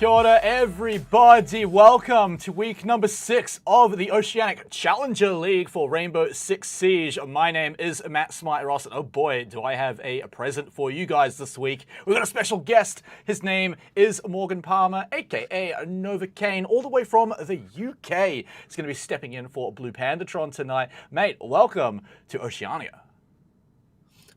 Kia ora, everybody. Welcome to week number 6 of the Oceanic Challenger League for Rainbow Six Siege. My name is Matt Smite Ross, and oh boy, do I have a present for you guys this week. We've got a special guest. His name is Morgan Palmer, aka Nova Kane, all the way from the UK. He's going to be stepping in for Blue Pandatron tonight. Mate, welcome to Oceania.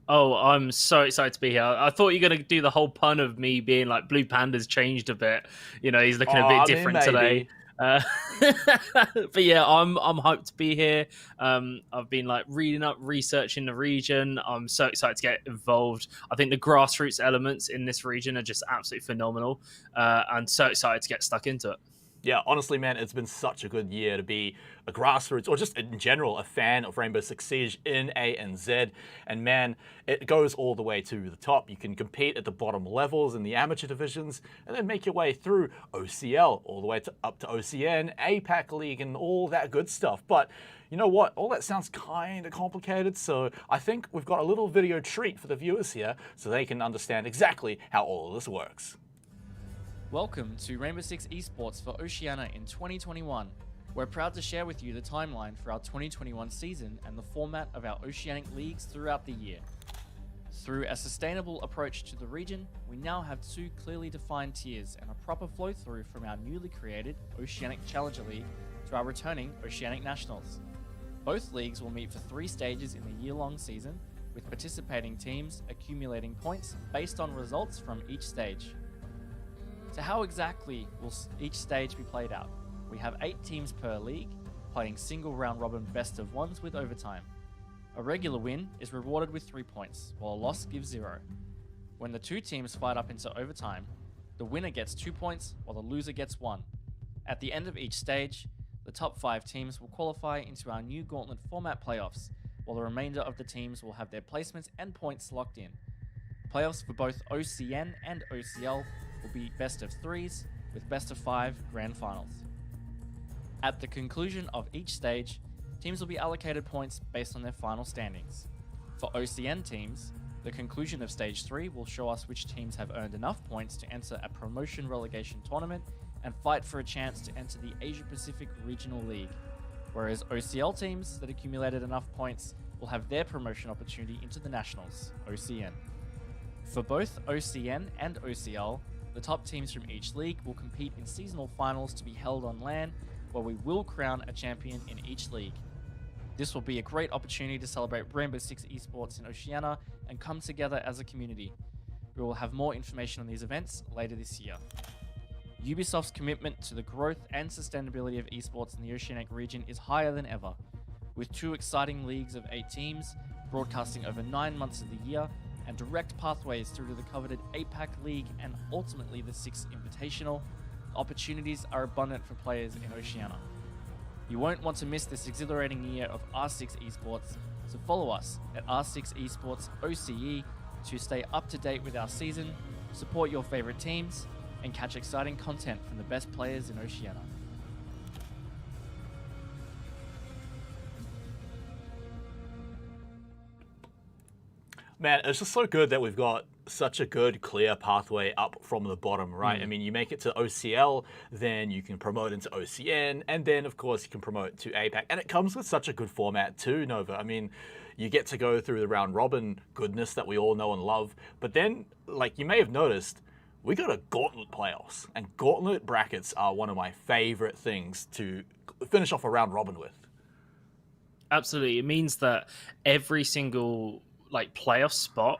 Oh, I'm so excited to be here. I thought you were going to do the whole pun of me being like Blue Panda's changed a bit. You know, he's looking a bit different today. But yeah, I'm hyped to be here. I've been like reading up, researching the region. I'm so excited to get involved. I think the grassroots elements in this region are just absolutely phenomenal. And so excited to get stuck into it. Yeah, honestly, man, it's been such a good year to be a grassroots, or just in general, a fan of Rainbow Six Siege in ANZ. And man, it goes all the way to the top. You can compete at the bottom levels in the amateur divisions, and then make your way through OCL, all the way up to OCN, APAC League, and all that good stuff. But you know what? All that sounds kind of complicated, so I think we've got a little video treat for the viewers here, so they can understand exactly how all of this works. Welcome to Rainbow Six Esports for Oceania in 2021. We're proud to share with you the timeline for our 2021 season and the format of our Oceanic Leagues throughout the year. Through a sustainable approach to the region, we now have 2 clearly defined tiers and a proper flow through from our newly created Oceanic Challenger League to our returning Oceanic Nationals. Both leagues will meet for 3 stages in the year-long season, with participating teams accumulating points based on results from each stage. So how exactly will each stage be played out? We have 8 teams per league, playing single round robin best of ones with overtime. A regular win is rewarded with 3 points, while a loss gives 0. When the 2 teams fight up into overtime, the winner gets 2 points, while the loser gets 1. At the end of each stage, the top 5 teams will qualify into our new gauntlet format playoffs, while the remainder of the teams will have their placements and points locked in. Playoffs for both OCN and OCL will be best of 3s with best of 5 grand finals. At the conclusion of each stage, teams will be allocated points based on their final standings. For OCN teams, the conclusion of stage 3 will show us which teams have earned enough points to enter a promotion relegation tournament and fight for a chance to enter the Asia Pacific Regional League, whereas OCL teams that accumulated enough points will have their promotion opportunity into the Nationals, OCN. For both OCN and OCL, the top teams from each league will compete in seasonal finals to be held on LAN, where we will crown a champion in each league. This will be a great opportunity to celebrate Rainbow Six Esports in Oceania and come together as a community. We will have more information on these events later this year. Ubisoft's commitment to the growth and sustainability of esports in the Oceanic region is higher than ever, with 2 exciting leagues of 8 teams broadcasting over 9 months of the year, and direct pathways through to the coveted APAC League and ultimately the 6th Invitational. Opportunities are abundant for players in Oceania. You won't want to miss this exhilarating year of R6 Esports, so follow us at R6 Esports OCE to stay up to date with our season, support your favorite teams, and catch exciting content from the best players in Oceania. Man, it's just so good that we've got such a good, clear pathway up from the bottom, right? I mean, you make it to OCL, then you can promote into OCN, and then, of course, you can promote to APAC. And it comes with such a good format too, Nova. I mean, you get to go through the round robin goodness that we all know and love. But then, like you may have noticed, we got a gauntlet playoffs. And gauntlet brackets are one of my favorite things to finish off a round robin with. Absolutely. It means that every single playoff spot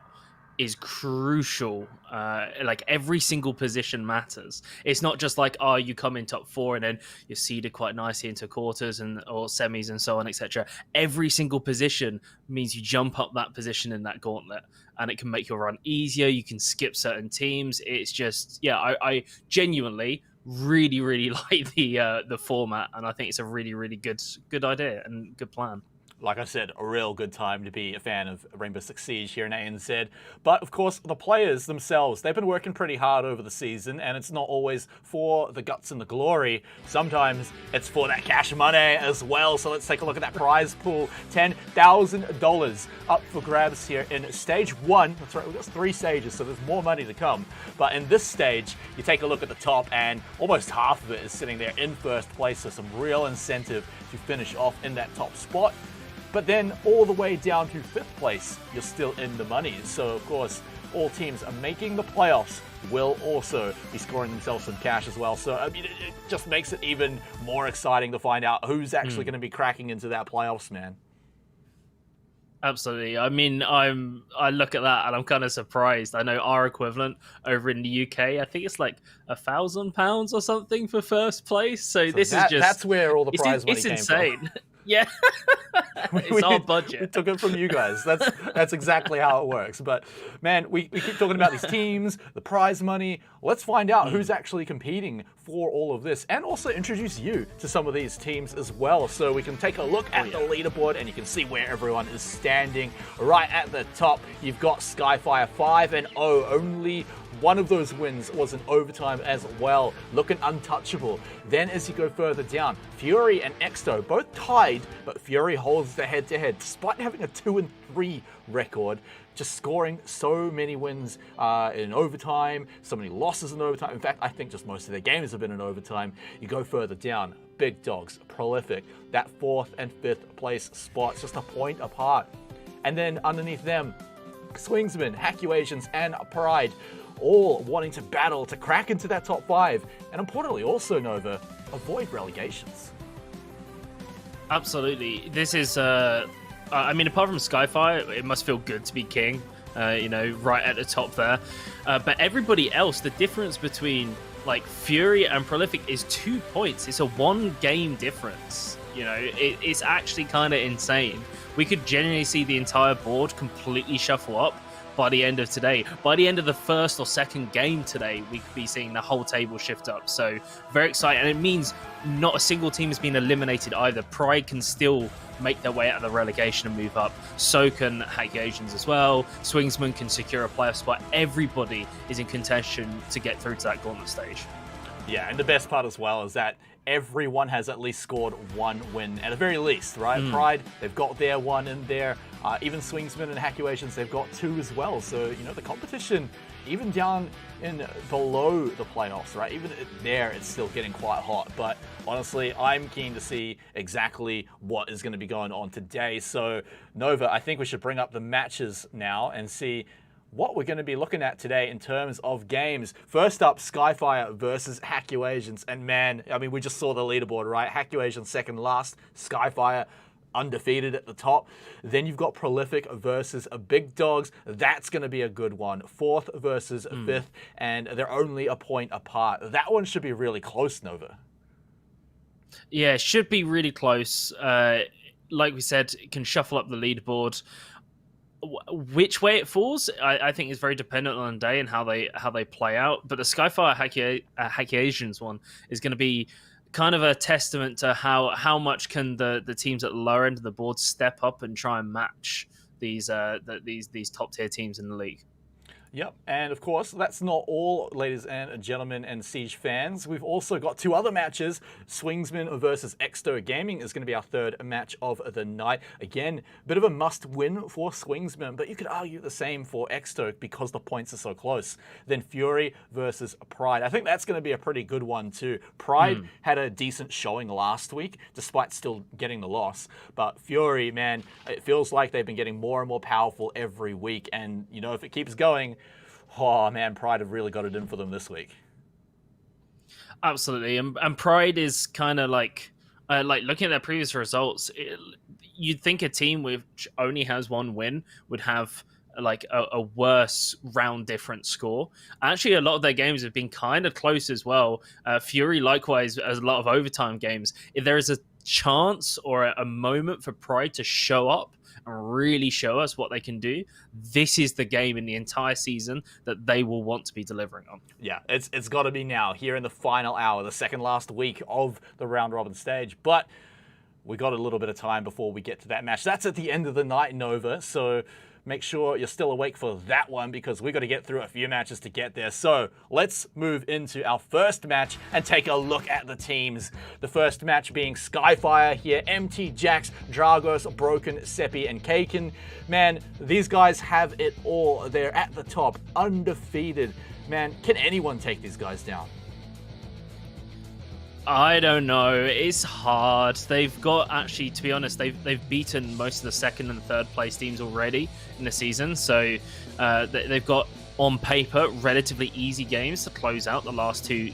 is crucial. Like every single position matters. It's not just like, oh, you come in top 4 and then you're seeded quite nicely into quarters or semis and so on, etc. Every single position means you jump up that position in that gauntlet, and it can make your run easier. You can skip certain teams. It's just, yeah, I genuinely really like the format, and I think it's a really good idea and good plan. like I said, a real good time to be a fan of Rainbow Six Siege here in ANZ. But of course, the players themselves, they've been working pretty hard over the season, and it's not always for the guts and the glory. Sometimes it's for that cash money as well. So let's take a look at that prize pool. $10,000 up for grabs here in stage 1. That's right, we've got 3 stages, so there's more money to come. But in this stage, you take a look at the top, and almost half of it is sitting there in first place, so some real incentive to finish off in that top spot. But then all the way down to 5th place, you're still in the money. So of course, all teams are making the playoffs will also be scoring themselves some cash as well. So I mean, it just makes it even more exciting to find out who's actually going to be cracking into that playoffs, man. Absolutely. I mean, I look at that and I'm kind of surprised. I know our equivalent over in the UK, I think it's like £1,000 or something for first place. So this is just that's where all the prize money came insane. from. Yeah, it's our budget. We took it from you guys. That's exactly how it works. But man, we keep talking about these teams, the prize money. Let's find out who's actually competing for all of this, and also introduce you to some of these teams as well, so we can take a look at the leaderboard and you can see where everyone is standing. Right at the top, you've got Skyfire 5-0. Only one of those wins was in overtime as well, looking untouchable. Then as you go further down, Fury and Exto both tied, but Fury holds the head-to-head despite having a 2-3 record, just scoring so many wins in overtime, so many losses in overtime. In fact, I think just most of their games have been in overtime. You go further down, Big Dogs, Prolific, that 4th and 5th place spots, just a point apart. And then underneath them, Swingsman, Hackuations, and Pride, all wanting to battle to crack into that top 5, and importantly also, Nova, avoid relegations. Absolutely. This is, I mean, apart from Skyfire, it must feel good to be king, right at the top there. But everybody else, the difference between like Fury and Prolific is 2 points. It's a 1 game difference. It's actually kind of insane. We could genuinely see the entire board completely shuffle up by the end of today. By the end of the first or second game today, we could be seeing the whole table shift up. So very exciting. And it means not a single team has been eliminated either. Pride can still make their way out of the relegation and move up. So can Hacky Asians as well. Swingsman can secure a playoff spot. Everybody is in contention to get through to that gauntlet stage. Yeah, and the best part as well is that everyone has at least scored 1 win, at the very least, right? Pride, they've got their 1 in there. Even Swingsman and Hackuations, they've got 2 as well. So, the competition, even down in below the playoffs, right? Even there, it's still getting quite hot. But honestly, I'm keen to see exactly what is going to be going on today. So, Nova, I think we should bring up the matches now and see what we're going to be looking at today in terms of games. First up, Skyfire versus Hackuations. And man, I mean, we just saw the leaderboard, right? Hackuations second last, Skyfire undefeated at the top. Then you've got Prolific versus Big Dogs. That's going to be a good one. 4th versus 5th, and they're only a point apart. That one should be really close, Nova. Yeah, it should be really close. Like we said, it can shuffle up the leaderboard. Which way it falls, I think is very dependent on the day and how they play out. But the Skyfire Hacky Asians one is going to be kind of a testament to how much can the teams at the lower end of the board step up and try and match these top tier teams in the league. Yep, and of course, that's not all, ladies and gentlemen and Siege fans. We've also got 2 other matches. Swingsman versus Exto Gaming is going to be our 3rd match of the night. Again, bit of a must-win for Swingsman, but you could argue the same for Exto because the points are so close. Then Fury versus Pride. I think that's going to be a pretty good one too. Pride had a decent showing last week, despite still getting the loss. But Fury, man, it feels like they've been getting more and more powerful every week. And, if it keeps going, oh man, Pride have really got it in for them this week. Absolutely, and Pride is kind of like looking at their previous results. You'd think a team which only has 1 win would have like a worse round difference score. Actually, a lot of their games have been kind of close as well. Fury likewise has a lot of overtime games. If there is a chance or a moment for Pride to show up and really show us what they can do, this is the game in the entire season that they will want to be delivering on. Yeah, it's got to be now, here in the final hour, the second last week of the round robin stage. But we got a little bit of time before we get to that match. That's at the end of the night, Nova, so make sure you're still awake for that one because we got to get through a few matches to get there. So let's move into our first match and take a look at the teams. The first match being Skyfire here, MT Jax, Dragos, Broken, Seppi, and Kaken. Man, these guys have it all. They're at the top, undefeated. Man, can anyone take these guys down? I don't know. It's hard. They've got, actually, to be honest, they've beaten most of the second and third place teams already in the season. So they've got, on paper, relatively easy games to close out the last two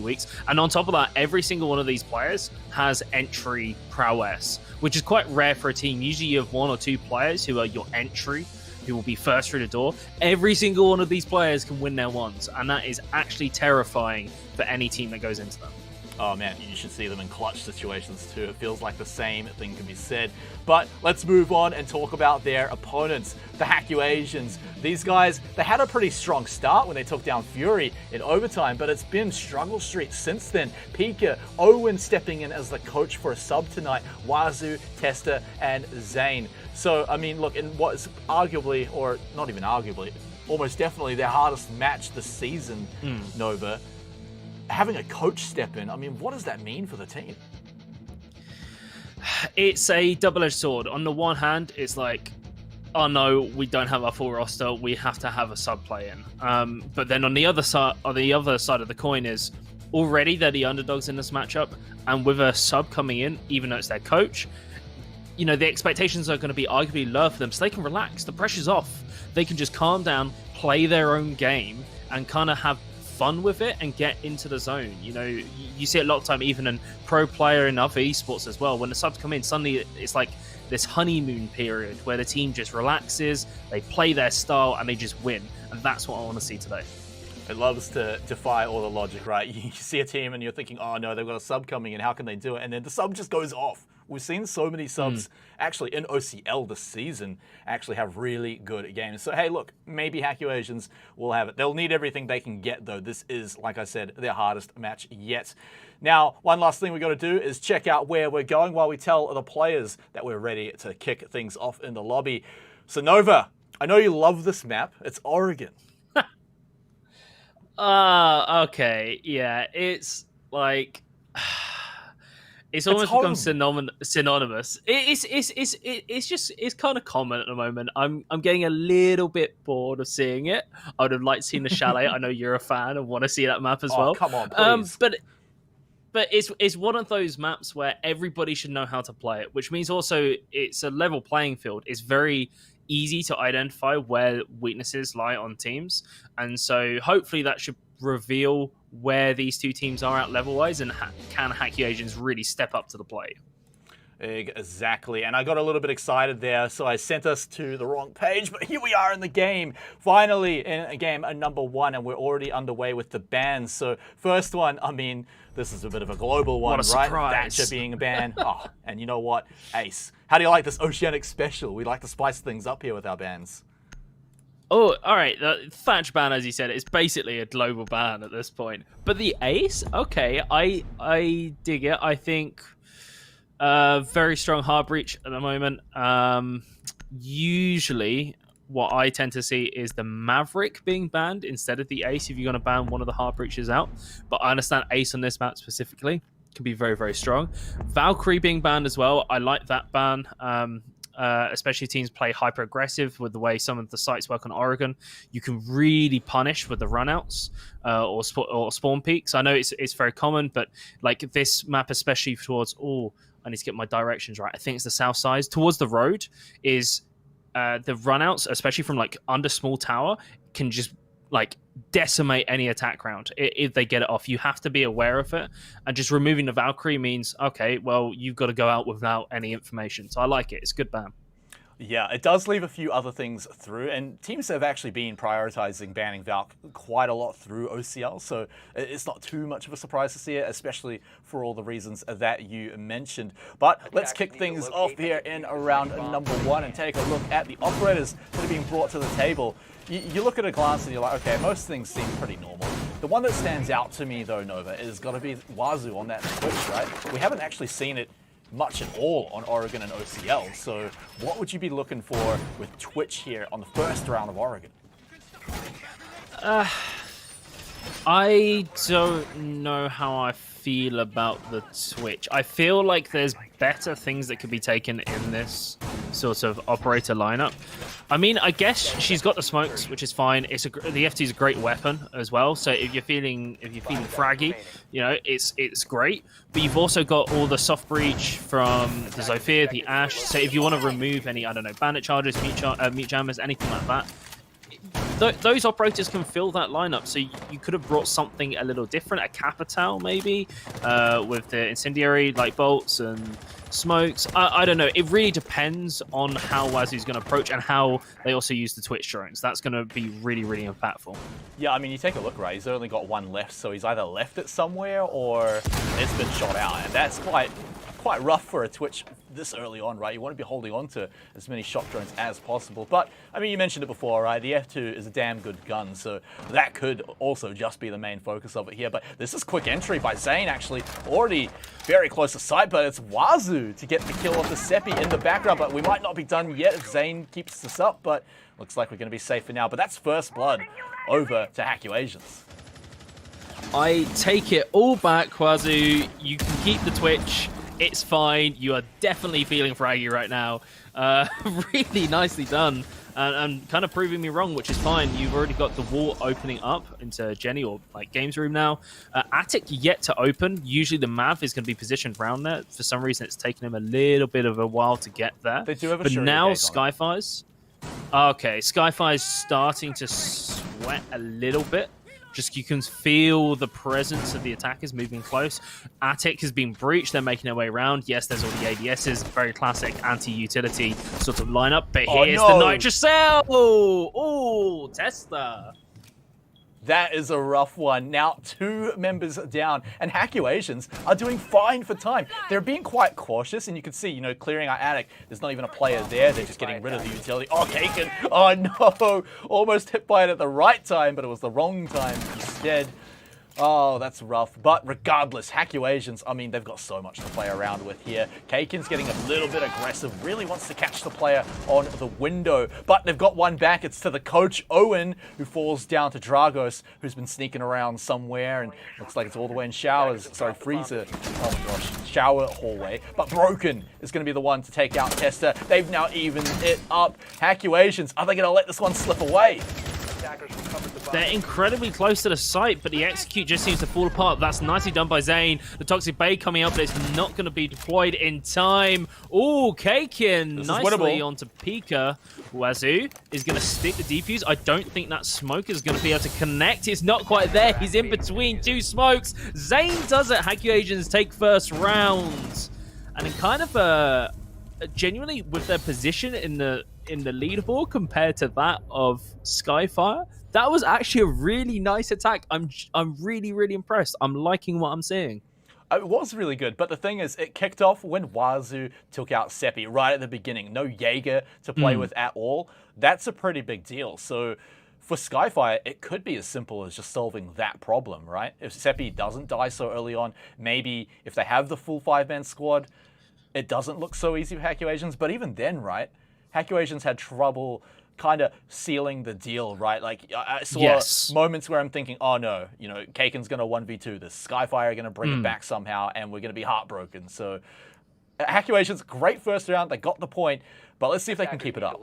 weeks. And on top of that, every single one of these players has entry prowess, which is quite rare for a team. Usually you have one or two players who are your entry, who will be first through the door. Every single one of these players can win their ones, and that is actually terrifying for any team that goes into them. Oh man, you should see them in clutch situations too. It feels like the same thing can be said. But let's move on and talk about their opponents, the Hakuasians. These guys, they had a pretty strong start when they took down Fury in overtime, but it's been struggle street since then. Pika, Owen stepping in as the coach for a sub tonight, Wazoo, Testa, and Zane. So, I mean, look, in what is arguably, or not even arguably, almost definitely their hardest match this season, Nova, having a coach step in, I mean, what does that mean for the team? It's a double-edged sword. On the one hand, it's like, oh no, we don't have our full roster, we have to have a sub play in. But then on the other side of the coin is, already they're the underdogs in this matchup, and with a sub coming in, even though it's their coach, you know, the expectations are going to be arguably lower for them, so they can relax. The pressure's off. They can just calm down, play their own game, and kind of have fun with it and get into the zone. You know, you see it a lot of time, even in pro player and other esports as well. When the subs come in, suddenly it's like this honeymoon period where the team just relaxes, they play their style, and they just win. And that's what I want to see today. It loves to defy all the logic, right? You see a team and you're thinking, oh no, they've got a sub coming in, how can they do it? And then the sub just goes off. We've seen so many subs actually in OCL this season actually have really good games. So hey, look, maybe Hakuasians will have it. They'll need everything they can get though. This is, like I said, their hardest match yet. Now, one last thing we got to do is check out where we're going while we tell the players that we're ready to kick things off in the lobby. So Nova, I know you love this map. It's Oregon. Okay, yeah, it's like it's almost become synonymous. It's kind of common at the moment. I'm getting a little bit bored of seeing it. I would have liked to see the chalet. I know you're a fan and want to see that map as well. Come on, please. But it's one of those maps where everybody should know how to play it, which means also it's a level playing field. It's very easy to identify where weaknesses lie on teams, and so hopefully that should reveal where these two teams are at level-wise, and can Hakuasians really step up to the plate. Exactly, and I got a little bit excited there, so I sent us to the wrong page, but here we are in the game. Finally, in game number 1, and we're already underway with the bans. So first one, I mean, this is a bit of a global one, what a right? surprise. Thatcher being a ban. Oh, and you know what? Ace. How do you like this Oceanic special? We like to spice things up here with our bans. Oh, all right. The Thatch ban, as you said, is basically a global ban at this point. But the Ace, okay, I dig it. I think very strong hard breach at the moment. Usually, what I tend to see is the Maverick being banned instead of the Ace if you're going to ban one of the hard breaches out. But I understand Ace on this map specifically can be very, very strong. Valkyrie being banned as well. I like that ban. Especially if teams play hyper aggressive with the way some of the sites work on Oregon. You can really punish with the runouts or spawn peaks. I know it's very common, but like this map, especially towards, I need to get my directions right. I think it's the south side towards the road is the runouts, especially from like under small tower, can just like decimate any attack round if they get it off. You have to be aware of it, and just removing the Valkyrie means, okay, well, you've got to go out without any information. So I like it. It's a good ban. Yeah, it does leave a few other things through, and teams have actually been prioritizing banning Valk quite a lot through OCL, so it's not too much of a surprise to see it, especially for all the reasons that you mentioned. But let's kick things off here in round number 1 and take a look at the operators that are being brought to the table. You look at a glance and you're like, okay, most things seem pretty normal. The one that stands out to me though, Nova, is got to be Wazoo on that Twitch, right? We haven't actually seen it much at all on Oregon and OCL. So what would you be looking for with Twitch here on the first round of Oregon? I don't know how I feel about the Twitch. I feel like there's better things that could be taken in this sort of operator lineup. I mean, I guess she's got the smokes, which is fine. The FT is a great weapon as well. So if you're feeling fraggy, you know, it's great. But you've also got all the soft breach from the Zofia, the Ash. So if you want to remove any, I don't know, bandit charges, meat jammers, anything like that, those operators can fill that lineup. So you could have brought something a little different, a Capital maybe, with the incendiary like bolts and smokes. I don't know. It really depends on how Wazoo's going to approach and how they also use the Twitch drones. That's going to be really, really impactful. Yeah, I mean, you take a look, right? He's only got one left, so he's either left it somewhere or it's been shot out, and that's quite rough for a Twitch this early on, right? You want to be holding on to as many shot drones as possible. But, I mean, you mentioned it before, right? The F2 is a damn good gun, so that could also just be the main focus of it here. But this is quick entry by Zane, actually. Already very close to sight, but it's Wazoo to get the kill off the Seppi in the background. But we might not be done yet if Zane keeps this up, but looks like we're going to be safe for now. But that's first blood over to Hackulations. I take it all back, Wazoo. You can keep the Twitch. It's fine. You are definitely feeling fraggy right now. Really nicely done. And kind of proving me wrong, which is fine. You've already got the wall opening up into Jenny or like games room now. Attic yet to open. Usually the Mav is going to be positioned around there. For some reason, it's taken him a little bit of a while to get there. They do have a but now Skyfire's... Okay, Skyfire's starting to sweat a little bit. Just you can feel the presence of the attackers moving close. Attic has been breached. They're making their way around. Yes, there's all the ADSs. Very classic anti-utility sort of lineup. But here's the Nitro Cell. Oh, Tester. That is a rough one. Now, 2 members down, and Hackulations are doing fine for time. They're being quite cautious, and you can see, you know, clearing our attic, there's not even a player there. They're just getting rid of the utility. Oh, Kaken! Oh, no! Almost hit by it at the right time, but it was the wrong time instead. Oh, that's rough. But regardless, Hackulations, I mean, they've got so much to play around with here. Kaken's getting a little bit aggressive, really wants to catch the player on the window. But they've got one back. It's to the coach, Owen, who falls down to Dragos, who's been sneaking around somewhere. And looks like it's all the way in Showers. Sorry, Freezer. Oh my gosh, Shower hallway. But Broken is going to be the one to take out Tester. They've now evened it up. Hackulations, are they going to let this one slip away? They're incredibly close to the site, but the execute just seems to fall apart. That's nicely done by Zane. The Toxic Bay coming up, but it's not going to be deployed in time. Oh, Kaken nicely onto Pika. Wazoo is going to stick the defuse. I don't think that smoke is going to be able to connect. It's not quite there. He's in between 2 smokes. Zane does it. Hackulations take first round. And in kind of genuinely with their position in the leaderboard compared to that of Skyfire, that was actually a really nice attack. I'm really, really impressed. I'm liking what I'm seeing. It was really good, but the thing is, it kicked off when Wazoo took out Seppi right at the beginning. No Jaeger to play with at all. That's a pretty big deal. So for Skyfire, it could be as simple as just solving that problem, right? If Seppi doesn't die so early on, maybe if they have the full 5-man squad, it doesn't look so easy for Hackulations. But even then, right, Hackulations had trouble kind of sealing the deal, right? Like, I saw moments where I'm thinking, oh no, you know, Kaken's going to 1v2 this. Skyfire are going to bring it back somehow, and we're going to be heartbroken. So, Hackulations, great first round. They got the point, but let's see if they can keep it up.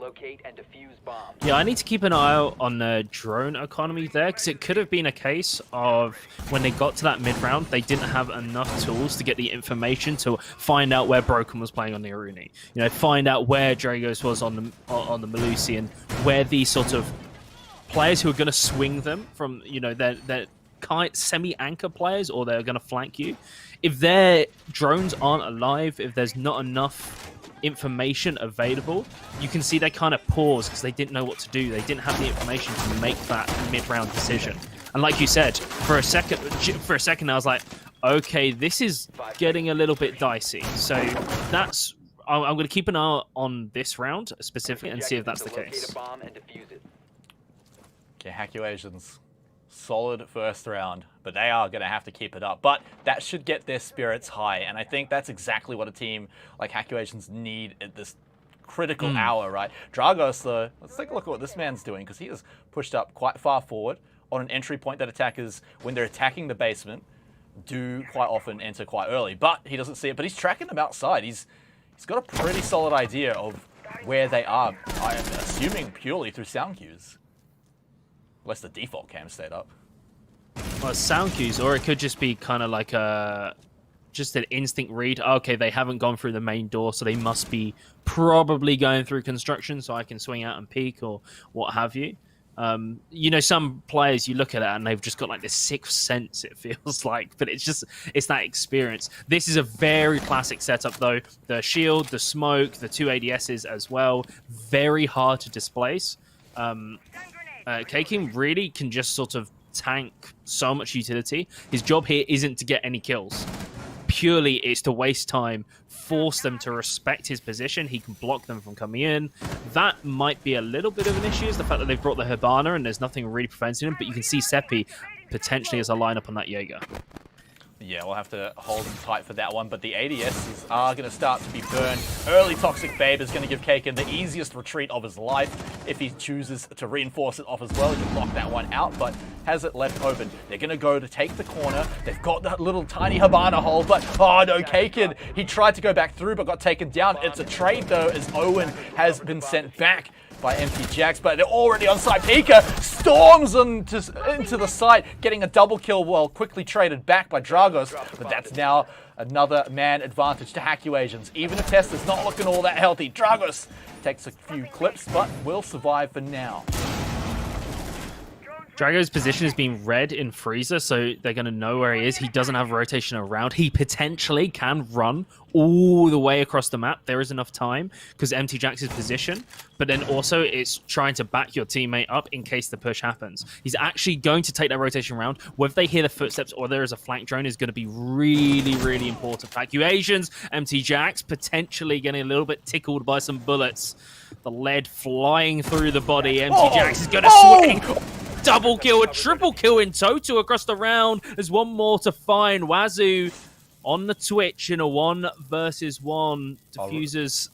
Yeah, I need to keep an eye out on the drone economy there, because it could have been a case of when they got to that mid-round, they didn't have enough tools to get the information to find out where Broken was playing on the Aruni. You know, find out where Dragos was on the Malusi, and where these sort of players who are going to swing them from, you know, their semi-anchor players, or they're going to flank you. If their drones aren't alive, if there's not enough information available, you can see they kind of pause because they didn't know what to do. They didn't have the information to make that mid-round decision. And like you said, for a second, I was like, okay, this is getting a little bit dicey. So that's, I'm going to keep an eye on this round specifically and see if that's the case. Okay, Hackulations Solid first round, but they are going to have to keep it up. But that should get their spirits high, and I think that's exactly what a team like Hackulations need at this critical hour, right? Dragos, though, let's take a look at what this man's doing, because he is pushed up quite far forward on an entry point that attackers, when they're attacking the basement, do quite often enter quite early. But he doesn't see it, but he's tracking them outside. He's got a pretty solid idea of where they are, I am assuming purely through sound cues. Unless the default cam stayed up. Well, sound cues, or it could just be kind of like just an instinct read. Okay, they haven't gone through the main door, so they must be probably going through construction, so I can swing out and peek or what have you. You know, some players, you look at it and they've just got like this sixth sense, it feels like, but it's that experience. This is a very classic setup though. The shield, the smoke, the two ADSs as well, very hard to displace. Kaking really can just sort of tank so much utility. His job here isn't to get any kills. Purely it's to waste time, force them to respect his position. He can block them from coming in. That might be a little bit of an issue, is the fact that they've brought the Hibana and there's nothing really preventing him, but you can see Seppi potentially as a lineup on that Jaeger. Yeah, we'll have to hold him tight for that one, but the ADSs are going to start to be burned. Early Toxic Babe is going to give Kaken the easiest retreat of his life. If he chooses to reinforce it off as well, he can block that one out, but has it left open. They're going to go to take the corner. They've got that little tiny Hibana hole, but oh no, Kaken, he tried to go back through, but got taken down. It's a trade though, as Owen has been sent back by MTJax, but they're already on site. Pika storms into the site, getting a double kill while quickly traded back by Dragos, but that's now another man advantage to Hackulations. Even if Tester's not looking all that healthy, Dragos takes a few clips, but will survive for now. Drago's position is being read in Freezer, so they're going to know where he is. He doesn't have rotation around. He potentially can run all the way across the map. There is enough time because MTJax's position, but then also it's trying to back your teammate up in case the push happens. He's actually going to take that rotation around. Whether they hear the footsteps or there is a flank drone is going to be really, really important. Evacuations, MTJax potentially getting a little bit tickled by some bullets. The lead flying through the body. MTJax is going to swing. Double kill, a triple kill in total across the round. There's one more to find. Wazoo on the Twitch in a 1 versus 1. Diffusers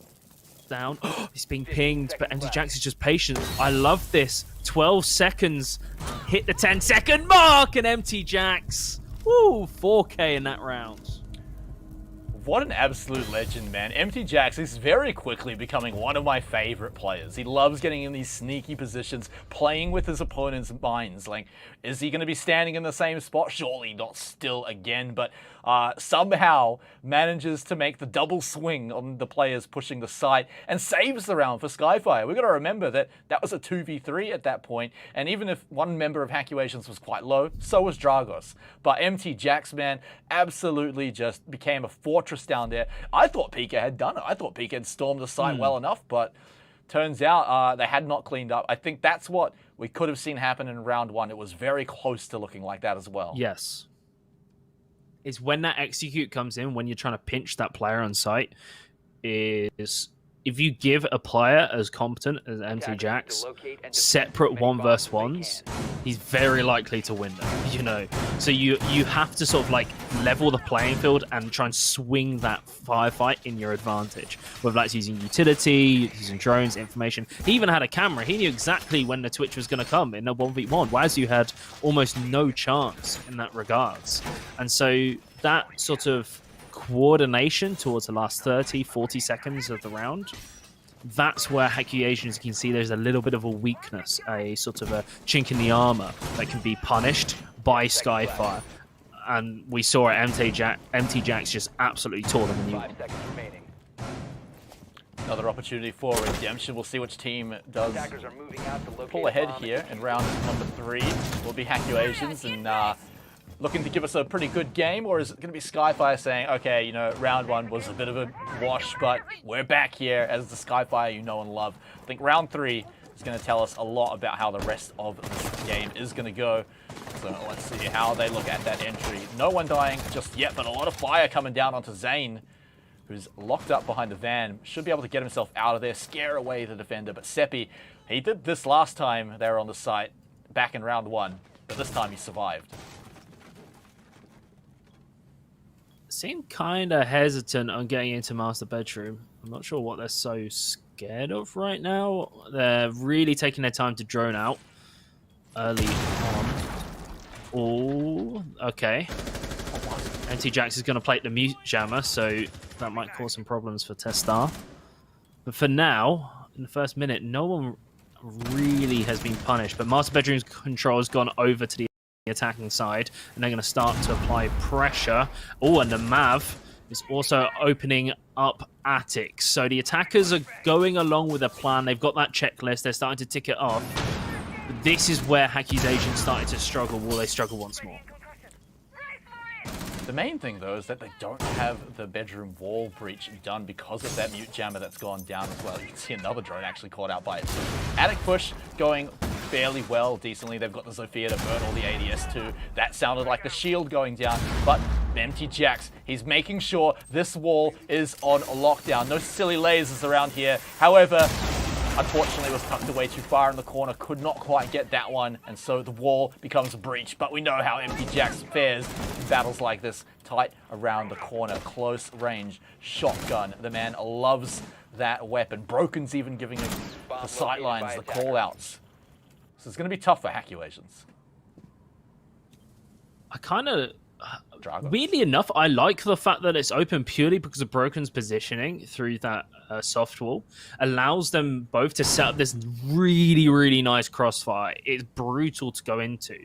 down. He's being pinged, but MTJax is just patient. I love this. 12 seconds. Hit the 10-second mark, and MTJax. Woo, 4K in that round. What an absolute legend, man. MTJax is very quickly becoming one of my favorite players. He loves getting in these sneaky positions, playing with his opponent's minds. Like, is he going to be standing in the same spot? Surely not still again, but somehow manages to make the double swing on the players pushing the site and saves the round for Skyfire. We've got to remember that that was a 2v3 at that point, and even if one member of Hackulations was quite low, so was Dragos. But MTJax, man, absolutely just became a fortress down there. I thought Pika had done it. I thought Pika had stormed the site well enough, but turns out they had not cleaned up. I think that's what we could have seen happen in round 1. It was very close to looking like that as well. Yes. It's when that execute comes in, when you're trying to pinch that player on site, is if you give a player as competent as MTJax separate 1 versus 1s, he's very likely to win them, you know. So you have to sort of like level the playing field and try and swing that firefight in your advantage. Whether that's using utility, using drones, information. He even had a camera. He knew exactly when the Twitch was going to come in a 1v1. Wazoo had almost no chance in that regards. And so that sort of coordination towards the last 30, 40 seconds of the round, that's where Hackulations, you can see there's a little bit of a weakness, a sort of a chink in the armor that can be punished by Skyfire. And we saw MTJax just absolutely tore them a new one. Another opportunity for redemption. We'll see which team does pull ahead here in round number 3. Will be Hackulations and looking to give us a pretty good game, or is it going to be Skyfire saying, okay, you know, round 1 was a bit of a wash, but we're back here as the Skyfire you know and love. I think round 3 is going to tell us a lot about how the rest of this game is going to go. So let's see how they look at that entry. No one dying just yet, but a lot of fire coming down onto Zane, who's locked up behind the van. Should be able to get himself out of there, scare away the defender. But Seppi, he did this last time they were on the site, back in round 1. but this time he survived. Seem kind of hesitant on getting into master bedroom. I'm not sure what they're so scared of right now. They're really taking their time to drone out early on. Oh, okay. MT Jax is going to plate the mute jammer, so that might cause some problems for Testar. But for now, in the first minute, no one really has been punished. But master bedroom's control has gone over to the attacking side, and they're going to start to apply pressure. Oh, and the Mav is also opening up Attic. So the attackers are going along with a plan. They've got that checklist. They're starting to tick it off. But this is where Hacky's agents started to struggle. Will they struggle once more? The main thing, though, is that they don't have the bedroom wall breach done because of that mute jammer that's gone down as well. You can see another drone actually caught out by it too. Attic push going fairly well, decently. They've got the Zofia to burn all the ADS too. That sounded like the shield going down, but MT Jax, he's making sure this wall is on lockdown. No silly lasers around here. However, unfortunately, was tucked away too far in the corner, could not quite get that one, and so the wall becomes a breach. But we know how MT Jax fares in battles like this. Tight around the corner, close range, shotgun. The man loves that weapon. Broken's even giving him the sightlines, the call-outs. So it's going to be tough for Hackuations. I kind of... Weirdly enough, I like the fact that it's open purely because of Broken's positioning through that soft wall. Allows them both to set up this really, really nice crossfire. It's brutal to go into.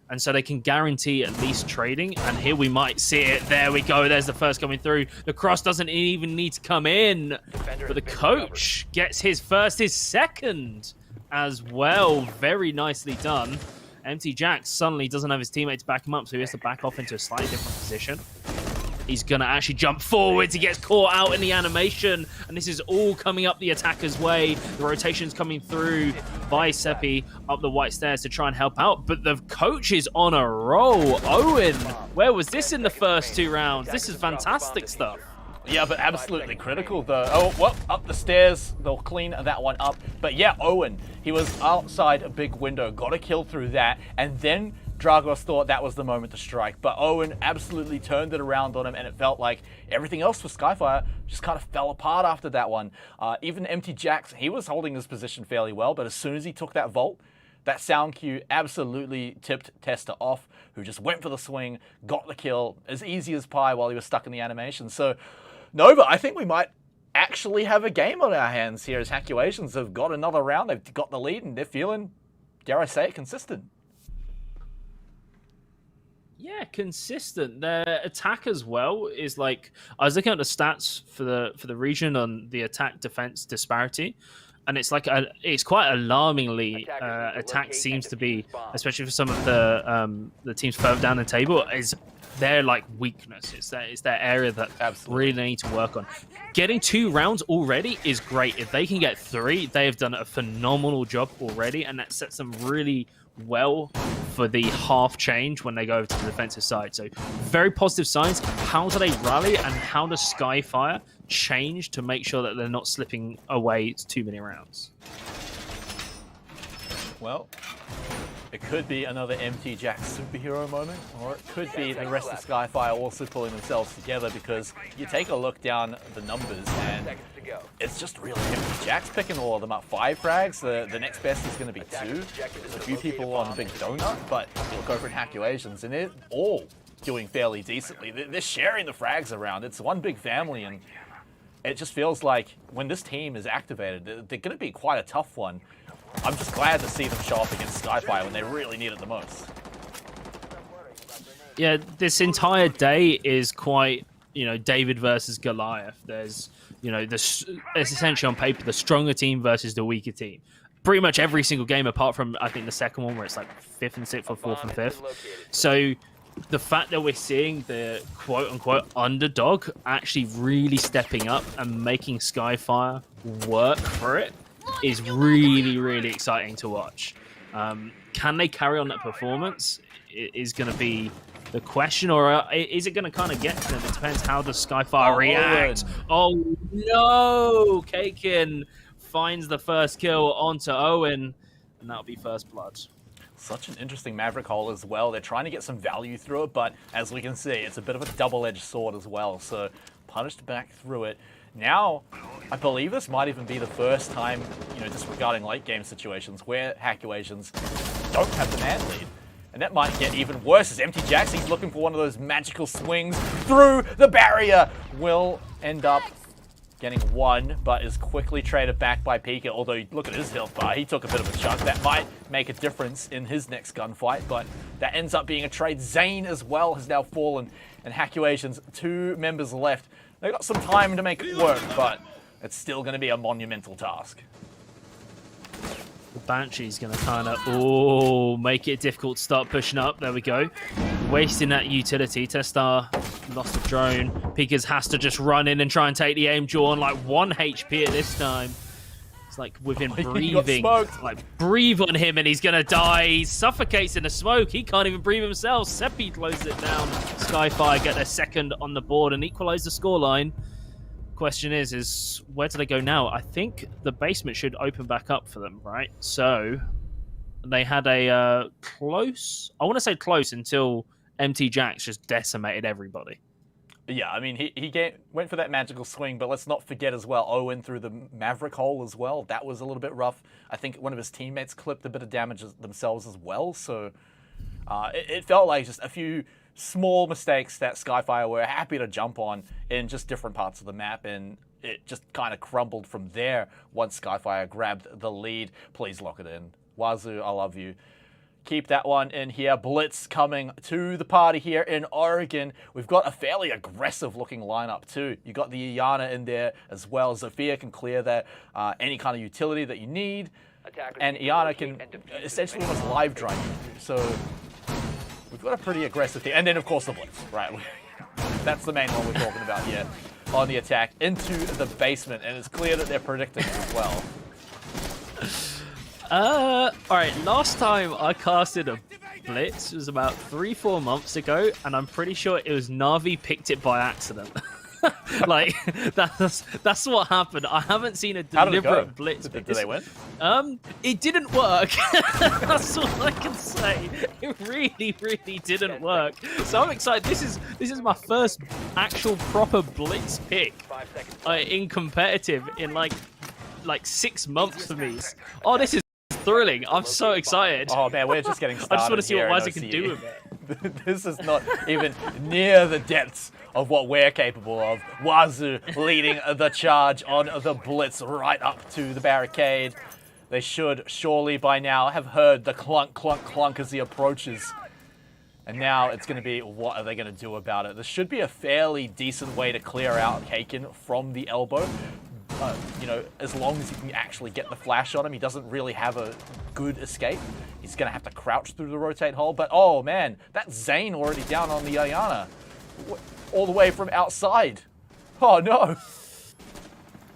And so they can guarantee at least trading. And here we might see it. There we go. There's the first coming through. The cross doesn't even need to come in. But the coach gets his first, his second as well. Very nicely done. MT Jax suddenly doesn't have his teammates back him up, so he has to back off into a slightly different position. He's going to actually jump forwards. He gets caught out in the animation, and this is all coming up the attacker's way. The rotation's coming through by Seppi up the white stairs to try and help out, but the coach is on a roll. Owen, where was this in the first 2 rounds? This is fantastic stuff. Yeah, but absolutely critical, though. Oh, well, up the stairs. They'll clean that one up. But yeah, Owen, he was outside a big window, got a kill through that, and then Dragos thought that was the moment to strike. But Owen absolutely turned it around on him, and it felt like everything else for Skyfire just kind of fell apart after that one. Even MT Jax, he was holding his position fairly well, but as soon as he took that vault, that sound cue absolutely tipped Tester off, who just went for the swing, got the kill, as easy as pie while he was stuck in the animation. So Nova, I think we might actually have a game on our hands here as Hackuations have got another round. They've got the lead and they're feeling, dare I say it, consistent. Yeah, consistent. Their attack as well is like, I was looking at the stats for the region on the attack defense disparity, and it's like it's quite alarmingly attack seems to be, especially for some of the teams further down the table, is their like weakness. It's their area that really they need to work on. Getting 2 rounds already is great. If they can get 3, they have done a phenomenal job already, and that sets them really well for the half change when they go over to the defensive side. So very positive signs. How do they rally, and how does Skyfire change to make sure that they're not slipping away too many rounds? Well, it could be another MT Jax superhero moment, or it could be the rest of Skyfire also pulling themselves together, because you take a look down the numbers and it's just really MT Jax picking all of them up. 5 frags, the next best is going to be 2. There's a few people on Big Donut, but you look over at Hackuations and they're all doing fairly decently. They're sharing the frags around. It's one big family, and it just feels like when this team is activated, they're going to be quite a tough one. I'm just glad to see them show up against Skyfire when they really need it the most. Yeah, this entire day is quite, David versus Goliath. There's, it's essentially on paper the stronger team versus the weaker team. Pretty much every single game, apart from I think the second one where it's like 5th and 6th or 4th and 5th. So the fact that we're seeing the quote-unquote underdog actually really stepping up and making Skyfire work for it is really, really exciting to watch. Can they carry on that performance is going to be the question, or is it going to kind of get to them? It depends how the Skyfire react. Oh no! Kakin finds the first kill onto Owen, and that'll be first blood. Such an interesting Maverick hole as well. They're trying to get some value through it, but as we can see, it's a bit of a double-edged sword as well. So punished back through it. Now, I believe this might even be the first time, disregarding late game situations where Hackuations don't have the man lead. And that might get even worse as Empty Jacks, he's looking for one of those magical swings through the barrier. Will end up getting one, but is quickly traded back by Pika. Although, look at his health bar, he took a bit of a chunk. That might make a difference in his next gunfight, but that ends up being a trade. Zane as well has now fallen, and Hackuations, 2 members left. They've got some time to make it work, but it's still going to be a monumental task. The Banshee's going to kind of, make it difficult to start pushing up. There we go. Wasting that utility. Testar lost a drone. Pikas has to just run in and try and take the aim jaw on like 1 HP at this time. It's like within breathing. Like breathe on him and he's going to die. He suffocates in the smoke. He can't even breathe himself. Seppi closes it down. Skyfire get their second on the board and equalize the scoreline. Question is where do they go now? I think the basement should open back up for them, right? So they had a close, I want to say close until MT Jacks just decimated everybody. Yeah, I mean, he went for that magical swing, but let's not forget as well, Owen through the Maverick hole as well. That was a little bit rough. I think one of his teammates clipped a bit of damage themselves as well. So it felt like just a few small mistakes that Skyfire were happy to jump on in just different parts of the map, and it just kind of crumbled from there once Skyfire grabbed the lead. Please lock it in. Wazoo, I love you. Keep that one in here. Blitz coming to the party here in Oregon. We've got a fairly aggressive looking lineup too. You got the Iana in there as well. Zofia can clear that, any kind of utility that you need. And Iana can essentially almost live drive you. So we've got a pretty aggressive team. And then, of course, the Blitz, right? That's the main one we're talking about here on the attack into the basement. And it's clear that they're predicting it as well. All right, last time I casted a Blitz was about 3-4 months ago, and I'm pretty sure it was Na'Vi picked it by accident. Like, that's what happened. I haven't seen a deliberate Blitz. Did they win? It didn't work. That's all I can say. It really, really didn't work. So I'm excited. This is my first actual proper Blitz pick in competitive in like 6 months for me. Oh, this is thrilling. I'm so excited. Oh man, we're just getting started. I just want to see what Wazoo can OCE. do with it. This is not even near the depths of what we're capable of. Wazoo leading the charge on the Blitz right up to the barricade. They should surely by now have heard the clunk, clunk, clunk as he approaches. And now it's going to be, what are they going to do about it? This should be a fairly decent way to clear out Kaken from the elbow. As long as you can actually get the flash on him, he doesn't really have a good escape. He's going to have to crouch through the rotate hole. But, oh, man, that's Zane already down on the Ayana. All the way from outside. Oh, no.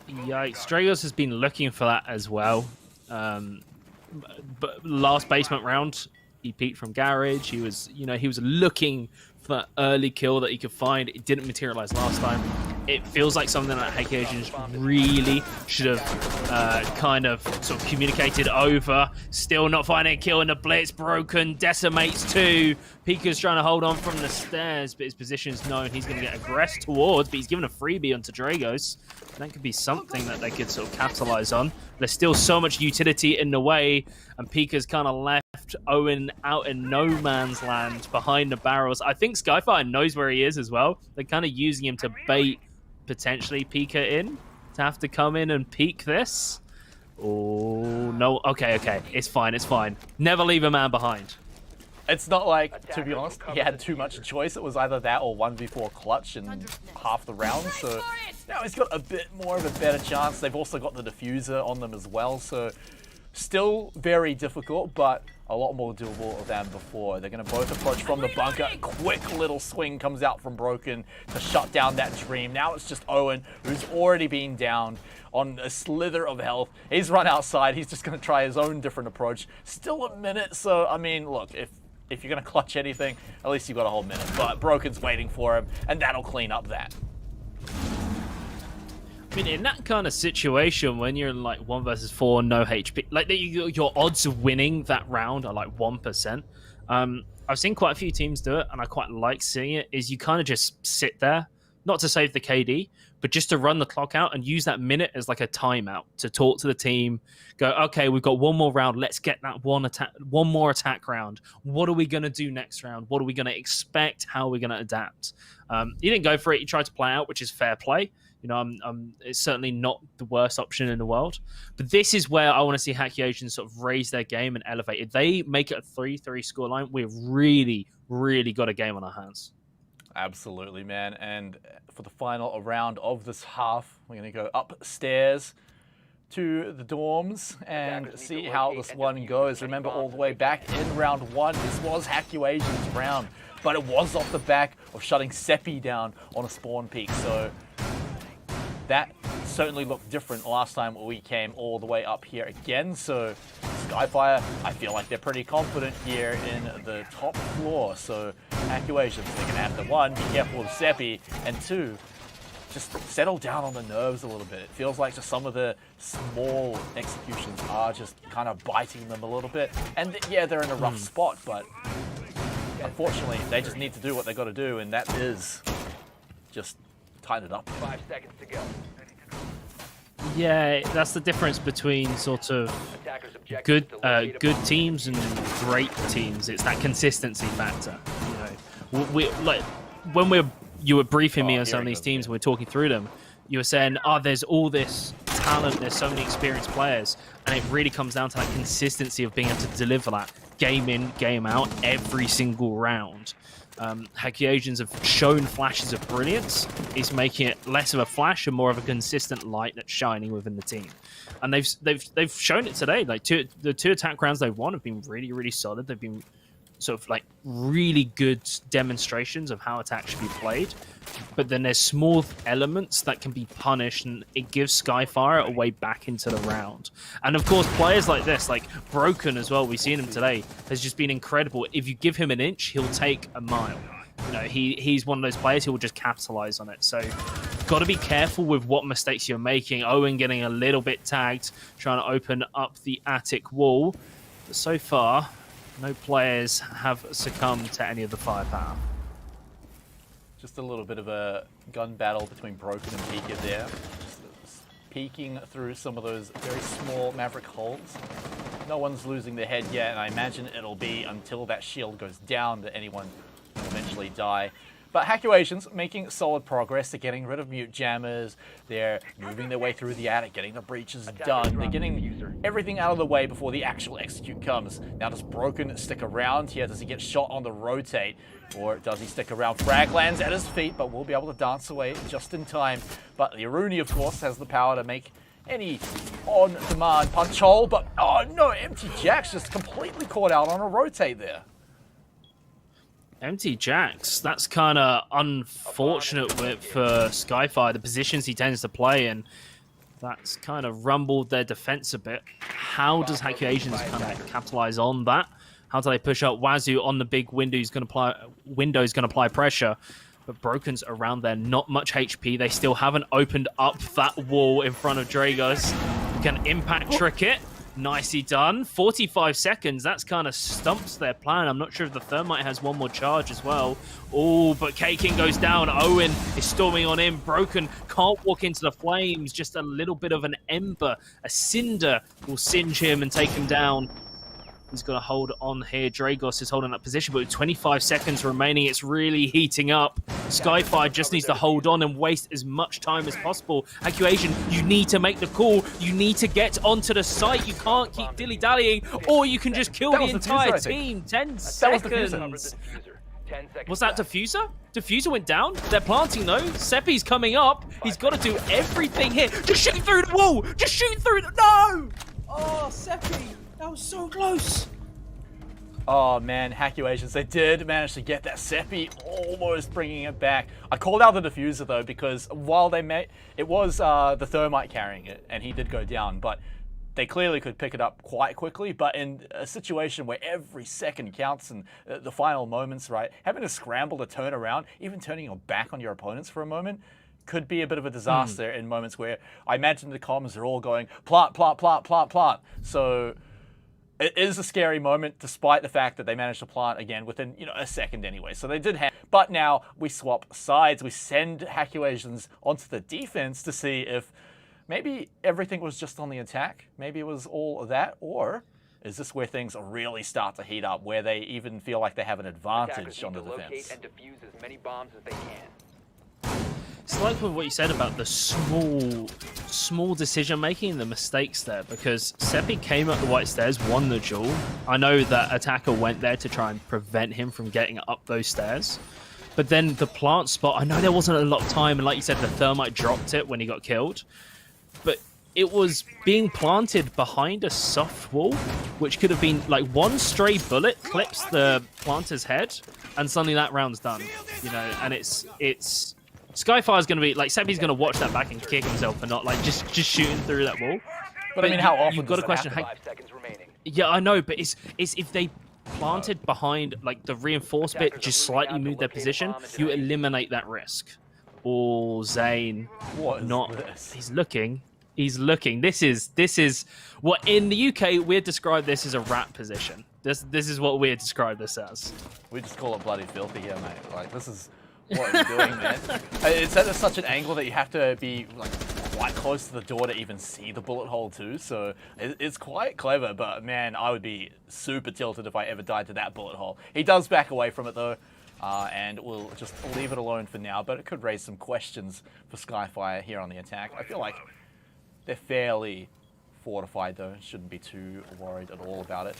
Yikes. Dragos has been looking for that as well. But last basement round, he peeked from Garage. He was looking for that early kill that he could find. It didn't materialize last time. It feels like something that Hackuations really should have kind of sort of communicated over. Still not finding a kill in the Blitz. Broken. Decimates 2. Pika's trying to hold on from the stairs, but his position's known. He's going to get aggressed towards, but he's given a freebie onto Dragos. That could be something that they could sort of capitalize on. There's still so much utility in the way, and Pika's kind of left Owen out in no man's land behind the barrels. I think Skyfire knows where he is as well. They're kind of using him to bait potentially Pika in to have to come in and peek this. Oh, no. Okay. It's fine. Never leave a man behind. It's not like, to be honest, he had too much choice. It was either that or 1v4 clutch in half the round. So now he's got a bit more of a better chance. They've also got the diffuser on them as well. So still very difficult, but a lot more doable than before. They're going to both approach from the bunker. Quick little swing comes out from Broken to shut down that dream. Now it's just Owen, who's already been downed on a slither of health. He's run outside. He's just going to try his own different approach. Still a minute, so, I mean, look, if you're going to clutch anything, at least you've got a whole minute. But Broken's waiting for him, and that'll clean up that. I mean, in that kind of situation, when you're in like 1 versus 4, no HP, like your odds of winning that round are like 1%. I've seen quite a few teams do it, and I quite like seeing it. Is you kind of just sit there, not to save the KD, but just to run the clock out and use that minute as like a timeout to talk to the team. Go, okay, we've got one more round. Let's get that one more attack round. What are we going to do next round? What are we going to expect? How are we going to adapt? You didn't go for it. You tried to play out, which is fair play. You know, it's certainly not the worst option in the world. But this is where I want to see Hacky Asians sort of raise their game and elevate. If they make it a 3-3 scoreline, we've really, really got a game on our hands. Absolutely, man. And for the final round of this half, we're going to go upstairs to the dorms and see how this one goes. Remember, all the way back in round 1, this was Hacky Asians' round, but it was off the back of shutting Seppi down on a spawn peak. So that certainly looked different last time we came all the way up here again. So Skyfire, I feel like they're pretty confident here in the top floor. So Hacky Asians, they're going to have to, 1, be careful with Seppi, and 2, just settle down on the nerves a little bit. It feels like just some of the small executions are just kind of biting them a little bit. And yeah, they're in a rough spot, but unfortunately, they just need to do what they got to do, and that is just tighten it up. 5 seconds to go. Yeah, that's the difference between sort of good teams and great teams. It's that consistency factor. You know, we like when you were briefing me on some of these teams, and we're talking through them. You were saying, there's all this talent, there's so many experienced players, and it really comes down to that consistency of being able to deliver that game in, game out, every single round. Hacky Asians have shown flashes of brilliance. It's making it less of a flash and more of a consistent light that's shining within the team. And they've shown it today. Like the 2 attack rounds they've won have been really, really solid. They've been sort of like really good demonstrations of how attack should be played. But then there's small elements that can be punished, and it gives Skyfire a way back into the round. And of course, players like this, like Broken as well, we've seen him today, has just been incredible. If you give him an inch, he'll take a mile. You know, he's one of those players who will just capitalize on it. So got to be careful with what mistakes you're making. Owen getting a little bit tagged, trying to open up the attic wall. But so far, no players have succumbed to any of the firepower. Just a little bit of a gun battle between Broken and Pika there. Just peeking through some of those very small Maverick holes. No one's losing their head yet, and I imagine it'll be until that shield goes down that anyone will eventually die. But Hacky Asians making solid progress. They're getting rid of mute jammers. They're moving their way through the attic, getting the breaches done. They're getting everything out of the way before the actual execute comes. Now does Broken stick around here? Does he get shot on the rotate? Or does he stick around? Frag lands at his feet, but will be able to dance away just in time. But the Aruni, of course, has the power to make any on-demand punch hole. But, oh no, Empty Jack's just completely caught out on a rotate there. Empty Jacks, that's kind of unfortunate for Skyfire, the positions he tends to play in. That's kind of rumbled their defense a bit. How does Hacky Asians kind of capitalize on that? How do they push up Wazoo on the big window? Window's going to apply pressure. But Broken's around there, not much HP. They still haven't opened up that wall in front of Dragos. Can impact trick it. Nicely done. 45 seconds. That's kind of stumps their plan. I'm not sure if the Thermite has one more charge as well. Oh, but K-King goes down. Owen is storming on in. Broken can't walk into the flames. Just a little bit of an ember. A cinder will singe him and take him down. He's got to hold on here. Dragos is holding that position, but with 25 seconds remaining, it's really heating up. Skyfire just needs to hold on and waste as much time as possible. Hacky Asian, you need to make the call. You need to get onto the site. You can't keep dilly-dallying, or you can just kill the entire team. 10 seconds. Was that Diffuser? Diffuser went down. They're planting though. Seppi's coming up. He's got to do everything here. Just shoot through the wall. Just shoot through the... No! Oh, Seppi. That was so close. Oh man, Hacky Asians, they did manage to get that Seppi, almost bringing it back. I called out the Diffuser though, because while they it was the Thermite carrying it, and he did go down, but they clearly could pick it up quite quickly. But in a situation where every second counts and the final moments, right, having to scramble to turn around, even turning your back on your opponents for a moment, could be a bit of a disaster in moments where I imagine the comms are all going plant, plant, plant, plant, plant. So it is a scary moment, despite the fact that they managed to plant again within, a second anyway. So they did have, but now we swap sides. We send Hackuasians onto the defense to see if maybe everything was just on the attack. Maybe it was all of that, or is this where things really start to heat up, where they even feel like they have an advantage on the defense? And defuse as many bombs as they can. It's like with what you said about the small decision-making and the mistakes there, because Seppi came up the white stairs, won the duel. I know that Attacker went there to try and prevent him from getting up those stairs. But then the plant spot, I know there wasn't a lot of time, and like you said, the thermite dropped it when he got killed. But it was being planted behind a soft wall, which could have been like one stray bullet clips the planter's head, and suddenly that round's done. And it's Skyfire's going to be like, Seppi's going to watch that back and kick himself for not like just shooting through that wall. But I mean, how often you've got does a question? 5 seconds remaining. Yeah, I know, but it's if they planted behind like the reinforced bit, just slightly move their position, you eliminate that risk. Or Zane, What is not this? he's looking. This is what in the UK we'd describe this as a rat position. This is what we'd describe this as. We just call it bloody filthy here, mate. Like, this is what you're doing, man. It's at such an angle that you have to be like quite close to the door to even see the bullet hole too. So it's quite clever, but man, I would be super tilted if I ever died to that bullet hole. He does back away from it though, and we'll just leave it alone for now, but it could raise some questions for Skyfire here on the attack. I feel like they're fairly fortified though, shouldn't be too worried at all about it.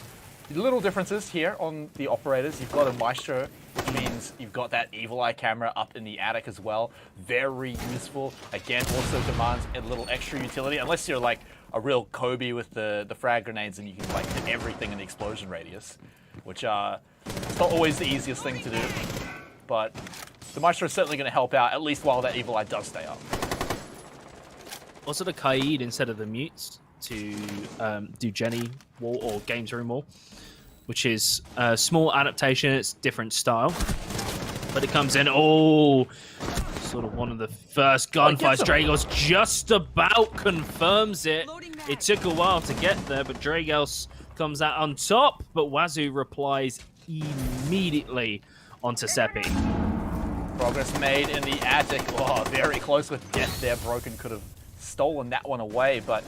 Little differences here on the operators. You've got a Maestro, which means you've got that evil eye camera up in the attic as well. Very useful. Again, also demands a little extra utility, unless you're like a real Kobe with the frag grenades and you can like hit everything in the explosion radius, which it's not always the easiest thing to do. But the Maestro is certainly going to help out, at least while that evil eye does stay up. Also the Kaid instead of the mutes to do Jenny wall or games room wall, which is a small adaptation. It's different style, but it comes in sort of one of the first gunfights. Dragos just about confirms it. It took a while to get there, but Dragos comes out on top, but Wazoo replies immediately onto Seppi. Progress made in the attic. Oh, very close with death there. Broken could have stolen that one away, but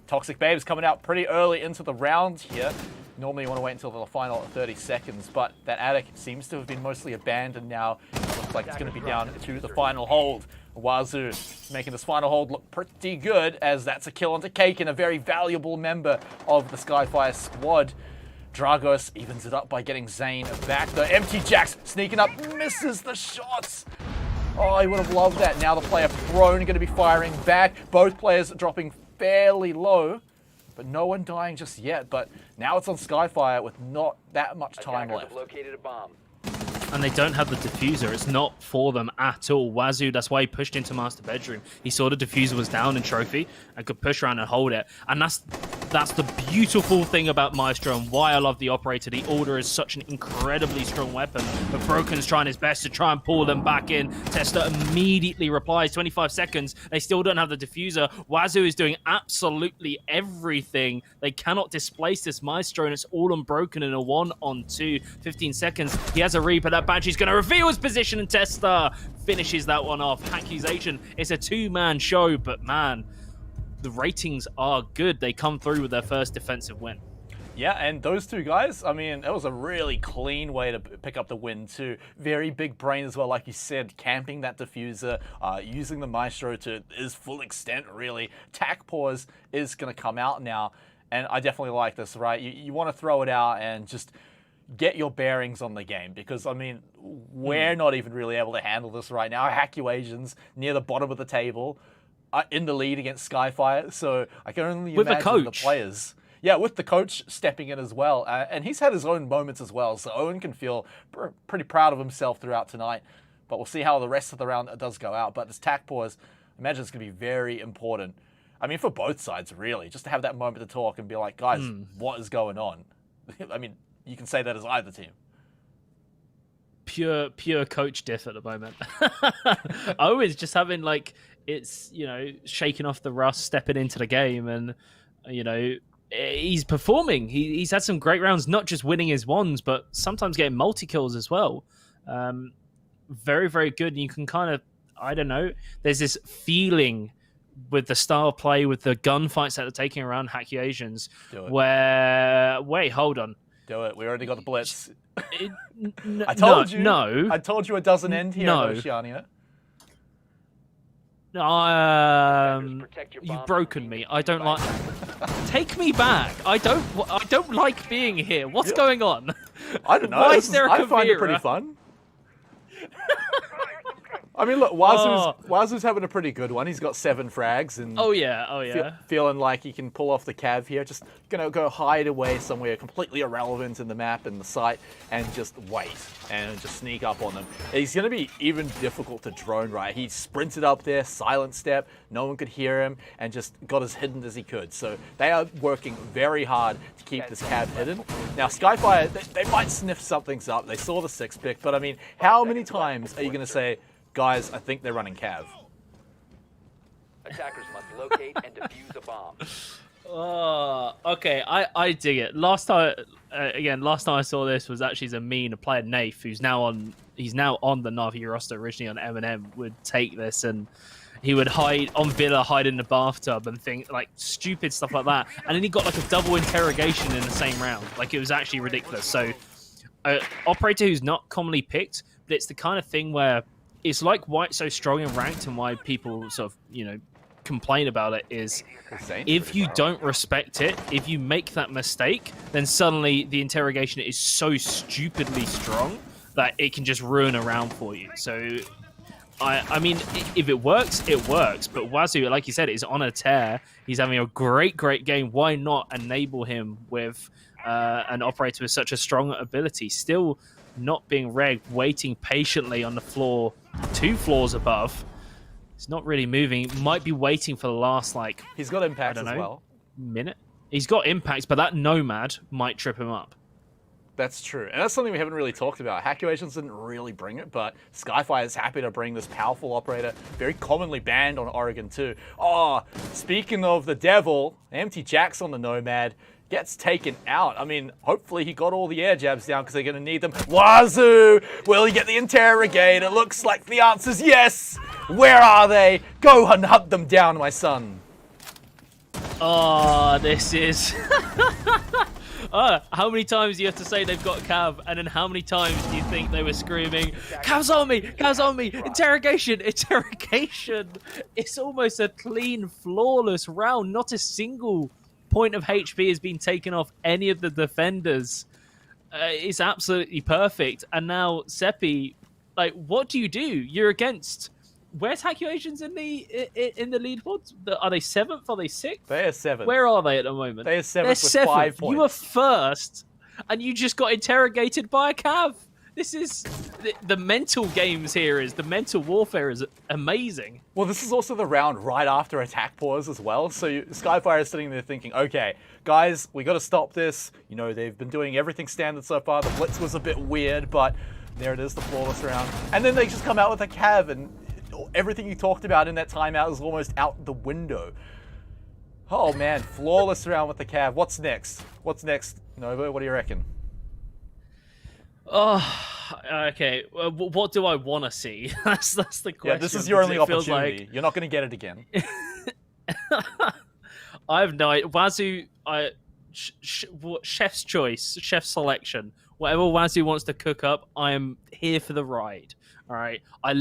Toxic Babe's coming out pretty early into the round here. Normally you want to wait until the final 30 seconds, but that attic seems to have been mostly abandoned now. It looks like it's going to be down to the final hold. Wazoo making this final hold look pretty good, as that's a kill onto Cake and a very valuable member of the Skyfire squad. Dragos evens it up by getting Zane back. The empty Jacks sneaking up, misses the shots. Oh, I would have loved that. Now the player prone going to be firing back. Both players dropping fairly low, but no one dying just yet. But now it's on Skyfire with not that much time left. Located a bomb. And they don't have the diffuser. It's not for them at all. Wazoo, that's why he pushed into master bedroom. He saw the diffuser was down in trophy and could push around and hold it. And that's the beautiful thing about Maestro and why I love the operator. The Order is such an incredibly strong weapon, but Broken's trying his best to try and pull them back in. Tester immediately replies, 25 seconds. They still don't have the diffuser. Wazoo is doing absolutely everything. They cannot displace this Maestro, and it's all on Broken in a 1-on-2. 15 seconds. He has a Reaper. That Banshee's going to reveal his position, and Tester finishes that one off. Accusation, it's a two-man show, but man, the ratings are good. They come through with their first defensive win. Yeah, and those two guys, I mean, it was a really clean way to pick up the win too. Very big brain as well, like you said, camping that diffuser, using the Maestro to his full extent, really. Tac Pause is going to come out now, and I definitely like this, right? You want to throw it out and just get your bearings on the game, because, I mean, we're not even really able to handle this right now. Hackuasians near the bottom of the table, in the lead against Skyfire, so I can only imagine the players. Yeah, with the coach stepping in as well, and he's had his own moments as well, so Owen can feel pretty proud of himself throughout tonight, but we'll see how the rest of the round does go out. But this tac pause, I imagine it's going to be very important. I mean, for both sides, really, just to have that moment to talk and be like, guys, what is going on? I mean, you can say that as either team. pure coach diff at the moment. Owen's just having like it's shaking off the rust, stepping into the game, and he's performing. He's had some great rounds, not just winning his ones, but sometimes getting multi kills as well. Very, very good. And you can kind of, I don't know, there's this feeling with the style of play, with the gunfights that are taking around Hacky Asians, where wait, hold on. Do it. We already got the blitz. I told you. No. I told you it doesn't end here in Oceania. You've broken me. I don't like. Take me back. I don't like being here. What's going on? I don't know. Why is there a I find it pretty Kavira? fun. I mean, look, Wazoo's having a pretty good one. He's got 7 frags and Oh yeah. feeling like he can pull off the cav here. Just gonna go hide away somewhere completely irrelevant in the map and the site and just wait and just sneak up on them. He's gonna be even difficult to drone, right? He sprinted up there, silent step, no one could hear him, and just got as hidden as he could. So they are working very hard to keep this cav hidden. Now Skyfire, they might sniff something's up. They saw the 6 pick, but I mean, how many times are you gonna say, guys, I think they're running cav? Attackers must locate and defuse a bomb. Okay, I dig it. Last time I saw this was actually Zamin, a player Nafe, he's now on the Na'Vi roster, originally on M&M, would take this and he would hide on Villa, hide in the bathtub and think like stupid stuff like that. And then he got like a double interrogation in the same round. Like it was actually ridiculous. So operator who's not commonly picked, but it's the kind of thing where it's like why it's so strong in ranked and why people sort of, complain about it is if you don't respect it, if you make that mistake, then suddenly the interrogation is so stupidly strong that it can just ruin a round for you. So, I mean, if it works, it works. But Wazoo, like you said, is on a tear. He's having a great game. Why not enable him with an operator with such a strong ability? Still not being regged, waiting patiently on the floor, 2 floors above. He's not really moving. Might be waiting for the last, he's got impact as well. Minute. He's got impact, but that Nomad might trip him up. That's true. And that's something we haven't really talked about. Hacky Asians didn't really bring it, but Skyfire is happy to bring this powerful operator, very commonly banned on Oregon too. Oh, speaking of the devil, Empty Jacks on the Nomad gets taken out. I mean, hopefully he got all the air jabs down because they're going to need them. Wazoo! Will he get the interrogate? It looks like the answer's yes! Where are they? Go and hunt them down, my son. Oh, this is... how many times do you have to say they've got Cav, and then how many times do you think they were screaming, Cav's on me! Cav's on me! Interrogation! Interrogation! It's almost a clean, flawless round. Not a single point of HP has been taken off any of the defenders. It's absolutely perfect. And now Seppi, what do? You're against... Where's Hacky Asians in the leaderboard? Are they 7th? Are they 6th? They are 7th. Where are they at the moment? They are 7th with 5 points. You were first, and you just got interrogated by a Cav. This is... The mental games here the mental warfare is amazing. Well, this is also the round right after attack pause as well. So Skyfire is sitting there thinking, okay, guys, we got to stop this. They've been doing everything standard so far. The blitz was a bit weird, but there it is, the flawless round. And then they just come out with a Cav, and everything you talked about in that timeout is almost out the window. Oh man, flawless round with the Cav. What's next? Nova, what do you reckon? Oh, okay. What do I want to see? That's the question. Yeah, this is your only opportunity. You're not going to get it again. I have no idea. Wazoo, chef's choice, chef's selection. Whatever Wazoo wants to cook up, I am here for the ride. All right. I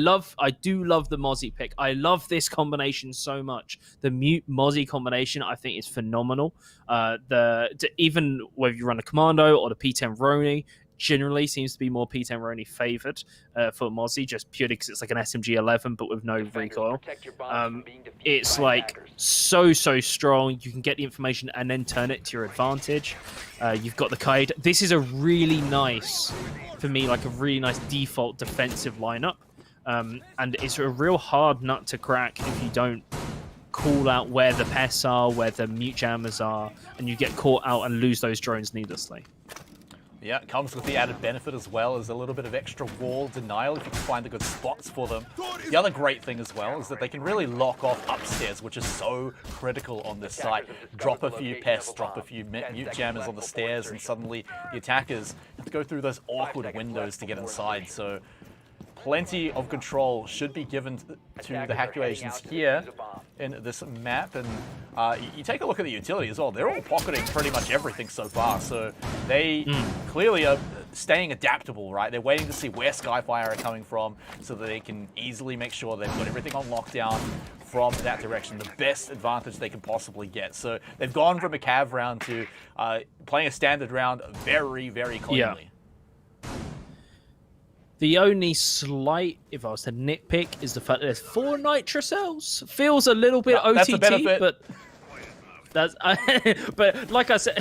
do love the Mozzie pick. I love this combination so much. The Mute Mozzie combination, I think, is phenomenal. Even whether you run a Commando or the P10 Roni, generally seems to be more P10 Roni favored for Mozzie, just purely because it's like an SMG 11 but with no recoil. It's so strong. You can get the information and then turn it to your advantage. You've got the Kaid. This is a really nice, for me, a really nice default defensive lineup, and it's a real hard nut to crack if you don't call out where the pests are, where the mute jammers are, and you get caught out and lose those drones needlessly. Yeah, it comes with the added benefit as well as a little bit of extra wall denial if you can find the good spots for them. The other great thing as well is that they can really lock off upstairs, which is so critical on this site. Drop a few pests, drop a few mute jammers on the stairs, and suddenly the attackers have to go through those awkward windows to get inside. So plenty of control should be given to the Hackulations here in this map. And you take a look at the utility as well. They're all pocketing pretty much everything so far. So they clearly are staying adaptable, right? They're waiting to see where Skyfire are coming from so that they can easily make sure they've got everything on lockdown from that direction, the best advantage they can possibly get. So they've gone from a cav round to playing a standard round very, very cleanly. Yeah. The only slight, if I was to nitpick, is the fact that there's 4 nitro cells. Feels a little bit OTT, that's a benefit. but that's but like I said,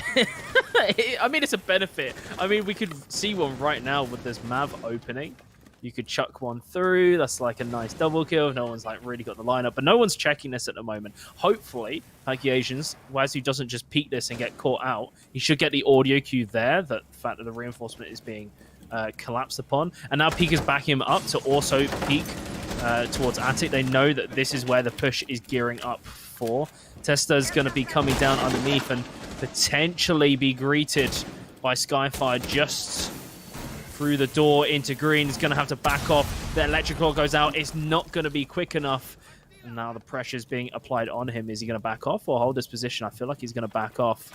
I mean, it's a benefit. I mean, we could see one right now with this Mav opening. You could chuck one through. That's like a nice double kill. No one's like really got the lineup, but no one's checking this at the moment. Hopefully, like the Asians, Wazoo doesn't just peek this and get caught out. He should get the audio cue there. That the fact that the reinforcement is being collapsed upon, and now Peek is backing him up to also peek towards Attic. They know that this is where the push is gearing up for. Testa's going to be coming down underneath and potentially be greeted by Skyfire just through the door into green. He's going to have to back off. The electric claw goes out. It's not going to be quick enough. And now the pressure is being applied on him. Is he going to back off or hold this position? I feel like he's going to back off.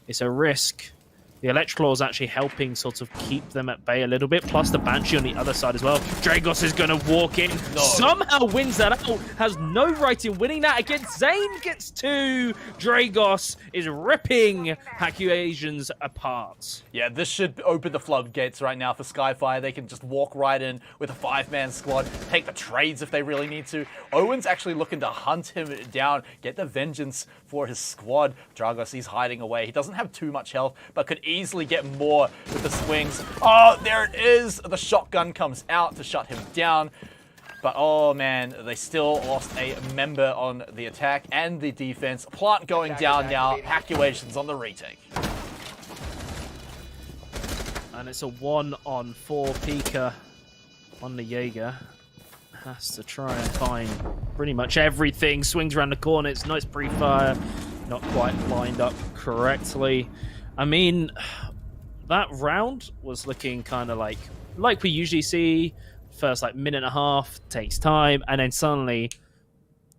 It's a risk. The Electric Claw is actually helping sort of keep them at bay a little bit, plus the Banshee on the other side as well. Dragos is going to walk in, somehow wins that out, has no right in winning that against Zane, gets 2. Dragos is ripping Hackulations apart. Yeah, this should open the floodgates right now for Skyfire. They can just walk right in with a 5-man squad, take the trades if they really need to. Owen's actually looking to hunt him down, get the vengeance for his squad. Dragos, he's hiding away. He doesn't have too much health, but could easily get more with the swings. Oh, there it is. The shotgun comes out to shut him down. But oh man, they still lost a member on the attack and the defense. Plant going down now. Hackulations on the retake. And it's a 1-on-4 Pika on the Jaeger. Has to try and find pretty much everything. Swings around the corner. It's nice pre-fire. Not quite lined up correctly. I mean, that round was looking kind of like we usually see. First, like, minute and a half, takes time, and then suddenly,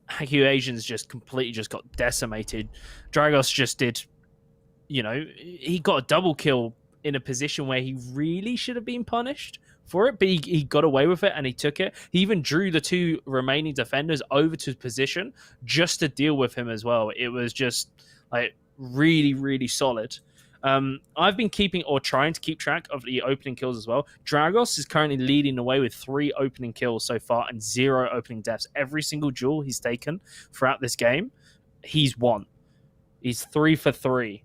Hackulations just completely just got decimated. Dragos just did, you know, he got a double kill in a position where he really should have been punished for it, but he got away with it and he took it. He even drew the 2 remaining defenders over to his position just to deal with him as well. It was just, like, really, really solid. I've been keeping or trying to keep track of the opening kills as well. Dragos is currently leading the way with 3 opening kills so far and 0 opening deaths. Every single duel he's taken throughout this game, he's won. He's 3 for 3.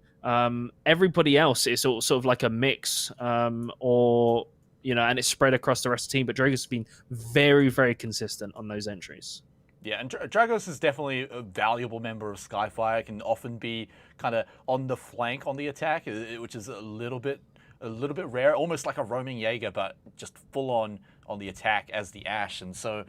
Everybody else is sort of like a mix, or, you know, and it's spread across the rest of the team. But Dragos has been very, very consistent on those entries. Yeah, and Dragos is definitely a valuable member of Skyfire. Can often be kind of on the flank on the attack, which is a little bit rare, almost like a roaming Jaeger, but just full on the attack as the Ash. And so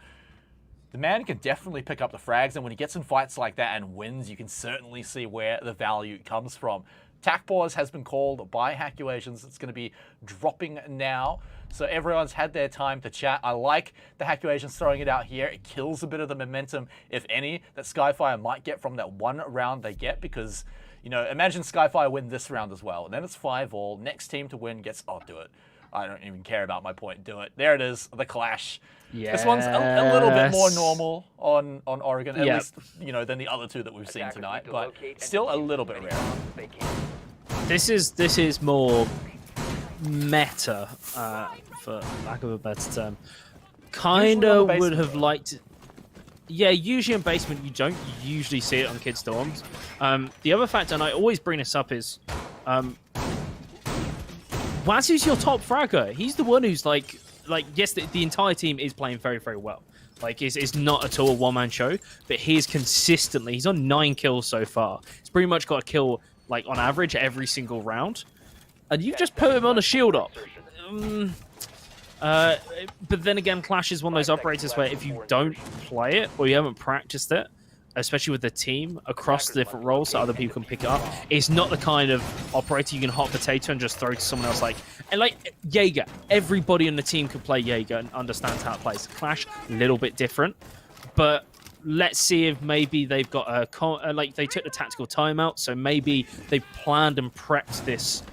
the man can definitely pick up the frags, and when he gets in fights like that and wins, you can certainly see where the value comes from. Tac pause has been called by Hackulations. It's going to be dropping now. So everyone's had their time to chat. I like the Hackulations throwing it out here. It kills a bit of the momentum, if any, that Skyfire might get from that 1 round they get, because, you know, imagine Skyfire win this round as well. And then it's 5-all. Next team to win gets, oh, do it. I don't even care about my point. Do it. There it is, the clash. Yes. This one's a little bit more normal on Oregon, at least, you know, than the other 2 that we've seen tonight, but still a little bit rare. This is more meta, for lack of a better term. Kinda would have liked. Yeah, usually in basement you don't usually see it on Kid Storms. The other factor, and I always bring this up, is Wazoo's your top fragger. He's the one who's like yes, the entire team is playing very, very well. Like, it's not at all a one-man show, but he's on 9 kills so far. He's pretty much got a kill, like, on average every single round. and you've just put him on a shield op. But then again, Clash is one of those operators where if you don't play it or you haven't practiced it, especially with the team across the different roles so other people can pick it up, it's not the kind of operator you can hot potato and just throw to someone else. And Jaeger, everybody on the team can play Jaeger and understands how it plays. Clash, a little bit different, but let's see if maybe they've got they took the tactical timeout, so maybe they've planned and prepped this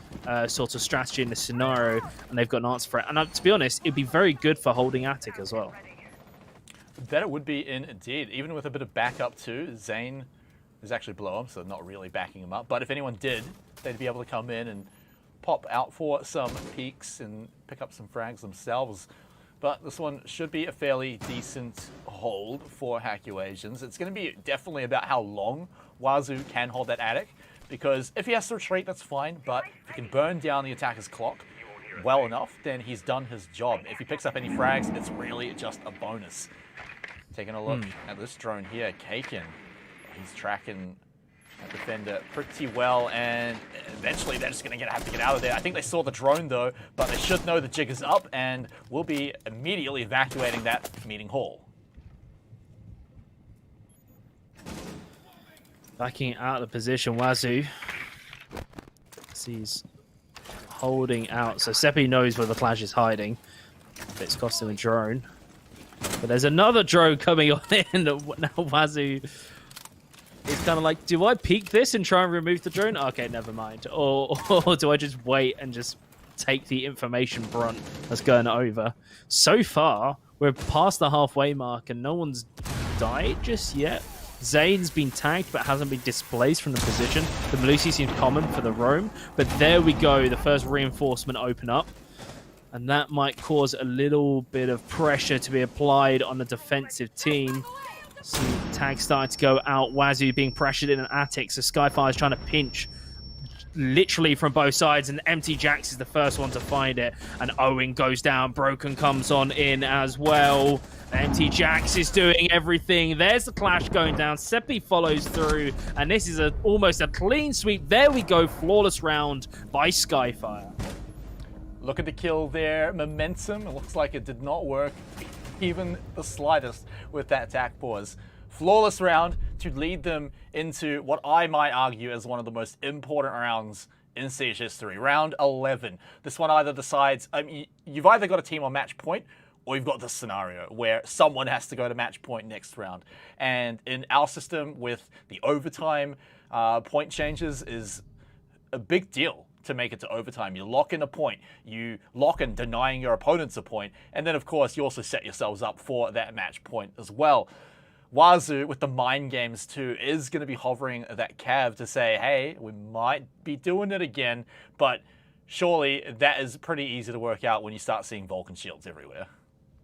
sort of strategy in this scenario, and they've got an answer for it. And to be honest, it'd be very good for holding Attic as well. That it would be indeed, even with a bit of backup too. Zane is actually below him, so not really backing him up. But if anyone did, they'd be able to come in and pop out for some peeks and pick up some frags themselves. But this one should be a fairly decent hold for Hackuasians. It's going to be definitely about how long Wazoo can hold that Attic, because if he has to retreat, that's fine. But if he can burn down the attacker's clock well enough, then he's done his job. If he picks up any frags, it's really just a bonus. Taking a look at this drone here, Kaken. He's tracking a defender pretty well, and eventually they're just going to have to get out of there. I think they saw the drone though, but they should know the jig is up and will be immediately evacuating that meeting hall. Backing out of the position, Wazoo. He's holding out. So Seppi knows where the Clash is hiding. But it's cost him a drone. But there's another drone coming on in. Now Wazoo is kind of like, do I peek this and try and remove the drone? Okay, never mind. Or do I just wait and just take the information brunt that's going over? So far, we're past the halfway mark and no one's died just yet. Zane's been tagged but hasn't been displaced from the position. The Melusi seems common for the roam. But there we go. The first reinforcement open up. And that might cause a little bit of pressure to be applied on the defensive team. See tags starting to go out. Wazoo being pressured in an attic. So Skyfire is trying to pinch literally from both sides. And Empty Jax is the first one to find it. And Owen goes down. Broken comes on in as well. Empty Jax is doing everything. There's the Clash going down. Seppi follows through. And this is almost a clean sweep. There we go. Flawless round by Skyfire. Look at the kill there. Momentum. It looks like it did not work even the slightest with that attack pause. Flawless round to lead them into what I might argue is one of the most important rounds in Siege history. Round 11. This one either decides, you've either got a team on match point or you've got this scenario where someone has to go to match point next round. And in our system with the overtime point changes is a big deal. To make it to overtime, you lock in a point, you lock in denying your opponents a point, and then of course you also set yourselves up for that match point as well. Wazoo with the mind games too is going to be hovering that cav to say, hey, we might be doing it again, but surely that is pretty easy to work out when you start seeing Vulcan shields everywhere.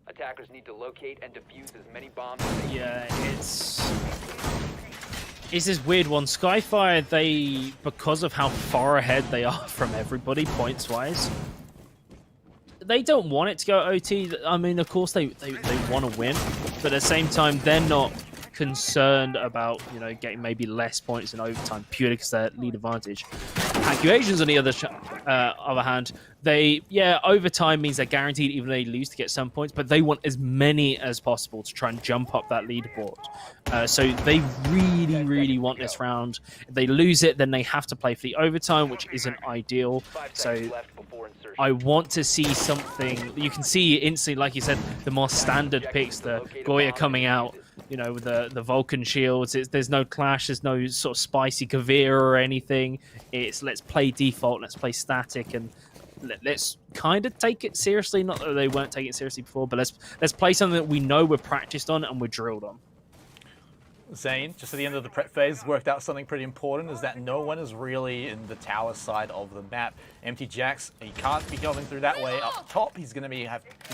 Attackers need to locate and defuse as many bombs as they can. Yeah, it's this weird one. Skyfire, they, because of how far ahead they are from everybody points-wise, they don't want it to go OT. I mean, of course they want to win, but at the same time, they're not concerned about, getting maybe less points in overtime purely because they're lead advantage. Hackuasians, on the other hand, overtime means they're guaranteed even though they lose to get some points, but they want as many as possible to try and jump up that leaderboard. So they really, really want this round. If they lose it, then they have to play for the overtime, which isn't ideal. So I want to see something. You can see instantly, like you said, the more standard picks, the Goya coming out, with the Vulcan shields. There's no Clash, there's no sort of spicy Kavir or anything. It's let's play default, let's play static, and let's kind of take it seriously. Not that they weren't taking it seriously before, but let's play something that we know we're practiced on and we're drilled on. Zane, just at the end of the prep phase, worked out something pretty important, is that no one is really in the tower side of the map. Empty Jax, he can't be going through that way up top. He's going to be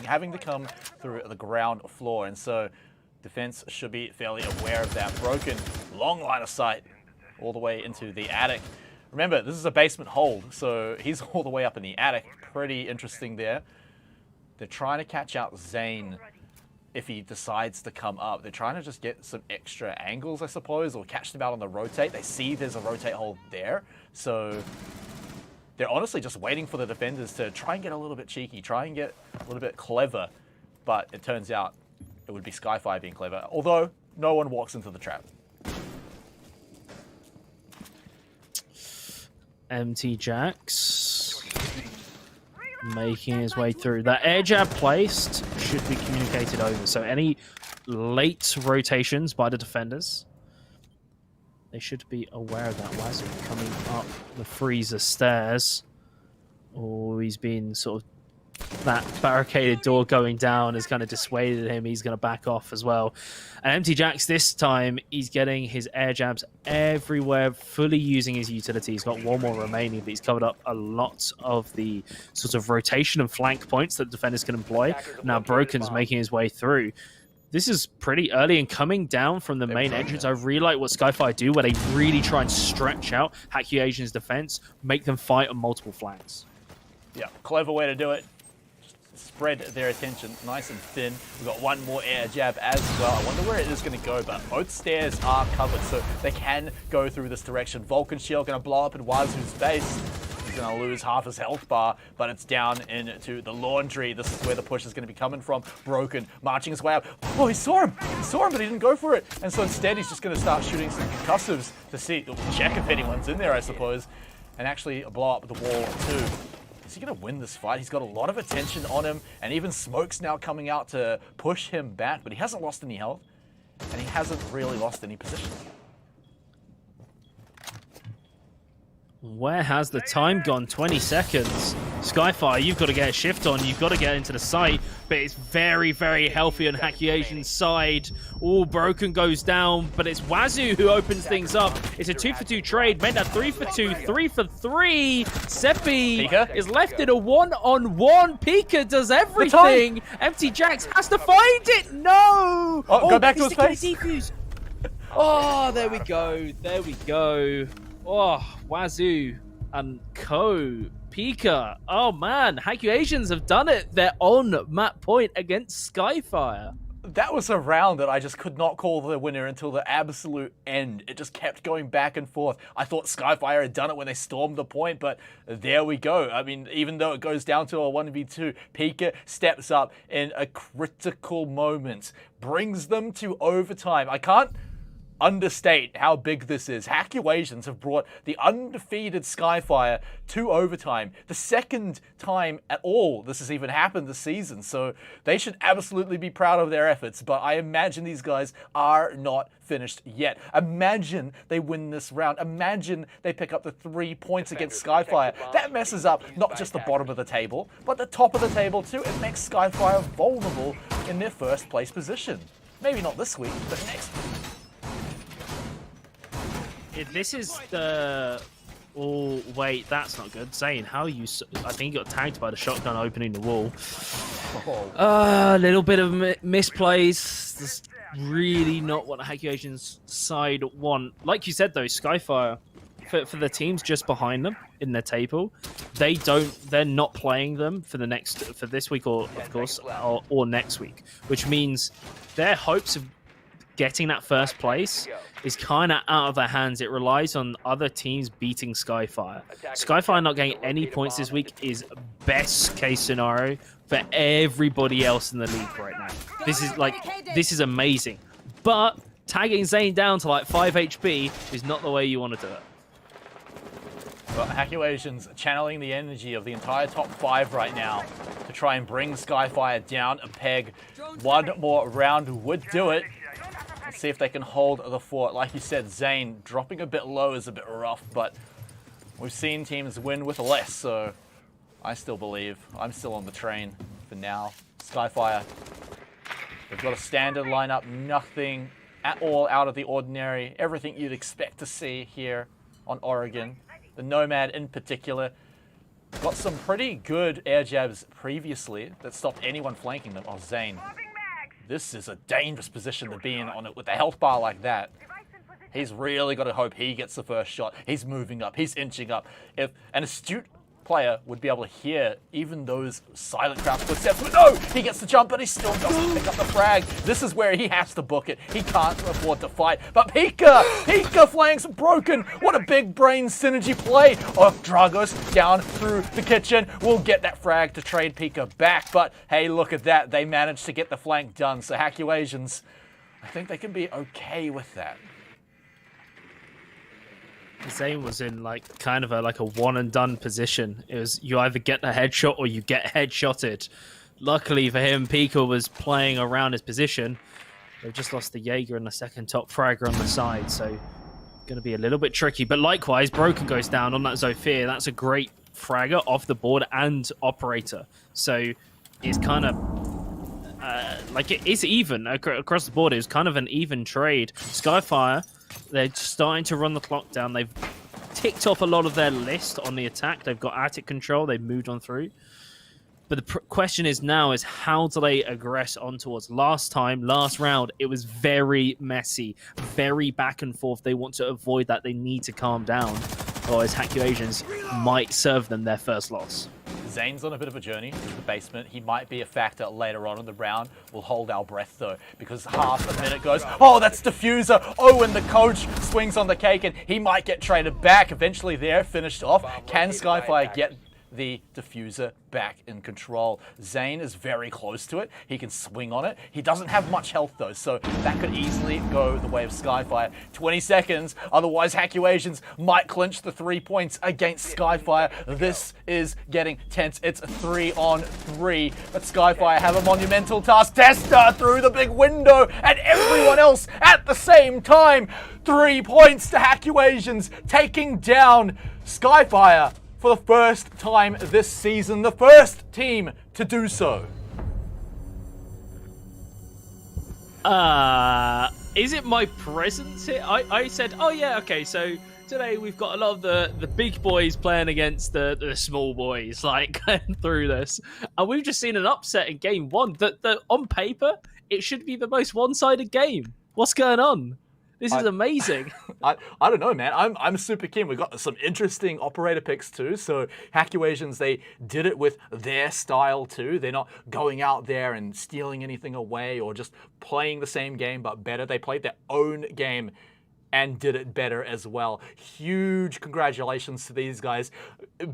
having to come through the ground floor, and so defense should be fairly aware of that. Broken, long line of sight all the way into the attic. Remember, this is a basement hold, so he's all the way up in the attic. Pretty interesting there. They're trying to catch out Zane if he decides to come up. They're trying to just get some extra angles, I suppose, or catch them out on the rotate. They see there's a rotate hole there, so they're honestly just waiting for the defenders to try and get a little bit cheeky, try and get a little bit clever. But it turns out it would be Skyfire being clever, although no one walks into the trap. MT Jax making his way through. That air jab placed should be communicated over. So any late rotations by the defenders, they should be aware of that. Wazoo coming up the freezer stairs. Oh, he's been sort of... That barricaded door going down has kind of dissuaded him. He's going to back off as well. And MT Jax this time, he's getting his air jabs everywhere, fully using his utility. He's got one more remaining, but he's covered up a lot of the sort of rotation and flank points that defenders can employ. Now Broken's making his way through. This is pretty early and coming down from the main entrance. I really like what Skyfire do, where they really try and stretch out Hackyu Asian's defense, make them fight on multiple flanks. Yeah, clever way to do it. Spread their attention nice and thin. We've got one more air jab as well. I wonder where it is going to go, but both stairs are covered, so they can go through this direction. Vulcan Shield going to blow up in Wazoo's face. He's going to lose half his health bar, but it's down into the laundry. This is where the push is going to be coming from. Broken, marching his way up. Oh, he saw him! He saw him, but he didn't go for it. And so instead, he's just going to start shooting some concussives to check if anyone's in there, I suppose, and actually blow up the wall too. Is he going to win this fight? He's got a lot of attention on him, and even Smoke's now coming out to push him back, but he hasn't lost any health, and he hasn't really lost any position. Where has the time gone? 20 seconds. Skyfire, you've got to get a shift on. You've got to get into the site, but it's very, very healthy on Hackyu Asian's side. All Broken goes down, but it's Wazoo who opens things up. It's a 2-for-2 trade. Made that 3-for-2, 3-for-3. Seppi is left in a 1-on-1. Pika does everything. MT Jax has to find it. No! Oh, go back to his face. Defuse. Oh, there we go. There we go. Oh, Wazoo and Co. Pika. Oh man, Hackyu Asians have done it. They're on map point against Skyfire. That was a round that I just could not call the winner until the absolute end. It just kept going back and forth. I thought Skyfire had done it when they stormed the point, but there we go. I mean, even though it goes down to a 1v2, Pika steps up in a critical moment, brings them to overtime. I can't understate how big this is. Hackyu Asians have brought the undefeated Skyfire to overtime. The second time at all this has even happened this season, so they should absolutely be proud of their efforts, but I imagine these guys are not finished yet. Imagine they win this round. Imagine they pick up the 3 points against Skyfire. That messes up not just the bottom of the table, but the top of the table too. It makes Skyfire vulnerable in their first place position. Maybe not this week, but next week. This is the... Oh, wait, that's not good. Zane, how are you... I think you got tagged by the shotgun opening the wall. A little bit of misplays. That's really not what the Hackyu Asians side want. Like you said, though, Skyfire, for the teams just behind them in their table, they're not playing them for this week or, of course, or next week, which means their hopes of getting that first place is kind of out of their hands. It relies on other teams beating Skyfire. Skyfire not getting any points this week is best case scenario for everybody else in the league right now. This is amazing. But tagging Zane down to like 5 HP is not the way you want to do it. Well, Hackyu Asians channeling the energy of the entire top 5 right now to try and bring Skyfire down a peg. One more round would do it. Let's see if they can hold the fort. Like you said, Zane dropping a bit low is a bit rough, but we've seen teams win with less, so I still believe. I'm still on the train for now. Skyfire, they've got a standard lineup, nothing at all out of the ordinary. Everything you'd expect to see here on Oregon. The Nomad in particular got some pretty good air jabs previously that stopped anyone flanking them. Oh, Zane. This is a dangerous position to be in on it with a health bar like that. He's really got to hope he gets the first shot. He's moving up. He's inching up. If an astute player would be able to hear even those silent crouch footsteps. But no, he gets the jump, but he still doesn't pick up the frag. This is where he has to book it. He can't afford to fight. But Pika flanks broken. What a big brain synergy play. Oh, Dragos down through the kitchen. We'll get that frag to trade Pika back. But hey, look at that. They managed to get the flank done. So Hacky Asians, I think they can be okay with that. Zane was in like kind of a one and done position. It was you either get the headshot or you get headshotted. Luckily for him, Pika was playing around his position. They've just lost the Jaeger and the second top fragger on the side, so going to be a little bit tricky. But likewise, Broken goes down on that Zofia. That's a great fragger off the board and operator. So it's kind of it is even across the board. It was kind of an even trade. Skyfire, they're starting to run the clock down. They've ticked off a lot of their list on the attack. They've got attic control. They've moved on through. But the question is now is how do they aggress on towards? Last round, it was very messy, very back and forth. They want to avoid that. They need to calm down. Otherwise, Hacky Asians might serve them their first loss. Zane's on a bit of a journey to the basement. He might be a factor later on in the round. We'll hold our breath, though, because half a minute goes. Oh, that's Diffuser. Oh, and the coach swings on the cake, and he might get traded back. Eventually, they're finished off. Can Skyfire get the Diffuser back in control? Zane is very close to it. He can swing on it. He doesn't have much health, though, so that could easily go the way of Skyfire. 20 seconds, otherwise Hacky Asians might clinch the 3 points against Skyfire. This is getting tense. It's a 3-on-3, but Skyfire have a monumental task. Tester through the big window, and everyone else at the same time. 3 points to Hacky Asians, taking down Skyfire for the first time this season, the first team to do so. Is it my presence here? I said, oh yeah, okay, so today we've got a lot of the big boys playing against the small boys, like, going through this. And we've just seen an upset in game one. On paper, it should be the most one-sided game. What's going on? This is amazing. I don't know, man. I'm super keen. We've got some interesting operator picks too. So Hacky Asians, they did it with their style too. They're not going out there and stealing anything away or just playing the same game but better. They played their own game and did it better as well. Huge congratulations to these guys.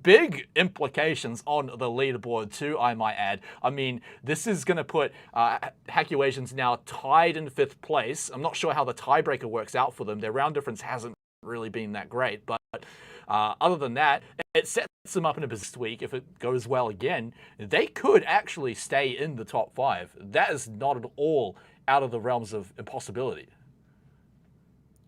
Big implications on the leaderboard too, I might add. I mean, this is going to put Hacky Asians now tied in 5th place. I'm not sure how the tiebreaker works out for them. Their round difference hasn't really been that great, but other than that, it sets them up in a business week. If it goes well again, they could actually stay in the top 5. That is not at all out of the realms of impossibility.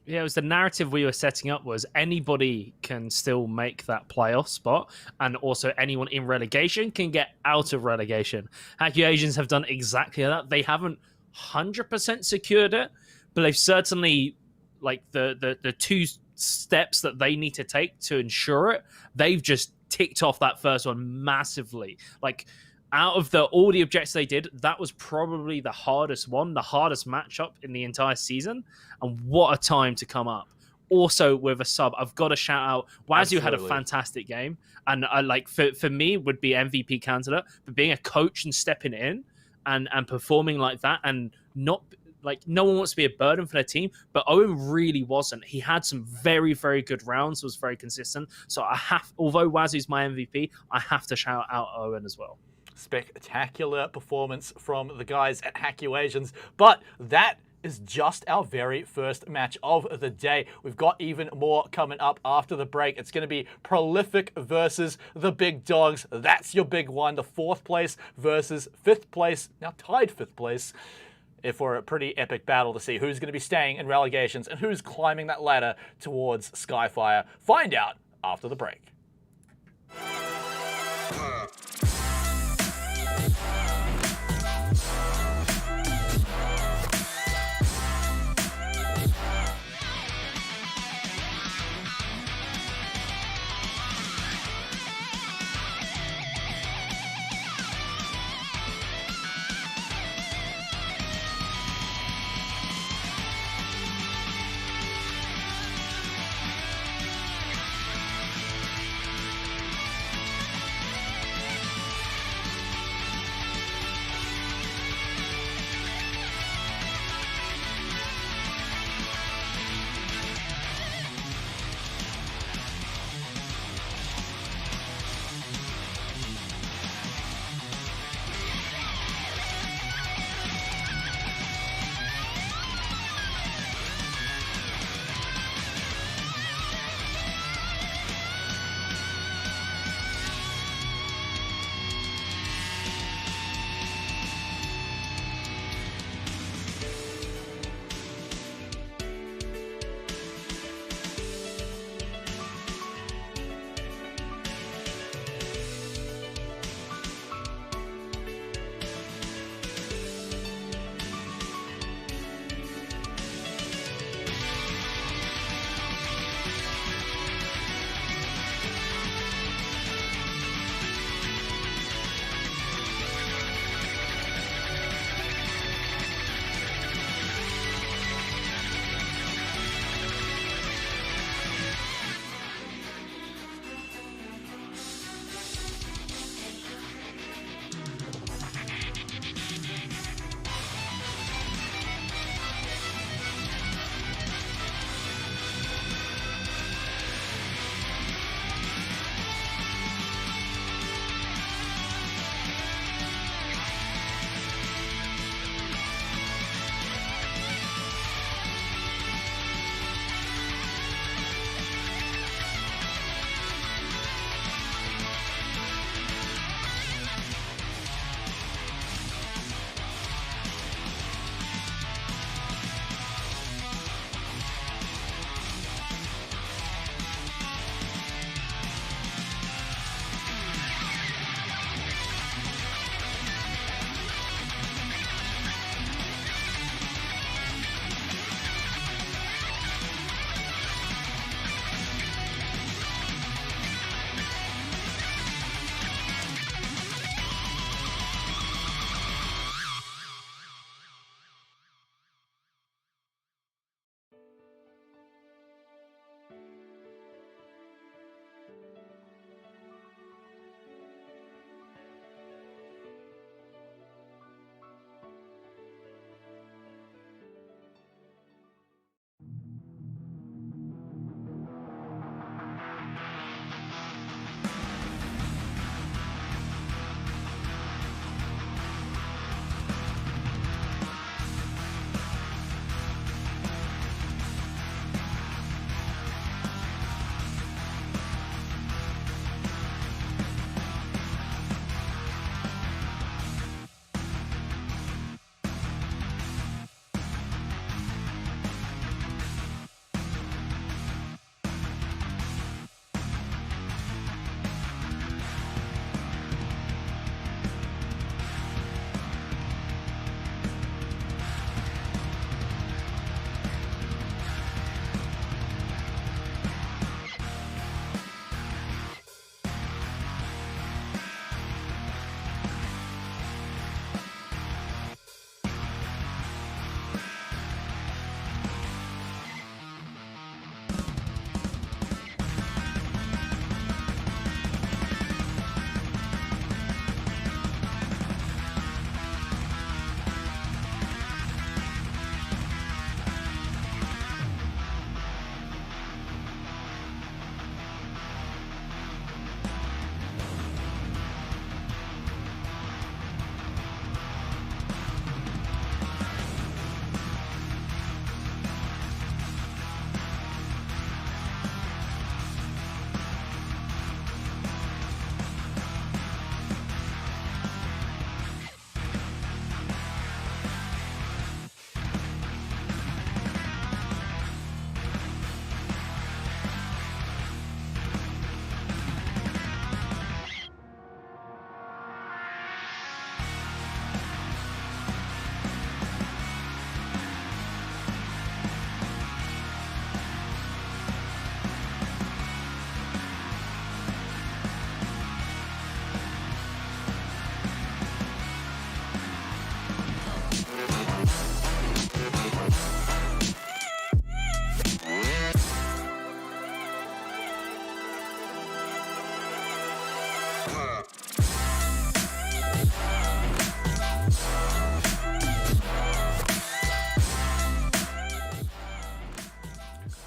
Yeah, it was the narrative we were setting up was anybody can still make that playoff spot, and also anyone in relegation can get out of relegation. Hacky Asians have done exactly that. They haven't 100% secured it, but they've certainly, like, the 2 steps that they need to take to ensure it, they've just ticked off that first one massively. Like, out of all the objectives they did, that was probably the hardest one, the hardest matchup in the entire season. And what a time to come up. Also with a sub, I've got to shout out, Wazoo had a fantastic game. And I like for me would be MVP candidate, but being a coach and stepping in and performing like that, and not like, no one wants to be a burden for their team, but Owen really wasn't. He had some very, very good rounds, was very consistent. So although Wazoo's my MVP, I have to shout out Owen as well. Spectacular performance from the guys at Hacky Asians, but that is just our very first match of the day. We've got even more coming up after the break. It's going to be Prolific versus the Big Dogs. That's your big one. The 4th place versus 5th place, now tied 5th place, for a pretty epic battle to see who's going to be staying in relegations and who's climbing that ladder towards Skyfire. Find out after the break.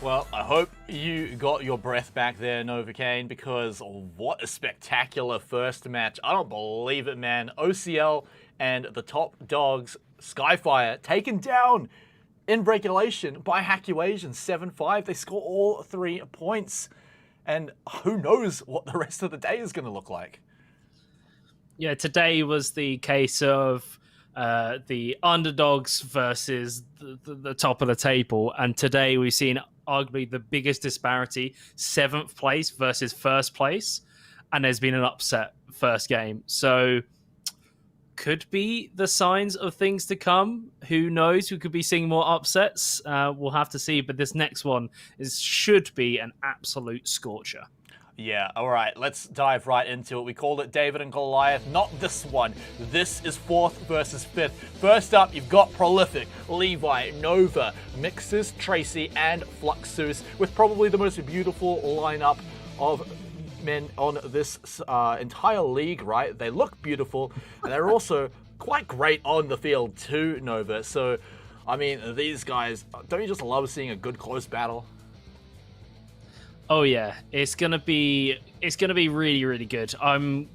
Well, I hope you got your breath back there, Novocaine, because what a spectacular first match. I don't believe it, man. OCL and the top dogs, Skyfire, taken down in regulation by Hackuasian 7-5. They score all 3 points. And who knows what the rest of the day is going to look like. Yeah, today was the case of the underdogs versus the top of the table. And today we've seen arguably the biggest disparity, 7th place versus 1st place. And there's been an upset first game. So could be the signs of things to come. Who knows? We could be seeing more upsets. We'll have to see. But this next one should be an absolute scorcher. Yeah, all right, let's dive right into it. We called it David and Goliath, not this one. This is 4th versus 5th. First up, you've got Prolific, Levi, Nova, Mixes, Tracy, and Fluxus, with probably the most beautiful lineup of men on this entire league, right? They look beautiful, and they're also quite great on the field too, Nova. So, I mean, these guys, don't you just love seeing a good close battle? Oh yeah, it's gonna be really, really good. I'm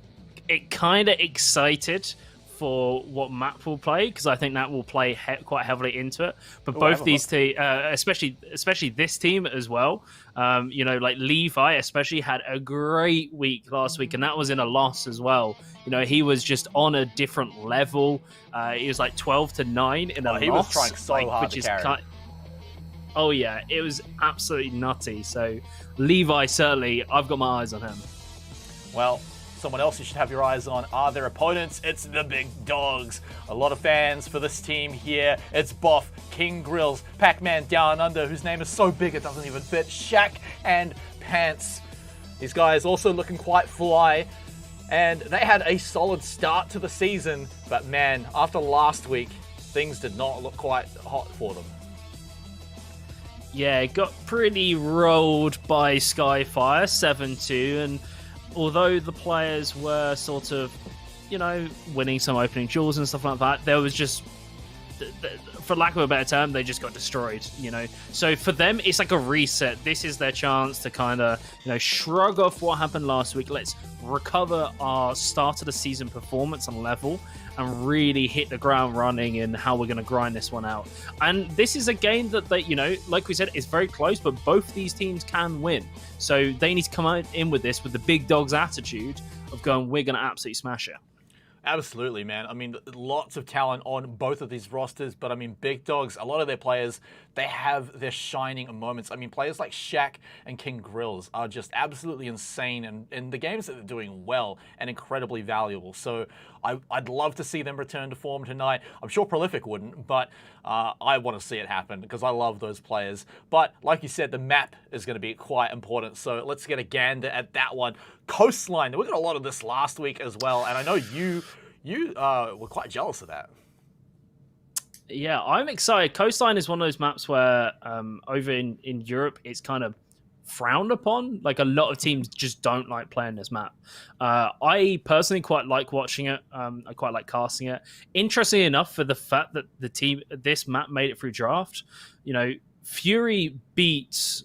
kind of excited for what map will play, because I think that will play quite heavily into it. But both these teams, especially this team as well, like Levi especially had a great week last week, and that was in a loss as well. He was just on a different level. He was like 12-9 in a loss. He was trying so hard to carry. Oh yeah, it was absolutely nutty. So Levi, certainly, I've got my eyes on him. Well, someone else you should have your eyes on are their opponents. It's the big dogs. A lot of fans for this team here. It's Boff, King Grills, Pac-Man Down Under, whose name is so big it doesn't even fit, Shaq, and Pants. These guys also looking quite fly. And they had a solid start to the season. But man, after last week, things did not look quite hot for them. Yeah, it got pretty rolled by Skyfire, 7-2, and although the players were sort of, winning some opening jewels and stuff like that, there was just, for lack of a better term, they just got destroyed, So for them, it's like a reset. This is their chance to kind of, shrug off what happened last week. Let's recover our start of the season performance and level, and really hit the ground running in how we're going to grind this one out. And this is a game that they, like we said, is very close, but both these teams can win. So they need to come in with this with the big dogs attitude of going, we're going to absolutely smash it. Absolutely, man. I mean, lots of talent on both of these rosters, but I mean, big dogs, a lot of their players, they have their shining moments. I mean, players like Shaq and King Grills are just absolutely insane, and in the games that they're doing well and incredibly valuable. So I'd love to see them return to form tonight. I'm sure Prolific wouldn't, but I want to see it happen because I love those players. But like you said, the map is going to be quite important. So let's get a gander at that one. Coastline. We got a lot of this last week as well, and I know you were quite jealous of that. Yeah, I'm excited. Coastline is one of those maps where over in Europe, it's kind of frowned upon. Like, a lot of teams just don't like playing this map. I personally quite like watching it. I quite like casting it. Interestingly enough, for the fact that this map made it through draft, Fury beat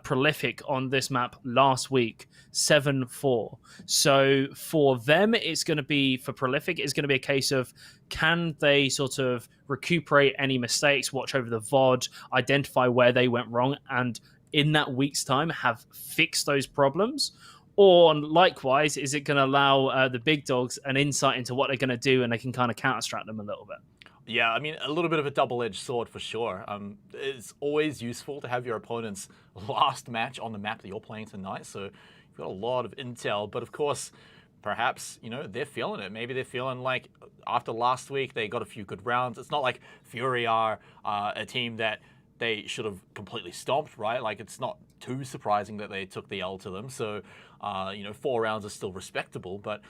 Prolific on this map last week 7-4. So for them, for Prolific, it's going to be a case of, can they sort of recuperate any mistakes, watch over the VOD, identify where they went wrong, and in that week's time have fixed those problems? Or likewise, is it going to allow the big dogs an insight into what they're going to do, and they can kind of counter-strat them a little bit? Yeah, I mean, a little bit of a double-edged sword for sure. It's always useful to have your opponent's last match on the map that you're playing tonight, so you've got a lot of intel. But of course, perhaps, they're feeling it. Maybe they're feeling like after last week, they got a few good rounds. It's not like Fury are a team that they should have completely stomped, right? Like, it's not too surprising that they took the L to them. So, 4 rounds is still respectable, but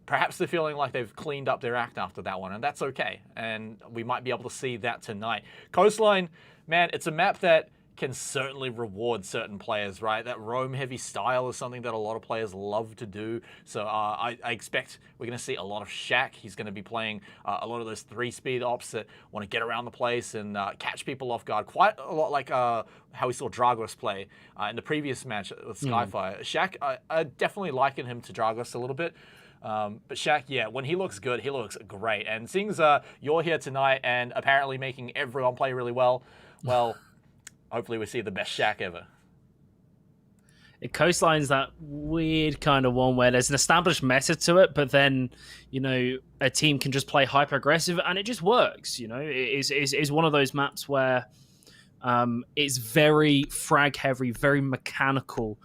perhaps they're feeling like they've cleaned up their act after that one, and that's okay. And we might be able to see that tonight. Coastline, man, it's a map that can certainly reward certain players, right? That roam-heavy style is something that a lot of players love to do. So I expect we're going to see a lot of Shaq. He's going to be playing a lot of those 3-speed ops that want to get around the place and catch people off guard. Quite a lot like how we saw Dragos play in the previous match with Skyfire. Shaq, I definitely liken him to Dragos a little bit. But Shaq, yeah, when he looks good, he looks great. And seeing as you're here tonight and apparently making everyone play really well, hopefully we see the best Shaq ever. Coastline's that weird kind of one where there's an established method to it, but then, you know, a team can just play hyper-aggressive and it just works, you know? It is one of those maps where it's very frag-heavy, very mechanical,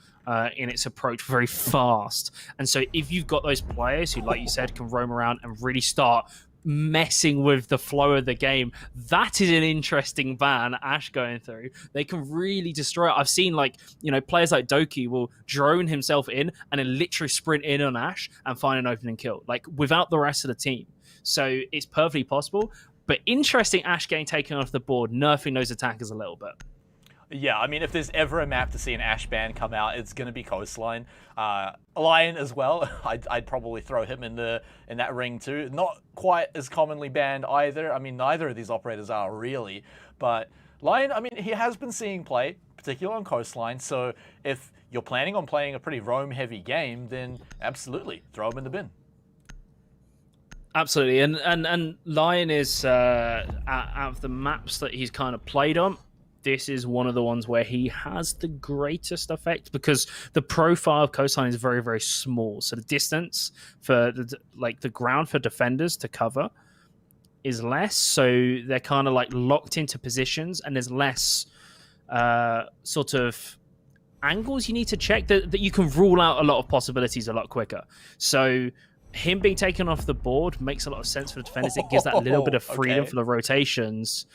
in its approach, very fast. And so if you've got those players who, like you said, can roam around and really start messing with the flow of the game, that is an interesting ban Ash going through. They can really destroy it. I've seen, like, you know, players like Doki will drone himself in and then literally sprint in on Ash and find an opening kill, like, without the rest of the team. So it's perfectly possible. But interesting Ash getting taken off the board, nerfing those attackers a little bit. Yeah, I mean, if there's ever a map to see an Ash ban come out, it's going to be Coastline. Lion as well. I'd probably throw him in that ring too. Not quite as commonly banned either. I mean, neither of these operators are really. But Lion, I mean, he has been seeing play, particularly on Coastline. So if you're planning on playing a pretty roam-heavy game, then absolutely throw him in the bin. Absolutely, and Lion is out of the maps that he's kind of played on, this is one of the ones where he has the greatest effect because the profile of Coastline is very, very small. So the distance for the ground for defenders to cover is less. So they're kind of like locked into positions, and there's less sort of angles you need to check that you can rule out a lot of possibilities a lot quicker. So him being taken off the board makes a lot of sense for the defenders. It gives that little bit of freedom for the rotations.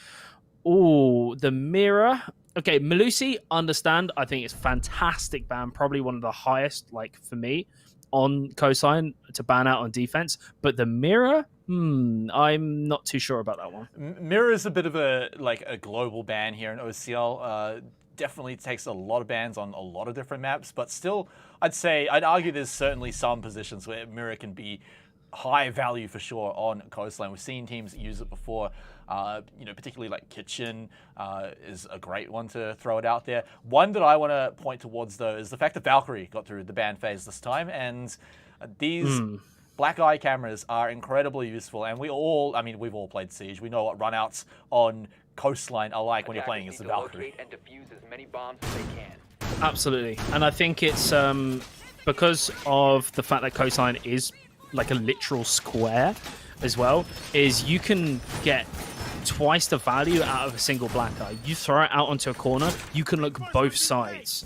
Oh, the mirror. Okay, Melusi, understand. I think it's fantastic ban. Probably one of the highest, like, for me, on Coastline to ban out on defense. But the mirror, I'm not too sure about that one. Mirror is a bit of a global ban here in OCL. Definitely takes a lot of bans on a lot of different maps. But still, I'd argue there's certainly some positions where mirror can be high value for sure on Coastline. We've seen teams use it before. Particularly like Kitchen is a great one to throw it out there. One that I want to point towards, though, is the fact that Valkyrie got through the ban phase this time, and these black eye cameras are incredibly useful. And we've all played Siege. We know what runouts on Coastline are like when you're playing as the Valkyrie. And defuse as many bombs as they can. Absolutely, and I think it's because of the fact that Coastline is like a literal square as well, is you can get twice the value out of a single black eye. You throw it out onto a corner, you can look both sides.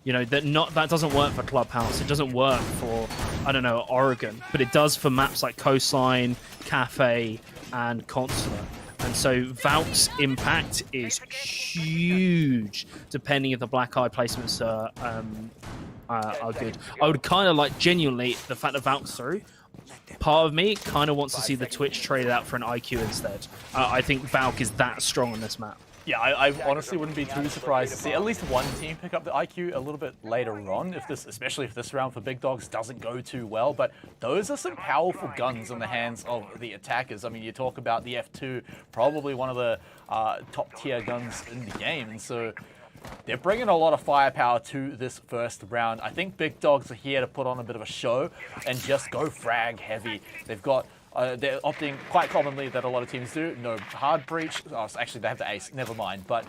You know, that doesn't work for Clubhouse. It doesn't work for, I don't know, Oregon, but it does for maps like Coastline, Cafe, and Consular. And so Valk's impact is huge, depending if the black eye placements are good. I would kind of like, genuinely, the fact that Valk's through, part of me kind of wants to see the Twitch traded out for an IQ instead. I think Valk is that strong on this map. Yeah, I honestly wouldn't be too surprised to see at least one team pick up the IQ a little bit later on, especially if this round for Big Dogs doesn't go too well. But those are some powerful guns in the hands of the attackers. I mean, you talk about the F2, probably one of the top tier guns in the game. And so they're bringing a lot of firepower to this first round. I think Big Dogs are here to put on a bit of a show and just go frag heavy. They've got, they're opting quite commonly that a lot of teams do, no hard breach. Oh, so actually, they have the ace, never mind. But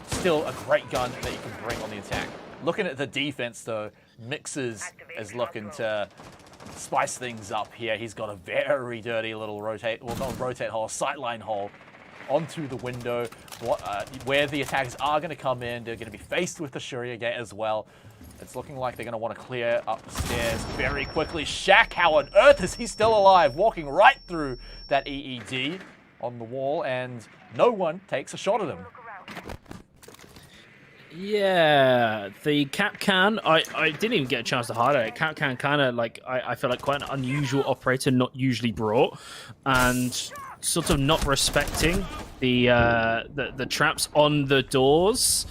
still a great gun that you can bring on the attack. Looking at the defense, though, Mixes is looking to spice things up here. He's got a very dirty little rotate, well, not rotate hole, sightline hole onto the window, where the attackers are going to come in. They're going to be faced with the Shuriya Gate as well. It's looking like they're going to want to clear upstairs very quickly. Shaq, how on earth is he still alive? Walking right through that EED on the wall, and no one takes a shot at him. Yeah, the Capcan, I didn't even get a chance to highlight it. Capcan kind of like, I feel like quite an unusual operator, not usually brought, and sort of not respecting The traps on the doors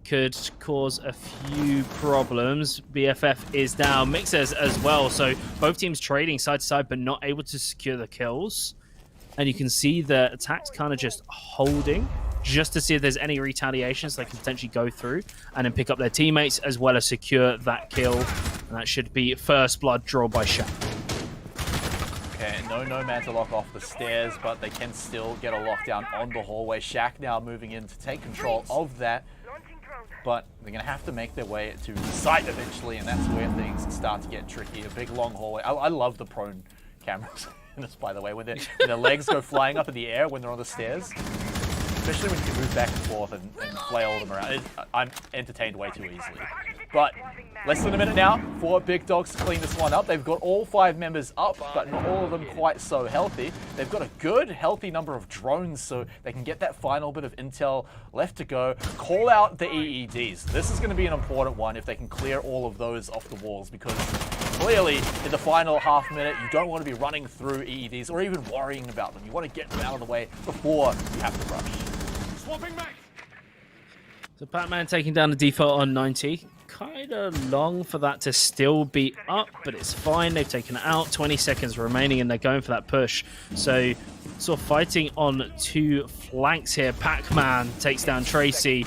could cause a few problems. BFF is down. Mixers as well. So both teams trading side to side, but not able to secure the kills. And you can see the attacks kind of just holding, just to see if there's any retaliation, so they can potentially go through and then pick up their teammates, as well as secure that kill. And that should be first blood drawn by Shaq. Okay, no Nomad to lock off the stairs, but they can still get a lockdown on the hallway. Shaq now moving in to take control of that. But they're going to have to make their way to the site eventually, and that's where things start to get tricky. A big, long hallway. I love the prone cameras in this, by the way, when their legs go flying up in the air when they're on the stairs. Especially when you can move back and forth and flail them around. I'm entertained way too easily. But less than a minute now for Big Dogs to clean this one up. They've got all 5 members up, but not all of them quite so healthy. They've got a good, healthy number of drones, so they can get that final bit of intel left to go. Call out the EEDs. This is going to be an important one if they can clear all of those off the walls, because clearly in the final half minute, you don't want to be running through EEDs or even worrying about them. You want to get them out of the way before you have to rush. Swapping back. So Pac-Man taking down the default on 90. Kind of long for that to still be up, but it's fine. They've taken it out. 20 seconds remaining, and they're going for that push. So sort of fighting on 2 flanks here. Pac-Man takes down Tracy.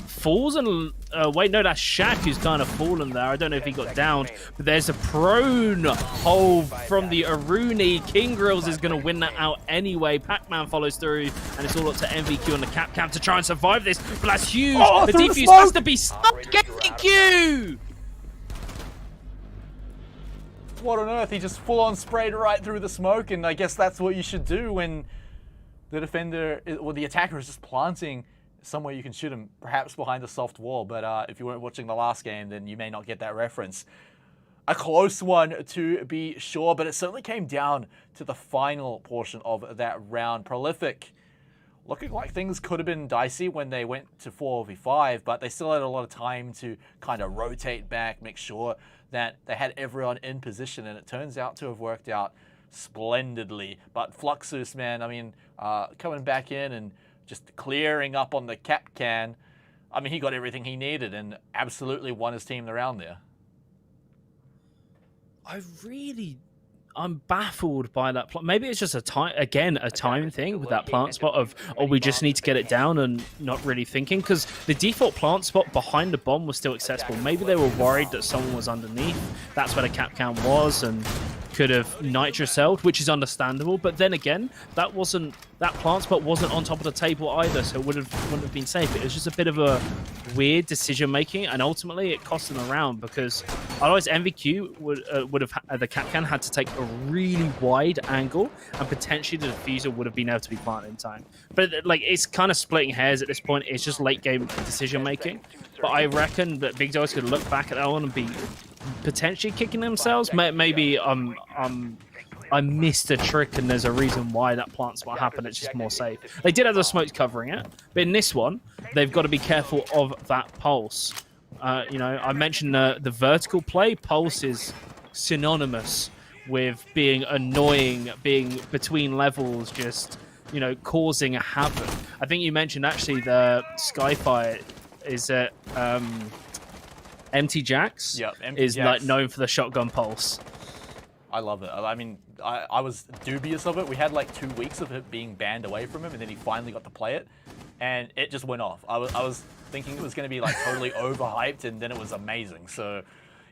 Falls and... wait, no, that's Shaq who's kind of fallen there. I don't know if he got downed, but there's a prone hold from the Aruni. King Grills is going to win that out anyway. Pac-Man follows through, and it's all up to MVQ and the Cap to try and survive this, but that's huge. The defuse has to be stopped. MVQ! What on earth? He just full-on sprayed right through the smoke, and I guess that's what you should do when the defender, or the attacker, is just planting somewhere you can shoot him, perhaps behind a soft wall. But if you weren't watching the last game, then you may not get that reference. A close one to be sure, but it certainly came down to the final portion of that round. Prolific looking like things could have been dicey when they went to 4v5, but they still had a lot of time to kind of rotate back, make sure that they had everyone in position, and it turns out to have worked out splendidly. But Fluxus, man, I mean, coming back in and just clearing up on the cap can. I mean, he got everything he needed and absolutely won his team the round there. I'm baffled by that. Maybe it's just a time thing with that plant spot of, oh, we just need to get it down and not really thinking, because the default plant spot behind the bomb was still accessible. Maybe they were worried that someone was underneath. That's where the cap can was and could have nitrocelled, which is understandable. But then again, that plant spot wasn't on top of the table either, so it wouldn't have been safe. It was just a bit of a weird decision making, and ultimately it cost them a round, because otherwise MVQ would have the cap can had to take a really wide angle, and potentially the diffuser would have been able to be planted in time. But like, it's kind of splitting hairs at this point. It's just late game decision making. But I reckon that Big Dogs could look back at that one and be potentially kicking themselves. Maybe I missed a trick, and there's a reason why that plant spot happened. It's just more safe. They did have the smokes covering it, but in this one, they've got to be careful of that pulse. You know, I mentioned the vertical play. Pulse is synonymous with being annoying, being between levels, just, you know, causing a havoc. I think you mentioned actually the Skyfire is at MT Jax. Yep, is like known for the shotgun pulse. I love it. I mean, I was dubious of it. We had like 2 weeks of it being banned away from him, and then he finally got to play it, and it just went off. I was thinking it was going to be like totally overhyped, and then it was amazing. So,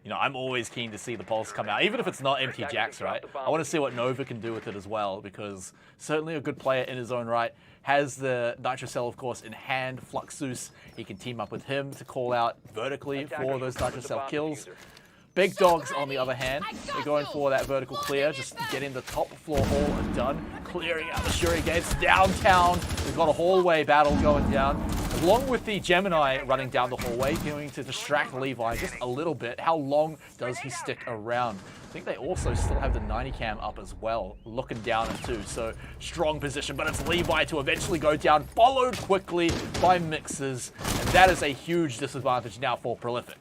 you know, I'm always keen to see the pulse come out, even if it's not MT Jax, right? I want to see what Nova can do with it as well, because certainly a good player in his own right. Has the Nitrocell, of course, in hand. Fluxus, he can team up with him to call out vertically for those Nitrocell kills. Big Dogs, on the other hand, they're going for that vertical clear, just getting the top floor all done, clearing out the Shuri gates downtown. We've got a hallway battle going down, along with the Gemini running down the hallway, going to distract Levi just a little bit. How long does he stick around? I think they also still have the 90 cam up as well, looking down it too. So strong position, but it's Levi to eventually go down, followed quickly by Mixers, and that is a huge disadvantage now for Prolific.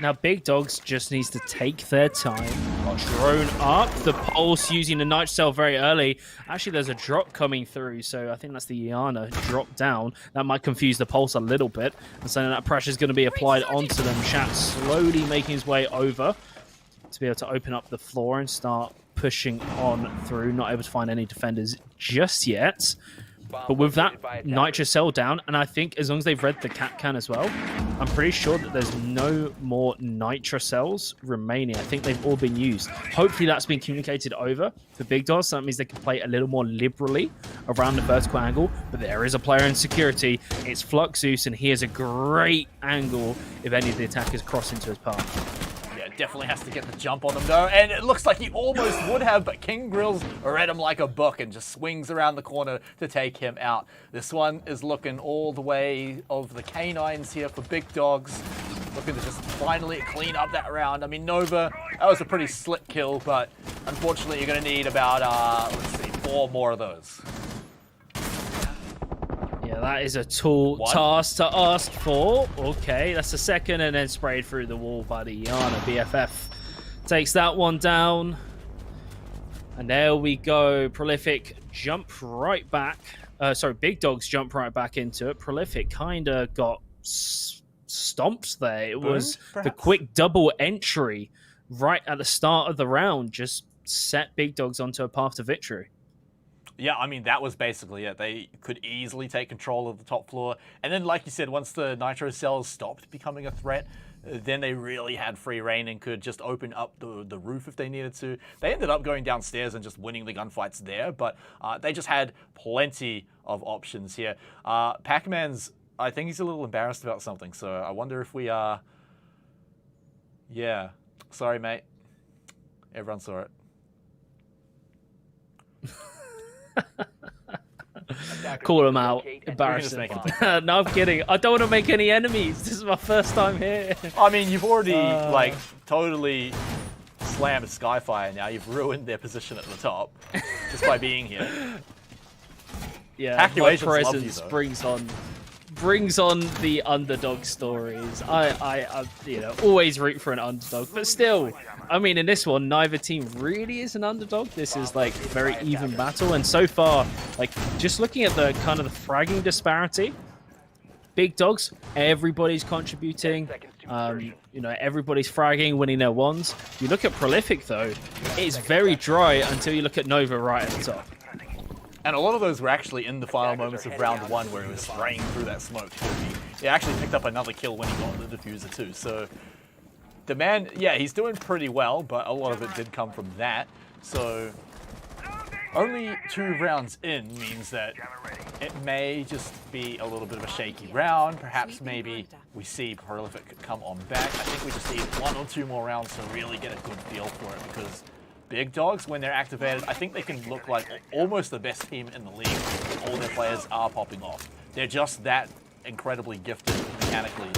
Now, Big Dogs just needs to take their time, Drone up, the pulse using the Nitro Cell very early. Actually, there's a drop coming through, so I think that's the Iana drop down. That might confuse the pulse a little bit, and so that pressure is going to be applied onto them. Shat slowly making his way over to be able to open up the floor and start pushing on through. Not able to find any defenders just yet. But with that Nitro Cell down, and I think as long as they've read the Cat Can as well, I'm pretty sure that there's no more Nitro Cells remaining. I think they've all been used. Hopefully that's been communicated over for Big Dogs, so that means they can play a little more liberally around the vertical angle. But there is a player in security. It's Fluxus, and he has a great angle if any of the attackers cross into his path. Definitely has to get the jump on him though, and it looks like he almost would have, but King Grills read him like a book and just swings around the corner to take him out. This one is looking all the way of the canines here for Big Dogs, looking to just finally clean up that round. I mean, Nova, that was a pretty slick kill, but unfortunately you're going to need about, let's see, 4 more of those. Yeah, that is a tall task to ask for. Okay, that's the second, and then sprayed through the wall by the Iana. BFF takes that one down. And there we go. Prolific jump right back. Big Dogs jump right back into it. Prolific kind of got stomped there. It was the quick double entry right at the start of the round. Just set Big Dogs onto a path to victory. Yeah, I mean, that was basically it. They could easily take control of the top floor. And then, like you said, once the Nitro Cells stopped becoming a threat, then they really had free reign and could just open up the roof if they needed to. They ended up going downstairs and just winning the gunfights there, but they just had plenty of options here. Pac-Man's, I think he's a little embarrassed about something, so I wonder if we are... Yeah, sorry, mate. Everyone saw it. Call him out. Embarrassing. No, I'm kidding. I don't want to make any enemies. This is my first time here. I mean, you've already like totally slammed Skyfire. Now you've ruined their position at the top just by being here. Yeah, my presence brings on the underdog stories. I always root for an underdog, but still, I mean, in this one, neither team really is an underdog. This is like a very even battle, and so far, like just looking at the kind of the fragging disparity, Big Dogs, everybody's contributing. Everybody's fragging, winning their ones. You look at Prolific though, it's very dry until you look at Nova right at the top. And a lot of those were actually in the final moments of round 1 where he was spraying through that smoke. He actually picked up another kill when he got the diffuser too. So the man, yeah, he's doing pretty well, but a lot of it did come from that. So only 2 rounds in means that it may just be a little bit of a shaky round. Perhaps maybe we see Prolific come on back. I think we just need 1 or 2 more rounds to really get a good feel for it, because Big Dogs, when they're activated, I think they can look like almost the best team in the league when all their players are popping off. They're just that incredibly gifted mechanically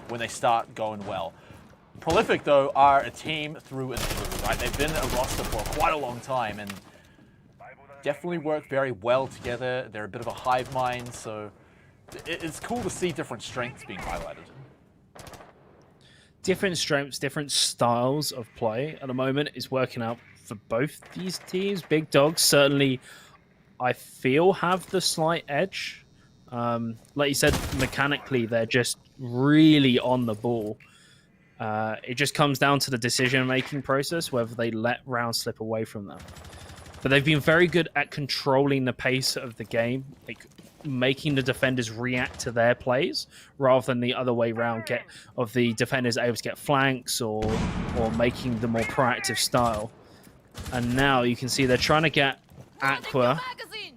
when they start going well. Prolific, though, are a team through and through, right? They've been a roster for quite a long time and definitely work very well together. They're a bit of a hive mind, so it's cool to see different strengths being highlighted. Different strengths, different styles of play at the moment is working out for both these teams. Big Dogs certainly, I feel, have the slight edge. Like you said, mechanically, they're just really on the ball. It just comes down to the decision-making process, whether they let rounds slip away from them. But they've been very good at controlling the pace of the game, like making the defenders react to their plays rather than the other way around, of the defenders able to get flanks or making the more proactive style. And now you can see they're trying to get Aqua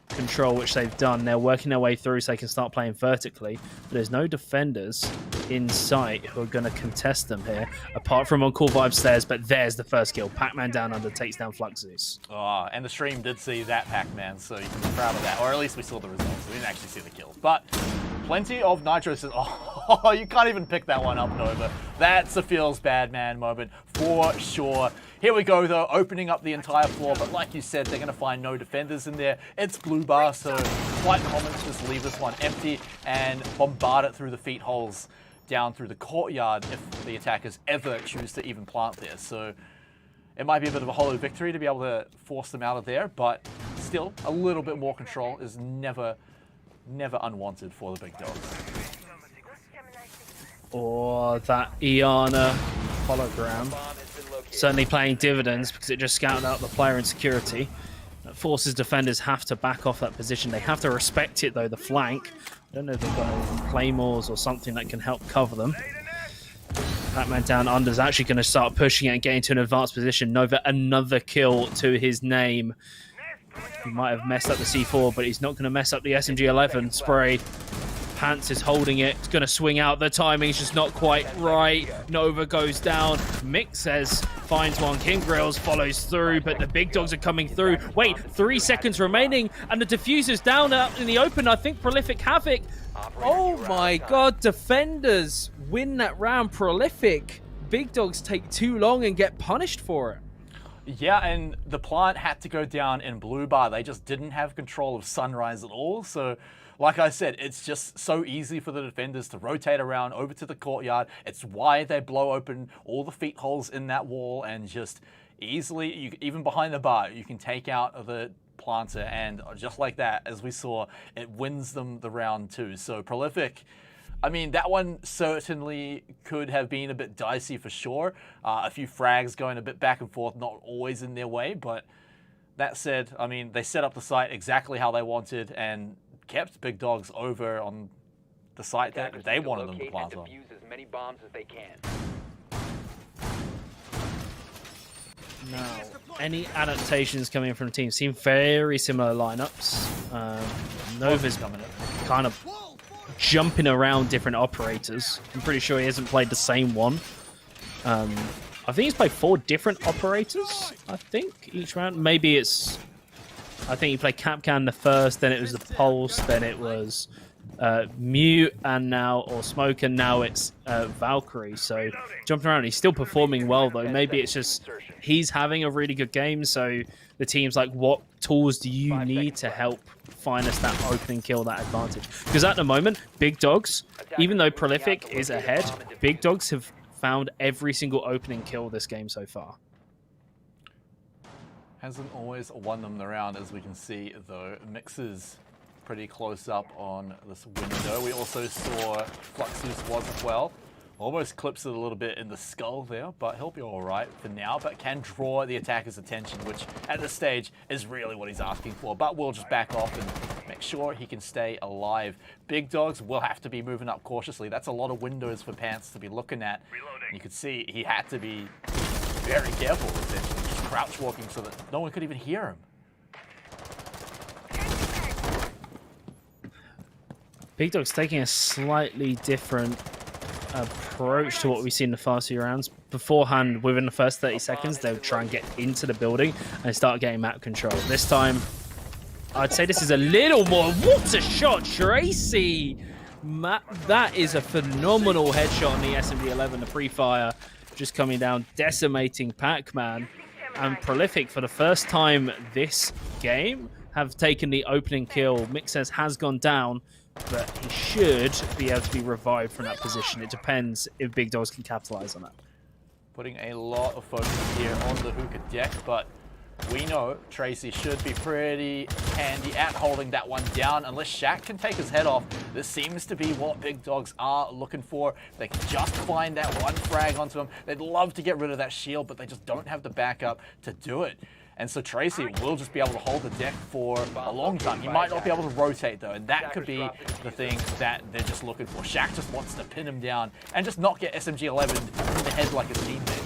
control, which they've done. They're working their way through so they can start playing vertically. But there's no defenders in sight who are going to contest them here, apart from on Cool Vibe Stairs. But there's the first kill. Pac-Man down under, takes down Fluxus. Oh, and the stream did see that Pac-Man, so you can be proud of that. Or at least we saw the results. We didn't actually see the kills. But plenty of Nitro says, oh, you can't even pick that one up, Nova. That's a feels bad man moment for sure. Here we go, though, opening up the entire floor. But like you said, they're going to find no defenders in there. It's Blue Bar, so quite common to just leave this one empty and bombard it through the feet holes down through the courtyard if the attackers ever choose to even plant there. So it might be a bit of a hollow victory to be able to force them out of there, but still, a little bit more control is never unwanted for the big dogs. Or that Iana hologram. Certainly playing dividends because it just scouted out the player in security. That forces defenders have to back off that position. They have to respect it though, the flank. I don't know if they've got any claymores or something that can help cover them. Pac-Man down under is actually going to start pushing it and getting to an advanced position. Nova, another kill to his name. He might have messed up the C4, but he's not going to mess up the SMG-11 spray. Pants is holding it. It's going to swing out. The timing's just not quite right. Nova goes down. Mick says, finds one. King Grills follows through, but the big dogs are coming through. Wait, 3 seconds remaining, and the diffuser's down out in the open. I think Prolific Havoc. Oh my god, defenders win that round. Prolific. Big dogs take too long and get punished for it. Yeah, and the plant had to go down in blue bar. They just didn't have control of Sunrise at all. So, like I said, it's just so easy for the defenders to rotate around over to the courtyard. It's why they blow open all the feet holes in that wall and just easily, even behind the bar, you can take out the planter. And just like that, as we saw, it wins them the round too. So Prolific, I mean, that one certainly could have been a bit dicey for sure. A few frags going a bit back and forth, not always in their way. But that said, I mean, they set up the site exactly how they wanted and kept big dogs over on the site that they wanted them to plant on. Defuse as many bombs as they can. Now, any adaptations coming in from the team seem very similar lineups. Nova's kind of jumping around different operators. I'm pretty sure he hasn't played the same one. I think he's played 4 different operators, I think, each round. Maybe it's... I think he played Capcan the first, then it was the Pulse, then it was Mute, and now, or Smoke, and now it's Valkyrie. So jumping around, he's still performing well though. Maybe it's just he's having a really good game, so the team's like, what tools do you need to help find us that opening kill, that advantage? Because at the moment, Big Dogs, even though Prolific is ahead, Big Dogs have found every single opening kill this game so far. Hasn't always won them the round, as we can see, though. Mixes pretty close up on this window. We also saw Fluxus was as well. Almost clips it a little bit in the skull there, but he'll be all right for now, but can draw the attacker's attention, which at this stage is really what he's asking for. But we'll just back off and make sure he can stay alive. Big dogs will have to be moving up cautiously. That's a lot of windows for Pants to be looking at. You could see he had to be very careful, essentially, just crouch walking so that no one could even hear him. Big Dog's taking a slightly different approach to what we've seen in the first few rounds. Beforehand, within the first 30 seconds, they would try and get into the building and start getting map control. This time, I'd say this is a little more. What a shot, Tracy! That is a phenomenal headshot on the SMG-11, the pre-fire, just coming down, decimating Pac-Man. And Prolific, for the first time this game, have taken the opening kill. Mixes has gone down, but he should be able to be revived from that position. It depends if Big Dogs can capitalize on that. Putting a lot of focus here on the hookah deck, but we know Tracy should be pretty handy at holding that one down. Unless Shaq can take his head off, this seems to be what Big Dogs are looking for. They can just find that one frag onto him. They'd love to get rid of that shield, but they just don't have the backup to do it. And so Tracy will just be able to hold the deck for a long time. He might not be able to rotate though, and that could be the thing that they're just looking for. Shaq just wants to pin him down and just not get SMG-11 in the head like a teammate.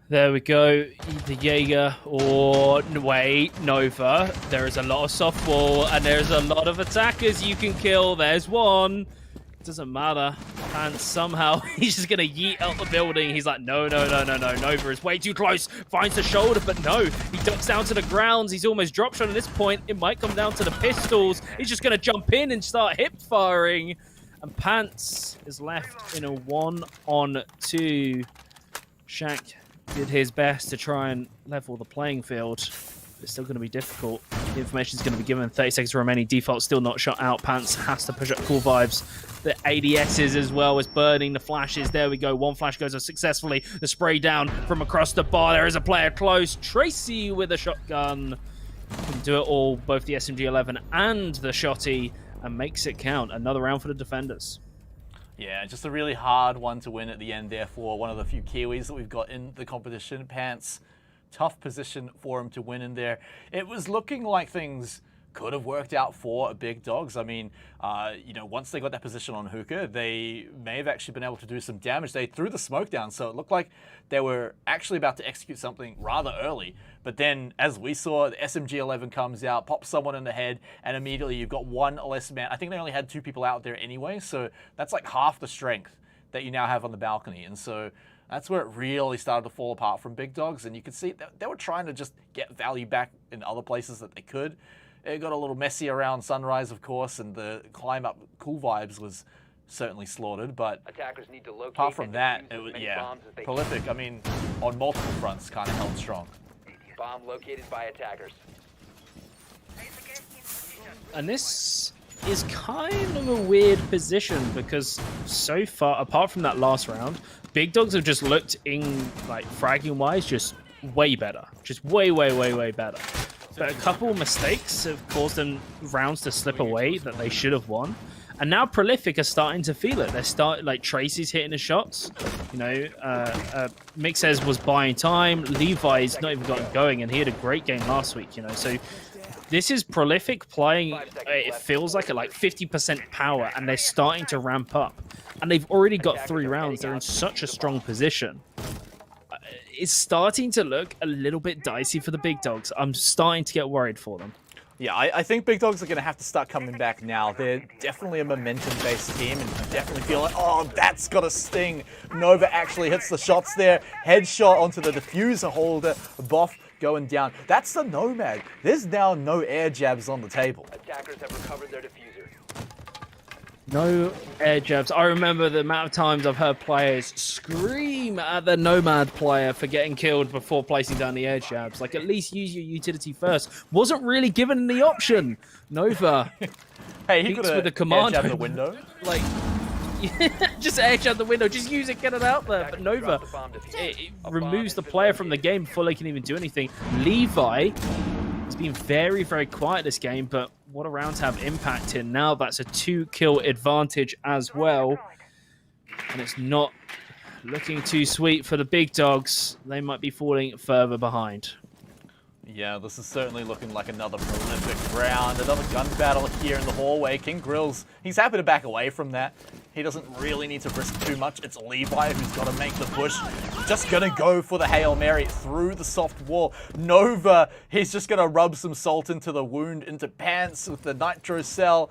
There we go, the Jaeger, or wait, Nova. There is a lot of softball, and there's a lot of attackers you can kill. There's one. Doesn't matter. And somehow he's just going to yeet out the building. He's like, no. Nova is way too close. Finds the shoulder, but no. He ducks down to the ground. He's almost drop shot at this point. It might come down to the pistols. He's just going to jump in and start hip firing. And Pants is left in a 1-on-2. Shaq did his best to try and level the playing field. It's still going to be difficult. The information is going to be given. 30 seconds remaining. Default still not shot out. Pants has to push up Cool Vibes. The ADSs as well as burning the flashes. There we go. One flash goes off successfully. The spray down from across the bar. There is a player close. Tracy with a shotgun. Can do it all. Both the SMG-11 and the Shotty. And makes it count. Another round for the defenders. Yeah, just a really hard one to win at the end there for one of the few Kiwis that we've got in the competition. Pants, tough position for him to win in there. It was looking like things could have worked out for Big Dogs. I mean, you know, once they got that position on Hookah, they may have actually been able to do some damage. They threw the smoke down, so it looked like they were actually about to execute something rather early. But then, as we saw, the SMG-11 comes out, pops someone in the head, and immediately you've got one less man. I think they only had 2 people out there anyway, so that's like half the strength that you now have on the balcony. And so that's where it really started to fall apart from Big Dogs, and you could see that they were trying to just get value back in other places that they could. It got a little messy around Sunrise, of course, and the climb up Cool Vibes was certainly slaughtered, but Attackers need to locate apart from and that, defuse it was, as many yeah, bombs as they Prolific, I mean, on multiple fronts, kind of held strong. Bomb located by attackers. And this is kind of a weird position because so far, apart from that last round, Big Dogs have just looked in, like, fragging-wise, just way better. Just way better. But a couple mistakes have caused them rounds to slip away that they should have won. And now Prolific are starting to feel it. They're starting, like, Tracy's hitting the shots. You know, Mixes was buying time. Levi's not even gotten going, and he had a great game last week, you know. So this is Prolific playing, it feels like, at like 50% power, and they're starting to ramp up. And they've already got 3 rounds. They're in such a strong position. It's starting to look a little bit dicey for the Big Dogs. I'm starting to get worried for them. Yeah, I think Big Dogs are going to have to start coming back now. They're definitely a momentum-based team, and I definitely feel like, oh, that's got a sting. Nova actually hits the shots there. Headshot onto the diffuser holder. Boff going down. That's the Nomad. There's now no air jabs on the table. Attackers have recovered their diffuser. No air jabs. I remember the amount of times I've heard players scream at the Nomad player for getting killed before placing down the air jabs. Like, at least use your utility first. Wasn't really given the option. Nova. Hey, he could have with a command air jabbed the window. Like, just air jab the window. Just use it, get it out there. But Nova, it removes the player from the game before they can even do anything. Levi has been very quiet this game, but what a round to have impact in. Now that's a 2-kill advantage as well. And it's not looking too sweet for the Big Dogs. They might be falling further behind. Yeah, this is certainly looking like another prolific round. Another gun battle here in the hallway. King Grills, he's happy to back away from that. He doesn't really need to risk too much. It's Levi who's got to make the push. Just going to go for the Hail Mary through the soft wall. Nova, he's just going to rub some salt into the wound, into Pants with the Nitro Cell.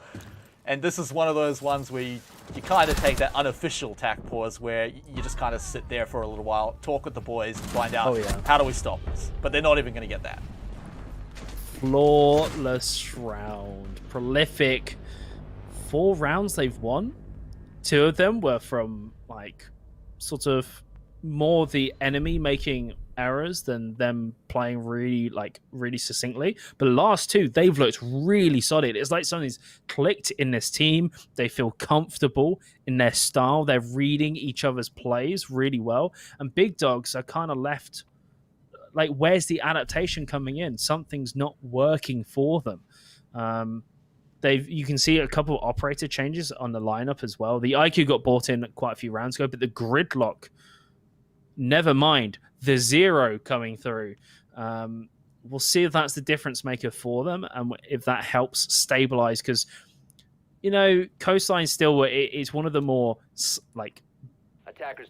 And this is one of those ones where you kind of take that unofficial tack pause where you just kind of sit there for a little while, talk with the boys, and find out how do we stop this. But they're not even going to get that. Flawless round. Prolific. 4 rounds they've won. 2 of them were from, like, sort of more the enemy making errors than them playing really succinctly. But the last 2, they've looked really solid. It's like something's clicked in this team. They feel comfortable in their style. They're reading each other's plays really well. And Big Dogs are kind of left, like, where's the adaptation coming in? Something's not working for them. You can see a couple of operator changes on the lineup as well. The IQ got bought in quite a few rounds ago, but the gridlock, never mind. The 0 coming through. We'll see if that's the difference maker for them and if that helps stabilize, because, you know, Coastline still is one of the more, like,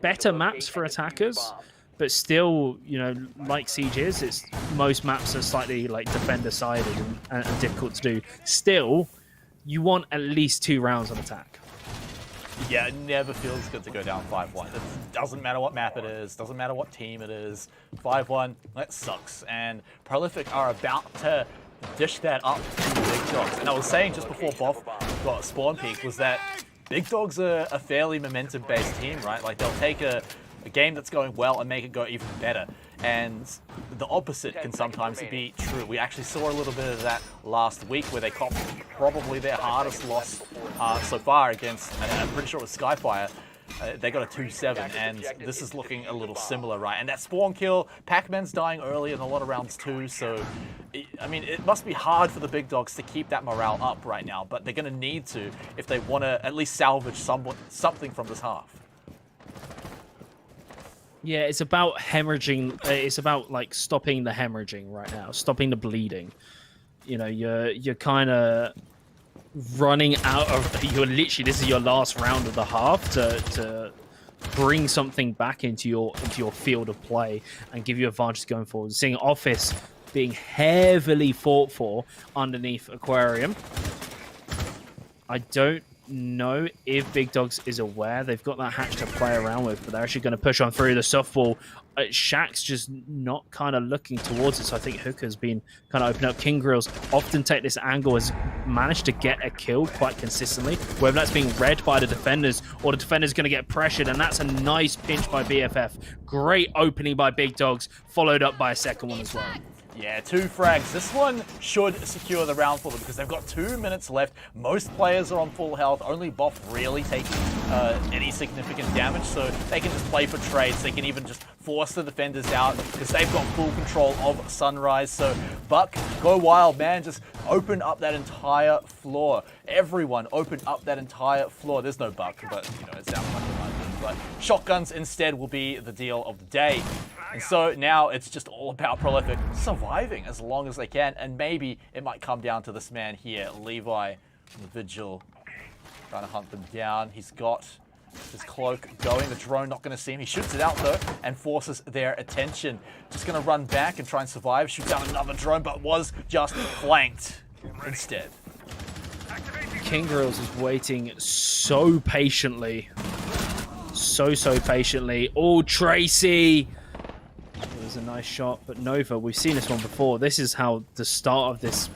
better maps for attackers, but still, you know, like Siege is, most maps are slightly, like, defender-sided and difficult to do. Still, you want at least 2 rounds on attack. Yeah, it never feels good to go down 5-1. It doesn't matter what map it is, doesn't matter what team it is. 5-1, that sucks. And Prolific are about to dish that up to Big Dogs. And I was saying just before Boff got spawn peak was that Big Dogs are a fairly momentum-based team, right? Like, they'll take a game that's going well and make it go even better. And the opposite can sometimes be true. We actually saw a little bit of that last week where they copped probably their hardest loss so far against, I'm pretty sure it was Skyfire. They got a 2-7, and this is looking a little similar, right? And that spawn kill, Pac-Man's dying early in a lot of rounds too, so, I mean, it must be hard for the big dogs to keep that morale up right now, but they're going to need to if they want to at least salvage something from this half. Yeah, it's about hemorrhaging. It's about like stopping the hemorrhaging right now, stopping the bleeding. You know, you're kind of running out of. You're literally, this is your last round of the half to bring something back into your field of play and give you advantage going forward. Seeing Office being heavily fought for underneath Aquarium. I don't know if Big Dogs is aware they've got that hatch to play around with, but they're actually going to push on through the softball. Shaq's just not kind of looking towards it, so I think Hooker's been kind of open up. King Grills often take this angle, has managed to get a kill quite consistently, whether that's being read by the defenders or the defender's going to get pressured, and that's a nice pinch by BFF. Great opening by Big Dogs, followed up by a second one as well. Yeah, 2 frags. This one should secure the round for them because they've got 2 minutes left. Most players are on full health. Only Boff really taking any significant damage, so they can just play for trades. They can even just force the defenders out because they've got full control of Sunrise. So Buck, go wild, man. Just open up that entire floor. Everyone open up that entire floor. There's no Buck, but you know, it sounds like it might be. But shotguns instead will be the deal of the day. And so now it's just all about Prolific surviving as long as they can, and maybe it might come down to this man here, Levi, the Vigil, trying to hunt them down. He's got his cloak going, the drone not going to see him. He shoots it out though and forces their attention. Just going to run back and try and survive, shoots out another drone, but was just flanked instead. King Grills is waiting so patiently. So patiently. Oh, Tracy! It was a nice shot, but Nova, we've seen this one before. This is how the start of this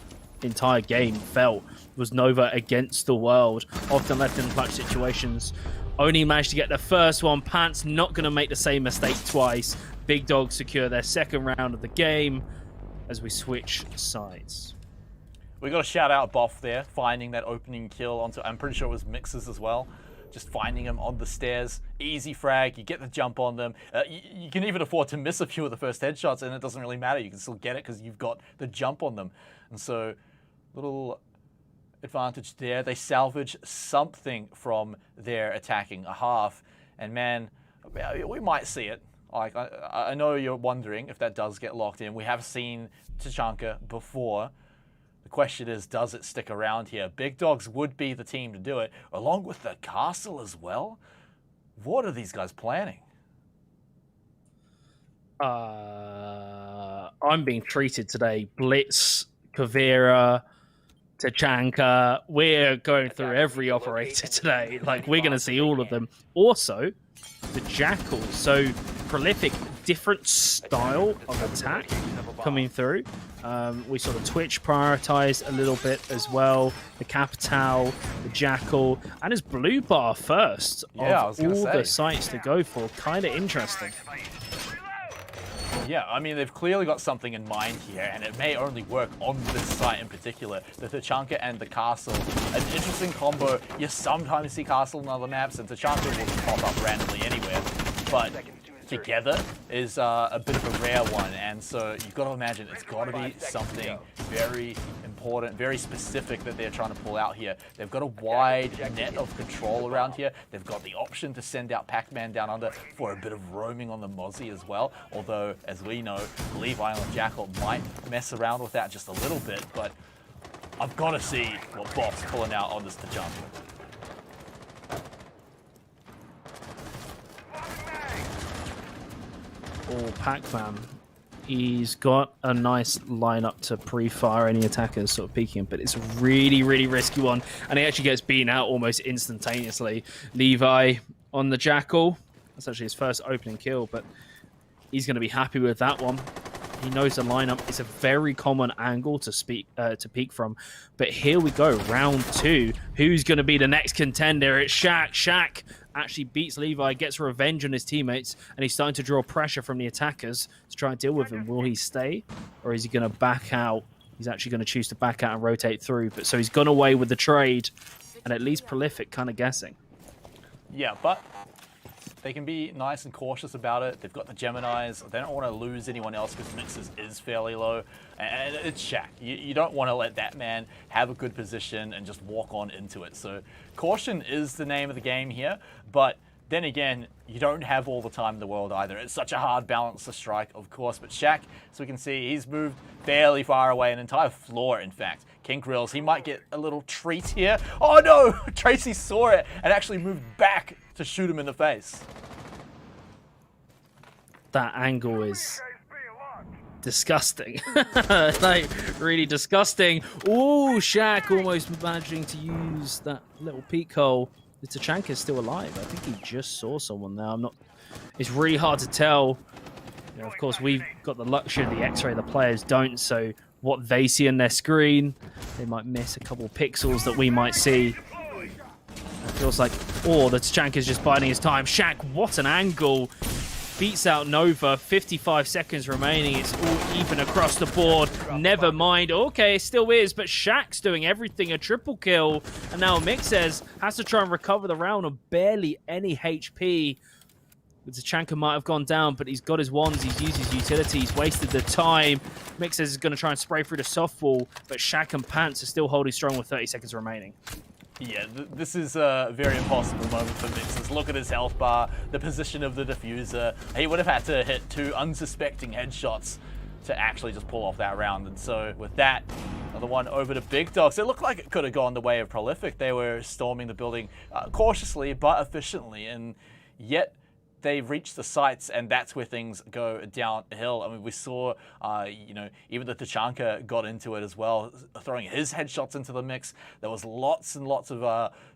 entire game felt. Was Nova against the world, often left in clutch situations. Only managed to get the first one. Pants not going to make the same mistake twice. Big Dogs secure their second round of the game as we switch sides. We got a shout out Boff there, finding that opening kill onto, I'm pretty sure it was Mixers as well. Just finding him on the stairs. Easy frag, you get the jump on them. You can even afford to miss a few of the first headshots and it doesn't really matter. You can still get it because you've got the jump on them. And so, little advantage there. They salvage something from their attacking a half. And man, we might see it. Like I know you're wondering if that does get locked in. We have seen Tachanka before. The question is, does it stick around here? Big Dogs would be the team to do it, along with the castle as well. What are these guys planning? I'm being treated today. Blitz, Kavira, Tachanka. We're going through every operator today. Like, we're going to see all of them. Also, the Jackal. So, Prolific, different style of attack coming through. We saw the Twitch prioritized a little bit as well. The Capital, the Jackal, and his Blue Bar first of all the sites to go for. Kind of interesting. Yeah, I mean, they've clearly got something in mind here, and it may only work on this site in particular. The Tachanka and the Castle, an interesting combo. You sometimes see Castle on other maps, and Tachanka will pop up randomly anywhere, but together is a bit of a rare one, and so you've got to imagine it's got to be something very important, very specific that they're trying to pull out here. They've got a wide net of control around here. They've got the option to send out Pac-Man down under for a bit of roaming on the Mozzie as well, although, as we know, Levi and Jackal might mess around with that just a little bit, but I've got to see what Bob's pulling out on this Tachanka. Or Pac-Man. He's got a nice lineup to pre-fire any attackers sort of peeking, but it's a really, really risky one, and he actually gets beaten out almost instantaneously. Levi on the Jackal. That's actually his first opening kill, but he's going to be happy with that one. He knows the lineup. It's a very common angle to peek from. But here we go, round 2. Who's going to be the next contender? It's Shaq. Shaq actually beats Levi, gets revenge on his teammates, and he's starting to draw pressure from the attackers to try and deal with him. Will he stay, or is he going to back out? He's actually going to choose to back out and rotate through. But so he's gone away with the trade, and at least Prolific kind of guessing. Yeah, but they can be nice and cautious about it. They've got the Geminis. They don't want to lose anyone else because Mixes is fairly low. And it's Shaq. You don't want to let that man have a good position and just walk on into it. So caution is the name of the game here. But then again, you don't have all the time in the world either. It's such a hard balance to strike, of course. But Shaq, as we can see, he's moved fairly far away, an entire floor, in fact. King Grills, he might get a little treat here. Oh no! Tracy saw it and actually moved back to shoot him in the face. That angle is disgusting. Like, really disgusting. Ooh, Shaq almost managing to use that little peek hole. The Tachanka's still alive. I think he just saw someone there. It's really hard to tell. You know, of course, we've got the luxury of the X-ray. The players don't, so what they see on their screen, they might miss a couple pixels that we might see. It feels like, oh, the Tachanka's just biding his time. Shaq, what an angle. Beats out Nova, 55 seconds remaining. It's all even across the board. Never mind. Okay, it still is, but Shaq's doing everything. A triple kill. And now Mixes has to try and recover the round on barely any HP. The Tachanka might have gone down, but he's got his wands. He's used his utilities, wasted the time. Mixes is going to try and spray through the softball, but Shaq and Pants are still holding strong with 30 seconds remaining. Yeah, this is a very impossible moment for Mixes. Look at his health bar, the position of the diffuser. He would have had to hit 2 unsuspecting headshots to actually just pull off that round. And so with that, another one over to Big Dogs. It looked like it could have gone the way of Prolific. They were storming the building cautiously but efficiently, and yet they reach the sites, and that's where things go downhill. I mean, we saw, you know, even the Tachanka got into it as well, throwing his headshots into the mix. There was lots and lots of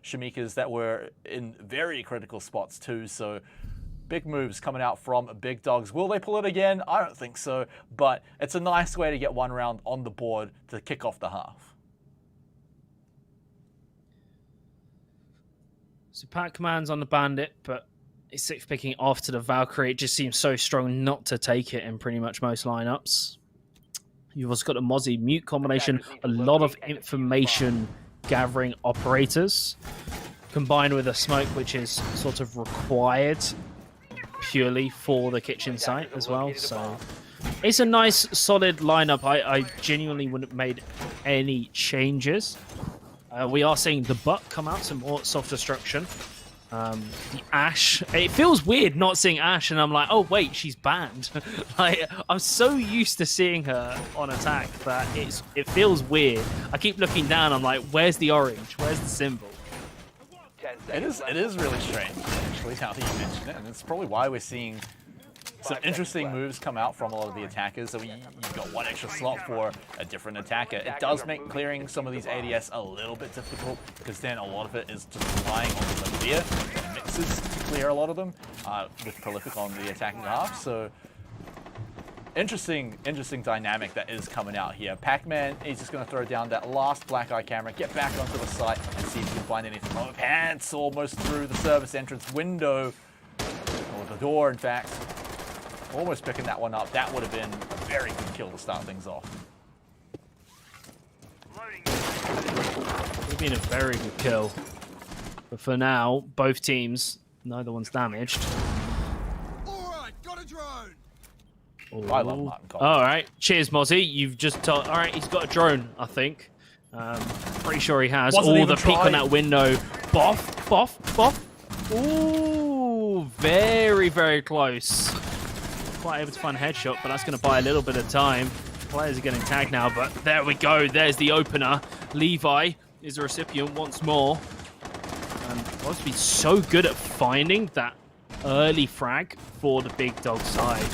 Shamikas that were in very critical spots too. So big moves coming out from Big Dogs. Will they pull it again? I don't think so, but it's a nice way to get one round on the board to kick off the half. So Pac-Man's on the Bandit, but it's 6 picking off to the Valkyrie. It just seems so strong not to take it in pretty much most lineups. You've also got the Mozzie Mute combination, a lot of information gathering operators, combined with a smoke which is sort of required purely for the kitchen site as well. So it's a nice solid lineup. I genuinely wouldn't have made any changes. We are seeing the Buck come out, some more soft destruction. The Ashe, it feels weird not seeing Ashe, and I'm like, oh wait, she's banned. Like, I'm so used to seeing her on attack that it feels weird. I keep looking down, I'm like, where's the orange? Where's the symbol? It is really strange, actually, now that you mention it, and it's probably why we're seeing some interesting moves come out from a lot of the attackers. So you've got 1 extra slot for a different attacker. It does make clearing some of these ADS a little bit difficult, because then a lot of it is just relying on the clear and Mixes to clear a lot of them with Prolific on the attacking half. So interesting dynamic that is coming out here. Pac-Man is just going to throw down that last black eye camera, get back onto the site and see if he can find anything. Oh, Pants almost through the service entrance window, or the door, in fact. Almost picking that one up. That would have been a very good kill to start things off. It would have been a very good kill. But for now, both teams, neither one's damaged. Alright, got a drone! Ooh. I love Martin Cole. Alright, cheers Mozzie. You've just told... Alright, he's got a drone, I think. Pretty sure he has. All the peek on that window. Boff, boff, boff. Ooh, very, very close. Quite able to find a headshot, but that's going to buy a little bit of time. Players are getting tagged now, but there we go. There's the opener. Levi is the recipient once more. And Rod's been so good at finding that early frag for the Big Dog side.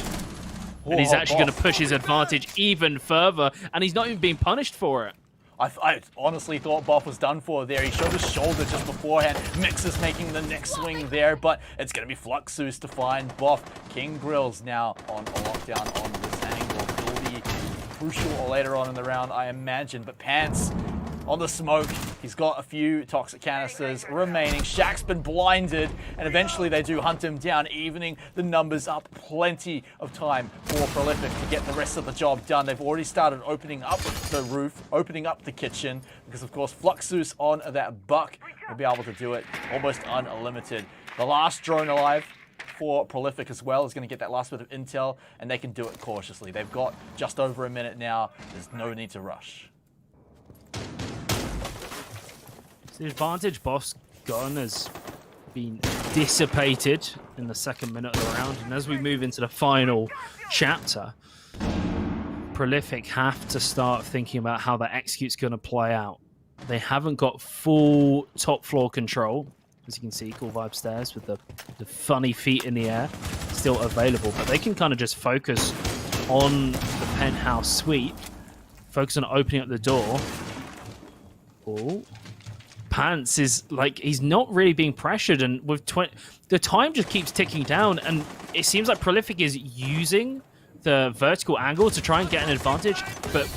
And he's actually going to push his advantage even further, and he's not even being punished for it. I honestly thought Boff was done for there. He showed his shoulder just beforehand. Mixes making the next swing there, but it's going to be Fluxus to find Boff. King Grills now on a lockdown on this angle. Will be crucial later on in the round, I imagine. But Pants on the smoke. He's got a few toxic canisters remaining. Shaq's been blinded, and eventually they do hunt him down, evening the numbers up. Plenty of time for Prolific to get the rest of the job done. They've already started opening up the roof, opening up the kitchen, because of course Fluxus on that buck will be able to do it almost unlimited. The last drone alive for Prolific as well is going to get that last bit of intel, and they can do it cautiously. They've got just over a minute now. There's no need to rush. The advantage Boss Gun has been dissipated in the second minute of the round, and as we move into the final chapter, Prolific have to start thinking about how the execute's going to play out. They haven't got full top floor control. As you can see, Cool Vibe Stairs with the funny feet in the air still available, but they can kind of just focus on the penthouse suite, focus on opening up the door. Oh. Pants is like, he's not really being pressured, and with the time just keeps ticking down, and it seems like Prolific is using the vertical angle to try and get an advantage, but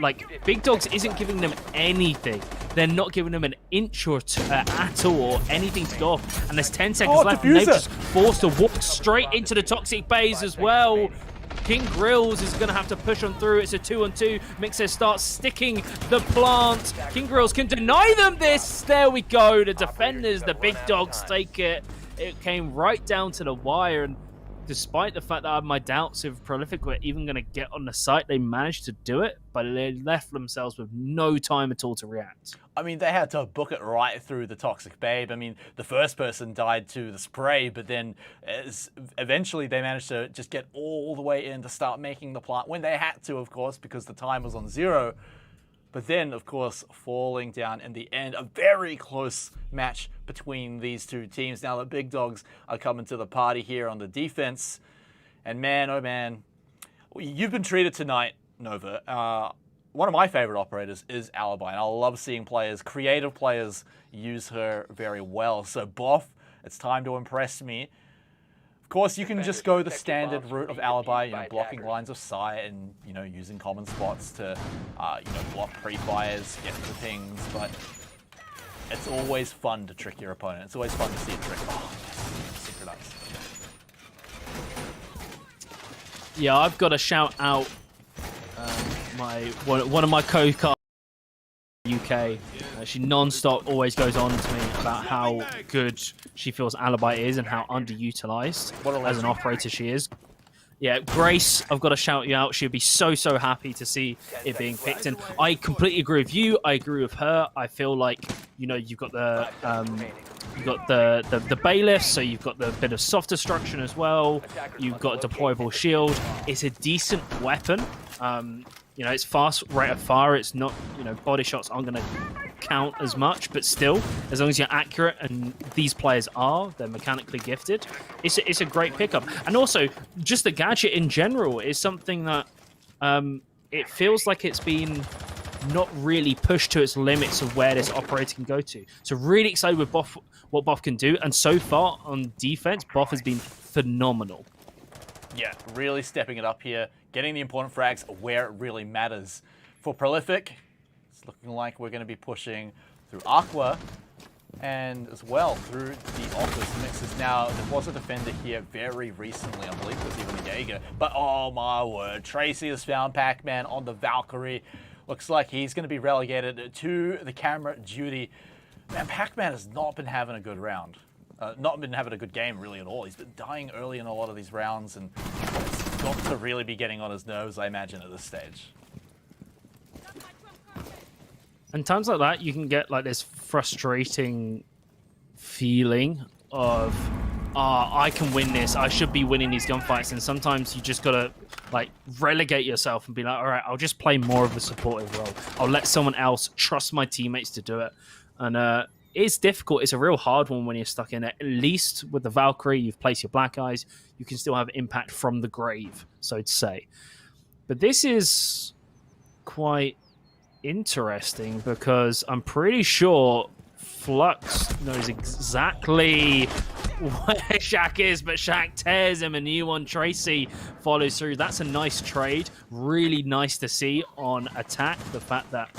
like Big Dogs isn't giving them anything. They're not giving them an inch or at all, or anything to go off, and there's 10 seconds left, and they've just forced to walk straight into the toxic bays as well. King Grills is going to have to push on through. It's a 2-on-2. Mixer starts sticking the plant. King Grills can deny them this. There we go. The defenders, the Big Dogs take it. It came right down to the wire, and despite the fact that I have my doubts if Prolific were even going to get on the site, they managed to do it, but they left themselves with no time at all to react. I mean, they had to book it right through the toxic babe. I mean, the first person died to the spray, but then eventually they managed to just get all the way in to start making the plant when they had to, of course, because the time was on 0. But then, of course, falling down in the end, a very close match between these two teams. Now the Big Dogs are coming to the party here on the defense. And man, oh man, you've been treated tonight, Nova. One of my favorite operators is Alibi, and I love seeing players, creative players, use her very well. So Boff, it's time to impress me. Of course, you can just go the standard route of Alibi, blocking lines of sight and, using common spots to, block pre-fires, get the pings, but it's always fun to trick your opponent. It's always fun to see a trick. Oh, yes, synchronized. Yeah, I've got to shout out one of my co-cars in the UK. She non-stop always goes on to me about how good she feels Alibi is and how underutilized as an operator she is. Yeah, Grace, I've got to shout you out. She'd be so happy to see it being picked. And I completely agree with you. I agree with her. I feel like, you've got the bailiff, so you've got the bit of soft destruction as well. You've got a deployable shield. It's a decent weapon. It's fast rate of fire. It's not, body shots aren't going to count as much, but still, as long as you're accurate, and these players they're mechanically gifted, it's a great pickup. And also, just the gadget in general is something that it feels like it's been not really pushed to its limits of where this operator can go to. So really excited with Boff, what Boff can do, and so far on defense, Boff has been phenomenal. Yeah, really stepping it up here, getting the important frags where it really matters. For Prolific, it's looking like we're going to be pushing through Aqua and as well through the office mixes. Now, there was a defender here very recently, I believe it was even a Jaeger, but oh my word, Tracy has found Pac-Man on the Valkyrie. Looks like he's going to be relegated to the camera duty. Man, Pac-Man has not been having a good round. Not been having a good game really at all. He's been dying early in a lot of these rounds, and it's got to really be getting on his nerves, I imagine, at this stage. And times like that, you can get like this frustrating feeling of, I can win this. I should be winning these gunfights. And sometimes you just gotta relegate yourself and be like, all right, I'll just play more of a supportive role. I'll let someone else trust my teammates to do it. And it's difficult. It's a real hard one when you're stuck in it. At least with the Valkyrie, you've placed your Black Eyes. You can still have impact from the grave, so to say. But this is quite interesting because I'm pretty sure Flux knows exactly where Shaq is, but Shaq tears him a new one. Tracy follows through. That's a nice trade. Really nice to see on attack. The fact that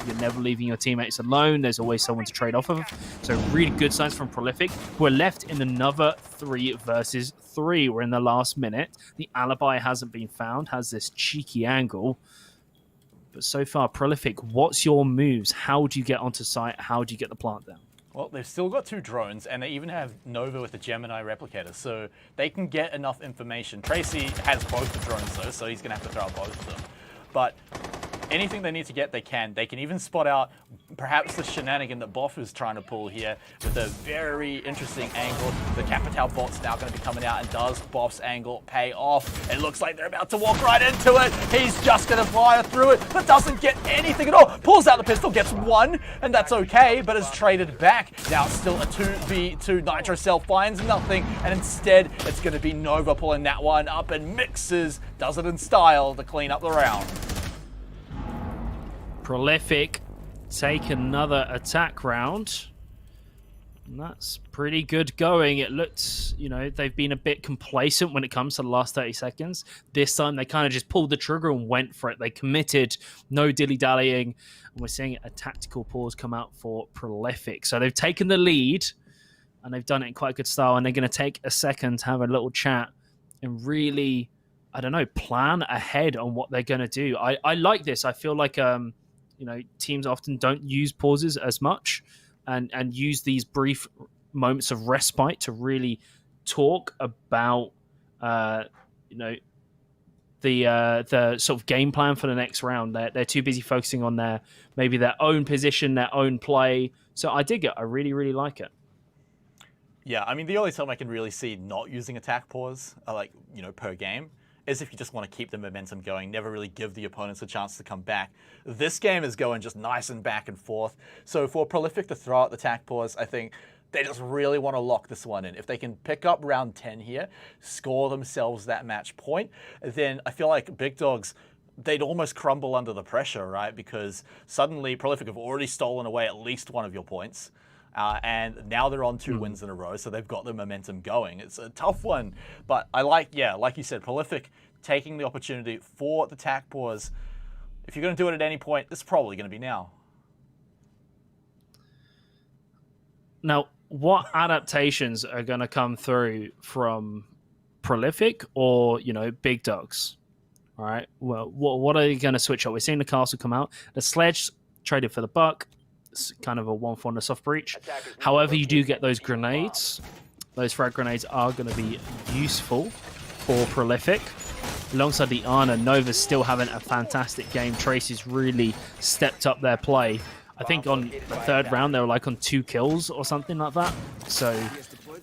you're never leaving your teammates alone. There's always someone to trade off of. So really good signs from Prolific. We're left in another 3 versus 3. We're in the last minute. The alibi hasn't been found. Has this cheeky angle. But so far, Prolific, what's your moves? How do you get onto site? How do you get the plant down? Well, they've still got 2 drones, and they even have Nova with the Gemini replicator, so they can get enough information. Tracy has both the drones, though, so he's going to have to throw out both of them. But anything they need to get, they can. They can even spot out perhaps the shenanigan that Boff is trying to pull here with a very interesting angle. The Capitao bot's now going to be coming out, and does Boff's angle pay off? It looks like they're about to walk right into it. He's just going to fire through it, but doesn't get anything at all. Pulls out the pistol, gets 1, and that's okay, but is traded back. Now it's still a 2v2. Nitrocell finds nothing, and instead it's going to be Nova pulling that one up and mixes, does it in style to clean up the round. Prolific take another attack round. And that's pretty good going. It looks, they've been a bit complacent when it comes to the last 30 seconds. This time they kind of just pulled the trigger and went for it. They committed, no dilly-dallying. And we're seeing a tactical pause come out for Prolific. So they've taken the lead and they've done it in quite a good style. And they're going to take a second to have a little chat and really, plan ahead on what they're going to do. I like this. I feel like teams often don't use pauses as much and use these brief moments of respite to really talk about the sort of game plan for the next round. They're too busy focusing on their own position, their own play. So I dig it. I really, really like it. Yeah, I mean, the only time I can really see not using attack pause, per game, is if you just want to keep the momentum going, never really give the opponents a chance to come back. This game is going just nice and back and forth. So for Prolific to throw out the attack pause, I think they just really want to lock this one in. If they can pick up round 10 here, score themselves that match point, then I feel like Big Dogs, they'd almost crumble under the pressure, right? Because suddenly Prolific have already stolen away at least one of your points. And now they're on 2 wins in a row, so they've got the momentum going. It's a tough one, but I like you said, Prolific taking the opportunity for the attack pause. If you're going to do it at any point, it's probably going to be now. Now, what adaptations are going to come through from Prolific or, Big Dogs? All right, well, what are they going to switch up? We're seeing the castle come out. The sledge traded for the buck. Kind of a 1 for on the soft breach. However, you do get those grenades. Those frag grenades are going to be useful for Prolific. Alongside the Ana, Nova's still having a fantastic game. Tracy's really stepped up their play. I think on the 3rd round, they were like on 2 kills or something like that. So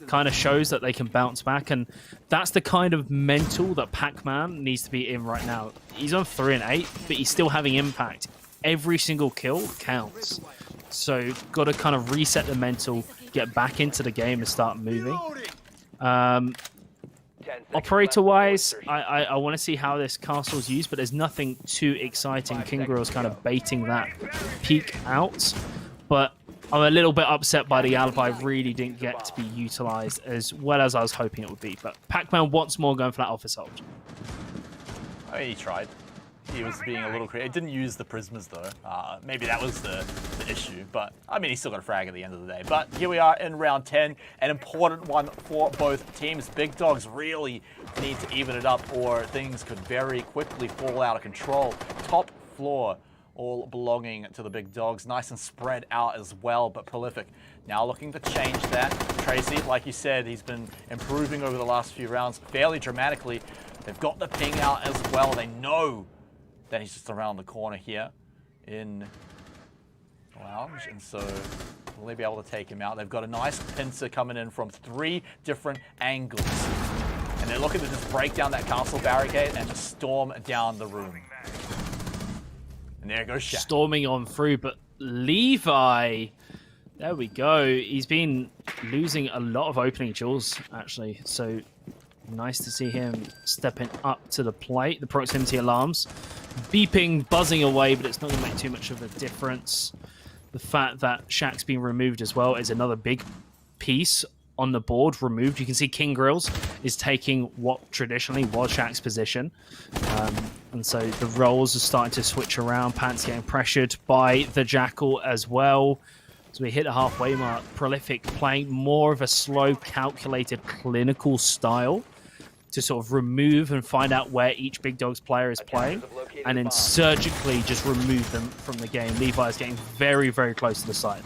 kind of shows that they can bounce back. And that's the kind of mental that Pac-Man needs to be in right now. He's on 3 and 8, but he's still having impact. Every single kill counts. So got to kind of reset the mental, get back into the game and start moving. Operator-wise, I want to see how this castle's used, but there's nothing too exciting. King Grill's kind of baiting that peek out. But I'm a little bit upset by the alibi. Really didn't get to be utilized as well as I was hoping it would be. But Pac-Man once more going for that office hold. I mean, he tried. He was being a little creative. Didn't use the prismas though. Maybe that was the issue. But I mean, he still got a frag at the end of the day. But here we are in round 10, an important one for both teams. Big Dogs really need to even it up, or things could very quickly fall out of control. Top floor, all belonging to the Big Dogs, nice and spread out as well. But Prolific now looking to change that. Tracy, like you said, he's been improving over the last few rounds fairly dramatically. They've got the ping out as well. They know that he's just around the corner here in lounge, and so will they be able to take him out? They've got a nice pincer coming in from 3 different angles, and they're looking to just break down that castle barricade and just storm down the room. And there goes Shaq. Storming on through, but Levi, there we go. He's been losing a lot of opening jewels, actually, so nice to see him stepping up to the plate. The proximity alarms beeping, buzzing away, but it's not going to make too much of a difference. The fact that Shaq's been removed as well is another big piece on the board removed. You can see King Grills is taking what traditionally was Shaq's position. And so the roles are starting to switch around. Pants getting pressured by the Jackal as well. As we hit the halfway mark, Prolific playing more of a slow, calculated, clinical style to sort of remove and find out where each Big Dogs player is playing, and then surgically just remove them from the game. Levi is getting very, very close to the side.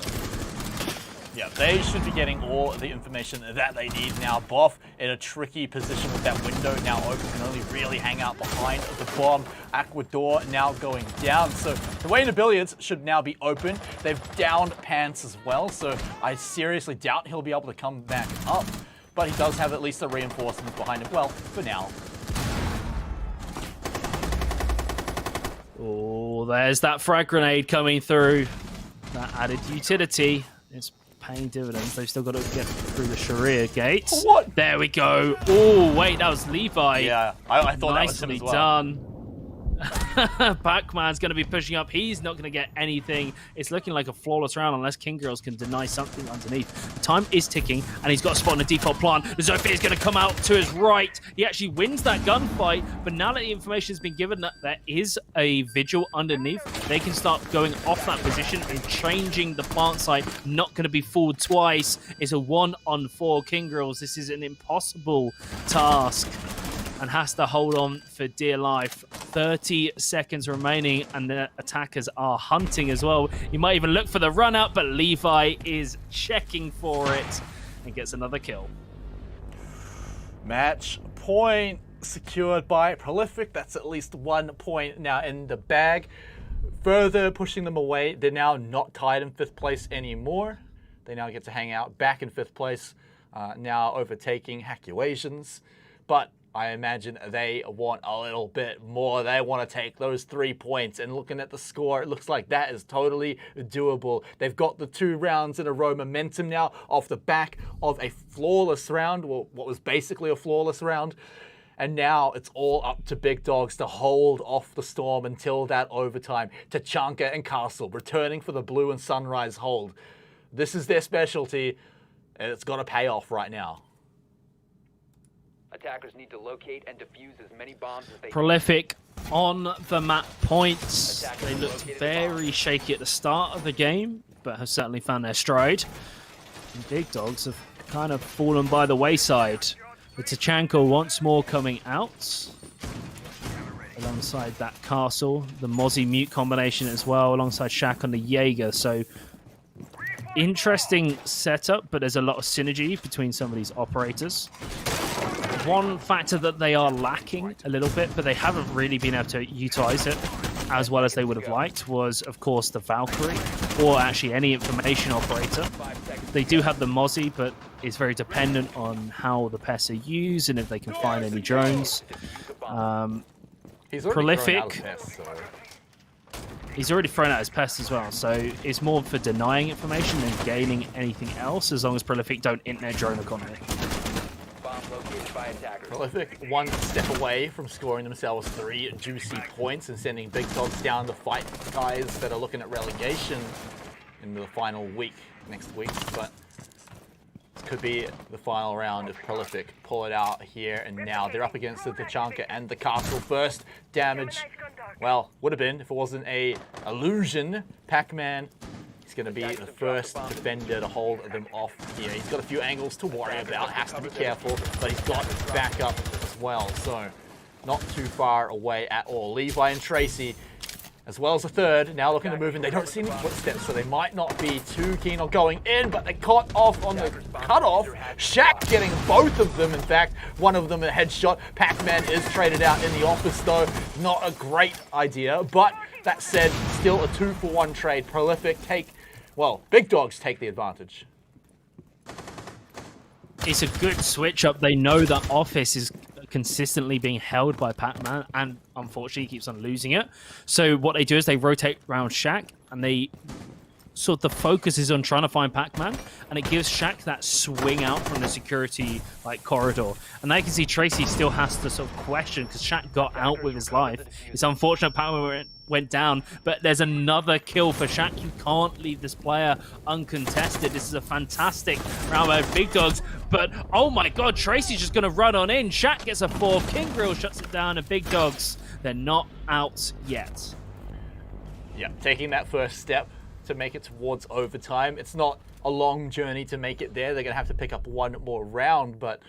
Yeah, they should be getting all the information that they need now. Boff in a tricky position with that window now open, can only really hang out behind the bomb. Aquador now going down, so the way into Billiards should now be open. They've downed Pants as well, so I seriously doubt he'll be able to come back up. But he does have at least the reinforcements behind him. Well, for now. Oh, there's that frag grenade coming through. That added utility. It's paying dividends. They've still got to get through the Sharia gates. What? There we go. Oh, wait, that was Levi. Yeah, I thought that was him Nicely as well. done. Pac-Man's going to be pushing up. He's not going to get anything. It's looking like a flawless round unless King Girls can deny something underneath. The time is ticking, and he's got a spot on the default plant. The Zofia is going to come out to his right. He actually wins that gunfight, but now that the information has been given that there is a vigil underneath, they can start going off that position and changing the plant site. Not going to be fooled twice. It's a 1-on-4 King Girls. This is an impossible task, and has to hold on for dear life. 30 seconds remaining, and the attackers are hunting as well. You might even look for the run out, but Levi is checking for it and gets another kill. Match point secured by Prolific. That's at least 1 point now in the bag. Further pushing them away. They're now not tied in 5th place anymore. They now get to hang out back in 5th place, now overtaking Hackuations. But I imagine they want a little bit more. They want to take those 3 points, and looking at the score, it looks like that is totally doable. They've got the 2 rounds in a row momentum now off the back of a flawless round, well, what was basically a flawless round. And now it's all up to Big Dogs to hold off the Storm until that overtime. Tachanka and Castle returning for the Blue and Sunrise hold. This is their specialty, and it's got to pay off right now. Attackers need to locate and defuse as many bombs as they Prolific on the map points. They looked very shaky at the start of the game, but have certainly found their stride. And Big Dogs have kind of fallen by the wayside. The Tachanka once more coming out. Alongside that Castle, the Mozzie Mute combination as well, alongside Shaq on the Jaeger. So interesting setup, but there's a lot of synergy between some of these operators. One factor that they are lacking a little bit, but they haven't really been able to utilize it as well as they would have liked, was, of course, the Valkyrie, or actually any information operator. They do have the Mozzie, but it's very dependent on how the pests are used and if they can find any drones. Prolific. He's already thrown out his pests as well, so it's more for denying information than gaining anything else, as long as Prolific don't internet drone economy. Prolific 1 step away from scoring themselves 3 juicy points and sending Big Dogs down to fight guys that are looking at relegation in the final week, next week. But this could be the final round if Prolific pull it out here and now. They're up against the Tachanka and the Castle. First damage, well, would have been if it wasn't a illusion. Pac-Man, he's going to be the first defender to hold them off here. He's got a few angles to worry about, has to be careful, but he's got backup as well, so not too far away at all. Levi and Tracy, as well as the third, now looking to move in. They don't see any footsteps, so they might not be too keen on going in, but they caught off on the cutoff. Shaq getting both of them, in fact. One of them a headshot. Pac-Man is traded out in the office, though. Not a great idea, but that said, still a 2-for-1 trade. Prolific Big Dogs take the advantage. It's a good switch up. They know that Office is consistently being held by Pac-Man, and unfortunately he keeps on losing it. So what they do is they rotate around Shaq, and they sort of the focus is on trying to find Pac-Man, and it gives Shaq that swing out from the security like corridor. And I can see Tracy still has to sort of question, because Shaq got out with his life. It's unfortunate Pac-Man went down, but there's another kill for Shaq. You can't leave this player uncontested. This is a fantastic round by Big Dogs, but oh my god, Tracy's just going to run on in. Shaq gets a 4, King Grill shuts it down, and Big Dogs, they're not out yet. Yeah, taking that first step to make it towards overtime. It's not a long journey to make it there. They're going to have to pick up one more round, but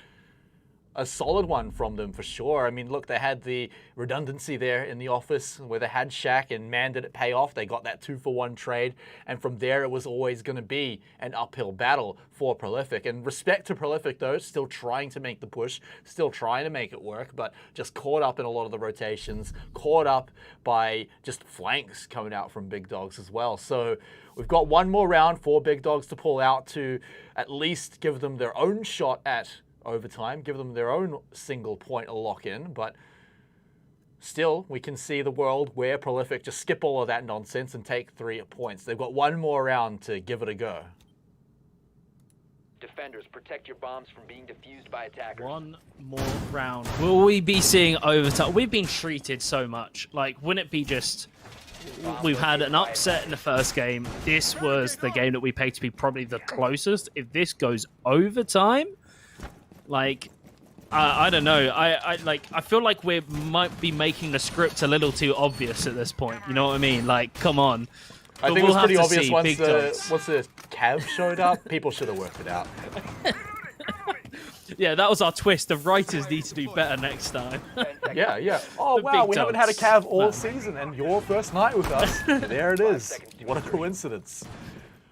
a solid one from them for sure. I mean, look, they had the redundancy there in the office where they had Shaq, and man, did it pay off. They got that 2-for-1 trade, and from there it was always going to be an uphill battle for Prolific. And respect to Prolific though, still trying to make the push, still trying to make it work, but just caught up in a lot of the rotations, caught up by just flanks coming out from Big Dogs as well. So we've got one more round for Big Dogs to pull out to at least give them their own shot at overtime, give them their own single point lock-in, but still we can see the world where Prolific just skip all of that nonsense and take 3 points. They've got one more round to give it a go. Defenders, protect your bombs from being defused by attackers. One more round. Will we be seeing overtime? We've been treated so much. Like, wouldn't it be just... We've had an upset in the first game. This was the game that we paid to be probably the closest. If this goes overtime, like, I don't know. I feel like we might be making the script a little too obvious at this point. You know what I mean? Like, come on. I think it was pretty obvious once the Cav showed up. People should have worked it out. Yeah, that was our twist. The writers need to do better next time. Yeah. Oh, wow, we haven't had a Cav all season, and your first night with us. There it is. What a coincidence.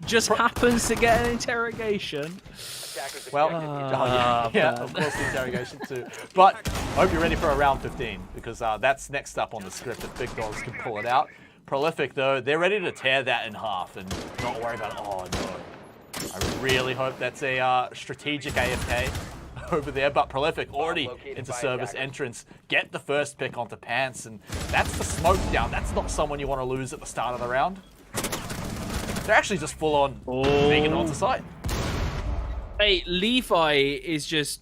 Just happens to get an interrogation. Well, yeah, of course the interrogation too. But I hope you're ready for a round 15, because that's next up on the script if Big Dogs can pull it out. Prolific, though, they're ready to tear that in half and not worry about it. Oh, no. I really hope that's a strategic AFK over there, but Prolific already into service entrance. Get the first pick onto Pants, and that's the smoke down. That's not someone you want to lose at the start of the round. They're actually just full on making it onto site. Hey, Levi is just...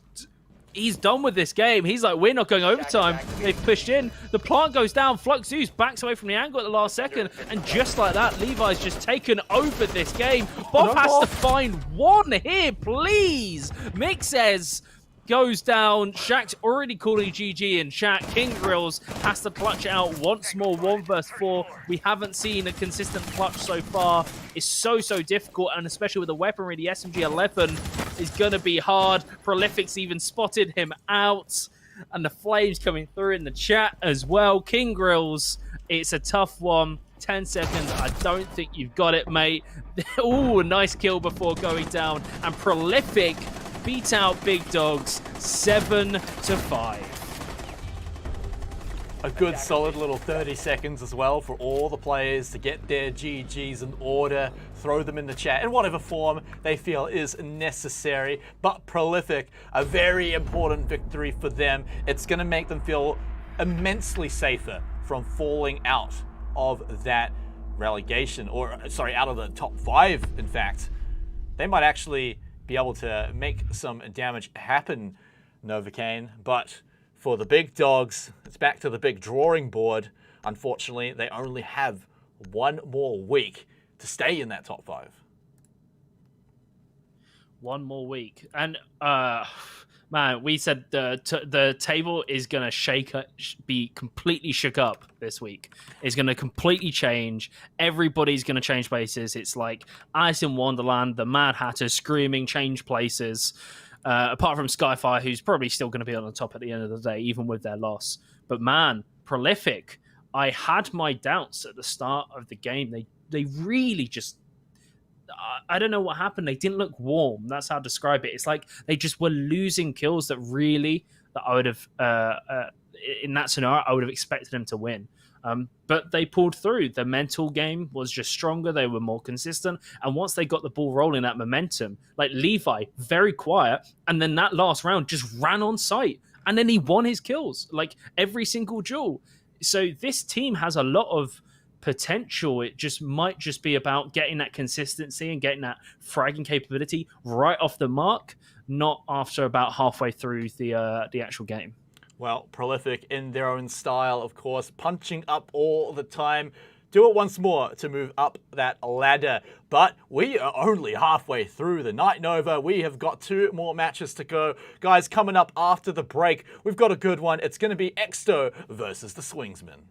He's done with this game. He's like, we're not going overtime. They've pushed in. The plant goes down. Flux Zeus backs away from the angle at the last second. And just like that, Levi's just taken over this game. Bob has to find one here, please. Mixes goes down. Shaq's already calling GG, and Shaq, King Grills, has to clutch it out once more. 1 versus 4. We haven't seen a consistent clutch so far. It's so difficult, and especially with the weaponry, the SMG-11 is going to be hard. Prolific's even spotted him out, and the flames coming through in the chat as well. King Grills, it's a tough one. 10 seconds. I don't think you've got it, mate. Ooh, a nice kill before going down, and Prolific beat out Big Dogs 7-5. A good solid little 30 seconds as well for all the players to get their GGs in order, throw them in the chat in whatever form they feel is necessary. But Prolific, a very important victory for them. It's going to make them feel immensely safer from falling out of that relegation, or sorry, out of the top 5, in fact. They might actually be able to make some damage happen, Novocaine, but for the Big Dogs, it's back to the big drawing board. Unfortunately, they only have 1 more week to stay in that top 5. 1 more week. And, man, we said the table is going to be completely shook up this week. It's going to completely change. Everybody's going to change places. It's like Alice in Wonderland, the Mad Hatter screaming change places. Apart from Skyfire, who's probably still going to be on the top at the end of the day, even with their loss. But man, Prolific, I had my doubts at the start of the game. They really just... I don't know what happened. They didn't look warm. That's how I describe it. It's like they just were losing kills that I would have, in that scenario, I would have expected them to win. But they pulled through. The mental game was just stronger. They were more consistent. And once they got the ball rolling, that momentum, like Levi, very quiet. And then that last round just ran on site. And then he won his kills, like every single duel. So this team has a lot of potential. It just might just be about getting that consistency and getting that fragging capability right off the mark, not after about halfway through the actual game. Well, prolific in their own style, of course, punching up all the time. Do it once more to move up that ladder. But we are only halfway through the Night Nova. We have got 2 more matches to go. Guys, coming up after the break, we've got a good one. It's going to be Exto versus the Swingsman.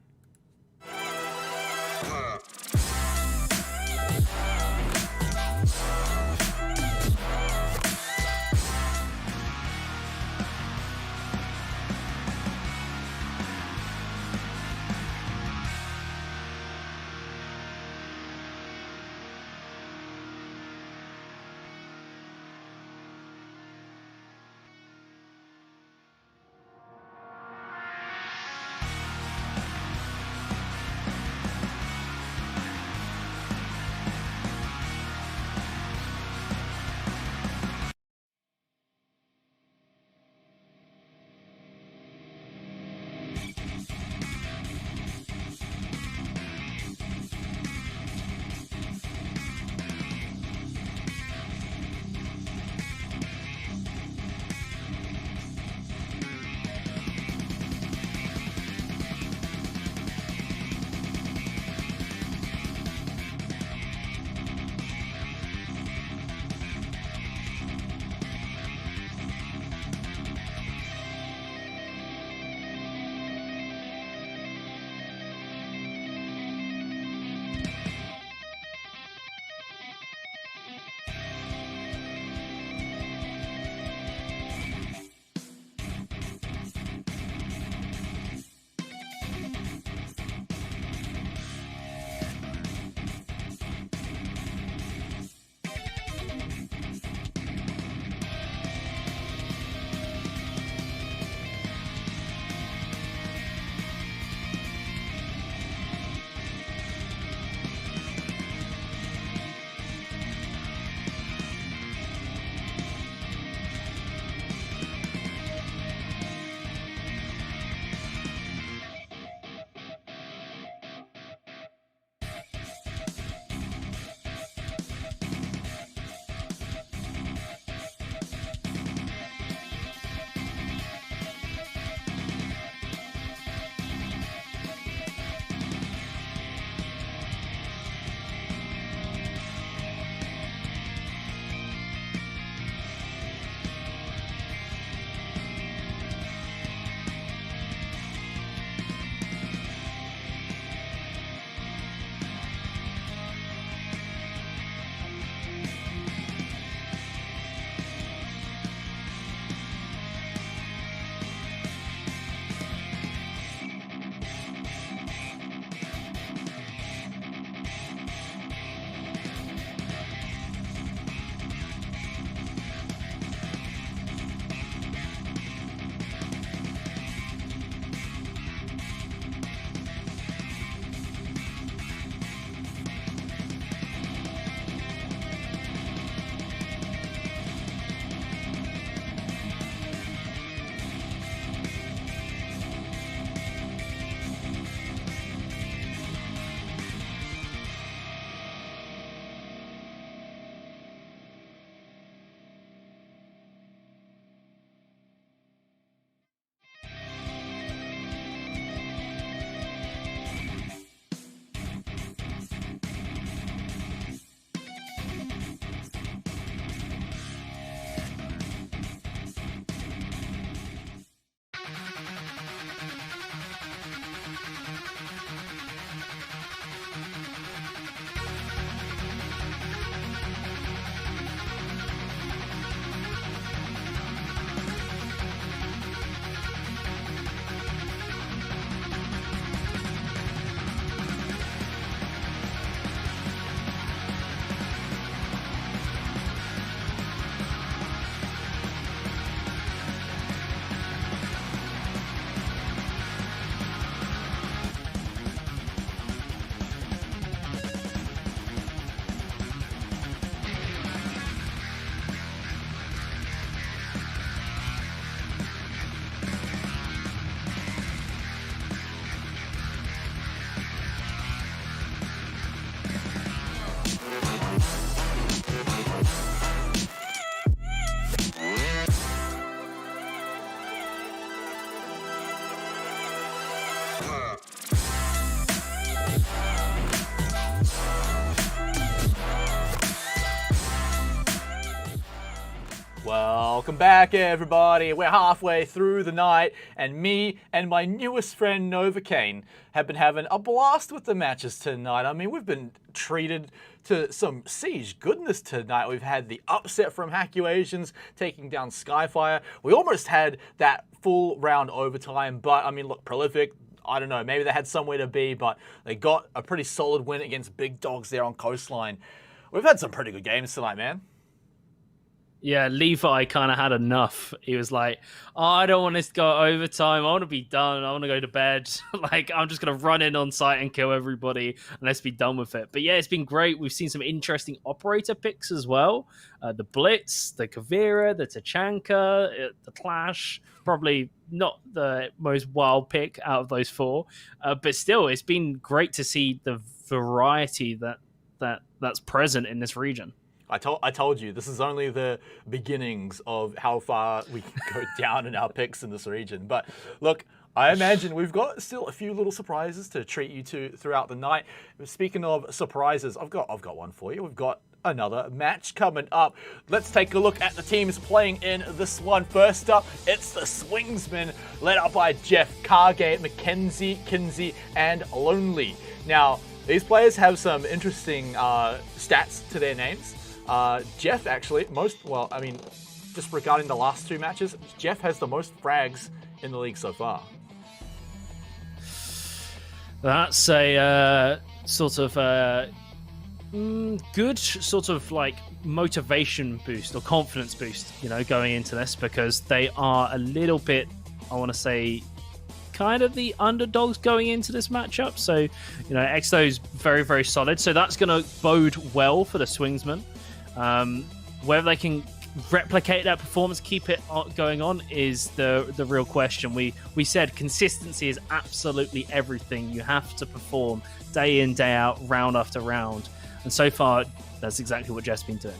Welcome back, everybody. We're halfway through the night, and me and my newest friend, Novocaine, have been having a blast with the matches tonight. I mean, we've been treated to some Siege goodness tonight. We've had the upset from Hackulations taking down Skyfire. We almost had that full round overtime, but I mean, look, Prolific, I don't know, maybe they had somewhere to be, but they got a pretty solid win against big dogs there on Coastline. We've had some pretty good games tonight, man. Yeah, Levi kind of had enough. He was like, oh, I don't want this to go overtime. I want to be done. I want to go to bed. Like, I'm just going to run in on site and kill everybody and let's be done with it. But yeah, it's been great. We've seen some interesting operator picks as well. The Blitz, the Kavira, the Tachanka, the Clash. Probably not the most wild pick out of those four. But still, it's been great to see the variety that's present in this region. I told you, this is only the beginnings of how far we can go down in our picks in this region. But look, I imagine we've got still a few little surprises to treat you to throughout the night. Speaking of surprises, I've got one for you. We've got another match coming up. Let's take a look at the teams playing in this one. First up, it's the Swingsmen, led up by Jeff, Cargate, Mackenzie, Kinsey, and Lonely. Now, these players have some interesting stats to their names. Jeff actually, just regarding the last two matches, Jeff has the most frags in the league so far. That's a sort of good sort of like motivation boost or confidence boost, going into this, because they are a little bit, I want to say, kind of the underdogs going into this matchup. So, Exo's very, very solid. So that's going to bode well for the Swingsmen. Whether they can replicate that performance, keep it going on, is the real question. We said consistency is absolutely everything. You have to perform day in, day out, round after round. And so far, that's exactly what Jeff's been doing.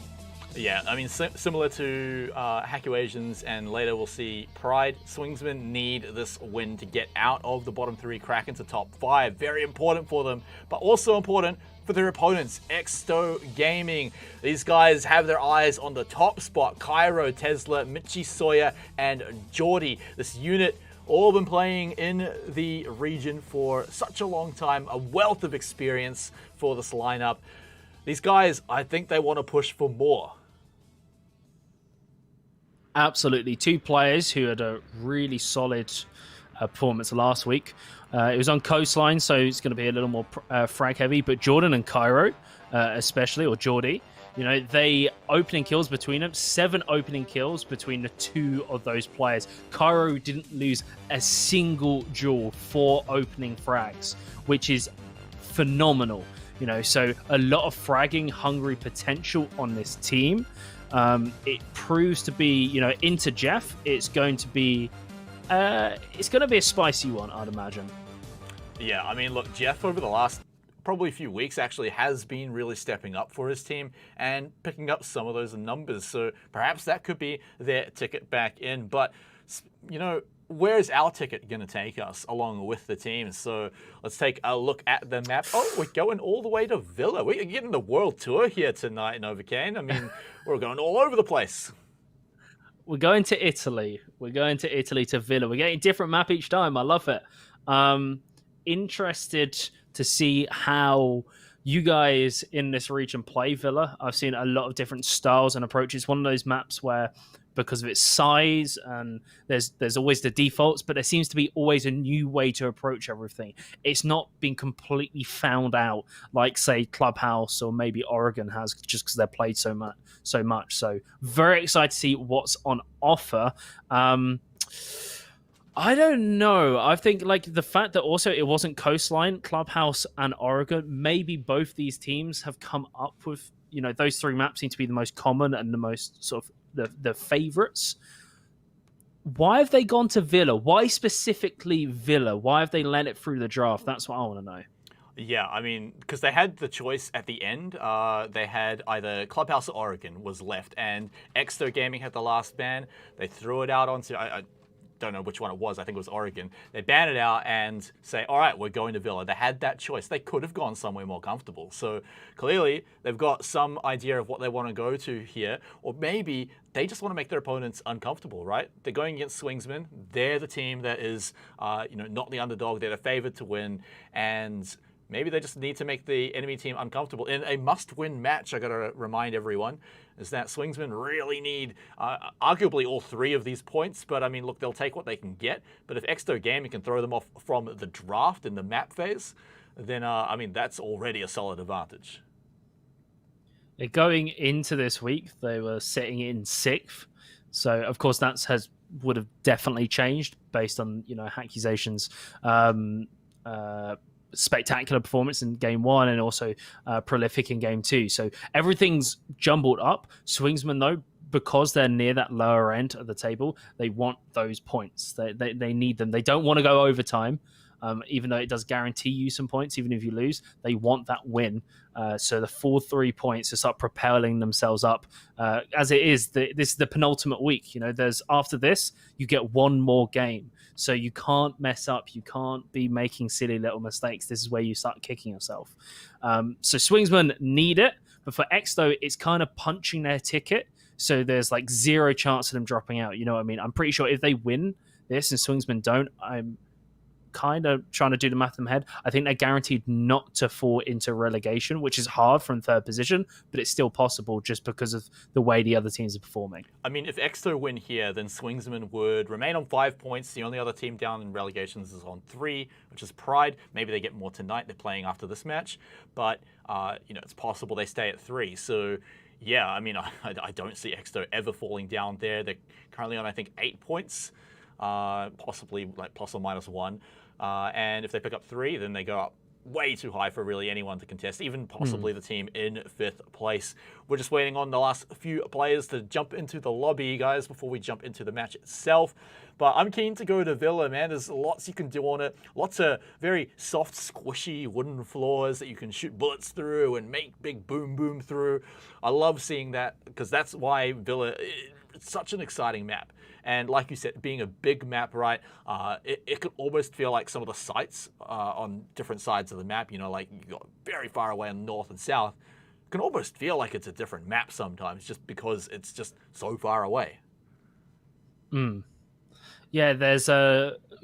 Yeah, I mean, similar to Hackulations, and later we'll see Pride, Swingsmen need this win to get out of the bottom three, crack into top 5. Very important for them, but also important for their opponents, Exto Gaming. These guys have their eyes on the top spot. Cairo, Tesla, Michi Sawyer, and Geordie. This unit all been playing in the region for such a long time. A wealth of experience for this lineup. These guys, I think they want to push for more. Absolutely. Two players who had a really solid performance last week. It was on Coastline, so it's going to be a little more frag heavy. But Jordan and Cairo, especially, or Geordie, they opening kills between them. 7 opening kills between the two of those players. Cairo didn't lose a single duel, 4 opening frags, which is phenomenal. So a lot of fragging hungry potential on this team. It proves to be, into Jeff, it's going to be a spicy one, I'd imagine. Yeah, I mean, look, Jeff over the last probably few weeks actually has been really stepping up for his team and picking up some of those numbers. So perhaps that could be their ticket back in. But, where's our ticket going to take us along with the team? So let's take a look at the map. Oh, we're going all the way to Villa. We're getting the world tour here tonight, Novocaine. I mean, we're going all over the place. We're going to Italy. We're going to Italy to Villa. We're getting a different map each time. I love it. Interested to see how you guys in this region play Villa. I've seen a lot of different styles and approaches. One of those maps where, because of its size, and there's always the defaults, but there seems to be always a new way to approach everything. It's not been completely found out like, say, Clubhouse or maybe Oregon has, just because they're played so much. So very excited to see what's on offer. I don't know. I think the fact that also it wasn't Coastline, Clubhouse, and Oregon, maybe both these teams have come up with, those 3 maps seem to be the most common and the most sort of the favorites. Why have they gone to Villa? Why specifically Villa? Why have they let it through the draft? That's what I want to know. Yeah, I mean, because they had the choice at the end. They had either Clubhouse or Oregon was left, and Exto Gaming had the last ban. They threw it out onto... I don't know which one it was. I think it was Oregon. They ban it out and say, all right, we're going to Villa. They had that choice. They could have gone somewhere more comfortable. So clearly they've got some idea of what they want to go to here, or maybe they just want to make their opponents uncomfortable, right? They're going against Swingsman. They're the team that is, not the underdog. They're the favored to win, and maybe they just need to make the enemy team uncomfortable. In a must-win match, I got to remind everyone, is that Swingsman really need arguably all 3 of these points. But I mean, look, they'll take what they can get. But if Exto Gaming can throw them off from the draft in the map phase, then that's already a solid advantage. Going into this week, they were sitting in 6th. So, of course, that would have definitely changed based on, Accusations' spectacular performance in game 1 and also prolific in game 2. So everything's jumbled up. Swingsman, though, because they're near that lower end of the table, they want those points. They need them. They don't want to go overtime. Even though it does guarantee you some points, even if you lose, they want that win. So the full 3 points to start propelling themselves up. As it is, this is the penultimate week. There's after this, you get 1 more game. So you can't mess up. You can't be making silly little mistakes. This is where you start kicking yourself. So Swingsman need it. But for Exto, it's kind of punching their ticket. So there's like 0 chance of them dropping out. You know what I mean? I'm pretty sure if they win this and Swingsman don't, I'm kind of trying to do the math in my head. I think they're guaranteed not to fall into relegation, which is hard from 3rd position, but it's still possible just because of the way the other teams are performing. I mean, if Exto win here, then Swingsman would remain on 5 points. The only other team down in relegations is on 3, which is Pride. Maybe they get more tonight. They're playing after this match, but it's possible they stay at 3. So yeah, I mean, I don't see Exto ever falling down there. They're currently on, I think, 8 points, possibly like plus or minus 1. And if they pick up 3, then they go up way too high for really anyone to contest, even possibly the team in 5th place. We're just waiting on the last few players to jump into the lobby, guys, before we jump into the match itself. But I'm keen to go to Villa, man. There's lots you can do on it. Lots of very soft, squishy wooden floors that you can shoot bullets through and make big boom boom through. I love seeing that because that's why Villa, it's such an exciting map. And like you said, being a big map, right, it could almost feel like some of the sites on different sides of the map, like you got very far away on north and south, can almost feel like it's a different map sometimes just because it's just so far away. Yeah, there's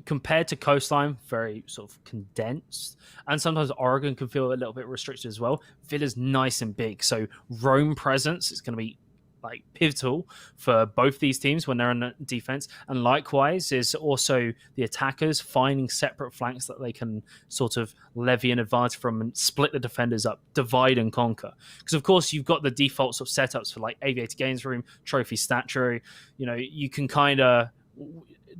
compared to Coastline, very sort of condensed. And sometimes Oregon can feel a little bit restricted as well. Villa's nice and big. So roam presence is going to be like pivotal for both these teams when they're on defense, and likewise is also the attackers finding separate flanks that they can sort of levy an advantage from and split the defenders up, divide and conquer. Because of course you've got the default sort of setups for like Aviator Games Room, Trophy Statuary. You can kind of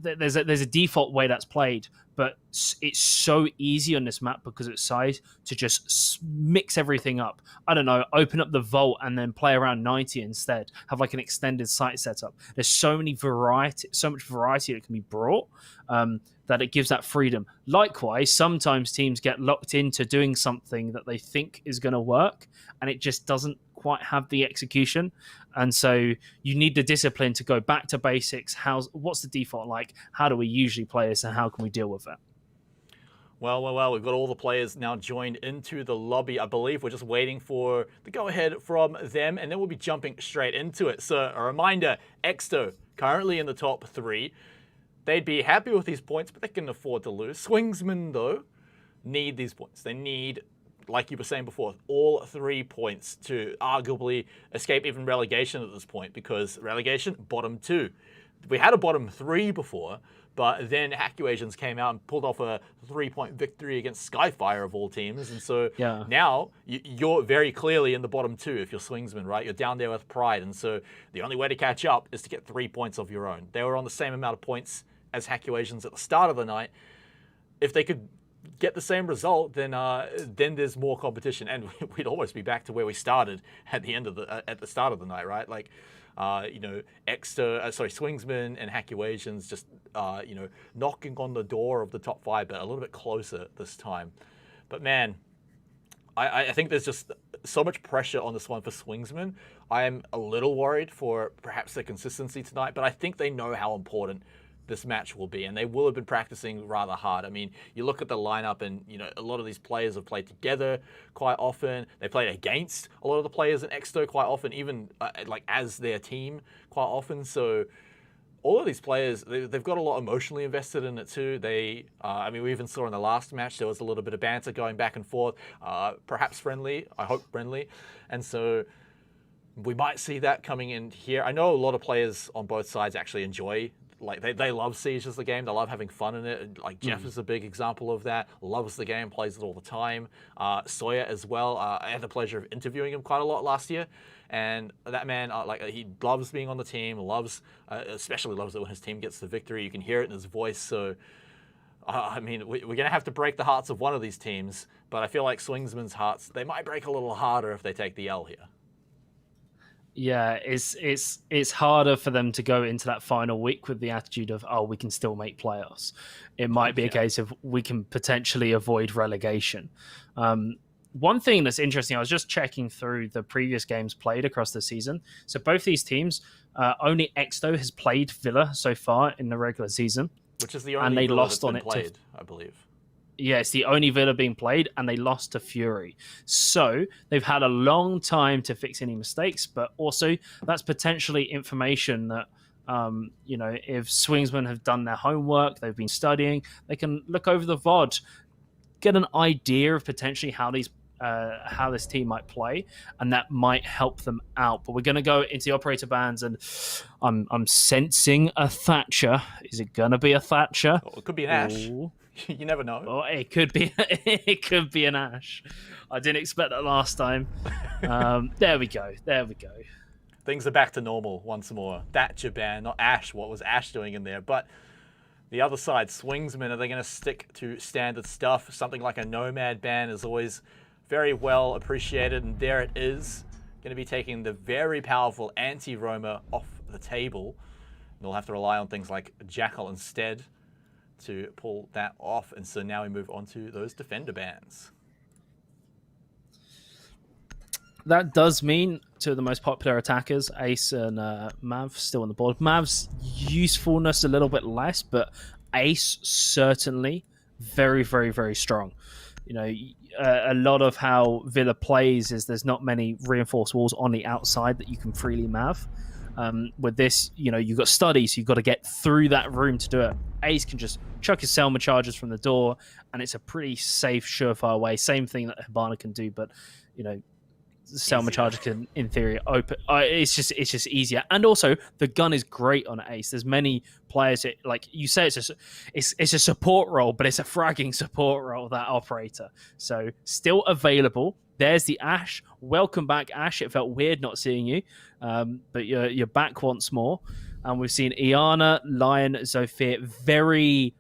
there's a default way that's played, but it's so easy on this map because it's size to just mix everything up. I don't know, open up the vault and then play around 90 instead. Have like an extended site setup. There's so much variety that can be brought that it gives that freedom. Likewise, sometimes teams get locked into doing something that they think is going to work, and it just doesn't quite have the execution. And so you need the discipline to go back to basics. What's the default like? How do we usually play this, and how can we deal with it? Well, we've got all the players now joined into the lobby. I believe we're just waiting for the go-ahead from them, and then we'll be jumping straight into it. So a reminder, Exto currently in the top 3. They'd be happy with these points, but they can afford to lose. Swingsman, though, need these points. They need, like you were saying before, all 3 points to arguably escape even relegation at this point, because relegation, bottom 2. We had a bottom 3 before, but then Accuations came out and pulled off a 3-point victory against Skyfire of all teams. And so now you're very clearly in the bottom 2 if you're Swingsman, right? You're down there with Pride. And so the only way to catch up is to get 3 points of your own. They were on the same amount of points as Accuations at the start of the night. If they could get the same result, then there's more competition, and we'd almost be back to where we started at the start of the night, right? Like, Swingsman and Accuations just knocking on the door of the top 5, but a little bit closer this time. But man, I think there's just so much pressure on this one for Swingsman. I am a little worried for perhaps their consistency tonight, but I think they know how important this match will be, and they will have been practicing rather hard. I mean, you look at the lineup, and a lot of these players have played together quite often. They played against a lot of the players in Exto quite often, even like as their team quite often. So all of these players, they've got a lot emotionally invested in it too. I mean, we even saw in the last match there was a little bit of banter going back and forth, perhaps friendly. I hope friendly, and so we might see that coming in here. I know a lot of players on both sides actually enjoy, like they love Siege as the game. They love having fun in it. Like Jeff is a big example of that. Loves the game, plays it all the time. Sawyer as well. I had the pleasure of interviewing him quite a lot last year, and that man, he loves being on the team. Especially loves it when his team gets the victory. You can hear it in his voice. So, I mean, we're gonna have to break the hearts of one of these teams, but I feel like Swingsman's hearts, they might break a little harder if they take the L here. Yeah, it's harder for them to go into that final week with the attitude of, we can still make playoffs. It might be a case of we can potentially avoid relegation. One thing that's interesting, I was just checking through the previous games played across the season. So both these teams, only Exto has played Villa so far in the regular season, which is the only and they Villa lost that's on been it played, I believe. Yeah, it's the only Villa being played, and they lost to Fury. So they've had a long time to fix any mistakes, but also that's potentially information that, if Swingsmen have done their homework, they've been studying, they can look over the VOD, get an idea of potentially how this team might play, and that might help them out. But we're going to go into the operator bans, and I'm sensing a Thatcher. Is it going to be a Thatcher? Oh, it could be an Ash. Ooh. You never know. Oh, it could be. It could be an Ash. I didn't expect that last time. There we go. Things are back to normal once more. Thatcher ban, not Ash. What was Ash doing in there? But the other side, Swingsmen, are they going to stick to standard stuff? Something like a Nomad ban is always very well appreciated, and there it is. Going to be taking the very powerful anti-roamer off the table. They'll have to rely on things like Jackal instead to pull that off, and so now we move on to those defender bans. That does mean two of the most popular attackers, Ace and Mav, still on the board. Mav's usefulness a little bit less, but Ace certainly very, very, very strong. A lot of how Villa plays is there's not many reinforced walls on the outside that you can freely Mav. With this, you've got study, so you've got to get through that room to do it. Ace can just chuck his Selma charges from the door, and it's a pretty safe, surefire way. Same thing that Hibana can do, but Selma charger can, in theory, open. It's just easier, and also the gun is great on Ace. There's many players like you say, it's a support role, but it's a fragging support role, that operator. So still available. There's the Ash. Welcome back, Ash. It felt weird not seeing you, but you're back once more. And we've seen Iana, Lion, Zofia, very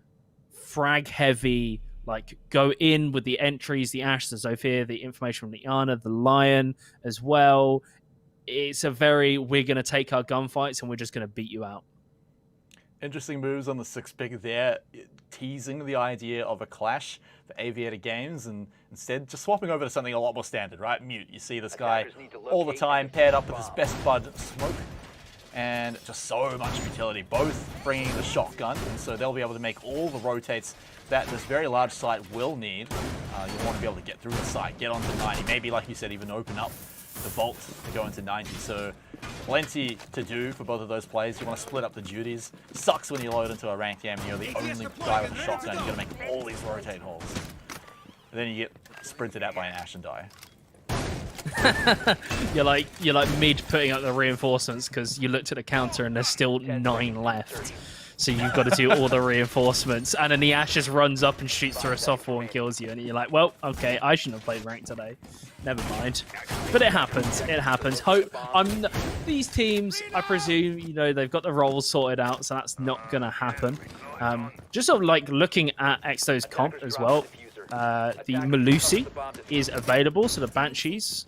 frag heavy. Like go in with the entries, the Ash, the Zofia, the information from the Iana, the Lion as well. It's a we're going to take our gunfights and we're just going to beat you out. Interesting moves on the 6-pick there, teasing the idea of a clash for Aviator Games, and instead just swapping over to something a lot more standard, right? Mute. You see this guy all the time paired up with his best bud, Smoke, and just so much utility, both bringing the shotgun, and so they'll be able to make all the rotates that this very large site will need. You want to be able to get through the site, get onto 90, maybe, like you said, even open up the vault to go into 90. So plenty to do for both of those players. You want to split up the duties. Sucks when you load into a ranked game and you're the only guy with a shotgun. You've got to make all these rotate holes. And then you get sprinted at by an Ash and die. You're like mid putting up the reinforcements because you looked at the counter and there's still 9 left. So you've got to do all the reinforcements, and then the Ash just runs up and shoots through a softball and kills you, and you're like, well, okay, I shouldn't have played ranked today. Never mind. But it happens. It happens. These teams, I presume, they've got the roles sorted out, so that's not going to happen. Just sort of like looking at Exto's comp as well. The Malusi is available, so the Banshees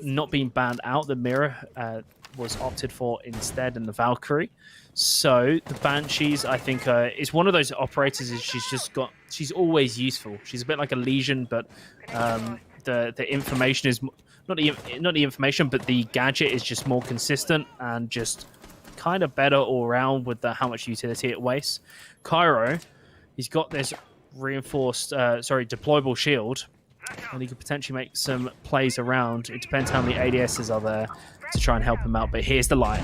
not being banned out. The Mirror was opted for instead, and the Valkyrie. So the Banshees, I think, is one of those operators. She's always useful. She's a bit like a Legion, but the information is not the information, but the gadget is just more consistent and just kind of better all around with how much utility it wastes. Cairo, he's got this reinforced, deployable shield, and he could potentially make some plays around. It depends how many ADSs are there to try and help him out, but here's the line.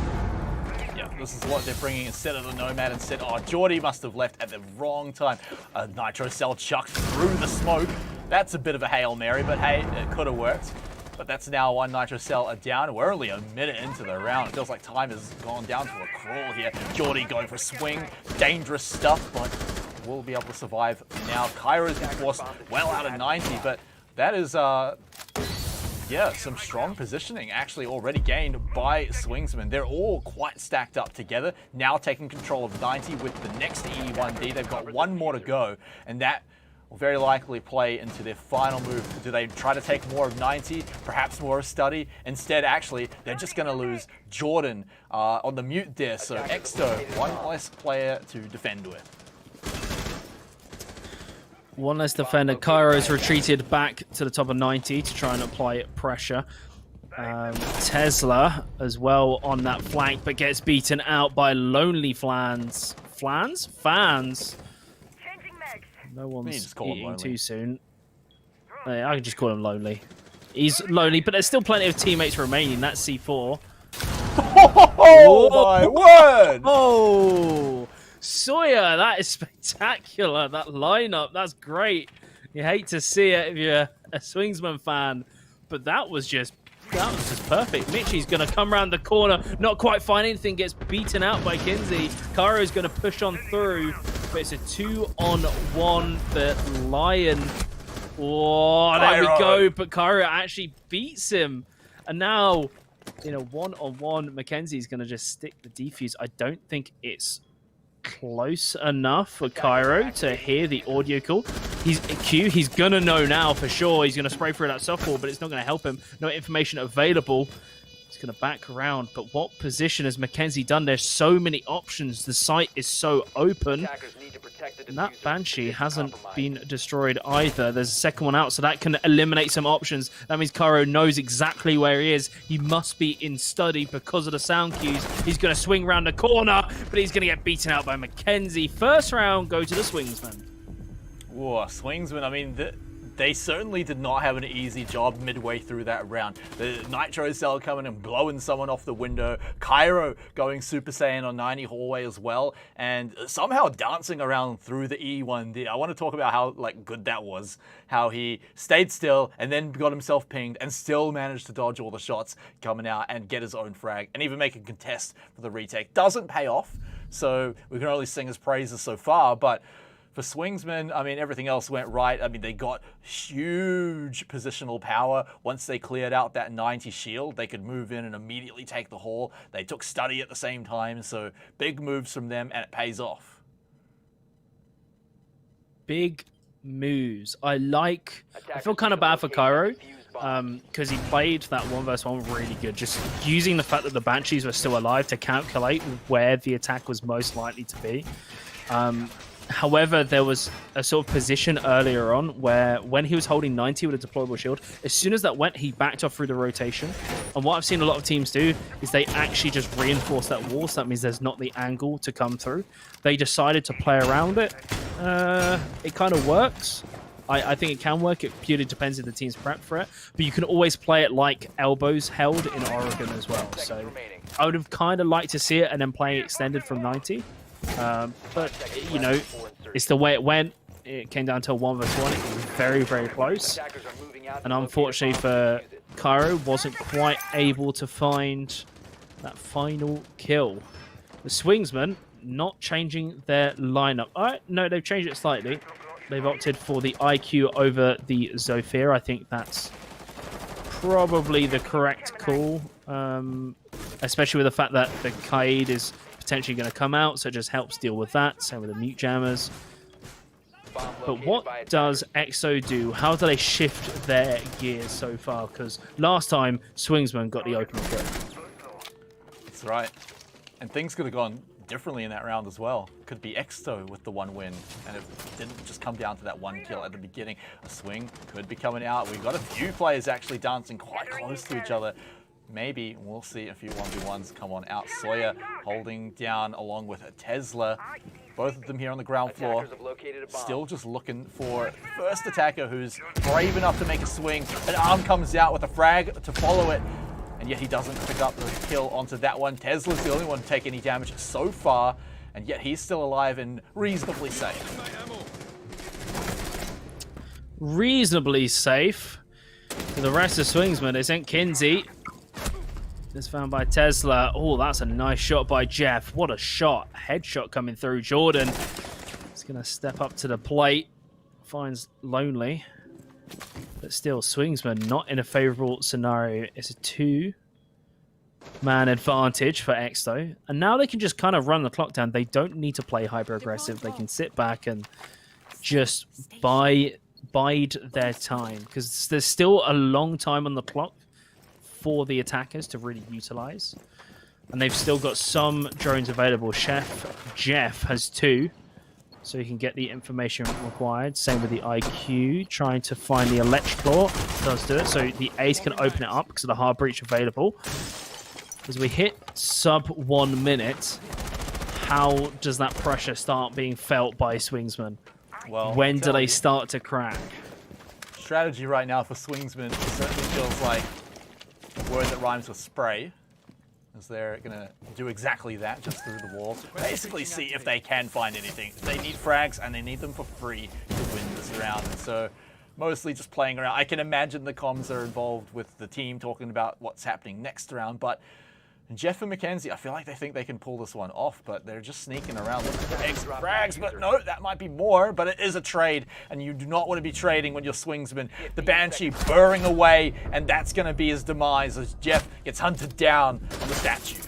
Yeah, this is what they're bringing instead of the Nomad. Instead, oh, Geordie must have left at the wrong time. A Nitro Cell chucked through the smoke. That's a bit of a Hail Mary, but hey, it could have worked. But that's now one Nitro Cell down. We're only a minute into the round. It feels like time has gone down to a crawl here. Geordie going for a swing. Dangerous stuff, but we'll be able to survive now. Cairo's been forced well out of 90, but that is, yeah, some strong positioning actually already gained by Swingsman. They're all quite stacked up together. Now taking control of 90 with the next E1D. They've got one more to go, and that will very likely play into their final move. Do they try to take more of 90, perhaps more of Study? Instead, actually, they're just going to lose Jordan on the mute there. So Exto, one less player to defend with. One less defender. Cairo's retreated back to the top of 90 to try and apply pressure. Tesla as well on that flank, but gets beaten out by Lonely Fans. Fans? No one's eating too soon. I can just call him Lonely. He's lonely, but there's still plenty of teammates remaining. That's C4. Oh my word! Oh! Sawyer, that is spectacular. That lineup, that's great. You hate to see it if you're a Swingsman fan, but that was just perfect. Mitchie's going to come around the corner, not quite find anything, gets beaten out by Kinsey. Cairo's going to push on through, but it's a 2-on-1 for Lion. Oh, there we go, but Cairo actually beats him. And now, in a 1-on-1, Mackenzie's going to just stick the defuse. I don't think it's close enough for Cairo to hear the audio call. He's gonna know now for sure. He's gonna spray through that softball, but it's not gonna help him. No information available. He's gonna back around, but what position has Mackenzie done? There's so many options. The site is so open. And that Banshee hasn't been destroyed either. There's a second one out, so that can eliminate some options. That means Cairo knows exactly where he is. He must be in study because of the sound cues. He's going to swing around the corner, but he's going to get beaten out by Mackenzie. First round, go to the Swingsman. Whoa, Swingsman, I mean, they certainly did not have an easy job midway through that round. The Nitro Cell coming and blowing someone off the window. Cairo going Super Saiyan on 90 hallway as well. And somehow dancing around through the E1D. I want to talk about how good that was. How he stayed still and then got himself pinged and still managed to dodge all the shots coming out and get his own frag. And even make a contest for the retake. Doesn't pay off. So we can only sing his praises so far. But for Swingsman, I mean, everything else went right. I mean, they got huge positional power. Once they cleared out that 90 shield, they could move in and immediately take the hall. They took Study at the same time, so big moves from them, and it pays off. Big moves. I feel kind of bad for Cairo because he played that 1v1 really good, just using the fact that the Banshees were still alive to calculate where the attack was most likely to be. However, there was a sort of position earlier on where when he was holding 90 with a deployable shield, as soon as that went, he backed off through the rotation. And what I've seen a lot of teams do is they actually just reinforce that wall, so that means there's not the angle to come through. They decided to play around it. It kind of works. I think it can work. It purely depends if the team's prepped for it. But you can always play it like elbows held in Oregon as well. So I would have kind of liked to see it and then playing extended from 90. But, you know, it's the way it went. It came down to a 1v1. It was very, very close. And unfortunately for Cairo, wasn't quite able to find that final kill. The Swingsman not changing their lineup. No, they've changed it slightly. They've opted for the IQ over the Zofia. I think that's probably the correct call, especially with the fact that the Kaid is potentially going to come out, so it just helps deal with that. Same with the mute jammers. But what does EXO do? How do they shift their gears so far? Because last time, Swingsman got the opening kill. That's right. And things could have gone differently in that round as well. Could be EXO with the one win, and it didn't just come down to that one kill at the beginning. A swing could be coming out. We've got a few players actually dancing quite close to each other. maybe we'll see a few 1v1s come on out. Sawyer holding down along with a Tesla. Both of them here on the ground floor. Attackers have located a bomb. Still just looking for first attacker who's brave enough to make a swing. An arm comes out with a frag to follow it. And yet he doesn't pick up the kill onto that one. Tesla's the only one to take any damage so far. And yet he's still alive and reasonably safe. Reasonably safe. For the rest of Swingsman, they sent Kinsey. It's found by Tesla. Oh, that's a nice shot by Jeff. What a shot. Headshot coming through. Jordan is going to step up to the plate. Finds Lonely. But still, Swingsman not in a favorable scenario. It's a 2-man advantage for Exto. And now they can just kind of run the clock down. They don't need to play hyper-aggressive. They can sit back and just bide their time. Because there's still a long time on the clock for the attackers to really utilize. And they've still got some drones available. Jeff has 2. So he can get the information required. Same with the IQ. Trying to find the electrical. Does do it. So the Ace can open it up because of the hard breach available. As we hit sub 1 minute, how does that pressure start being felt by Swingsman? Well, when do they start to crack? Strategy right now for Swingsman certainly feels like a word that rhymes with spray. As they're going to do exactly that, just through the wall. Basically see if they can find anything. They need frags, and they need them for free to win this round. And so, mostly just playing around. I can imagine the comms are involved with the team talking about what's happening next round, but Jeff and Mackenzie, I feel like they think they can pull this one off, but they're just sneaking around looking for extra frags. But no, that might be more, but it is a trade, and you do not want to be trading when you're Swingsman. The Banshee burring away, and that's going to be his demise as Jeff gets hunted down on the statue.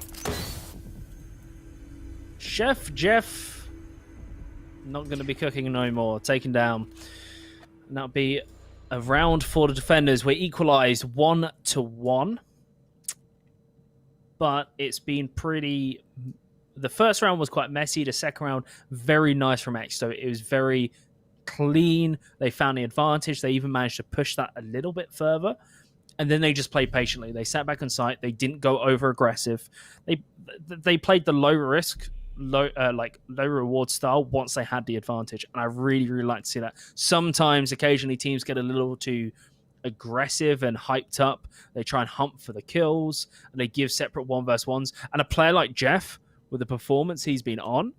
Chef Jeff, not going to be cooking no more. Taken down. And that'll be a round for the defenders. We're equalized 1-1. But it's been pretty... The first round was quite messy. The second round, very nice from Exto. It was very clean. They found the advantage. They even managed to push that a little bit further. And then they just played patiently. They sat back on site. They didn't go over aggressive. They played the low risk, low reward style once they had the advantage. And I really, really like to see that. Sometimes, occasionally, teams get a little too aggressive and hyped up. They try and hump for the kills, and they give separate 1v1s. And a player like Jeff, with the performance he's been on,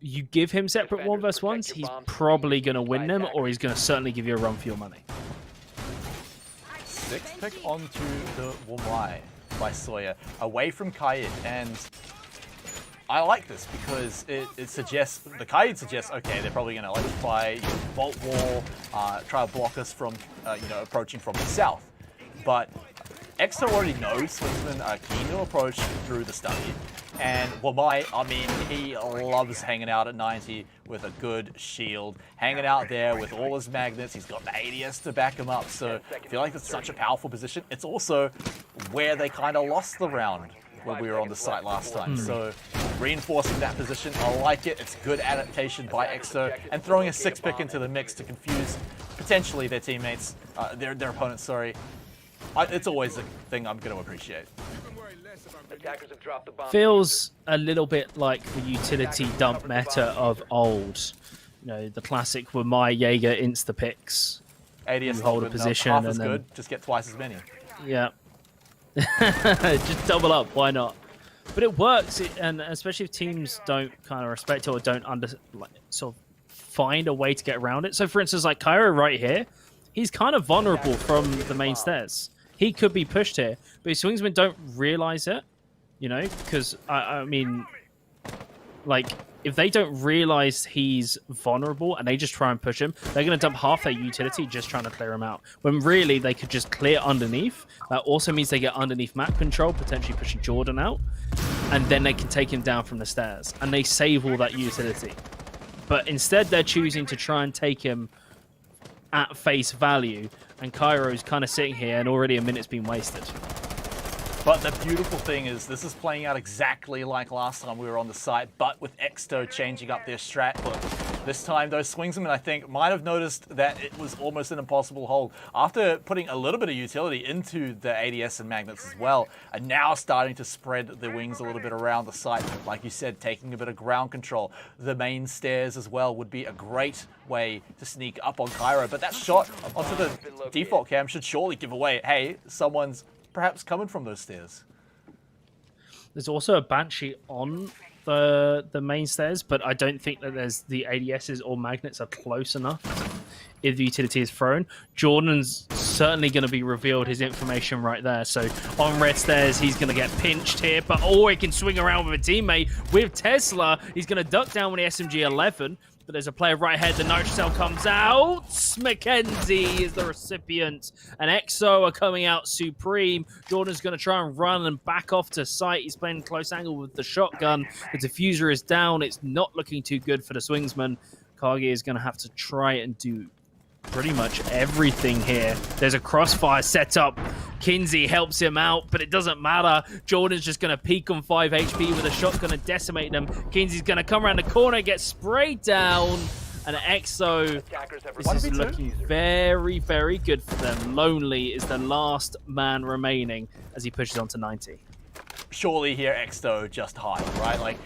you give him separate 1v1s, he's probably going to win them, or he's going to certainly give you a run for your money. 6th pick onto the Wamai by Sawyer, away from Kaid, and I like this because it suggests, the Kaid suggests, okay, they're probably going to electrify, vault wall, try to block us from, approaching from the south. But Exo already knows Swingsman are keen to approach through the study. And Wamai, I mean, he loves hanging out at 90 with a good shield, hanging out there with all his magnets. He's got the ADS to back him up. So I feel like it's such a powerful position. It's also where they kind of lost the round when we were on the site last time. So reinforcing that position, I like it. It's good adaptation by Exo, and throwing a 6th pick into the mix to confuse potentially their teammates, their opponents, sorry. It's always a thing I'm going to appreciate. Attackers have dropped the bomb. Feels a little bit like the utility dump meta of old. You know, the classic were my Jaeger insta picks. ADS hold a position half and as then good, just get twice as many. Yeah. Just double up, why not? But it works, and especially if teams don't kind of respect it or don't sort of find a way to get around it. So, for instance, like Cairo right here, he's kind of vulnerable from the main stairs. He could be pushed here, but his Swingsmen don't realize it, because, I mean, like, if they don't realize he's vulnerable and they just try and push him, they're going to dump half their utility just trying to clear him out. When really, they could just clear underneath. That also means they get underneath map control, potentially pushing Jordan out, and then they can take him down from the stairs, and they save all that utility. But instead, they're choosing to try and take him at face value, and Cairo's kind of sitting here, and already a minute's been wasted. But the beautiful thing is, this is playing out exactly like last time we were on the site, but with Exto changing up their strat. Look, This time, those Swingsmen, I think, might have noticed that it was almost an impossible hold. After putting a little bit of utility into the ADS and magnets as well, and now starting to spread the wings a little bit around the site. Like you said, taking a bit of ground control. The main stairs as well would be a great way to sneak up on Cairo. But that shot onto the default cam should surely give away, hey, someone's perhaps coming from those stairs. There's also a Banshee on the main stairs, but I don't think that there's the ADSs or magnets are close enough if the utility is thrown. Jordan's certainly going to be revealed his information right there. So on red stairs, he's going to get pinched here, but he can swing around with a teammate. With Tesla, he's going to duck down with the SMG-11, but there's a player right ahead. The Nitro Cell comes out. Mackenzie is the recipient, and EXO are coming out supreme. Jordan's going to try and run and back off to site. He's playing close angle with the shotgun. The diffuser is down. It's not looking too good for the Swingsman. Kage is going to have to try and do pretty much everything here. There's a crossfire set up. Kinsey helps him out, but it doesn't matter. Jordan's just going to peek on 5 HP with a shotgun and decimate them. Kinsey's going to come around the corner, get sprayed down, and EXO, this is looking very, very good for them. Lonely is the last man remaining as he pushes on to 90. Surely here EXO just hide, right? Like,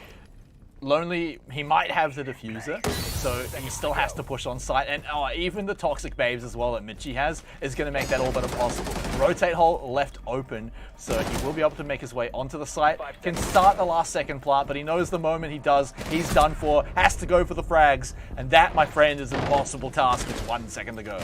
Lonely, he might have the diffuser, so he still has to push on site. And even the Toxic Babes as well that Mitchie has is going to make that all better possible. Rotate hole left open, so he will be able to make his way onto the site. Can start the last second plant, but he knows the moment he does, he's done for. Has to go for the frags. And that, my friend, is an impossible task with 1 second to go.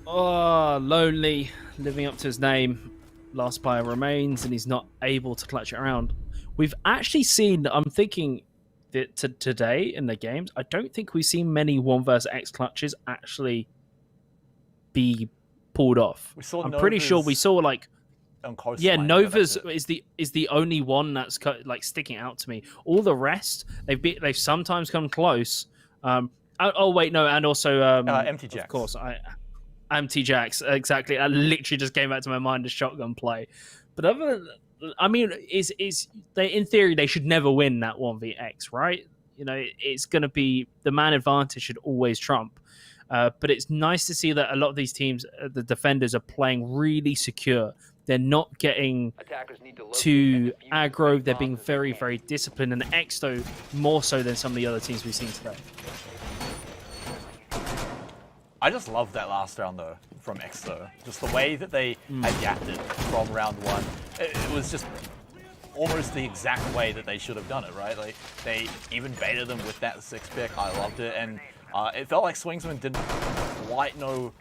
Oh, Lonely, living up to his name. Last player remains, and he's not able to clutch it around. We've actually seen, I'm thinking that today in the games, I don't think we've seen many 1 vs X clutches actually be pulled off. I'm pretty sure we saw like, Nova's is the only one that's like sticking out to me. All the rest, they've sometimes come close. Oh wait, no, and also Empty Jacks. Of course, Empty Jacks, exactly. That literally just came back to my mind as shotgun play. But other than, I mean, in theory they should never win that 1vx, right? You know, it's going to be the man advantage should always trump. But it's nice to see that a lot of these teams, the defenders, are playing really secure. They're not getting too aggro. They're being very, very disciplined, and EXO more so than some of the other teams we've seen today. I just love that last round, though, from EXO. Just the way that they adapted from round 1. It was just almost the exact way that they should have done it, right? Like, they even baited them with that 6 pick. I loved it. And it felt like Swingsman didn't quite know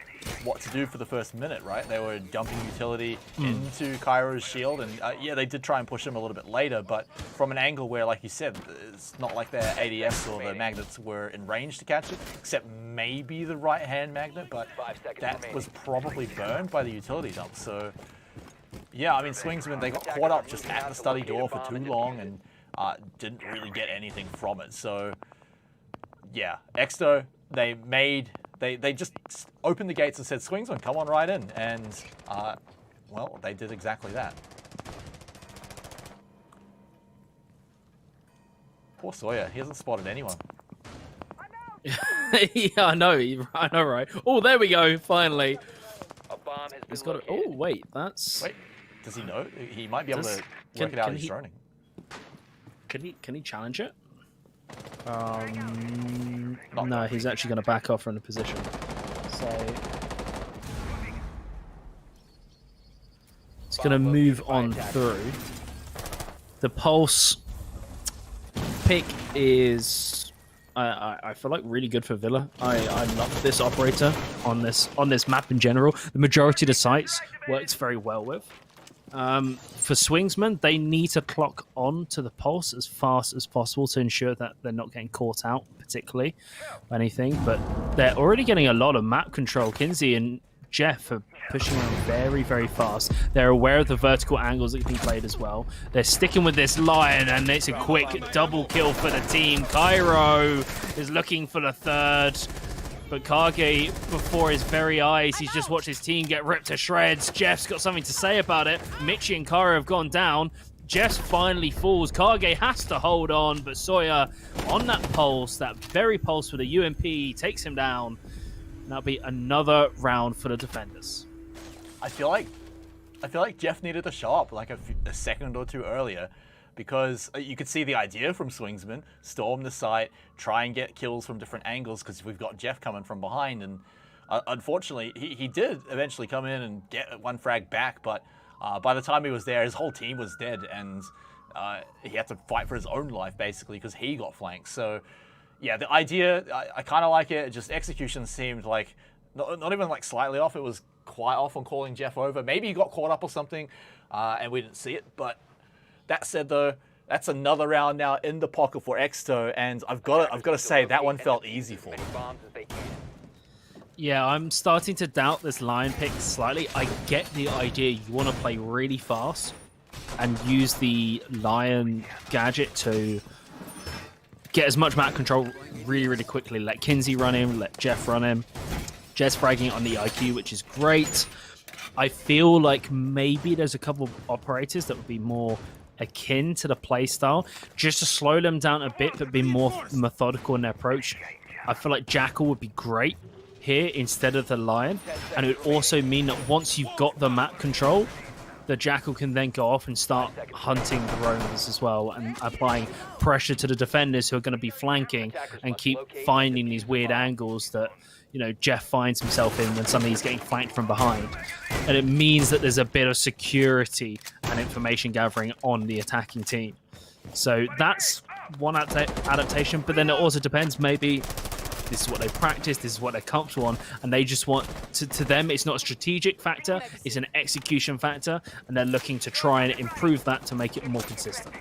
what to do for the first minute, right? They were dumping utility into Cairo's shield, and yeah, they did try and push him a little bit later, but from an angle where, like you said, it's not like their ADS or the magnets were in range to catch it, except maybe the right-hand magnet, but that was probably burned by the utility dump. So yeah, I mean, Swingsman, they got caught up just at the study door for too long and didn't really get anything from it. So yeah, EXO, they just opened the gates and said, Swingsman, come on right in. And, well, they did exactly that. Poor Sawyer, he hasn't spotted anyone. Yeah, I know, right? Oh, there we go, finally. A bomb has He's been got it. located. Oh, wait, that's... Wait, does he know? He might be able to work it out he's droning. Can he challenge it? No, he's actually going to back off from the position. So he's going to move on through. The pulse pick is, I feel like, really good for Villa. I love this operator on this map in general. The majority of the sites works very well with. For Swingsman, they need to clock on to the pulse as fast as possible to ensure that they're not getting caught out, particularly, or anything. But they're already getting a lot of map control. Kinsey and Jeff are pushing around very, very fast. They're aware of the vertical angles that can be played as well. They're sticking with this line, and it's a quick double kill for the team. Cairo is looking for the third. But Kage, before his very eyes, he's just watched his team get ripped to shreds. Jeff's got something to say about it. Mitchie and Cairo have gone down. Jess finally falls. Kage has to hold on, but Sawyer on that pulse, that very pulse with a UMP, takes him down. And that'll be another round for the defenders. I feel like Jeff needed to show up like a second or two earlier, because you could see the idea from Swingsman: storm the site, try and get kills from different angles, because we've got Jeff coming from behind. And unfortunately, he did eventually come in and get one frag back, but by the time he was there, his whole team was dead, and he had to fight for his own life, basically, because he got flanked. So, yeah, the idea, I kind of like it. Just execution seemed like, not even like slightly off. It was quite off on calling Jeff over. Maybe he got caught up or something, and we didn't see it. But that said, though, that's another round now in the pocket for Exto, and I've got to say, that one felt easy for him. Yeah, I'm starting to doubt this Lion pick slightly. I get the idea. You want to play really fast and use the Lion gadget to get as much map control really, really quickly. Let Kinsey run him, let Jeff run him. Jess fragging on the IQ, which is great. I feel like maybe there's a couple of operators that would be more akin to the playstyle, just to slow them down a bit, but be more methodical in their approach. I feel like Jackal would be great here instead of the Lion, and it would also mean that once you've got the map control, the Jackal can then go off and start hunting the roamers as well, and applying pressure to the defenders who are going to be flanking and keep finding these weird angles that, you know, Jeff finds himself in when somebody's getting flanked from behind. And it means that there's a bit of security and information gathering on the attacking team. So that's one adaptation, but then it also depends, maybe this is what they practice, this is what they're comfortable on, and they just want to them, it's not a strategic factor, it's an execution factor, and they're looking to try and improve that to make it more consistent.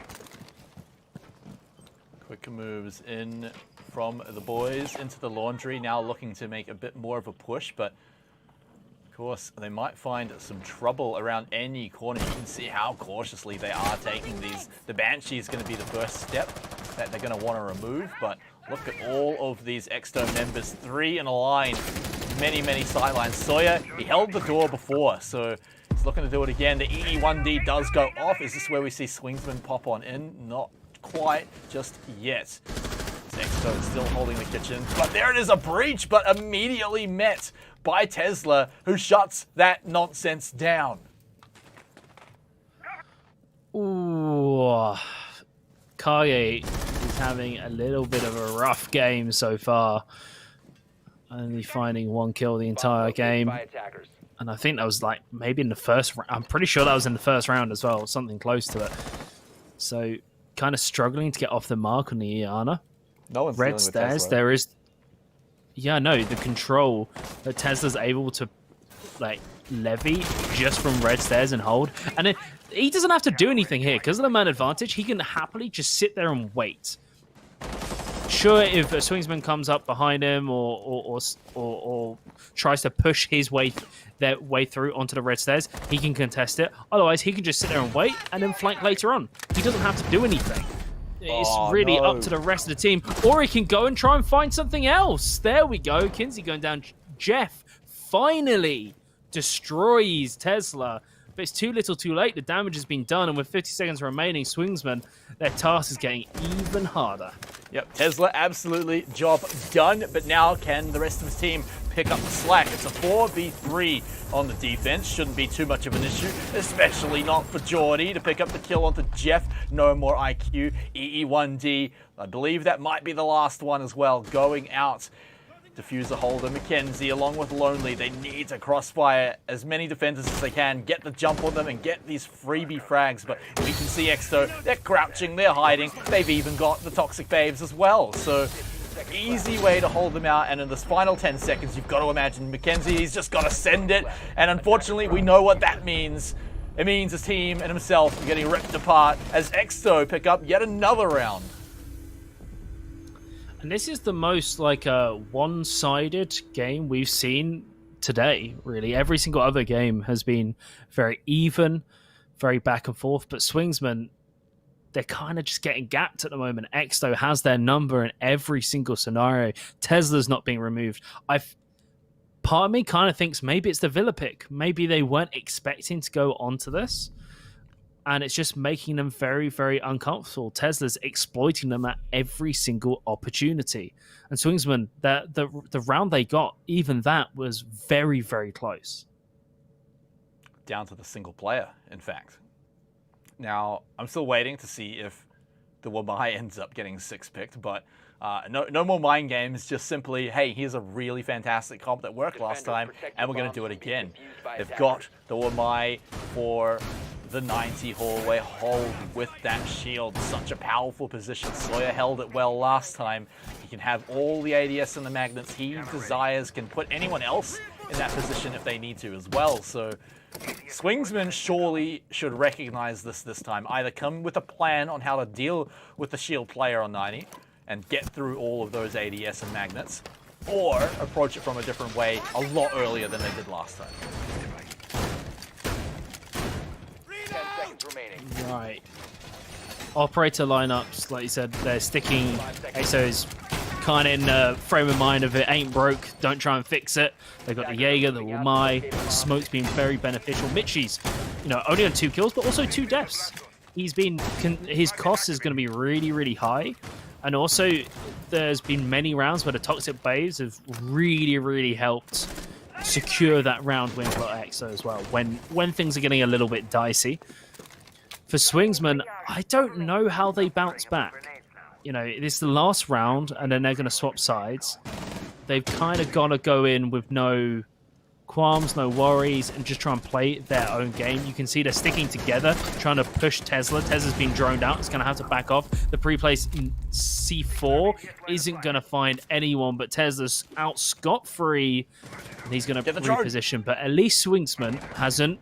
Quick moves in from the boys into the laundry, now looking to make a bit more of a push, but of course they might find some trouble around any corner. You can see how cautiously they are taking these. The Banshee is going to be the first step that they're going to want to remove, but look at all of these Exto members, 3 in a line, many sidelines. Sawyer, he held the door before, so he's looking to do it again. The EE1D does go off. Is this where we see Swingsman pop on in? Not quite just yet. Exto still holding the kitchen, but there it is, a breach, but immediately met by Tesla, who shuts that nonsense down. Ooh, Kage is having a little bit of a rough game so far. Only finding 1 kill the entire game. And I think that was like maybe in the first round. I'm pretty sure that was in the first round as well, something close to it. So kind of struggling to get off the mark on the Iana. No one's Red stairs, there is... Yeah, no, the control that Tesla's able to like levy just from red stairs and hold. And then he doesn't have to do anything here. Because of the man advantage, he can happily just sit there and wait. Sure, if a Swingsman comes up behind him or tries to push his way through onto the red stairs, he can contest it. Otherwise, he can just sit there and wait and then flank later on. He doesn't have to do anything. It's really up to the rest of the team. Or he can go and try and find something else. There we go. Kinsey going down. Jeff finally destroys Tesla. But it's too little too late. The damage has been done. And with 50 seconds remaining, Swingsman, their task is getting even harder. Yep, Tesla, absolutely job done. But now can the rest of the team pick up the slack? It's a 4v3 on the defense. Shouldn't be too much of an issue, especially not for Geordie to pick up the kill onto Jeff. No more IQ. EE1D, I believe that might be the last one as well, going out. Diffuser holder, Mackenzie, along with Lonely. They need to crossfire as many defenders as they can, get the jump on them and get these freebie frags. But we can see Exto, they're crouching, they're hiding. They've even got the Toxic Babes as well. So easy way to hold them out. And in this final 10 seconds, you've got to imagine Mackenzie, he's just got to send it. And unfortunately, we know what that means. It means his team and himself are getting ripped apart as Exto pick up yet another round. And this is the most like a one-sided game we've seen today, really. Every single other game has been very even, very back and forth. But Swingsman, they're kind of just getting gapped at the moment. Exto has their number in every single scenario. Tesla's not being removed. Part of me kind of thinks maybe it's the Villa pick. Maybe they weren't expecting to go onto this. and it's just making them very, very uncomfortable. Tesla's exploiting them at every single opportunity. And Swingsman, the round they got, even that was very, very close. Down to the single player, in fact. Now, I'm still waiting to see if the Wamai ends up getting 6-picked, but no more mind games, just simply, hey, here's a really fantastic comp that worked last time, and we're going to do it again. They've got the Wamai for the 90 hallway hold with that shield. Such a powerful position. Sawyer held it well last time. He can have all the ADS and the magnets he desires, can put anyone else in that position if they need to as well. So Swingsman surely should recognize this time. Either come with a plan on how to deal with the shield player on 90 and get through all of those ADS and magnets, or approach it from a different way a lot earlier than they did last time. 10 seconds remaining. Right. Operator lineups, like you said, they're sticking Exo's kind of in the frame of mind of it ain't broke, don't try and fix it. They've got the Jaeger, the Wamai, Smoke's been very beneficial. Mitchie's, only on 2 kills, but also 2 deaths. His cost is going to be really, really high. And also, there's been many rounds where the Toxic Waves have really, really helped secure that round win for EXO as well, when things are getting a little bit dicey. For Swingsman, I don't know how they bounce back. This is the last round, and then they're going to swap sides. They've kind of got to go in with no qualms, no worries, and just try and play their own game. You can see they're sticking together, trying to push Tesla. Tesla's been droned out. It's going to have to back off. The pre-place C4 isn't going to find anyone, but Tesla's out scot-free, and he's going to reposition. But at least Swingsman hasn't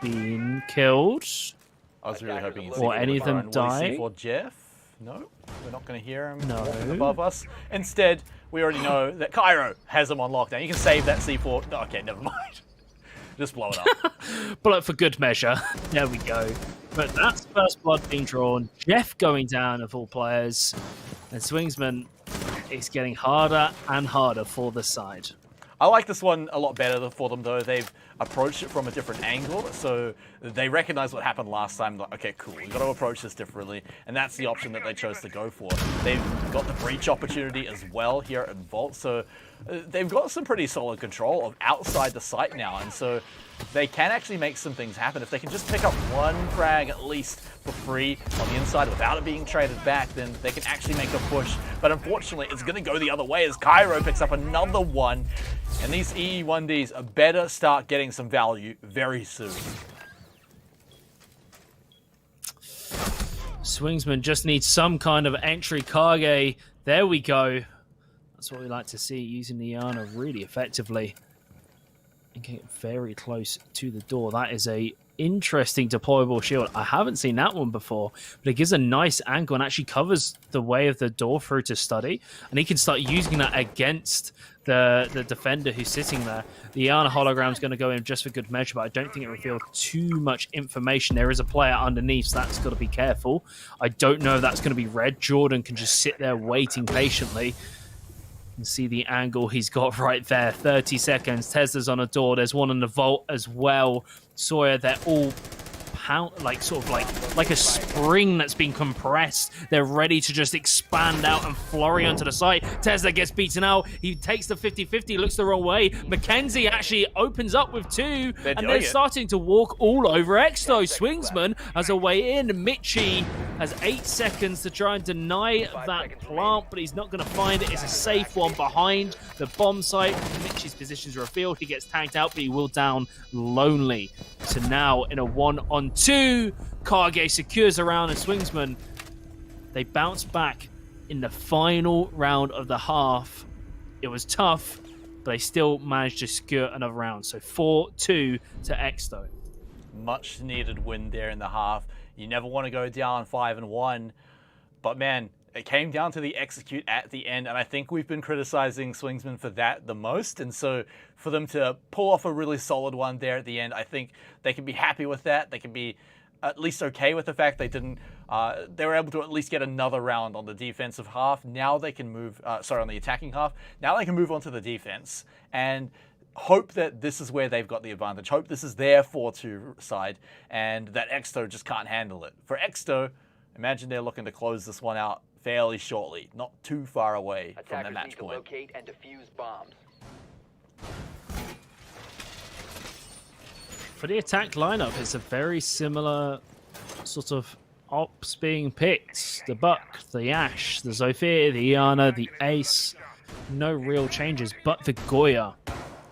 been killed. I was really hoping you'd see or any of them die. For Jeff. No, we're not going to hear him walking above us. Instead, we already know that Cairo has him on lockdown. You can save that C4. No, okay, never mind. Just blow it up. Blow it for good measure. There we go. But that's first blood being drawn. Jeff going down of all players. And Swingsman is getting harder and harder for the side. I like this one a lot better for them, though. They've approached it from a different angle, so they recognize what happened last time. Like, okay, cool, we've got to approach this differently, and that's the option that they chose to go for. They've got the breach opportunity as well here at Vault, so they've got some pretty solid control of outside the site now, and so they can actually make some things happen. If they can just pick up one frag at least for free on the inside without it being traded back, then they can actually make a push. But unfortunately, it's going to go the other way as Cairo picks up another one. And these EE1Ds better start getting some value very soon. Swingsman just needs some kind of entry. Kage, there we go. That's what we like to see, using the Iana really effectively. And get very close to the door. That is a interesting deployable shield. I haven't seen that one before, but it gives a nice angle and actually covers the way of the door through to Study. And he can start using that against the defender who's sitting there. The Iana hologram is going to go in just for good measure, but I don't think it reveals too much information. There is a player underneath, so that's got to be careful. I don't know if that's going to be red. Jordan can just sit there waiting patiently. And see the angle he's got right there. 30 seconds. Tesla's on a door. There's one on the vault as well. Sawyer, they're all like a spring that's been compressed. They're ready to just expand out and flurry onto the site. Tesla gets beaten out. He takes the 50-50, looks the wrong way. Mackenzie actually opens up with 2, and they're starting to walk all over Exto. Swingsman has a way in. Mitchie has 8 seconds to try and deny that plant, but he's not going to find it. It's a safe one behind the bomb site. Mitchie's positions are revealed. He gets tagged out, but he will down lonely. So now in a 1-on-2, Kage secures a round, and Swingsman, they bounce back in the final round of the half. It was tough, but they still managed to secure another round. So 4-2 to Exto. Much needed win there in the half. You never want to go down 5-1, but man, it came down to the execute at the end, and I think we've been criticizing Swingsman for that the most, and so for them to pull off a really solid one there at the end, I think they can be happy with that. They can be at least okay with the fact they didn't, they were able to at least get another round on the defensive half. Now they can move, on the attacking half. Now they can move on to the defense, and hope that this is where they've got the advantage. Hope this is their 4-2 side and that Exto just can't handle it. For Exto, imagine they're looking to close this one out fairly shortly, not too far away from their Attackers match need to point. locate and defuse bombs. For the attack lineup, it's a very similar sort of ops being picked. The Buck, the Ash, the Zofia, the Iana, the Ace. No real changes, but the Goya.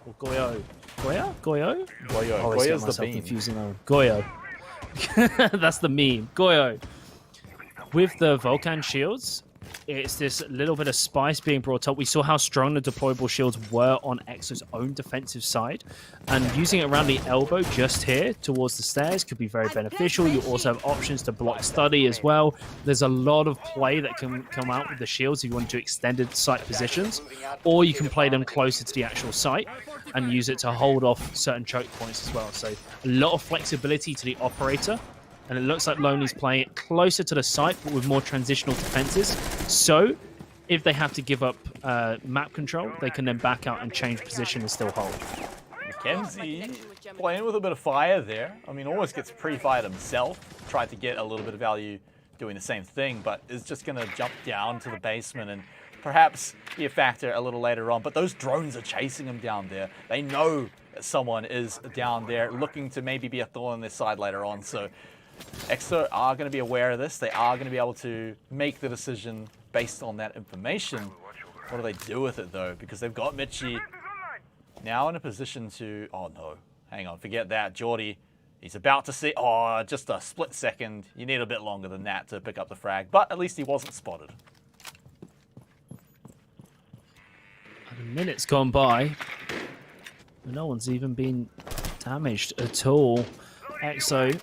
Or Goyo. Goya? Goyo? Goyo. Always get Goyo's the myself beam. confusing now. Goyo. That's the meme. Goyo. With the Vulcan shields, it's this little bit of spice being brought up. We saw how strong the deployable shields were on Exo's own defensive side. And using it around the elbow just here towards the stairs could be very beneficial. You also have options to block study as well. There's a lot of play that can come out with the shields if you want to do extended sight positions. Or you can play them closer to the actual site and use it to hold off certain choke points as well. So a lot of flexibility to the operator. And it looks like Lonely's playing it closer to the site, but with more transitional defenses. So, if they have to give up map control, they can then back out and change position and still hold. Mackenzie playing with a bit of fire there. I mean, almost gets pre-fired himself. Tried to get a little bit of value doing the same thing, but is just going to jump down to the basement and perhaps be a factor a little later on. But those drones are chasing him down there. They know that someone is down there looking to maybe be a thorn on their side later on. So Exo are going to be aware of this. They are going to be able to make the decision based on that information. What do they do with it, though? Because they've got Mitchie now in a position to... Oh, no. Hang on. Forget that. Geordie, he's about to see... Oh, just a split second. You need a bit longer than that to pick up the frag. But at least he wasn't spotted. And a minute's gone by. No one's even been damaged at all. Exo...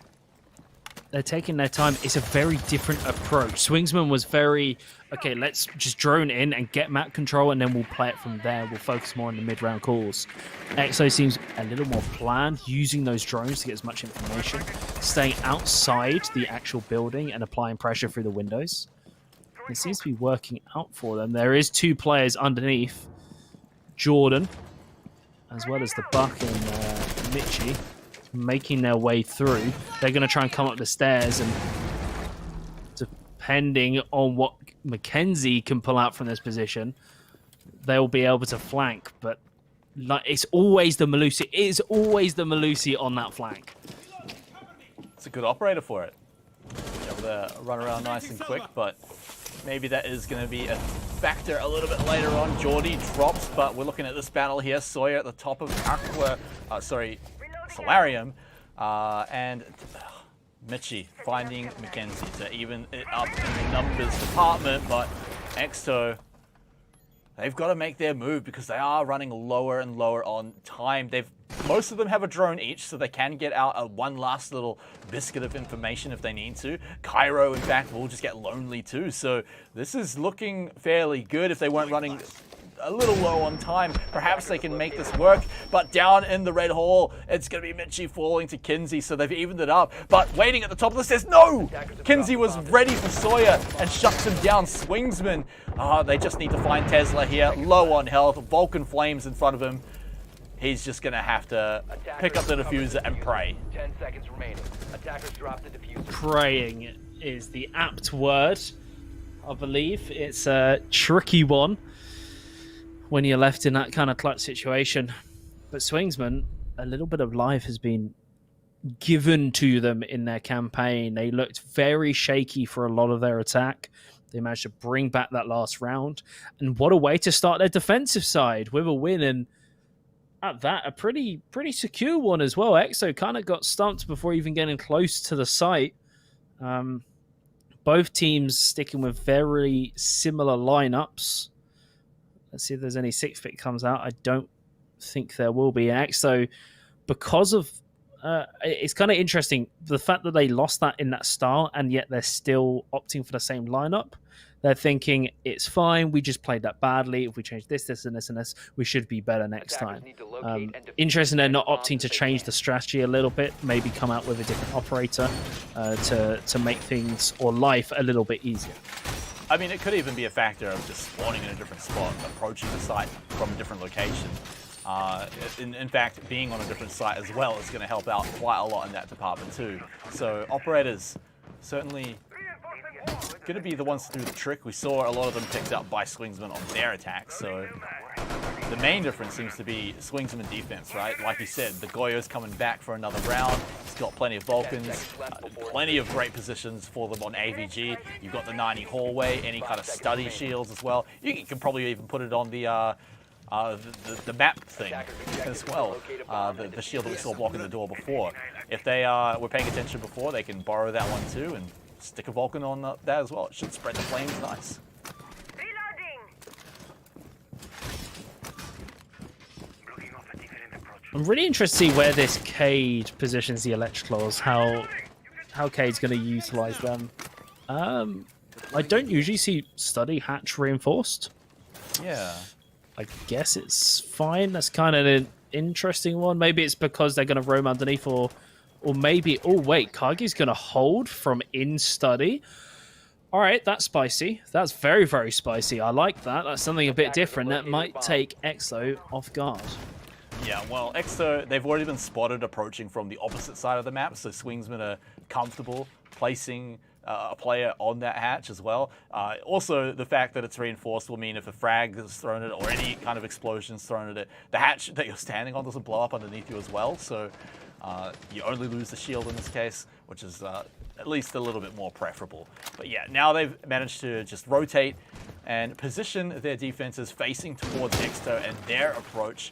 They're taking their time. It's a very different approach. Swingsman was very, okay, let's just drone in and get map control, and then we'll play it from there. We'll focus more on the mid-round calls. Exo seems a little more planned, using those drones to get as much information, staying outside the actual building and applying pressure through the windows. It seems to be working out for them. There is 2 players underneath. Jordan, as well as the Buck and Mitchie, making their way through. They're going to try and come up the stairs, and depending on what Mackenzie can pull out from this position, they'll be able to flank. But like, it's always the Malusi. It is always the Malusi on that flank. It's a good operator for it. Able to run around nice and quick, but maybe that is going to be a factor a little bit later on. Geordie drops, but we're looking at this battle here. Sawyer at the top of Solarium, and Mitchie finding Mackenzie to even it up in the numbers department, but Exo, they've got to make their move because they are running lower and lower on time. Most of them have a drone each, so they can get out one last little biscuit of information if they need to. Cairo, in fact, will just get lonely too, so this is looking fairly good. If they weren't running a little low on time, perhaps they can make this work. But down in the red hall, it's going to be Mitchie falling to Kinsey, so they've evened it up. But waiting at the top of the stairs, no! Kinsey was ready for Sawyer and shuts him down. Swingsman, they just need to find Tesla here, low on health, Vulcan Flames in front of him. He's just going to have to pick up the diffuser and pray. 10 seconds remaining. Attackers drop the diffuser. Praying is the apt word, I believe. It's a tricky one when you're left in that kind of clutch situation. But Swingsman, a little bit of life has been given to them in their campaign. They looked very shaky for a lot of their attack. They managed to bring back that last round. And what a way to start their defensive side with a win. And at that, a pretty secure one as well. Exo kind of got stumped before even getting close to the site. Both teams sticking with very similar lineups. Let's see if there's any 6-pick comes out. I don't think there will be. Exo, because of... it's kind of interesting, the fact that they lost that in that style, and yet they're still opting for the same lineup. They're thinking, it's fine, we just played that badly. If we change this, this, and this, and this, we should be better next time. Interesting they're not opting to change the strategy a little bit, maybe come out with a different operator to make things, or life, a little bit easier. I mean, it could even be a factor of just spawning in a different spot, approaching the site from a different location. In fact, being on a different site as well is going to help out quite a lot in that department too. So operators certainly going to be the ones to do the trick. We saw a lot of them picked up by Swingsman on their attacks. So the main difference seems to be Swingsman defense, right? Like you said, the Goyo's coming back for another round. He's got plenty of Vulcans, plenty of great positions for them on AVG. You've got the 90 hallway, any kind of study shields as well. You can probably even put it on the map thing as well, the shield that we saw blocking the door before. If they were paying attention before, they can borrow that one too and stick a Vulcan on that as well. It should spread the flames nice. I'm really interested to see where this Cade positions the Electroclaws, how Cade's going to utilize them. I don't usually see study hatch reinforced. Yeah. I guess it's fine. That's kind of an interesting one. Maybe it's because they're going to roam underneath, or maybe... Oh, wait. Kage's going to hold from in study. All right, that's spicy. That's very, very spicy. I like that. That's something a bit different. That might take Exo off guard. Yeah, well, Exo, they've already been spotted approaching from the opposite side of the map, so Swingsmen are comfortable placing a player on that hatch as well. Also, the fact that it's reinforced will mean if a frag is thrown at it or any kind of explosion is thrown at it, the hatch that you're standing on doesn't blow up underneath you as well, so you only lose the shield in this case, which is at least a little bit more preferable. But yeah, now they've managed to just rotate and position their defenses facing towards Exo and their approach.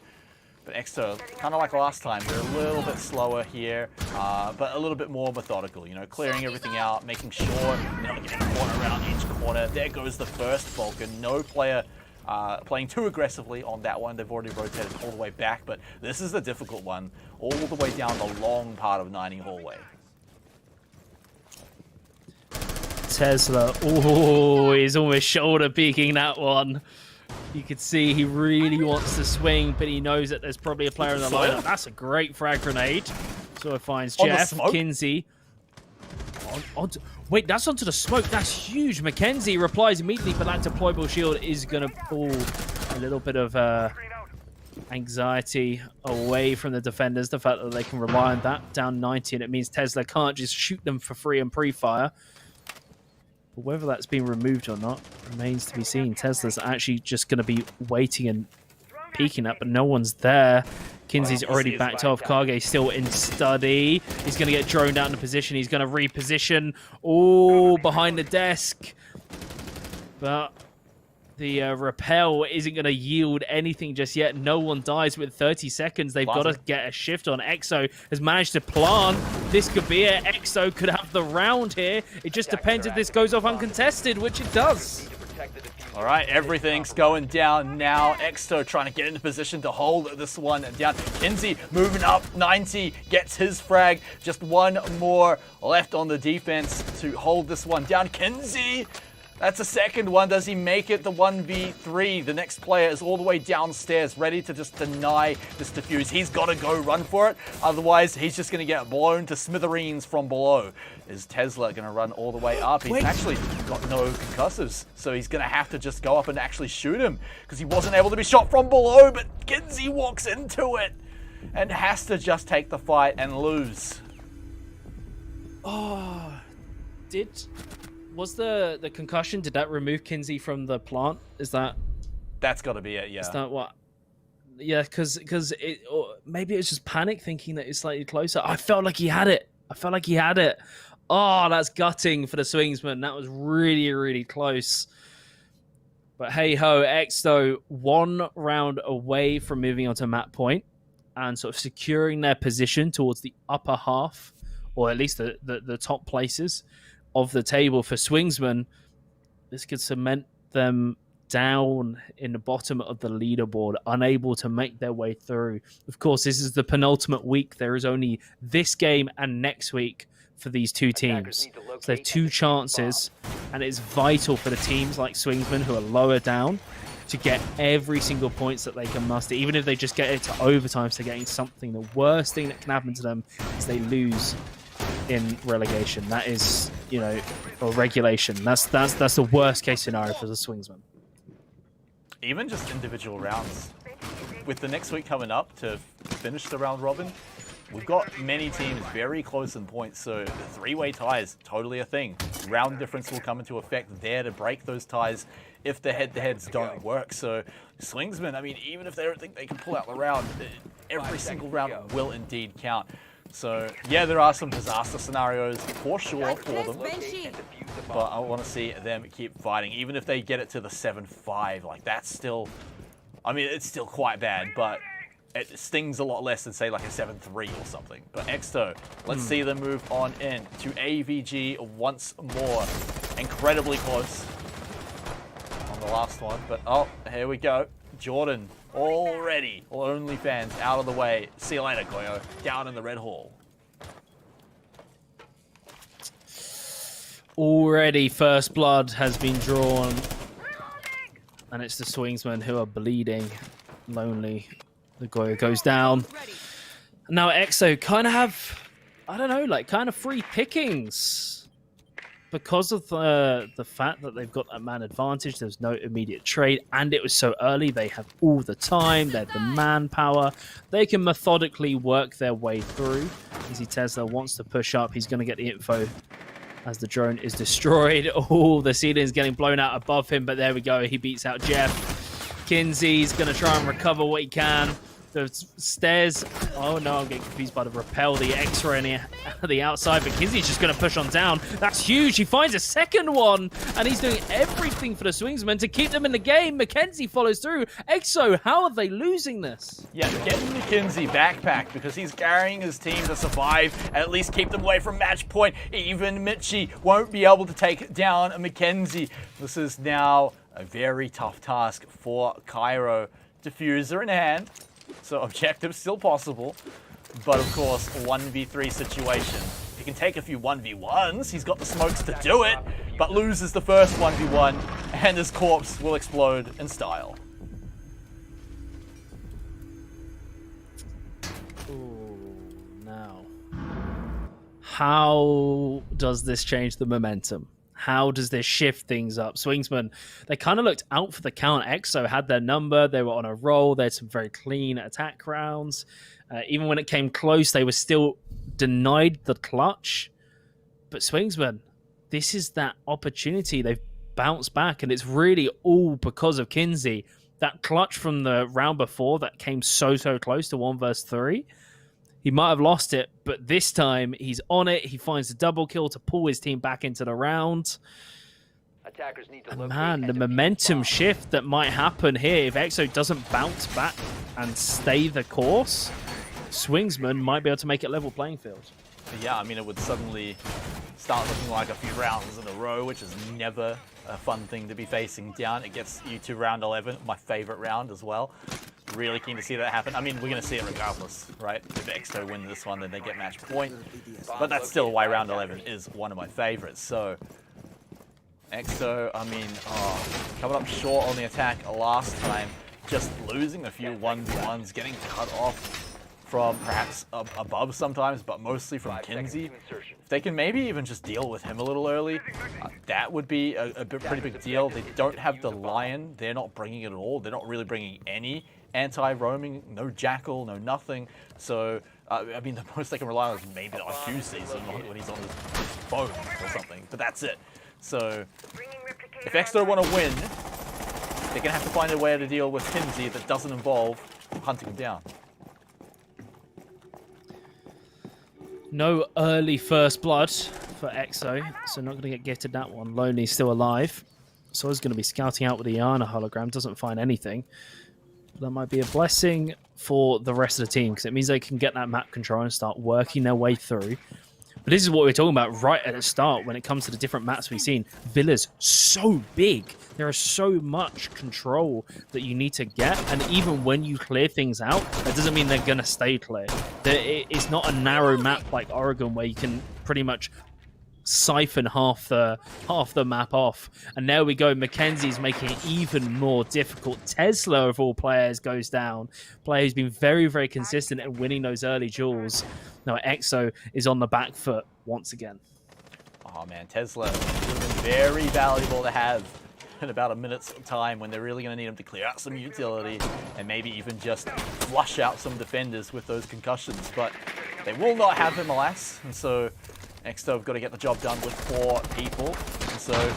But Exo, kind of like last time, they're a little bit slower here, but a little bit more methodical, you know, clearing everything out, making sure they're not getting caught around each corner. There goes the first Vulcan. No player playing too aggressively on that one. They've already rotated all the way back, but this is the difficult one, all the way down the long part of 90 hallway. Tesla, oh, he's almost shoulder peeking that one. You could see he really wants to swing, but he knows that there's probably a player in the lineup. That's a great frag grenade. So it finds Jeff, Kinsey. Wait, that's onto the smoke. That's huge. Mackenzie replies immediately, but that deployable shield is going to pull a little bit of anxiety away from the defenders. The fact that they can rely on that down 90, and it means Tesla can't just shoot them for free and pre-fire. But whether that's been removed or not remains to be seen. Tesla's actually just going to be waiting and peeking up, but no one's there. Kinsey's already backed off. Kage still in study. He's going to get droned out into position. He's going to reposition. Oh, behind the desk. But the rappel isn't going to yield anything just yet. No one dies with 30 seconds. They've got to get a shift on. Exo has managed to plant. This could be it. Exo could have the round here. It just depends if this goes off uncontested, which it does. All right, everything's going down now. Exo trying to get into position to hold this one down. Kinsey moving up. 90 gets his frag. Just one more left on the defense to hold this one down. Kinsey, that's a second one. Does he make it the 1v3? The next player is all the way downstairs, ready to just deny this defuse. He's got to go run for it. Otherwise, he's just going to get blown to smithereens from below. Is Tesla going to run all the way up? He's actually got no concussives, so he's going to have to just go up and actually shoot him because he wasn't able to be shot from below, but Kinsey walks into it and has to just take the fight and lose. Oh, was the concussion, did that remove Kinsey from the plant? Is that... That's got to be it, yeah. Is that what... Yeah, because it... Or maybe it was just panic thinking that it's slightly closer. I felt like he had it. Oh, that's gutting for the Swingsman. That was really, really close. But hey-ho, Exo, one round away from moving on to map point and sort of securing their position towards the upper half, or at least the top places of the table for Swingsman. This could cement them down in the bottom of the leaderboard, unable to make their way through. Of course, this is the penultimate week. There is only this game and next week for these two teams. So they have two chances, and it's vital for the teams like Swingsman, who are lower down, to get every single points that they can muster, even if they just get it to overtime, so getting something. The worst thing that can happen to them is they lose in relegation. That is, you know, or regulation. That's the worst case scenario for the Swingsman. Even just individual rounds with the next week coming up to finish the round robin, we've got many teams very close in points, so the three-way ties, totally a thing. Round difference will come into effect there to break those ties if the head-to-heads don't work. So Swingsman, I mean, even if they don't think they can pull out the round, every single round will indeed count. So yeah, there are some disaster scenarios for sure for them, but I want to see them keep fighting. Even if they get it to the 7-5, like that's still, I mean, it's still quite bad, but it stings a lot less than say like a 7-3 or something. But Exto, let's see them move on in to AVG once more. Incredibly close on the last one, but oh, here we go. Jordan already, OnlyFans out of the way. See you later, Goyo. Down in the red hall. Already first blood has been drawn. And it's the Swingsmen who are bleeding. Lonely. The Goyo goes down. Now Exo kind of have, I don't know, like kind of free pickings. Because of the fact that they've got a man advantage, there's no immediate trade, and it was so early, they have all the time, they have the manpower, they can methodically work their way through. Easy Tesla wants to push up, he's going to get the info as the drone is destroyed. Oh, the ceiling's getting blown out above him, but there we go, he beats out Jeff. Kinsey's going to try and recover what he can. The stairs, oh no, I'm getting confused by the rappel, the X-ray on the outside, but Kinsey's just going to push on down. That's huge. He finds a second one, and he's doing everything for the Swingsmen to keep them in the game. Mackenzie follows through. Exo, how are they losing this? Yeah, getting McKenzie backpack because he's carrying his team to survive and at least keep them away from match point. Even Mitchie won't be able to take down Mackenzie. This is now a very tough task for Cairo. Diffuser in hand. So objective still possible, but of course 1v3 situation. He can take a few 1v1s, he's got the smokes to do it, but loses the first 1v1 and his corpse will explode in style. Ooh, now. How does this change the momentum? How does this shift things up? Swingsman, they kind of looked out for the count. Exo had their number. They were on a roll. They had some very clean attack rounds. Even when it came close, they were still denied the clutch. But Swingsman, this is that opportunity. They've bounced back, and it's really all because of Kinsey. That clutch from the round before that came so close to 1 versus 3. He might have lost it, but this time he's on it. He finds a double kill to pull his team back into the round. Attackers need to And locate man, and the defuse momentum bombs. shift that might happen here, if Exo doesn't bounce back and stay the course, Swingsman might be able to make it level playing field. Yeah, I mean, it would suddenly start looking like a few rounds in a row, which is never a fun thing to be facing down. It gets you to round 11, my favorite round as well. Really keen to see that happen. I mean, we're going to see it regardless, right? If Exto win this one, then they get match point. But that's still why round 11 is one of my favorites. So, Exto, I mean, coming up short on the attack last time, just losing a few 1v1s, getting cut off from perhaps above sometimes, but mostly from Kinsey. If they can maybe even just deal with him a little early, that would be a pretty big deal. They don't have the Lion. They're not bringing it at all. They're not really bringing any anti-roaming, no Jackal, no nothing. So, I mean, the most they can rely on is maybe the IQ season when he's on his phone or something, but that's it. So, if Exto want to win, they're going to have to find a way to deal with Kinsey that doesn't involve hunting him down. No early first blood for Exo, so not going to get gifted that one. Lonely's still alive. So he's going to be scouting out with the Iana hologram, doesn't find anything. That might be a blessing for the rest of the team, because it means they can get that map control and start working their way through. But this is what we're talking about right at the start when it comes to the different maps we've seen. Villa's so big. There is so much control that you need to get. And even when you clear things out, that doesn't mean they're going to stay clear. It's not a narrow map like Oregon where you can pretty much siphon half the map off. And there we go. Mackenzie's making it even more difficult. Tesla, of all players, goes down. Player who's been very, very consistent in winning those early duels. Now Exo is on the back foot once again. Oh man, Tesla would have been very valuable to have in about a minute's time when they're really going to need him to clear out some utility and maybe even just flush out some defenders with those concussions. But they will not have him, alas, and so Exto have got to get the job done with 4 people. And so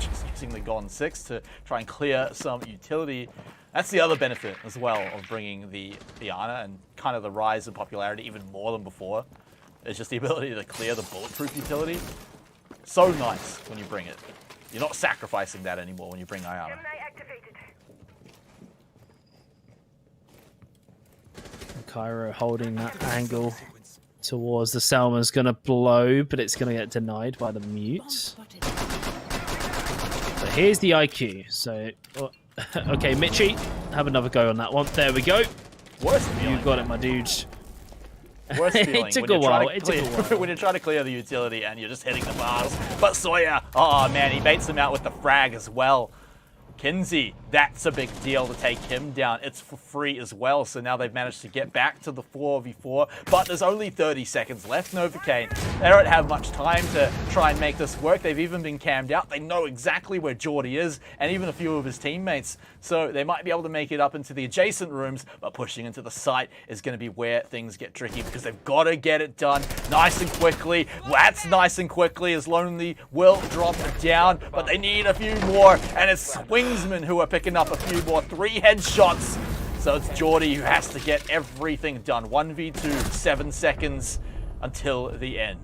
just using the Gone 6 to try and clear some utility. That's the other benefit as well of bringing the Iana and kind of the rise in popularity even more than before. It's just the ability to clear the bulletproof utility. So nice when you bring it. You're not sacrificing that anymore when you bring Iana. Cairo holding that angle towards the Selma's going to blow, but it's going to get denied by the mute. But here's the IQ. So, okay, Mitchie, have another go on that one. There we go. Worst feeling. You got it, my dude. Worst feeling. It took a while. When you're trying to clear the utility and you're just hitting the bars. But Sawyer, oh man, he baits him out with the frag as well. Kinsey, that's a big deal to take him down. It's for free as well, so now they've managed to get back to the 4v4, but there's only 30 seconds left, Novocaine. They don't have much time to try and make this work. They've even been cammed out. They know exactly where Geordie is, and even a few of his teammates, so they might be able to make it up into the adjacent rooms, but pushing into the site is going to be where things get tricky, because they've got to get it done nice and quickly. That's nice and quickly, as Lonely will drop it down, but they need a few more, and it's Swingsman who are picking up a few more 3 headshots. So it's Geordie who has to get everything done. 1v2, 7 seconds until the end.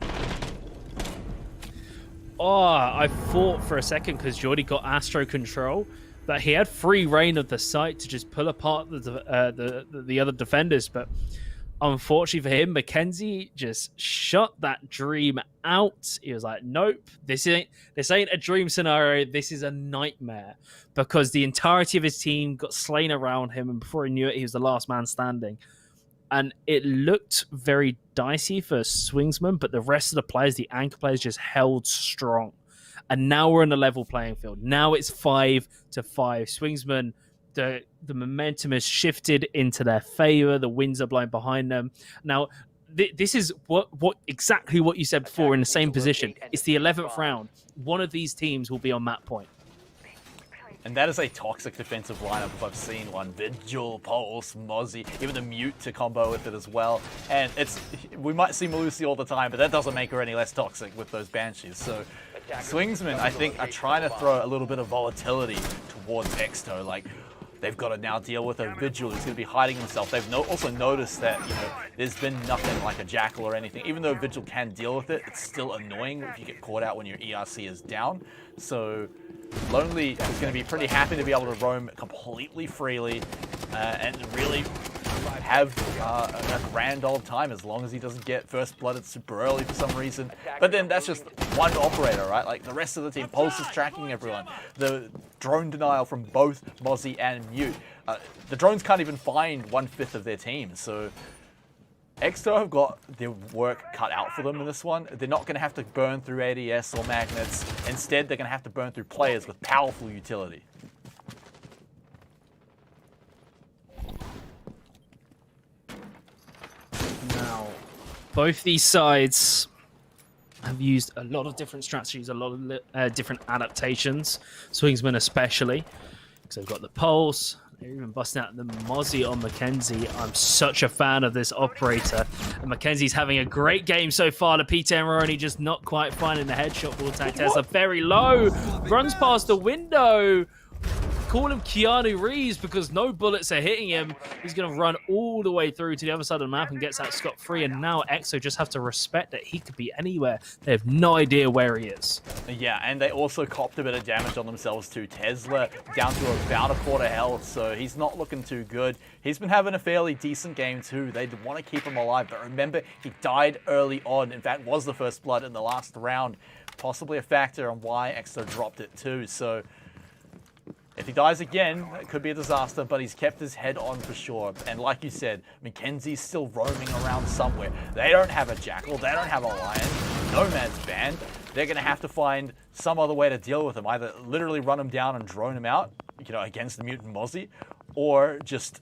Oh, I thought for a second because Geordie got Astro control that he had free reign of the site to just pull apart the other defenders, but unfortunately for him, Mackenzie just shut that dream out. He was like, nope, this ain't a dream scenario. This is a nightmare, because the entirety of his team got slain around him, and before he knew it, he was the last man standing. And it looked very dicey for Swingsman, but the rest of the players, the anchor players, just held strong. And now we're in a level playing field. Now it's 5-5. Swingsman, the momentum has shifted into their favor. The winds are blowing behind them. Now, this is exactly what you said before in the same position. It's the 11th round. One of these teams will be on that point. And that is a toxic defensive lineup if I've seen one. Vigil, Pulse, Mozzie, even the Mute to combo with it as well. And we might see Malusi all the time, but that doesn't make her any less toxic with those Banshees. So Swingsman, I think, are trying to throw a little bit of volatility towards Exto. Like, they've got to now deal with a Vigil who's going to be hiding himself. They've also noticed that, there's been nothing like a Jackal or anything. Even though Vigil can deal with it, it's still annoying if you get caught out when your ERC is down. So Lonely is going to be pretty happy to be able to roam completely freely and really have a grand old time, as long as he doesn't get first blooded super early for some reason. But then that's just one operator, right? Like, the rest of the team, Pulse is tracking everyone. The drone denial from both Mozzie and Mute. The drones can't even find 1/5 of their team, so Exto have got their work cut out for them in this one. They're not going to have to burn through ADS or magnets. Instead, they're going to have to burn through players with powerful utility. Now, both these sides have used a lot of different strategies, a lot of different adaptations. Swingsman especially, because they've got the Pulse. They're even busting out the Mozzie on Mackenzie. I'm such a fan of this operator. And Mackenzie's having a great game so far. The P10 Maroni just not quite finding the headshot ball tag test. Very low. Runs past the window. Call him Keanu Reeves because no bullets are hitting him. He's going to run all the way through to the other side of the map and gets out scot-free. And now Exo just have to respect that he could be anywhere. They have no idea where he is. Yeah, and they also copped a bit of damage on themselves too. Tesla down to about a quarter health, so he's not looking too good. He's been having a fairly decent game too. They want to keep him alive, but remember, he died early on. In fact, was the first blood in the last round. Possibly a factor on why Exo dropped it too. So if he dies again, it could be a disaster, but he's kept his head on for sure. And like you said, Mackenzie's still roaming around somewhere. They don't have a Jackal, they don't have a Lion, Nomad's banned. They're going to have to find some other way to deal with him. Either literally run him down and drone him out, against the Mutant Mozzie, or just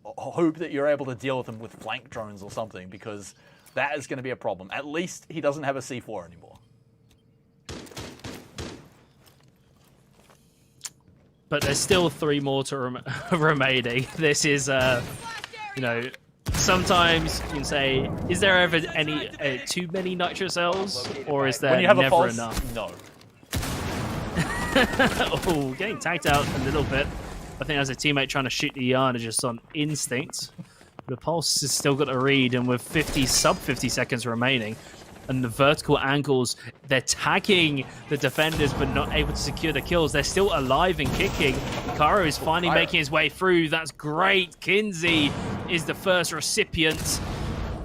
hope that you're able to deal with him with flank drones or something, because that is going to be a problem. At least he doesn't have a C4 anymore. but there's still 3 more to remaining. This is, you know, sometimes you can say, is there ever any too many nitro cells, or is there When you have never a pulse, enough? no. Oh, getting tagged out a little bit. I think as a teammate trying to shoot the Yana just on instinct. The pulse has still got to read, and with sub 50 seconds remaining, and the vertical angles, they're tagging the defenders but not able to secure the kills. They're still alive and kicking. Cairo is finally making his way through. That's great. Kinsey is the first recipient.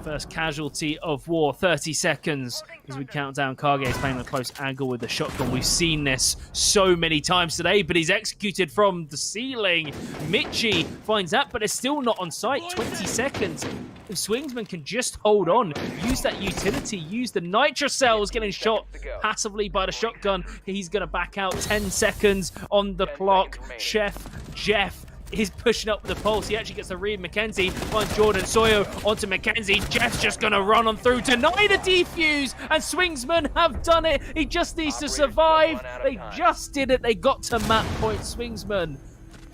First casualty of war. 30 seconds as we count down. Kage is playing a close angle with the shotgun. We've seen this so many times today, but he's executed from the ceiling. Michi finds that, but it's still not on site. 20 seconds. If Swingsman can just hold on, use that utility, use the nitro cells, getting shot passively by the shotgun, he's going to back out. 10 seconds on the clock. Jeff is pushing up the pulse. He actually gets the read. Mackenzie finds Jordan Sawyer onto Mackenzie. Jeff's just going to run on through, deny the defuse, and Swingsman have done it. He just needs to survive. They just did it. They got to map point. Swingsman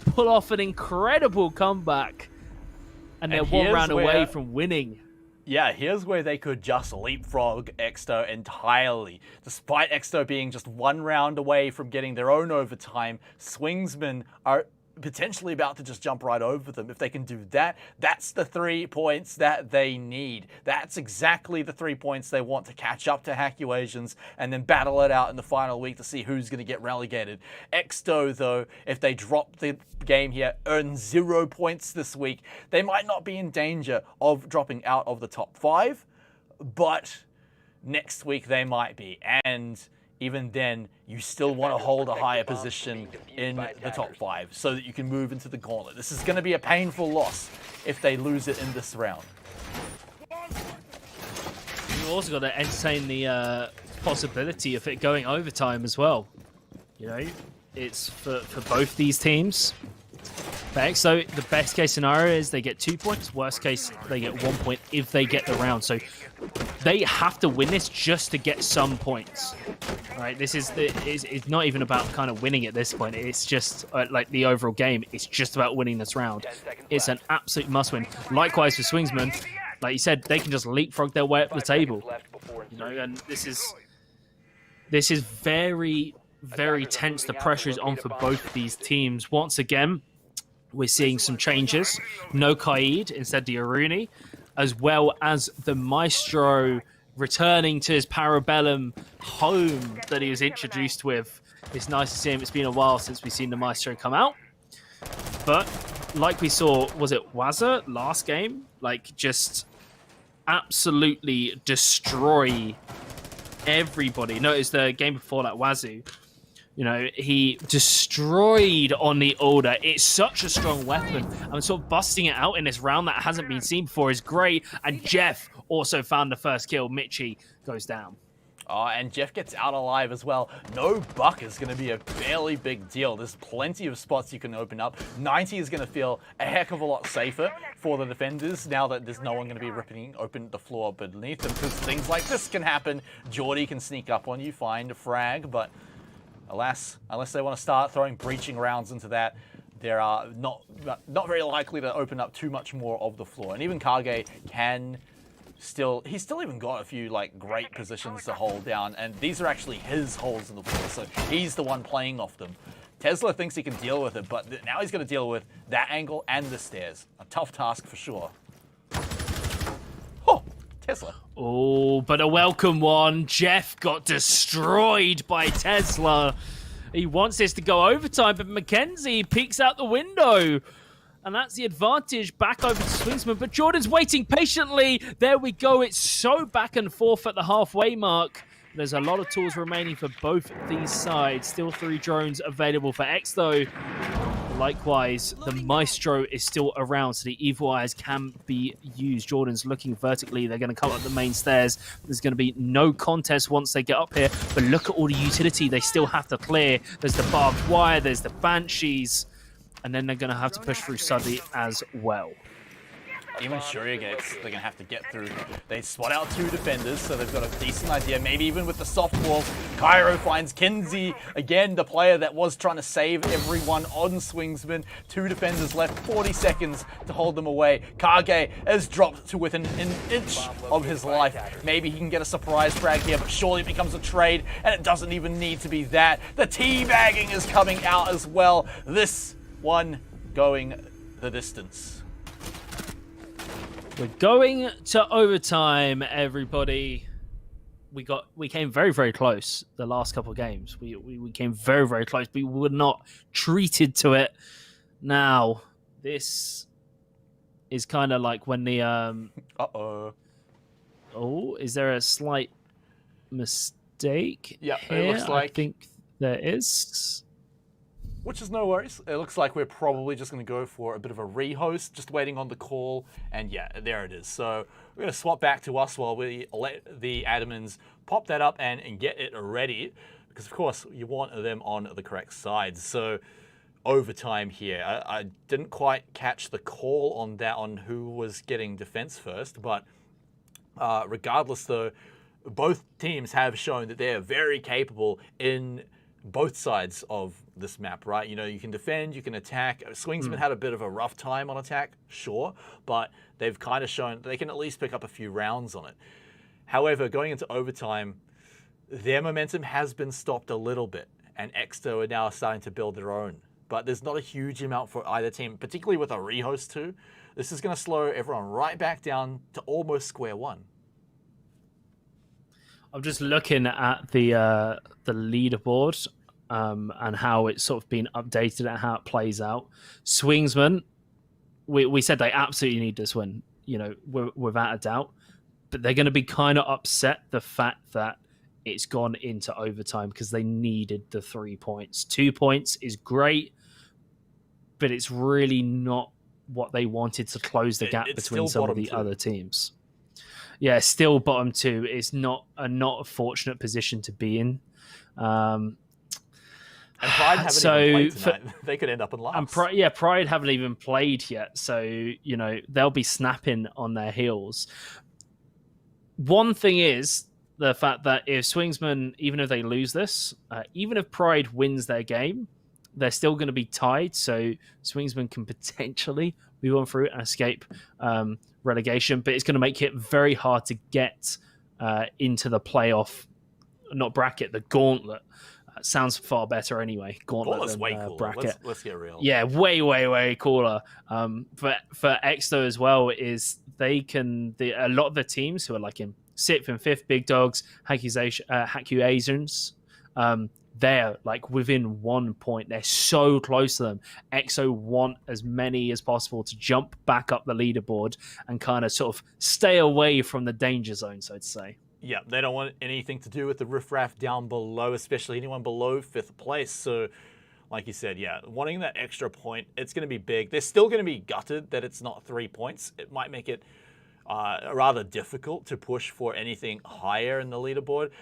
pull off an incredible comeback, and they're 1 round away from winning. Yeah, here's where they could just leapfrog Exto entirely. Despite Exto being just 1 round away from getting their own overtime, Swingsman are potentially about to just jump right over them. If they can do that, that's the 3 points that they need. That's exactly the 3 points they want to catch up to Hackuasians and then battle it out in the final week to see who's going to get relegated. Exto, though, if they drop the game here, earn 0 points this week, they might not be in danger of dropping out of the top 5, but next week they might be. And even then, you still want to hold a higher position in the top 5 so that you can move into the gauntlet. This is going to be a painful loss if they lose it in this round. You've also got to entertain the possibility of it going overtime as well. You know, it's for both these teams. So the best case scenario is they get 2 points. Worst case, they get 1 point if they get the round. So they have to win this just to get some points. All right, this is it's not even about kind of winning at this point. It's just like the overall game. It's just about winning this round. It's an absolute must-win. Likewise for Swingsman, like you said, they can just leapfrog their way up the table. You know, and this is very, very tense. The pressure is on for both these teams. Once again, we're seeing some changes. No Kaid, instead the Aruni, as well as the Maestro returning to his Parabellum home that he was introduced with. It's nice to see him. It's been a while since we've seen the Maestro come out. But like we saw, was it Waza last game? Like just absolutely destroy everybody. No, it was the game before that, Wazoo. You know, he destroyed on the order. It's such a strong weapon. And sort of busting it out in this round that hasn't been seen before is great. And Jeff also found the first kill. Michi goes down. Oh, and Jeff gets out alive as well. No buck is going to be a fairly big deal. There's plenty of spots you can open up. 90 is going to feel a heck of a lot safer for the defenders now that there's no one going to be ripping open the floor beneath them, because things like this can happen. Geordie can sneak up on you, find a frag, but alas, unless they want to start throwing breaching rounds into that, they're not very likely to open up too much more of the floor. And even Kage can he's still even got a few like great positions to hold down, and these are actually his holes in the floor, so he's the one playing off them. Tesla thinks he can deal with it, but now he's going to deal with that angle and the stairs. A tough task for sure. Oh, Tesla. Oh, but a welcome one. Jeff got destroyed by Tesla. He wants this to go overtime, but Mackenzie peeks out the window. And that's the advantage back over to Swingsman. But Jordan's waiting patiently. There we go. It's so back and forth at the halfway mark. There's a lot of tools remaining for both these sides. Still 3 drones available for X, though. Likewise, the Maestro is still around, so the Evil Eyes can be used. Jordan's looking vertically. They're going to come up the main stairs. There's going to be no contest once they get up here. But look at all the utility they still have to clear. There's the barbed wire. There's the Banshees. And then they're going to have to push through Suddy as well. even Shurya gates, they're going to have to get through. They spot out 2 defenders, so they've got a decent idea. Maybe even with the soft walls, Cairo finds Kinsey, again, the player that was trying to save everyone on Swingsman. 2 defenders left, 40 seconds to hold them away. Kage has dropped to within an inch of his life. Maybe he can get a surprise frag here, but surely it becomes a trade, and it doesn't even need to be that. The teabagging is coming out as well. This one going the distance. We're going to overtime, everybody. We came very, very close the last couple of games. We came very, very close, but we were not treated to it. Now, this is kind of like when the Oh, is there a slight mistake? Yeah, here? it looks like. I think there is. Which is no worries. It looks like we're probably just going to go for a bit of a rehost, just waiting on the call. And yeah, there it is. So we're going to swap back to us while we let the admins pop that up and get it ready. Because, of course, you want them on the correct side. So overtime here. I didn't quite catch the call on that, on who was getting defense first. But regardless, though, both teams have shown that they're very capable in both sides of this map, right? You know, you can defend, you can attack. Swingsman had a bit of a rough time on attack, sure, but they've kind of shown they can at least pick up a few rounds on it. However, going into overtime, their momentum has been stopped a little bit, and Exto are now starting to build their own. But there's not a huge amount for either team, particularly with a rehost too. This is going to slow everyone right back down to almost square one. I'm just looking at the leaderboard and how it's sort of been updated and how it plays out. Swingsman, we said they absolutely need this win, you know, without a doubt. But they're going to be kind of upset the fact that it's gone into overtime because they needed the 3 points. 2 points is great, but it's really not what they wanted to close the gap between some of the other teams. Yeah, still bottom 2 is not a fortunate position to be in. And Pride haven't even played tonight. They could end up in last. And Pride haven't even played yet, so you know they'll be snapping on their heels. One thing is the fact that if Swingsman, even if they lose this, even if Pride wins their game, they're still going to be tied. So Swingsman can potentially move on through and escape relegation, but it's going to make it very hard to get into the playoff, not bracket, the gauntlet. Sounds far better anyway. Gauntlet than way cooler. Bracket. Let's get real. Yeah, way cooler. But for Exto as well is they can a lot of the teams who are like in 6th and 5th big dogs, Haku Asians, they're like within 1 point. They're so close to them. Exo want as many as possible to jump back up the leaderboard and kind of sort of stay away from the danger zone, so to say. Yeah, they don't want anything to do with the riffraff down below, especially anyone below 5th place. So, like you said, yeah, wanting that extra point, it's going to be big. They're still going to be gutted that it's not 3 points. It might make it rather difficult to push for anything higher in the leaderboard.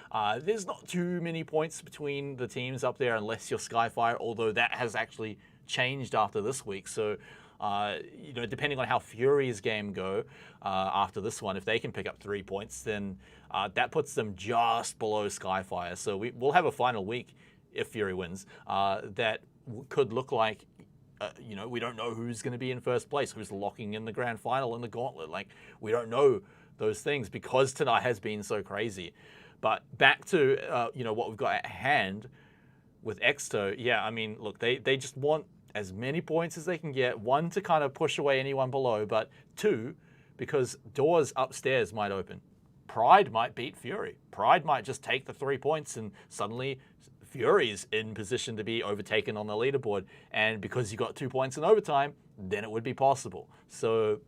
There's not too many points between the teams up there unless you're Skyfire, although that has actually changed after this week. So, you know, depending on how Fury's game go after this one, if they can pick up 3 points, then that puts them just below Skyfire. So we'll have a final week if Fury wins that could look like, you know, we don't know who's going to be in first place, who's locking in the grand final in the gauntlet. Like, we don't know those things because tonight has been so crazy. But back to, you know, what we've got at hand with Exto. Yeah, I mean, look, they just want as many points as they can get. 1, to kind of push away anyone below, but 2, because doors upstairs might open. Pride might beat Fury. Pride might just take the 3 points and suddenly Fury's in position to be overtaken on the leaderboard. And because you got 2 points in overtime, then it would be possible. So,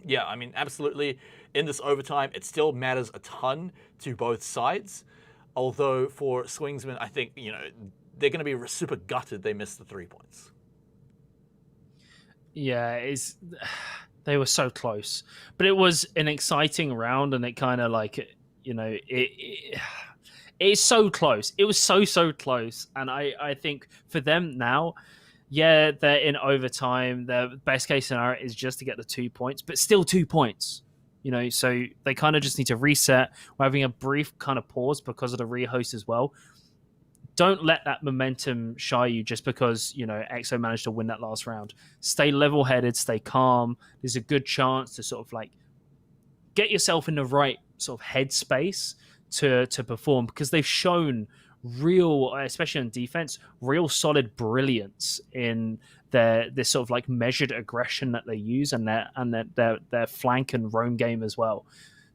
yeah, I mean, absolutely, in this overtime, it still matters a ton to both sides. Although for Swingsman, I think, you know, they're going to be super gutted they missed the 3 points. Yeah, they were so close. But it was an exciting round, and it kind of like, you know, it's so close. It was so close. And I think for them now, yeah, they're in overtime. Their best case scenario is just to get the 2 points, but still 2 points. So they kind of just need to reset. We're having a brief kind of pause because of the rehost as well. Don't let that momentum shy you just because, EXO managed to win that last round. Stay level-headed, stay calm. There's a good chance to sort of like get yourself in the right sort of headspace to perform, because they've shown real, especially on defense, real solid brilliance in this sort of like measured aggression that they use, and their flank and roam game as well.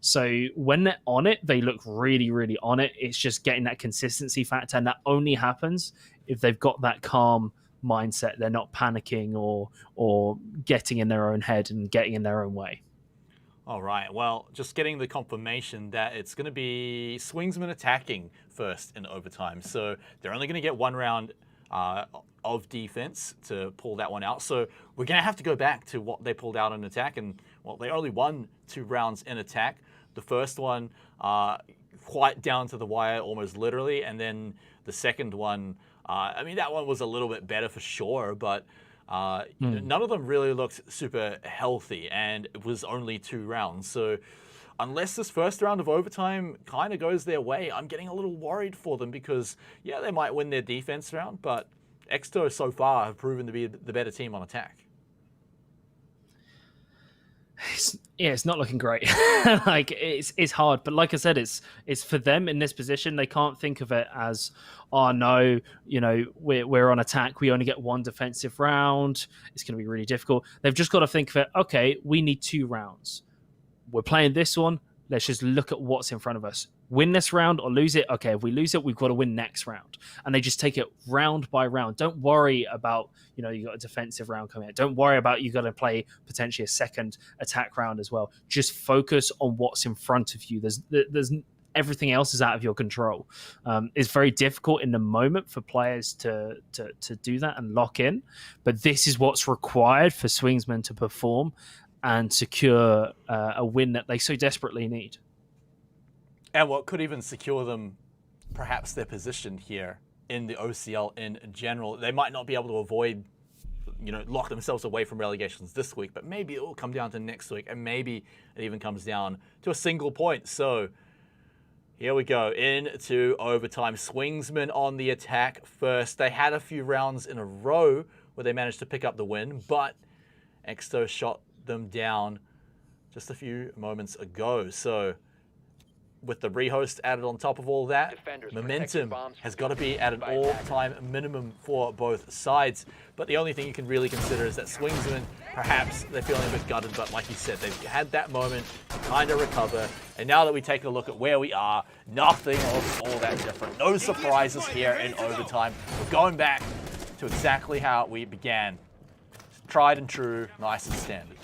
So when they're on it, they look really, really on it. It's just getting that consistency factor, and that only happens if they've got that calm mindset. They're not panicking or getting in their own head and getting in their own way. All right, well, just getting the confirmation that it's going to be Swingsman attacking first in overtime. So they're only going to get 1 round of defense to pull that one out. So we're going to have to go back to what they pulled out in attack. And, well, they only won 2 rounds in attack. The first one, quite down to the wire, almost literally. And then the second one, that one was a little bit better for sure, but none of them really looked super healthy, and it was only 2 rounds. So unless this first round of overtime kind of goes their way, I'm getting a little worried for them, because, yeah, they might win their defense round, but Exto so far have proven to be the better team on attack. It's not looking great. It's hard, but like I said, it's for them in this position. They can't think of it as, oh no, we're on attack. We only get 1 defensive round. It's going to be really difficult. They've just got to think of it. Okay, we need 2 rounds. We're playing this one. Let's just look at what's in front of us. Win this round or lose it. Okay, if we lose it, we've got to win next round. And they just take it round by round. Don't worry about, you got a defensive round coming out. Don't worry about you got to play potentially a second attack round as well. Just focus on what's in front of you. There's everything else is out of your control. It's very difficult in the moment for players to do that and lock in. But this is what's required for Swingsman to perform and secure a win that they so desperately need. And what could even secure them, perhaps their position here in the OCL in general. They might not be able to avoid, lock themselves away from relegations this week, but maybe it will come down to next week, and maybe it even comes down to a single point. So here we go into overtime. Swingsman on the attack first. They had a few rounds in a row where they managed to pick up the win, but Exto shot them down just a few moments ago. So with the rehost added on top of all that, momentum has got to be at an all-time minimum for both sides. But the only thing you can really consider is that Swingsman, perhaps they're feeling a bit gutted, but like you said, they've had that moment to kind of recover. And now that we take a look at where we are, nothing looks all that different. No surprises here in overtime. We're going back to exactly how we began. Tried and true, nice and standard.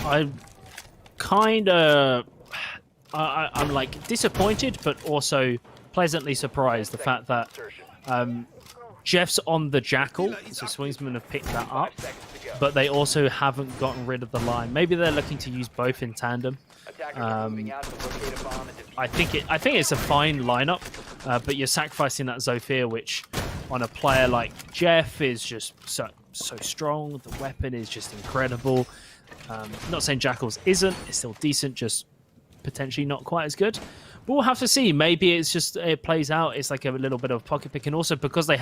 I'm like disappointed, but also pleasantly surprised the fact that Jeff's on the Jackal, so Swingsman have picked that up, but they also haven't gotten rid of the line. Maybe they're looking to use both in tandem. I think it's a fine lineup, but you're sacrificing that Zofia, which on a player like Jeff is just so strong. The weapon is just incredible. Not saying Jackals isn't, it's still decent, just potentially not quite as good. But we'll have to see. Maybe it plays out. It's like a little bit of pocket pick. And also because I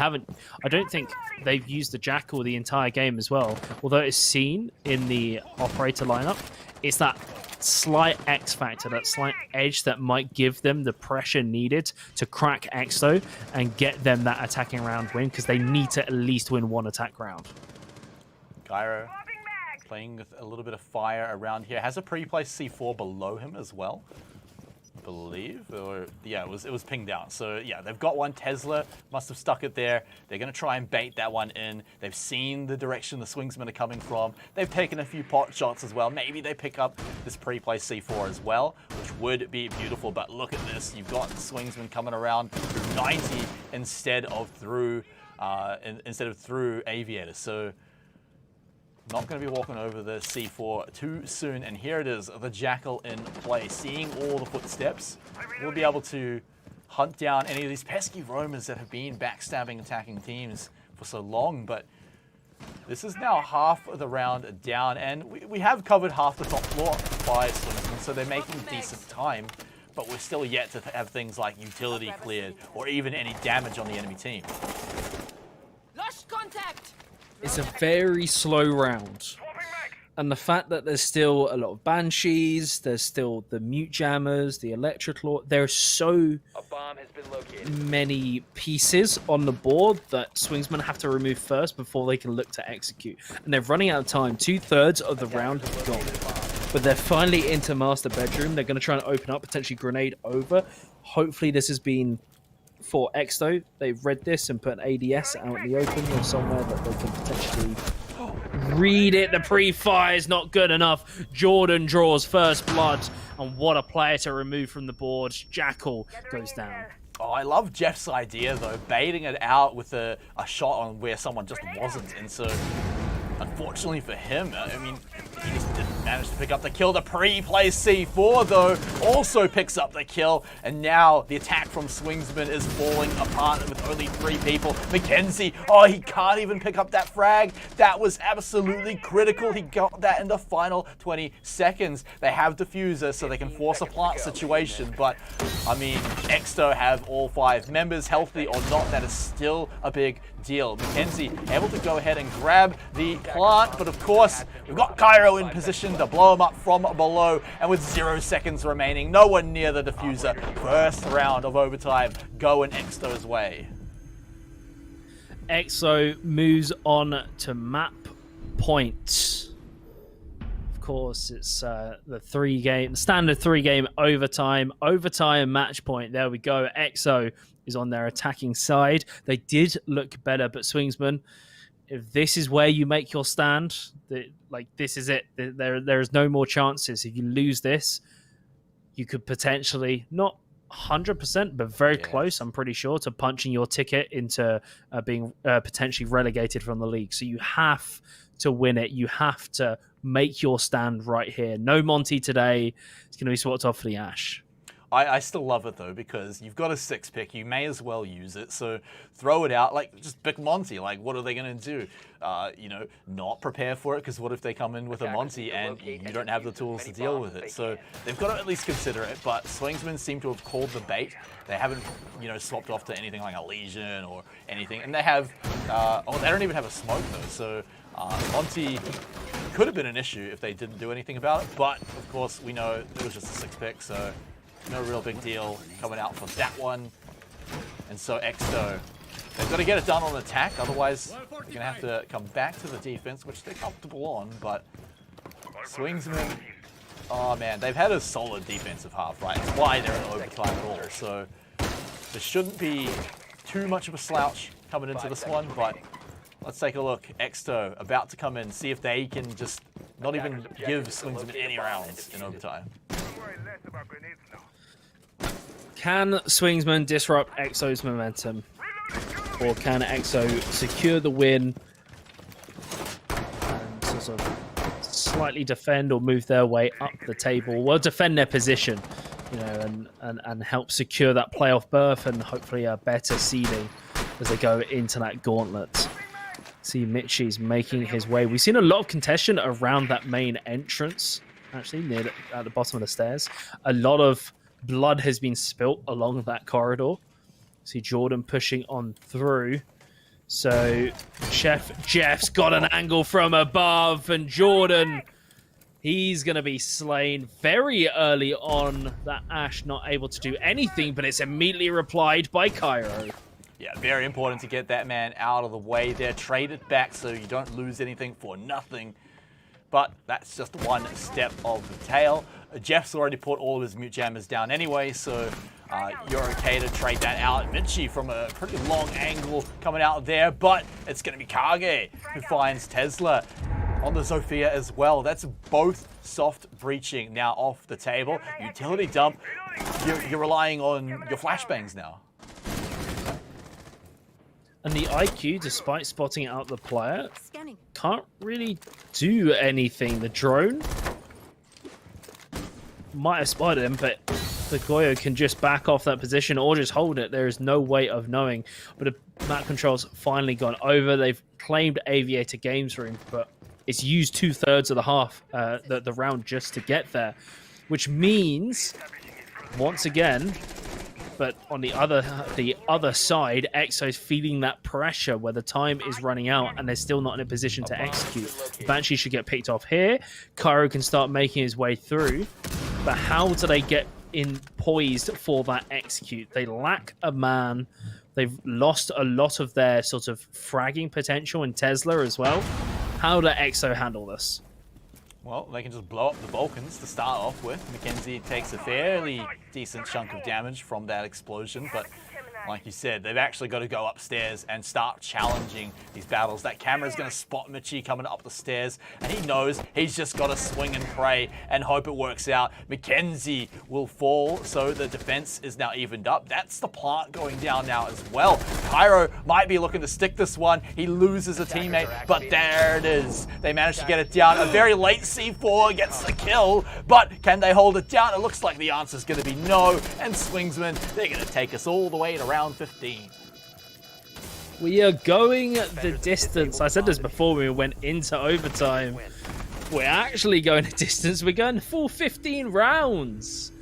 don't think they've used the Jackal the entire game as well. Although it's seen in the operator lineup, it's that slight X factor, that slight edge that might give them the pressure needed to crack Exo and get them that attacking round win, because they need to at least win 1 attack round. Gyro playing with a little bit of fire around here. Has a pre-placed C4 below him as well, I believe. Or yeah, it was pinged out. So yeah, they've got one. Tesla must have stuck it there. They're going to try and bait that one in. They've seen the direction the Swingsmen are coming from. They've taken a few pot shots as well. Maybe they pick up this pre-placed C4 as well, which would be beautiful. But look at this. You've got Swingsmen coming around through 90 instead of through Aviator. So not going to be walking over the C4 too soon. And here it is, the Jackal in play. Seeing all the footsteps, we'll be able to hunt down any of these pesky roamers that have been backstabbing attacking teams for so long, but this is now half of the round down, and we have covered half the top floor by Swingsman, so they're making decent time, but we're still yet to have things like utility cleared or even any damage on the enemy team. Lost contact. It's a very slow round. And the fact that there's still a lot of Banshees, there's still the Mute Jammers, the Electric Law, there's so A bomb has been located. many pieces on the board that Swingsmen have to remove first before they can look to execute. And they're running out of time. 2/3 of the round have gone. But they're finally into Master Bedroom. They're going to try and open up, potentially grenade over. Hopefully this has been for Exto. They've read this and put an ADS out in the open or somewhere that they can potentially read it. The pre-fire is not good enough. Jordan draws first blood. And what a player to remove from the board. Jackal goes down. Oh, I love Jeff's idea, though, baiting it out with a shot on where someone just wasn't. And so, unfortunately for him, I mean, he just didn't manage to pick up the kill. The pre-play C4, though, also picks up the kill. And now the attack from Swingsman is falling apart with only 3 people. Mackenzie, oh, he can't even pick up that frag. That was absolutely critical. He got that in the final 20 seconds. They have diffuser, so they can force a plant situation. But, I mean, Exto have all 5 members, healthy or not. That is still a big deal. Mackenzie able to go ahead and grab the plant, but of course, we've got Cairo in position to blow him up from below, and with 0 seconds remaining, no one near the diffuser. First round of overtime going Exto's way. Exo moves on to map point. Of course, it's the standard 3-game overtime match point. There we go. Exo is on their attacking side. They did look better, but Swingsman, if this is where you make your stand, this is it. There is no more chances. If you lose this, you could potentially, not 100%, but very close, I'm pretty sure, to punching your ticket into being potentially relegated from the league. So you have to win it. You have to make your stand right here. No Monty today. It's going to be swapped off for the Ash. I still love it, though, because you've got a 6-pick. You may as well use it. So throw it out. Like, just pick Monty. Like, what are they going to do? Not prepare for it, because what if they come in with a Monty and you don't have the tools to deal with it? So they've got to at least consider it. But Swingsmen seem to have called the bait. They haven't, swapped off to anything like a Legion or anything. And they have, they don't even have a smoke, though. So Monty could have been an issue if they didn't do anything about it. But, of course, we know it was just a 6-pick, so no real big deal coming out for that one. And so Exto, they've got to get it done on attack, otherwise they're going to have to come back to the defense, which they're comfortable on, but Swingsman, oh man, they've had a solid defensive half, right? It's why they're in overtime at all, so there shouldn't be too much of a slouch coming into this one, but let's take a look. Exto about to come in, see if they can just not even give Swingsman any rounds in overtime. Can Swingsman disrupt Exo's momentum? Or can Exo secure the win and sort of slightly defend or move their way up the table? Well, defend their position, and help secure that playoff berth and hopefully a better seeding as they go into that gauntlet. See Mitchie's making his way. We've seen a lot of contention around that main entrance, actually, at the bottom of the stairs. A lot of blood has been spilt along that corridor. See Jordan pushing on through. So Jeff's got an angle from above, and Jordan, he's going to be slain very early on. That Ash not able to do anything, but it's immediately replied by Cairo. Yeah, very important to get that man out of the way there. Trade it back so you don't lose anything for nothing. But that's just one step of the tail. Jeff's already put all of his mute jammers down anyway, so you're okay to trade that out. Mitchie from a pretty long angle coming out there, but it's going to be Kage who finds Tesla on the Zofia as well. That's both soft breaching now off the table. Utility dump, you're relying on your flashbangs now. And the IQ, despite spotting out the player, can't really do anything. The drone might have spotted him, but the Goyo can just back off that position or just hold it. There is no way of knowing. But the map control's finally gone over. They've claimed Aviator Games Room, but it's used 2/3 of the half, the round just to get there. Which means, once again, but on the other side, EXO's feeling that pressure where the time is running out and they're still not in a position to execute. Banshee should get picked off here. Cairo can start making his way through. But how do they get in poised for that execute? They lack a man. They've lost a lot of their sort of fragging potential in Tesla as well. How do EXO handle this? Well, they can just blow up the Vulcans to start off with. Mackenzie takes a fairly decent chunk of damage from that explosion, but like you said, they've actually got to go upstairs and start challenging these battles. That camera's going to spot Mitchie coming up the stairs, and he knows he's just got to swing and pray and hope it works out. Mackenzie will fall, so the defense is now evened up. That's the plant going down now as well. Cairo might be looking to stick this one. He loses a teammate, but there it is. They managed to get it down. A very late C4 gets the kill, but can they hold it down? It looks like the answer's going to be no, and Swingsman, they're going to take us all the way to round 15. We are going the distance. I said this before we went into overtime. We're actually going the distance. We're going full 15 rounds.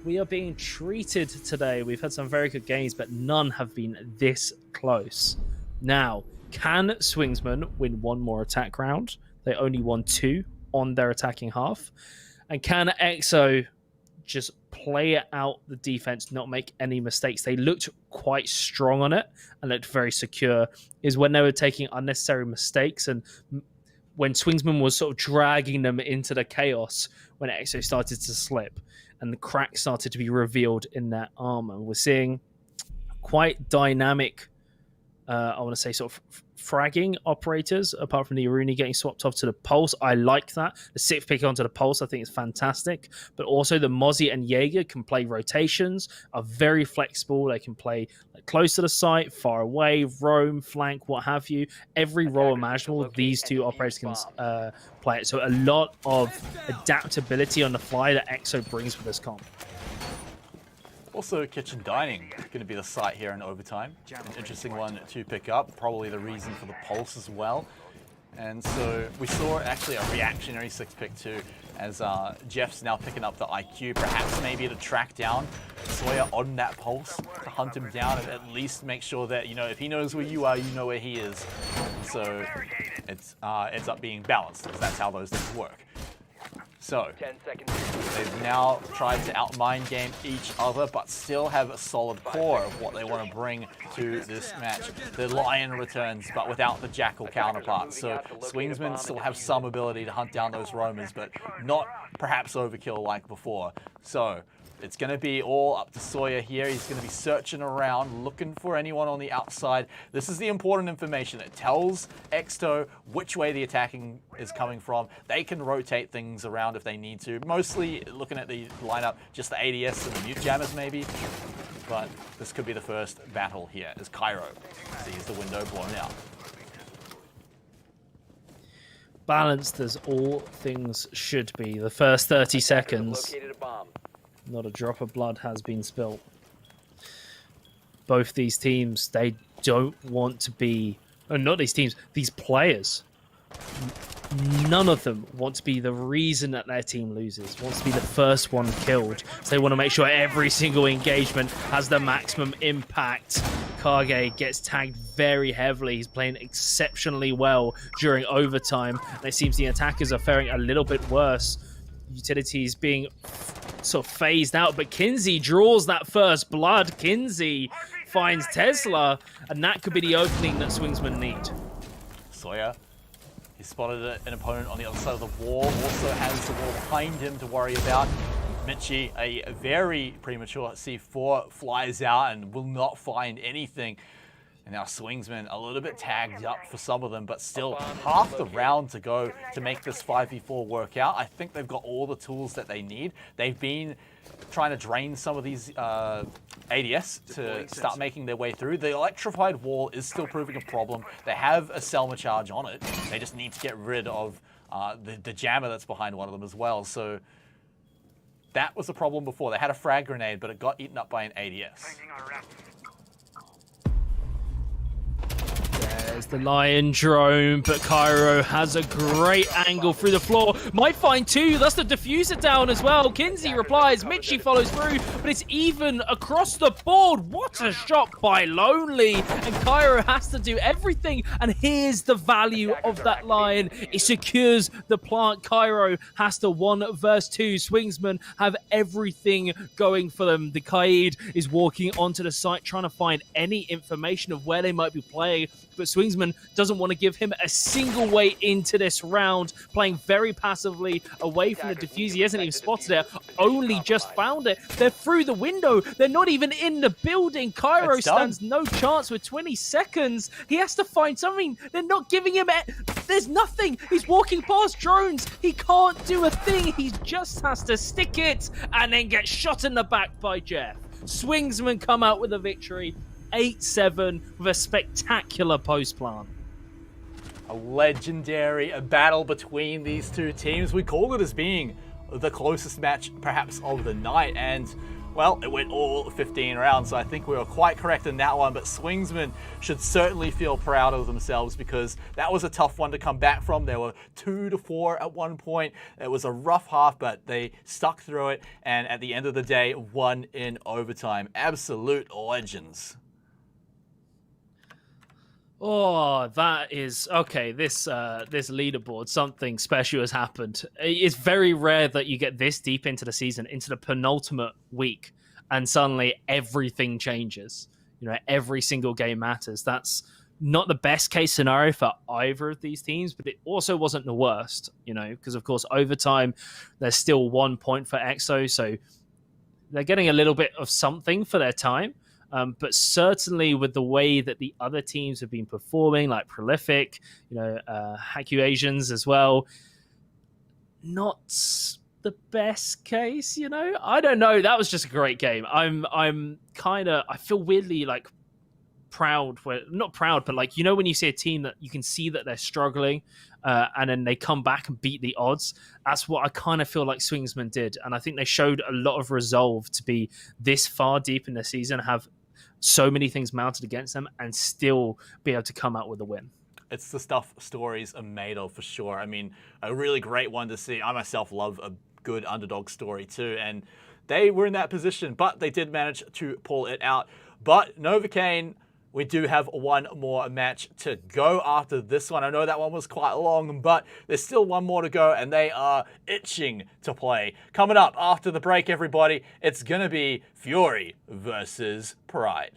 We are being treated today. We've had some very good games, but none have been this close. Now, can Swingsman win one more attack round? They only won 2 on their attacking half. And can EXO just play out the defense, not make any mistakes? They looked quite strong on it and looked very secure. Is when they were taking unnecessary mistakes and when Swingsman was sort of dragging them into the chaos when EXO started to slip and the cracks started to be revealed in their armor. We're seeing quite dynamic, I want to say sort of fragging operators, apart from the Aruni getting swapped off to the Pulse. I like that. The 6th pick onto the Pulse, I think is fantastic. But also the Mozzie and Jaeger can play rotations, are very flexible. They can play like, close to the site, far away, roam, flank, what have you. Every role imaginable, these 2 operators can play it. So a lot of adaptability on the fly that EXO brings with this comp. Also, kitchen dining going to be the site here in overtime. An interesting one to pick up, probably the reason for the Pulse as well. And so we saw actually a reactionary 6th pick too, as Jeff's now picking up the IQ, perhaps maybe to track down Sawyer on that Pulse, to hunt him down and at least make sure that, you know, if he knows where you are, you know where he is. So it ends up being balanced, because that's how those things work. So, 10 seconds. they've now tried to out-mind game each other, but still have a solid core of what they want to bring to this match. The Lion returns, but without the Jackal counterpart. So, Swingsmen still have some ability to hunt down those roamers, but not perhaps overkill like before. So, it's going to be all up to Sawyer here. He's going to be searching around, looking for anyone on the outside. This is the important information. It tells EXO which way the attacking is coming from. They can rotate things around if they need to. Mostly looking at the lineup, just the ADS and the mute jammers maybe. But this could be the first battle here as Cairo sees the window blown out. Balanced as all things should be. The first 30 seconds. Located a bomb. Not a drop of blood has been spilt. Both these teams, they don't want to be... Oh, not these teams, these players. None of them want to be the reason that their team loses, wants to be the first one killed. So they want to make sure every single engagement has the maximum impact. Kage gets tagged very heavily. He's playing exceptionally well during overtime. And it seems the attackers are faring a little bit worse. Utilities being sort of phased out, but Kinsey draws that first blood. Kinsey finds Tesla, and that could be the opening that Swingsmen need. Sawyer, he spotted an opponent on the other side of the wall, also has the wall behind him to worry about. Mitchie, a very premature C4, flies out and will not find anything. And now Swingsman a little bit tagged up for some of them, but still half the round to go to make this 5v4 work out. I think they've got all the tools that they need. They've been trying to drain some of these ADS to start making their way through. The electrified wall is still proving a problem. They have a Selma charge on it. They just need to get rid of the jammer that's behind one of them as well. So That was a problem before. They had a frag grenade, but it got eaten up by an ADS. There's the Lion drone, but Cairo has a great angle through the floor. Might find two. That's the diffuser down as well. Kinsey replies. Mitchie follows through, but it's even across the board. What a shot by Lonely. And Cairo has to do everything. And here's the value of that Lion. It secures the plant. Cairo has to 1 versus 2. Swingsman have everything going for them. The Kaid is walking onto the site trying to find any information of where they might be playing, but Swingsman doesn't want to give him a single way into this round, playing very passively away from the diffuser. He hasn't even spotted it, only just found it. They're through the window. They're not even in the building. Cairo stands no chance with 20 seconds. He has to find something. They're not giving him it. There's nothing. He's walking past drones. He can't do a thing. He just has to stick it and then get shot in the back by Jeff. Swingsman come out with a victory. 8-7 with a spectacular post plant. A legendary battle between these two teams. We call it as being the closest match perhaps of the night, and well, it went all 15 rounds, so I think we were quite correct in that one. But Swingsman should certainly feel proud of themselves, because that was a tough one to come back from. They were 2-4 at one point. It was a rough half, but they stuck through it, and at the end of the day, won in overtime. Absolute legends. Oh, that is okay. This leaderboard, something special has happened. It's very rare that you get this deep into the season, into the penultimate week, and suddenly everything changes. You know, every single game matters. That's not the best case scenario for either of these teams, but it also wasn't the worst. You know, because of course overtime, there's still 1 point for EXO, so they're getting a little bit of something for their time. But certainly with the way that the other teams have been performing, like Prolific, you know, Haku Asians as well, not the best case, you know? I don't know. That was just a great game. I feel weirdly like proud, not proud, but like, you know, when you see a team that you can see that they're struggling and then they come back and beat the odds. That's what I kind of feel like Swingsman did. And I think they showed a lot of resolve to be this far deep in the season, have so many things mounted against them, and still be able to come out with a win. It's the stuff stories are made of, for sure. I mean, a really great one to see. I myself love a good underdog story too, and they were in that position, but they did manage to pull it out. But Novocaine, we do have one more match to go after this one. I know that one was quite long, but there's still one more to go, and they are itching to play. Coming up after the break, everybody, it's going to be Fury versus Pride.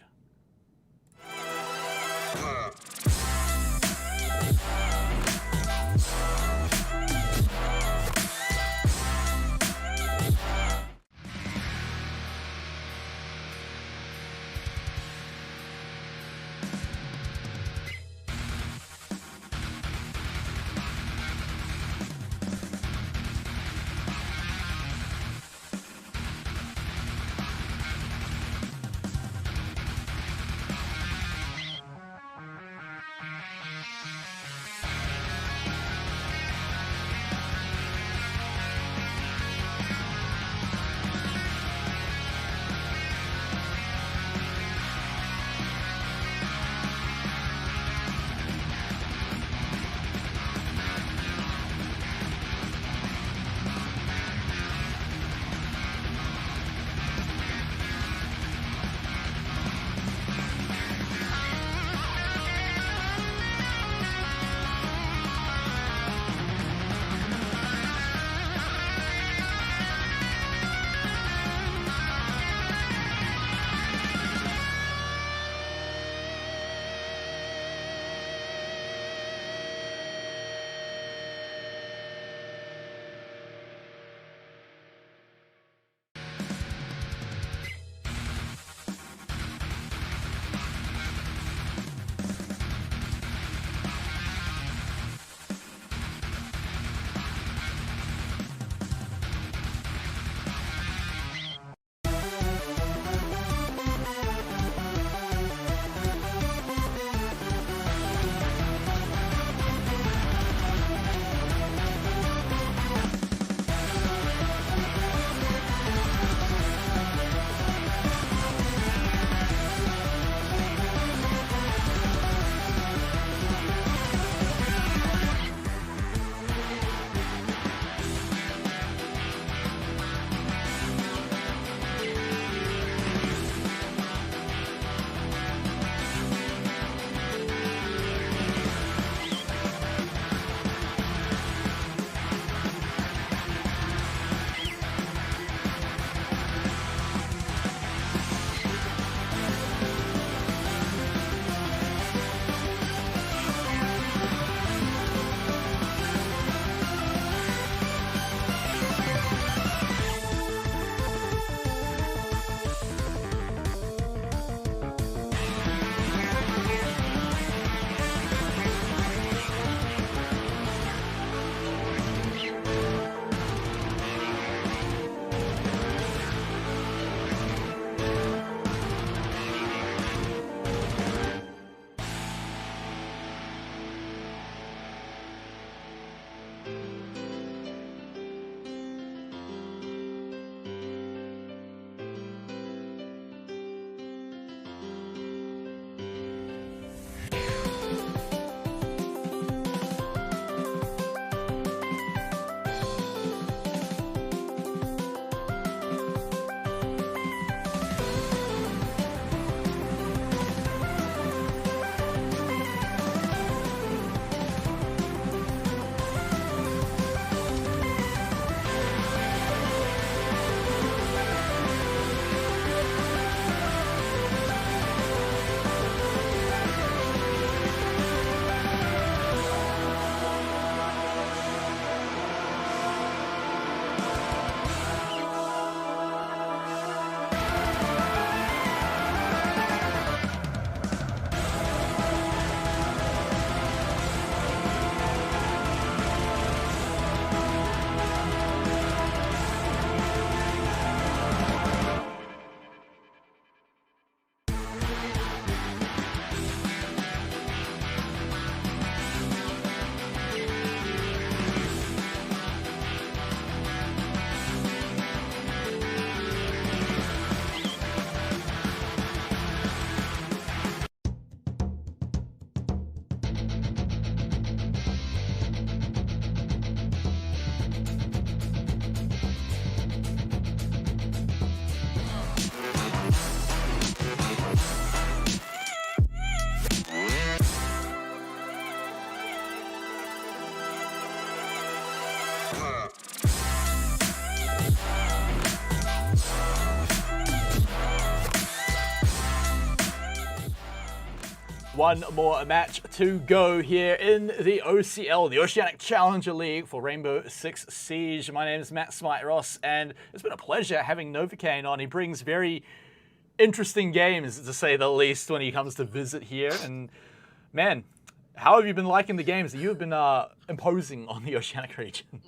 One more match to go here in the OCL, the Oceanic Challenger League for Rainbow Six Siege. My name is Matt Smite Ross, and it's been a pleasure having Novocaine on. He brings very interesting games, to say the least, when he comes to visit here. And man, how have you been liking the games that you've been imposing on the Oceanic region?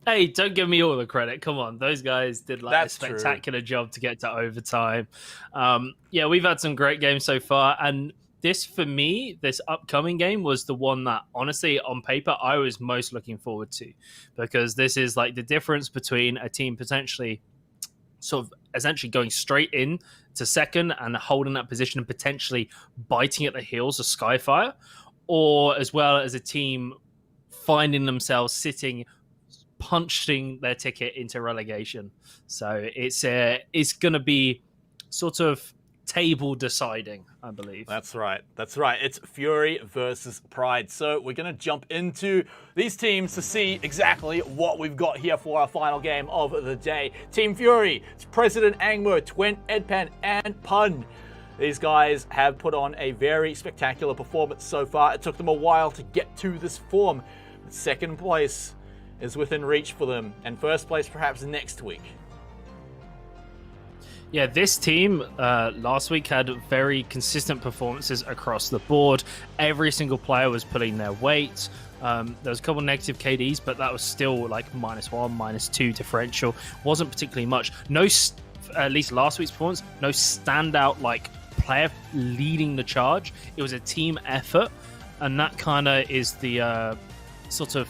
Hey, don't give me all the credit. Come on. Those guys did a spectacular job to get to overtime. Yeah, we've had some great games so far. And this, for me, this upcoming game was the one that, honestly, on paper, I was most looking forward to. Because this is like the difference between a team potentially sort of essentially going straight in to second and holding that position and potentially biting at the heels of Skyfire, or as well as a team finding themselves sitting, punching their ticket into relegation. So it's going to be sort of table deciding, I believe. That's right. That's right. It's Fury versus Pride. So we're going to jump into these teams to see exactly what we've got here for our final game of the day. Team Fury, it's President Angmo, Twent, Edpan, and Pun. These guys have put on a very spectacular performance so far. It took them a while to get to this form. But second place is within reach for them, and first place perhaps next week. Yeah, this team last week had very consistent performances across the board. Every single player was pulling their weight. There was a couple negative KDs, but that was still like -1, -2 differential. Wasn't particularly much. No, at least last week's performance, no standout like player leading the charge. It was a team effort, and that kind of is the sort of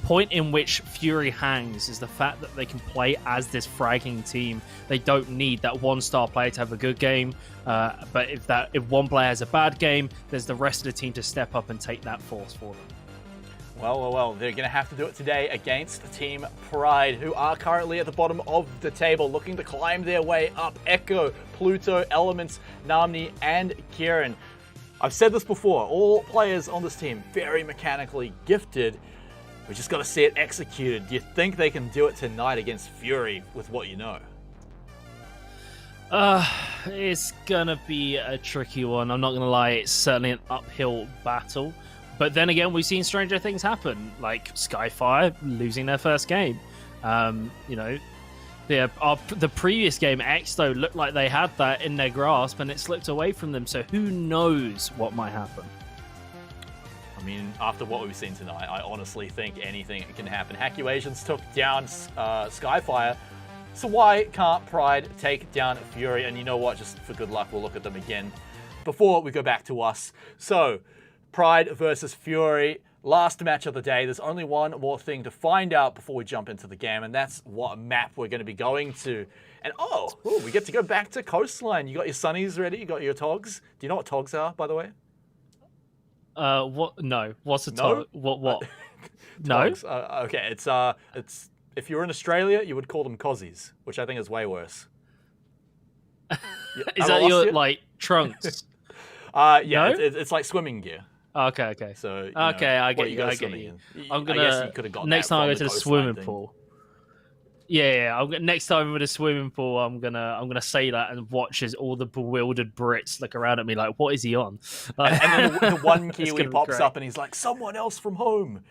point in which Fury hangs, is the fact that they can play as this fragging team. They don't need that one-star player to have a good game, but if one player has a bad game, there's the rest of the team to step up and take that force for them. Well, they're going to have to do it today against Team Pride, who are currently at the bottom of the table, looking to climb their way up. Echo, Pluto, Elements, Namni, and Kieran. I've said this before, all players on this team very mechanically gifted. We just got to see it executed. Do you think they can do it tonight against Fury with what you know? It's gonna be a tricky one. I'm not gonna lie, it's certainly an uphill battle. But then again, we've seen stranger things happen, like Skyfire losing their first game. The previous game, Exto, looked like they had that in their grasp and it slipped away from them. So who knows what might happen? I mean, after what we've seen tonight, I honestly think anything can happen. Hackuations took down Skyfire, so why can't Pride take down Fury? And you know what, just for good luck, we'll look at them again before we go back to us. So, Pride versus Fury, last match of the day. There's only one more thing to find out before we jump into the game, and that's what map we're going to be going to. And we get to go back to Coastline. You got your sunnies ready, you got your togs. Do you know what togs are, by the way? What? No. What's a No? tog? What? Togs. No. Okay, it's if you're in Australia, you would call them cozies, which I think is way worse. Is that your like trunks? Yeah, No? it's like swimming gear. Okay. So I get you. I get you. I'm gonna. I guess you could have got next that time I from go to the Coastline swimming thing. pool. Yeah. Next time I'm at a swimming pool, I'm gonna say that and watch as all the bewildered Brits look around at me like, "What is he on?" And then the one It's Kiwi gonna be pops great. up and he's like, "Someone else from home."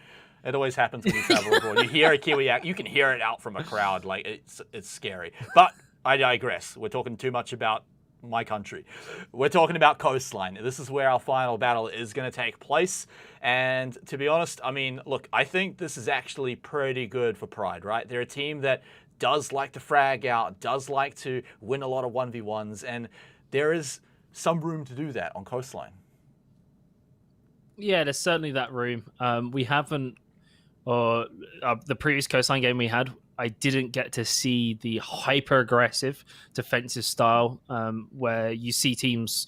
It always happens when you travel abroad. You hear a Kiwi out, you can hear it out from a crowd. Like it's scary. But I digress. We're talking too much about my country. We're talking about Coastline. This is where our final battle is going to take place. And to be honest, I mean, look, I think this is actually pretty good for Pride, right? They're a team that does like to frag out, does like to win a lot of 1v1s, and there is some room to do that on Coastline. Yeah, there's certainly that room. We haven't, or the previous Coastline game we had, I didn't get to see the hyper-aggressive defensive style where you see teams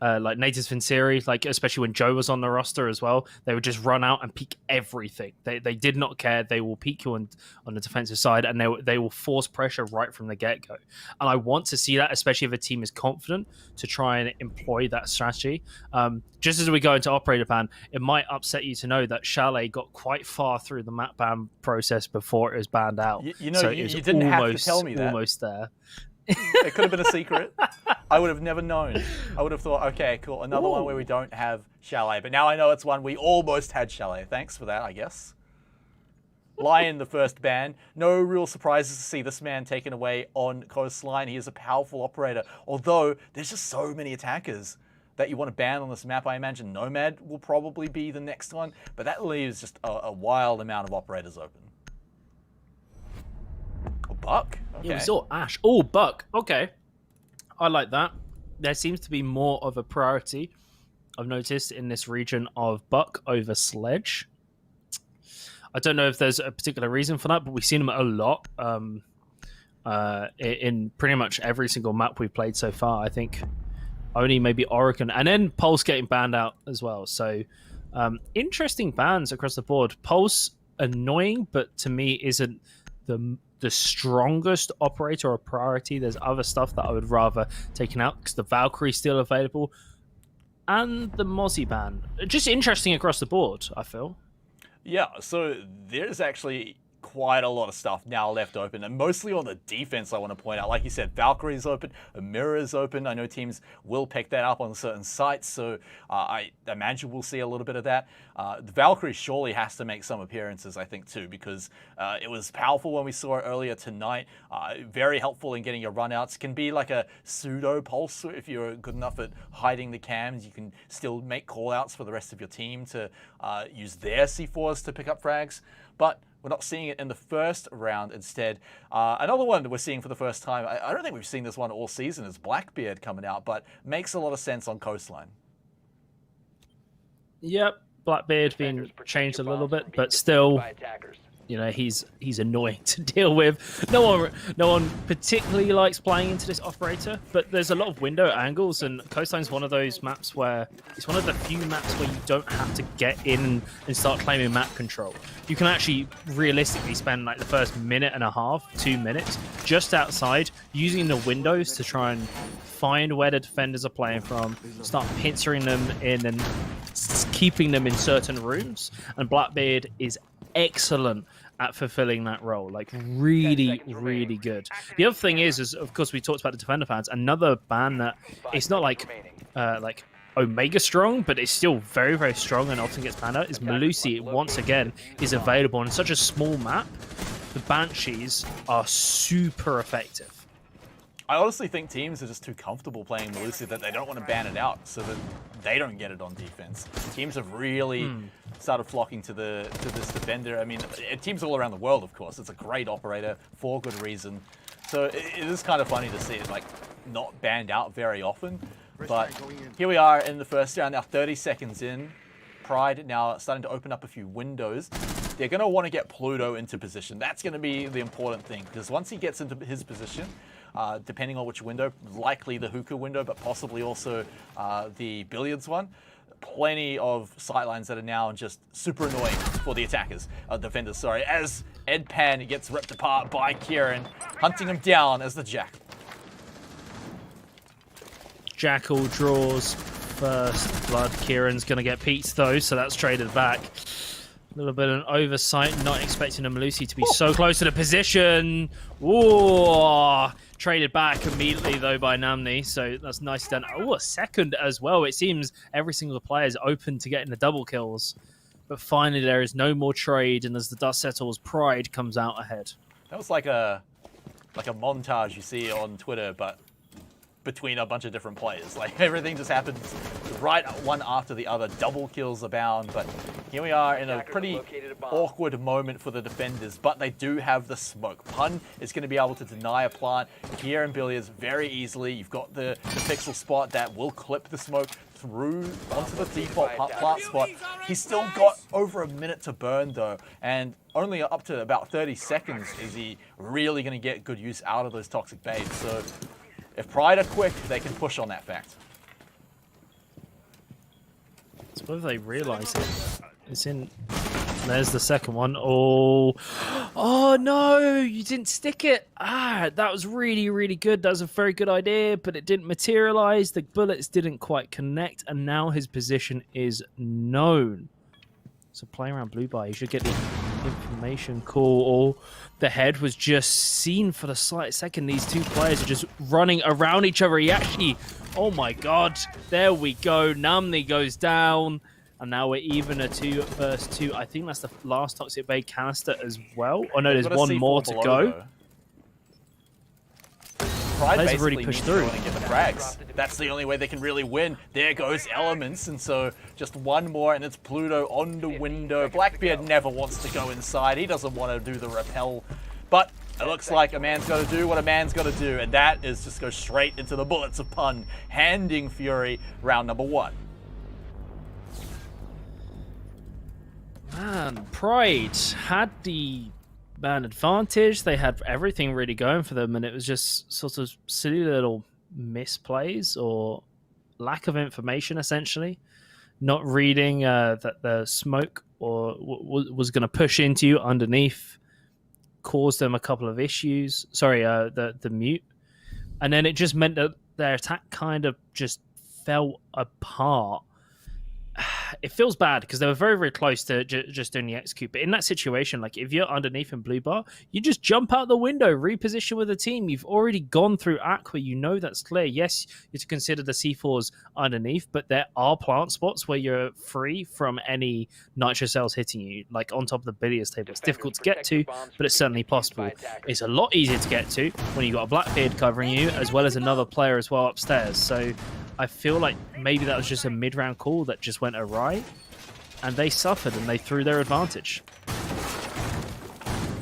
like Natives Vincere, like especially when Joe was on the roster as well, they would just run out and peek everything. They did not care. They will peek you on the defensive side, and they will force pressure right from the get-go. And I want to see that, especially if a team is confident to try and employ that strategy. Just as we go into Operator Ban, it might upset you to know that Chalet got quite far through the map ban process before it was banned out. You didn't have to tell me that. Almost there. It could have been a secret. I would have never known. I would have thought, okay, cool, another one where we don't have Chalet. But now I know it's one we almost had Chalet. Thanks for that, I guess. Lion, the first ban. No real surprises to see this man taken away on Coastline. He is a powerful operator, although there's just so many attackers that you want to ban on this map. I imagine Nomad will probably be the next one, but that leaves just a wild amount of operators open. Oh, Buck? Okay. Yeah, we saw Ash. Oh, Buck. Okay. I like that. There seems to be more of a priority, I've noticed, in this region of Buck over Sledge. I don't know if there's a particular reason for that, but we've seen them a lot in pretty much every single map we've played so far. I think only maybe Oregon, and then Pulse getting banned out as well. So interesting bans across the board. Pulse annoying, but to me isn't the strongest operator or priority. There's other stuff that I would rather taken out because the Valkyrie's still available, and the Mozzie ban. Just interesting across the board, I feel. Yeah, so there's actually quite a lot of stuff now left open, and mostly on the defense I want to point out. Like you said, Valkyrie's open, Amira's open. I know teams will pick that up on certain sites, so I imagine we'll see a little bit of that. The Valkyrie surely has to make some appearances, I think, too, because it was powerful when we saw it earlier tonight. Very helpful in getting your runouts. Can be like a pseudo pulse if you're good enough at hiding the cams. You can still make callouts for the rest of your team to use their C4s to pick up frags, but we're not seeing it in the first round. Instead, another one that we're seeing for the first time, I don't think we've seen this one all season, is Blackbeard coming out, but makes a lot of sense on Coastline. Yep, Blackbeard being changed a little bit, but still, you know, he's annoying to deal with. No one particularly likes playing into this operator, but there's a lot of window angles, and Coastline's one of those maps where it's one of the few maps where you don't have to get in and start claiming map control. You can actually realistically spend like the first minute and a half, 2 minutes, just outside using the windows to try and find where the defenders are playing from, start pincering them in and keeping them in certain rooms. And Blackbeard is excellent at fulfilling that role, like really, really good. The other thing is of course, we talked about the defender fans. Another ban that it's not like Omega strong, but it's still very, very strong and often gets banned out is Melusi. Once again, is available on such a small map. The Banshees are super effective. I honestly think teams are just too comfortable playing Melusi that they don't want to ban it out so that they don't get it on defense. Teams have really started flocking to this defender. I mean, teams all around the world, of course. It's a great operator for good reason. So it is kind of funny to see it like not banned out very often. But here we are in the first round, now 30 seconds in. Pride now starting to open up a few windows. They're going to want to get Pluto into position. That's going to be the important thing, because once he gets into his position, depending on which window, likely the hookah window, but possibly also the billiards one, plenty of sightlines that are now just super annoying for the attackers, defenders, sorry, as Ed Pan gets ripped apart by Kieran, hunting him down as the Jackal. Jackal draws first blood. Kieran's going to get Pete's though, so that's traded back. A little bit of an oversight, not expecting a Melusi to be so close to the position. Ooh, traded back immediately though by Namni, so that's nice done. Oh, a second as well. It seems every single player is open to getting the double kills, but finally there is no more trade, and as the dust settles, Pride comes out ahead. That was like a montage you see on Twitter, but between a bunch of different players. Like everything just happens right one after the other. Double kills abound, but here we are in a pretty awkward moment for the defenders, but they do have the smoke. Pun is going to be able to deny a plant here in billiards very easily. You've got the pixel spot that will clip the smoke through onto the default plant spot. He's still got over a minute to burn though, and only up to about 30 seconds is he really going to get good use out of those toxic baits. So if Pride are quick, they can push on that fact. It's whether they realise it. It's in. There's the second one. Oh no! You didn't stick it. That was really, really good. That was a very good idea, but it didn't materialise. The bullets didn't quite connect, and now his position is known. So playing around blue bar, he should get the information call, or the head was just seen for the slight second. These two players are just running around each other. He actually, oh my god, there we go. Namni goes down, and now we're even a 2 versus 2. I think that's the last Toxic Bay canister as well. Oh no, there's one more to go. Pride Players have basically really needs pushed to go through. in and get the frags. That's the only way they can really win. There goes Elements, and so just one more, and it's Pluto on the window. Blackbeard never wants to go inside. He doesn't want to do the rappel, but it looks like a man's got to do what a man's got to do, and that is just go straight into the bullets of Pun, handing Fury round number 1. Man, Pride had the advantage. They had everything really going for them, and it was just sort of silly little misplays or lack of information, essentially. Not reading that the smoke or was going to push into you underneath caused them a couple of issues. Sorry, the mute. And then it just meant that their attack kind of just fell apart. It feels bad because they were very, very close to just doing the execute. But in that situation, like if you're underneath in blue bar, you just jump out the window, reposition with the team. You've already gone through Aqua. You know that's clear. Yes, you have to consider the C4s underneath, but there are plant spots where you're free from any nitro cells hitting you, like on top of the billiards table. It's difficult to get to, but it's certainly possible. It's a lot easier to get to when you've got a Blackbeard covering you, as well as another player as well upstairs. So I feel like maybe that was just a mid-round call that just went awry, and they suffered and they threw their advantage.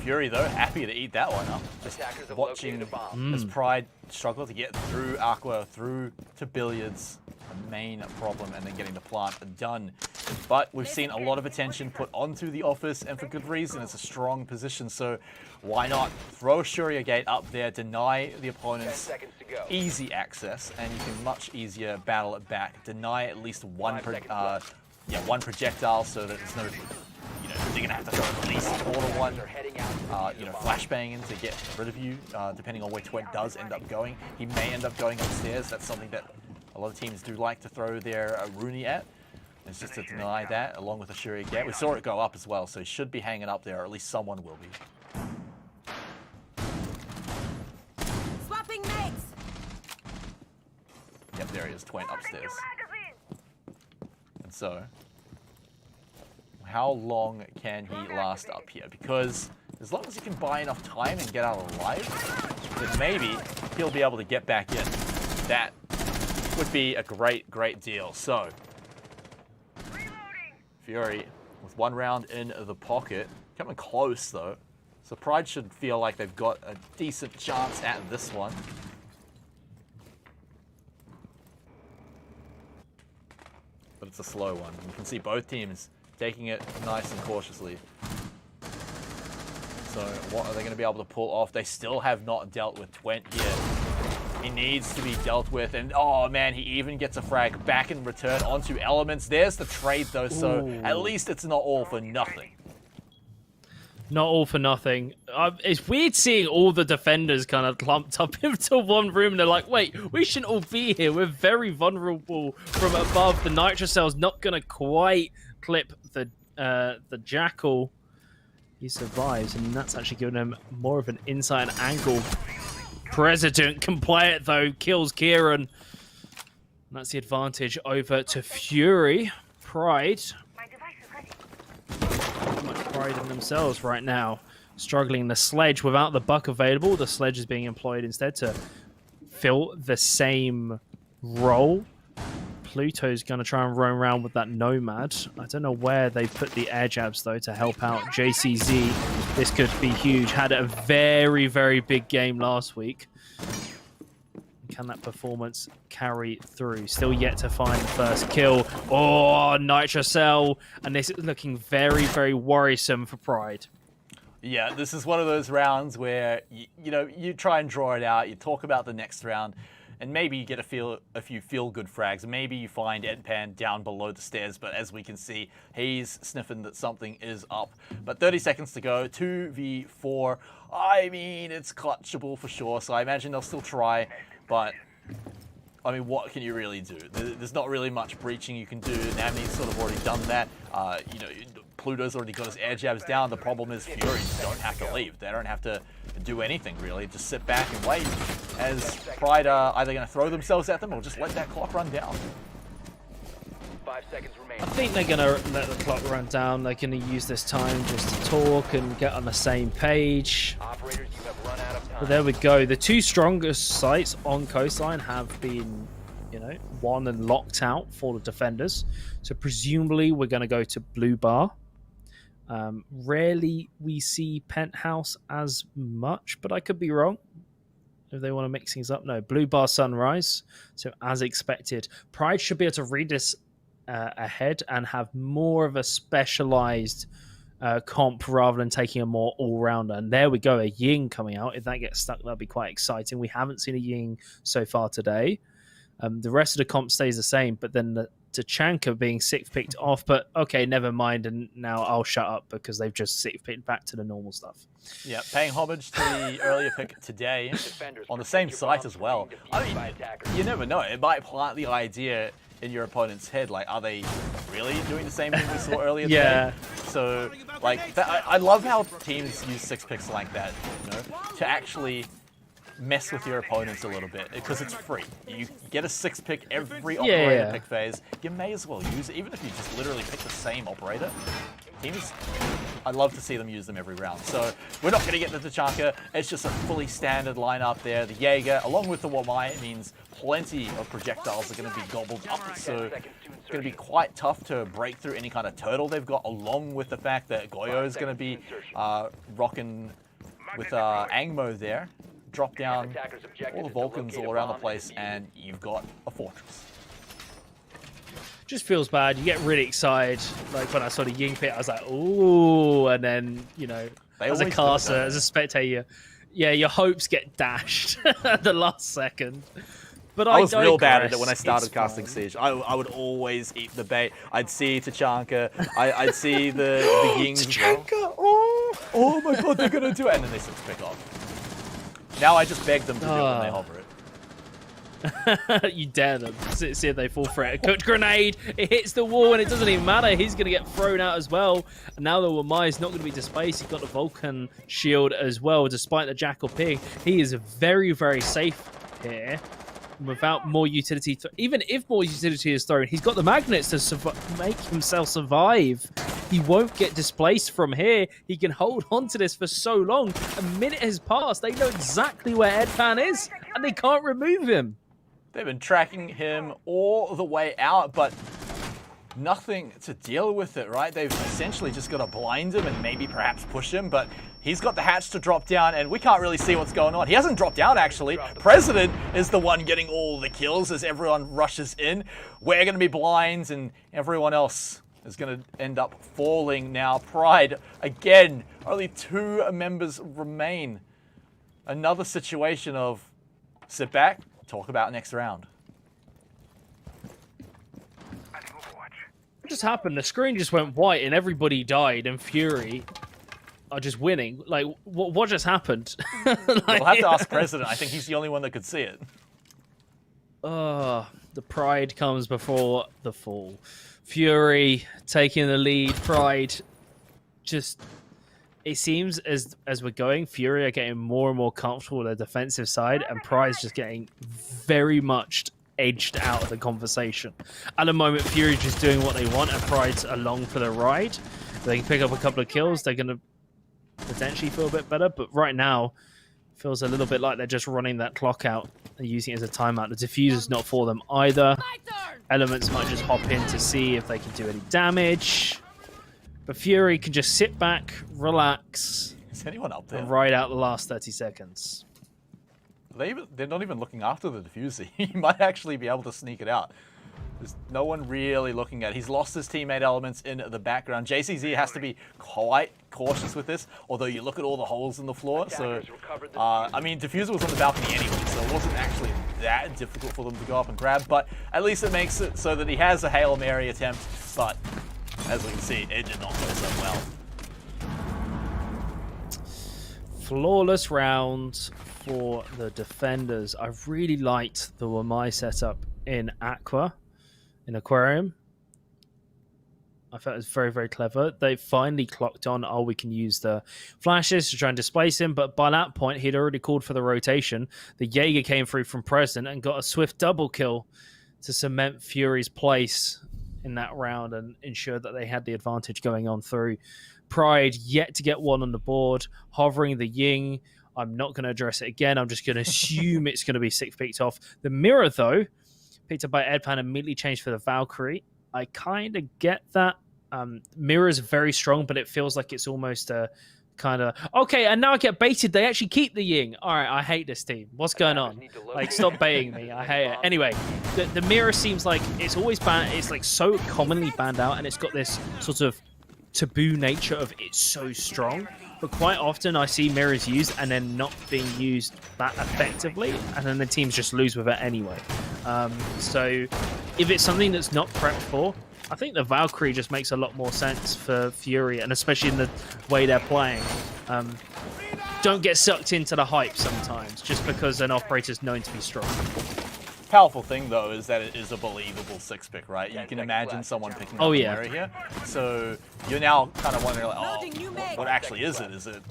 Fury, though, happy to eat that one up. Just watching his Pride struggle to get through Aqua, through to billiards, the main problem, and then getting the plant done. But we've seen a lot of attention put onto the office, and for good reason. It's a strong position, so why not throw Shuriya Gate up there, deny the opponents easy access, and you can much easier battle it back. Deny at least one projectile, so that there's no, they're gonna have to throw at least 4 to 1, flashbang in to get rid of you, depending on where Twent does end up going. He may end up going upstairs. That's something that a lot of teams do like to throw their Rooney at. It's just to deny that, along with the Shuriya Gate. We saw it go up as well, so he should be hanging up there, or at least someone will be. Swapping mates. Yep, there he is, Twent upstairs. And so, how long can he last up here? Because as long as he can buy enough time and get out alive, then maybe he'll be able to get back in. That would be a great, great deal. So, Fury with 1 round in the pocket, coming close though. So Pride should feel like they've got a decent chance at this one. But it's a slow one. You can see both teams taking it nice and cautiously. So what are they going to be able to pull off? They still have not dealt with Twent here. He needs to be dealt with, and oh man, he even gets a frag back in return onto Elements. There's the trade though, so at least it's not all for nothing. Not all for nothing. It's weird seeing all the defenders kind of clumped up into one room. And they're like, wait, we shouldn't all be here. We're very vulnerable from above. The nitro cell's not going to quite clip the Jackal. He survives, and that's actually given him more of an inside angle. President can play it, though. Kills Kieran. That's the advantage over to Fury. Pride. Much pride in themselves right now. Struggling the sledge without the buck available. The sledge is being employed instead to fill the same role. Pluto's going to try and roam around with that Nomad. I don't know where they put the air jabs, though, to help out JCZ. This could be huge. Had a very, very big game last week. Can that performance carry through? Still yet to find the first kill. Oh, Nitro Cell. And this is looking very, very worrisome for Pride. Yeah, this is one of those rounds where, you try and draw it out. You talk about the next round. And maybe you get a few feel-good frags. Maybe you find Edpan down below the stairs, but as we can see, he's sniffing that something is up. But 30 seconds to go, 2v4. I mean, it's clutchable for sure, so I imagine they'll still try. But, I mean, what can you really do? There's not really much breaching you can do. Namni's sort of already done that. Pluto's already got his air jabs down. The problem is Furies don't have to leave. They don't have to do anything, really. Just sit back and wait as Pride are either going to throw themselves at them or just let that clock run down. 5 seconds remain. I think they're going to let the clock run down. They're going to use this time just to talk and get on the same page. Operators, you have run out of time. But there we go. The two strongest sites on coastline have been, won and locked out for the defenders. So presumably we're going to go to Blue Bar. Rarely we see Penthouse as much, but I could be wrong. If they want to mix things up, no. Blue Bar Sunrise. So as expected, Pride should be able to read this ahead and have more of a specialized comp rather than taking a more all-rounder. And there we go, a Ying coming out. If that gets stuck, that'll be quite exciting. We haven't seen a Ying so far today. The rest of the comp stays the same, but then the Tachanka being sixth picked off. But okay, never mind. And now I'll shut up because they've just sixth picked back to the normal stuff. Yeah, paying homage to the earlier pick today on the same site as well. I mean, you never know. It might plant the idea in your opponent's head, like, are they really doing the same thing we saw earlier today? So, like, I love how teams use six picks like that, to actually mess with your opponents a little bit, because it's free. You get a six pick every operator pick phase. You may as well use it, even if you just literally pick the same operator. Teams, I love to see them use them every round. So we're not going to get the Tachanka. It's just a fully standard lineup there. The Jaeger, along with the Wamai, means plenty of projectiles are going to be gobbled up. So it's going to be quite tough to break through any kind of turtle they've got, along with the fact that Goyo is going to be rocking with Angmo there. Drop down all the Vulcans all around the place, and you've got a fortress. Just feels bad. You get really excited. Like when I saw the Ying pit, I was like, ooh. And then, as a caster, as a spectator, your hopes get dashed at the last second. But I was real bad at it when I started casting Siege. I would always eat the bait. I'd see Tachanka. I'd see the Yings. Tachanka! Oh my god, they're going to do it. And then they six pick off. Now I just beg them to do it when they hover it. You dare them. See if they fall for it. A cooked grenade. It hits the wall and it doesn't even matter. He's going to get thrown out as well. And now the Wamai is not going to be displaced. He's got the Vulcan shield as well. Despite the Jackal Pig, he is very, very safe here. Without more utility, even if more utility is thrown, he's got the magnets to make himself survive. He won't get displaced from here. He can hold on to this for so long. A minute has passed. They know exactly where Edpan is, and they can't remove him. They've been tracking him all the way out, but nothing to deal with it, right? They've essentially just got to blind him and maybe perhaps push him, but he's got the hatch to drop down, and we can't really see what's going on. He hasn't dropped down, actually. President is the one getting all the kills as everyone rushes in. We're going to be blind, and everyone else is going to end up falling now. Pride, again, only 2 members remain. Another situation of sit back, talk about next round. What just happened? The screen just went white and everybody died, and Fury are just winning. Like, what just happened? We'll have to ask President. I think he's the only one that could see it. The pride comes before the fall. Fury taking the lead. Pride just... It seems as we're going, Fury are getting more and more comfortable with their defensive side, and Pride's just getting very much edged out of the conversation. At the moment, Fury's just doing what they want, and Pride's along for the ride. If they can pick up a couple of kills, they're going to potentially feel a bit better, but right now, feels a little bit like they're just running that clock out and using it as a timeout. The diffuser's not for them either. Elements might just hop in to see if they can do any damage. But Fury can just sit back, relax, is anyone up there? And ride out the last 30 seconds. They're not even looking after the diffuser. He might actually be able to sneak it out. There's no one really looking at it. He's lost his teammate elements in the background. JCZ has to be quite cautious with this, although you look at all the holes in the floor. So, I mean, diffuser was on the balcony anyway, so it wasn't actually that difficult for them to go up and grab, but at least it makes it so that he has a Hail Mary attempt, but as we can see, it did not go so well. Flawless round for the defenders. I really liked the Wamai setup in Aquarium. I thought it was very, very clever. They finally clocked on, we can use the flashes to try and displace him. But by that point, he'd already called for the rotation. The Jaeger came through from President and got a swift double kill to cement Fury's place in that round and ensure that they had the advantage going on through. Pride yet to get one on the board, hovering the Ying. I'm not going to address it again. I'm just going to assume it's going to be 6 picked off. The Mirror, though, picked up by Edpan, immediately changed for the Valkyrie. I kind of get that. Mirror is very strong, but it feels like it's almost a kind of okay. And now I get baited. They actually keep the Ying. All right, I hate this team. What's going on? Like, stop baiting me. I hate it. Anyway, the Mirror seems like it's always banned. It's like so commonly banned out, and it's got this sort of taboo nature of it's so strong. But quite often I see mirrors used and then not being used that effectively, and then the teams just lose with it anyway. So if it's something that's not prepped for, I think the Valkyrie just makes a lot more sense for Fury, and especially in the way they're playing. Don't get sucked into the hype sometimes just because an operator's known to be strong. Powerful thing though is that it is a believable 6-pick, right? You can imagine someone picking up the mirror here. So you're now kind of wondering, like, oh, what actually is it? Is it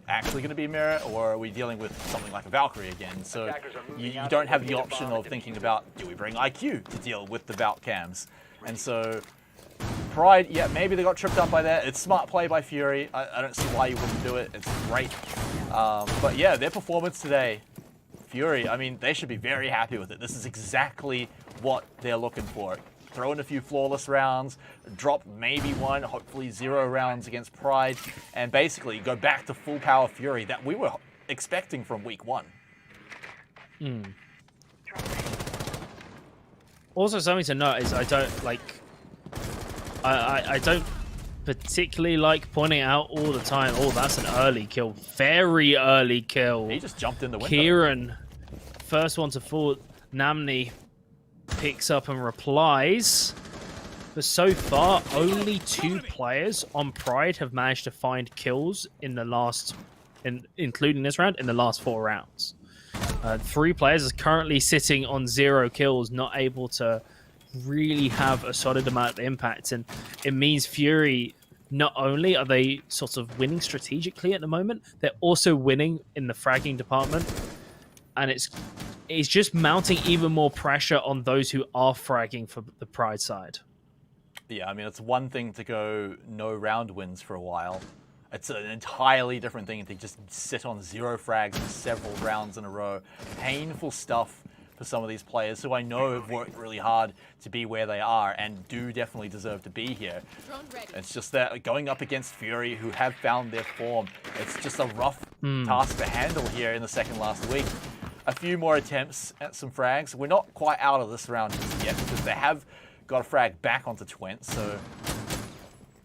actually going to be a mirror, or are we dealing with something like a Valkyrie again? So you don't have the option of thinking about, do we bring IQ to deal with the Valk cams? And so Pride, yeah, maybe they got tripped up by that. It's smart play by Fury. I don't see why you wouldn't do it. It's great. But yeah, their performance today, Fury, I mean, they should be very happy with it. This is exactly what they're looking for. Throw in a few flawless rounds, drop maybe one, hopefully 0 rounds against Pride, and basically go back to full power Fury that we were expecting from week 1. Also, something to note is I don't particularly like pointing out all the time, oh, that's an early kill. Very early kill. He just jumped in the window. Kieran, first one to fall. Namni picks up and replies. But so far, only 2 players on Pride have managed to find kills in the last, including this round, in the last 4 rounds. 3 players are currently sitting on 0 kills, not able to really have a solid amount of impact. And it means Fury, not only are they sort of winning strategically at the moment, they're also winning in the fragging department. And it's just mounting even more pressure on those who are fragging for the Pride side. Yeah, I mean, it's one thing to go no round wins for a while. It's an entirely different thing to just sit on 0 frags for several rounds in a row. Painful stuff for some of these players who I know have worked really hard to be where they are and do definitely deserve to be here. It's just that going up against Fury, who have found their form, it's just a rough task to handle here in the second last week. A few more attempts at some frags. We're not quite out of this round just yet because they have got a frag back onto Twent, so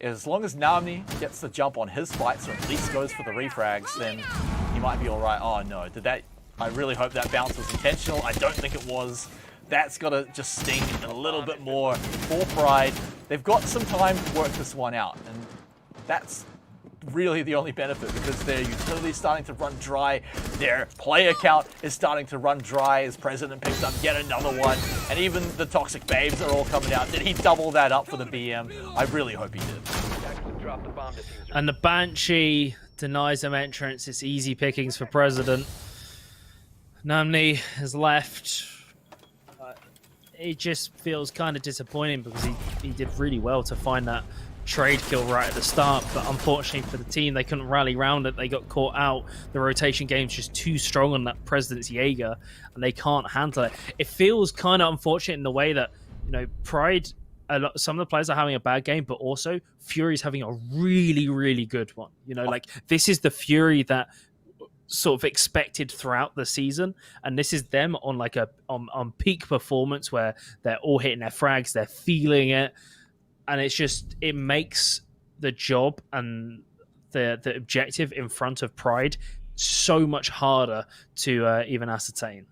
as long as Namni gets the jump on his fights, or at least goes for the refrags, then he might be all right. Oh no, I really hope that bounce was intentional. I don't think it was. That's got to just sting a little bit more for Pride. They've got some time to work this one out, and that's really the only benefit because their utility is starting to run dry. Their player count is starting to run dry as President picks up yet another one, and even the Toxic Babes are all coming out. Did he double that up for the BM? I really hope he did. And the Banshee denies them entrance. It's easy pickings for President. Namni has left. It just feels kind of disappointing because he did really well to find that trade kill right at the start, but unfortunately for the team, they couldn't rally around it. They got caught out. The rotation game's just too strong on that President's Jaeger, and they can't handle it. It feels kind of unfortunate in the way that, you know, Pride, some of the players are having a bad game, but also Fury's having a really, really good one. You know, like, this is the Fury that sort of expected throughout the season, and this is them on like on peak performance where they're all hitting their frags, they're feeling it, and it makes the job and the objective in front of Pride so much harder to even ascertain.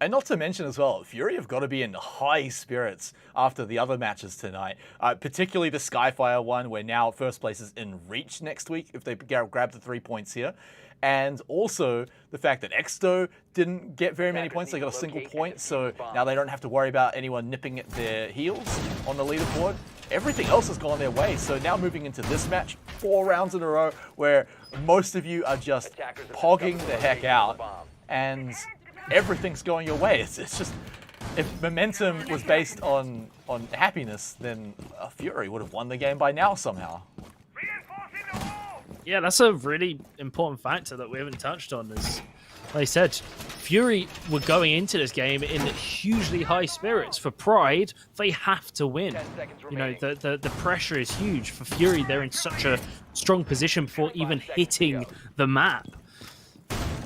And not to mention as well, Fury have got to be in high spirits after the other matches tonight, particularly the Skyfire one, where now first place is in reach next week if they grab the 3 points here. And also the fact that Exto didn't get very many points. They got a single point, so now they don't have to worry about anyone nipping at their heels on the leaderboard. Everything else has gone their way. So now moving into this match, 4 rounds in a row where most of you are just pogging the heck out and everything's going your way. It's just, if momentum was based on happiness, then Fury would have won the game by now somehow. Yeah, that's a really important factor that we haven't touched on. Is, like I said, Fury were going into this game in hugely high spirits. For Pride, they have to win. You know, the pressure is huge. For Fury, they're in such a strong position before even hitting the map.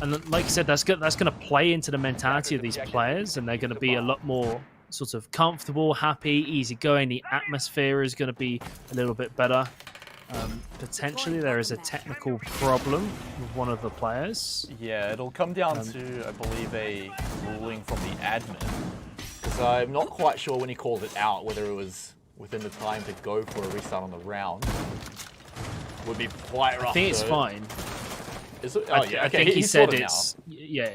And like I said, that's going to play into the mentality of these players, and they're going to be a lot more sort of comfortable, happy, easygoing. The atmosphere is going to be a little bit better. Potentially there is a technical problem with one of the players. Yeah, it'll come down to, I believe, a ruling from the admin. Because I'm not quite sure when he called it out, whether it was within the time to go for a restart on the round. Would be quite rough. I think it's fine. Is it? I think he said it's now.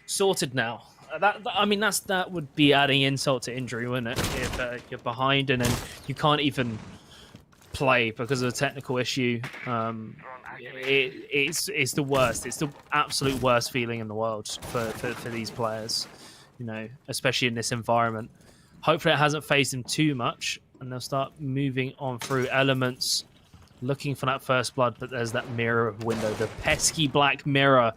Sorted now. I mean, that would be adding insult to injury, wouldn't it? If you're behind and then you can't even play because of a technical issue. It's the worst. It's the absolute worst feeling in the world for these players, you know, especially in this environment. Hopefully it hasn't phased them too much and they'll start moving on through elements, looking for that first blood, but there's that mirror window, the pesky black mirror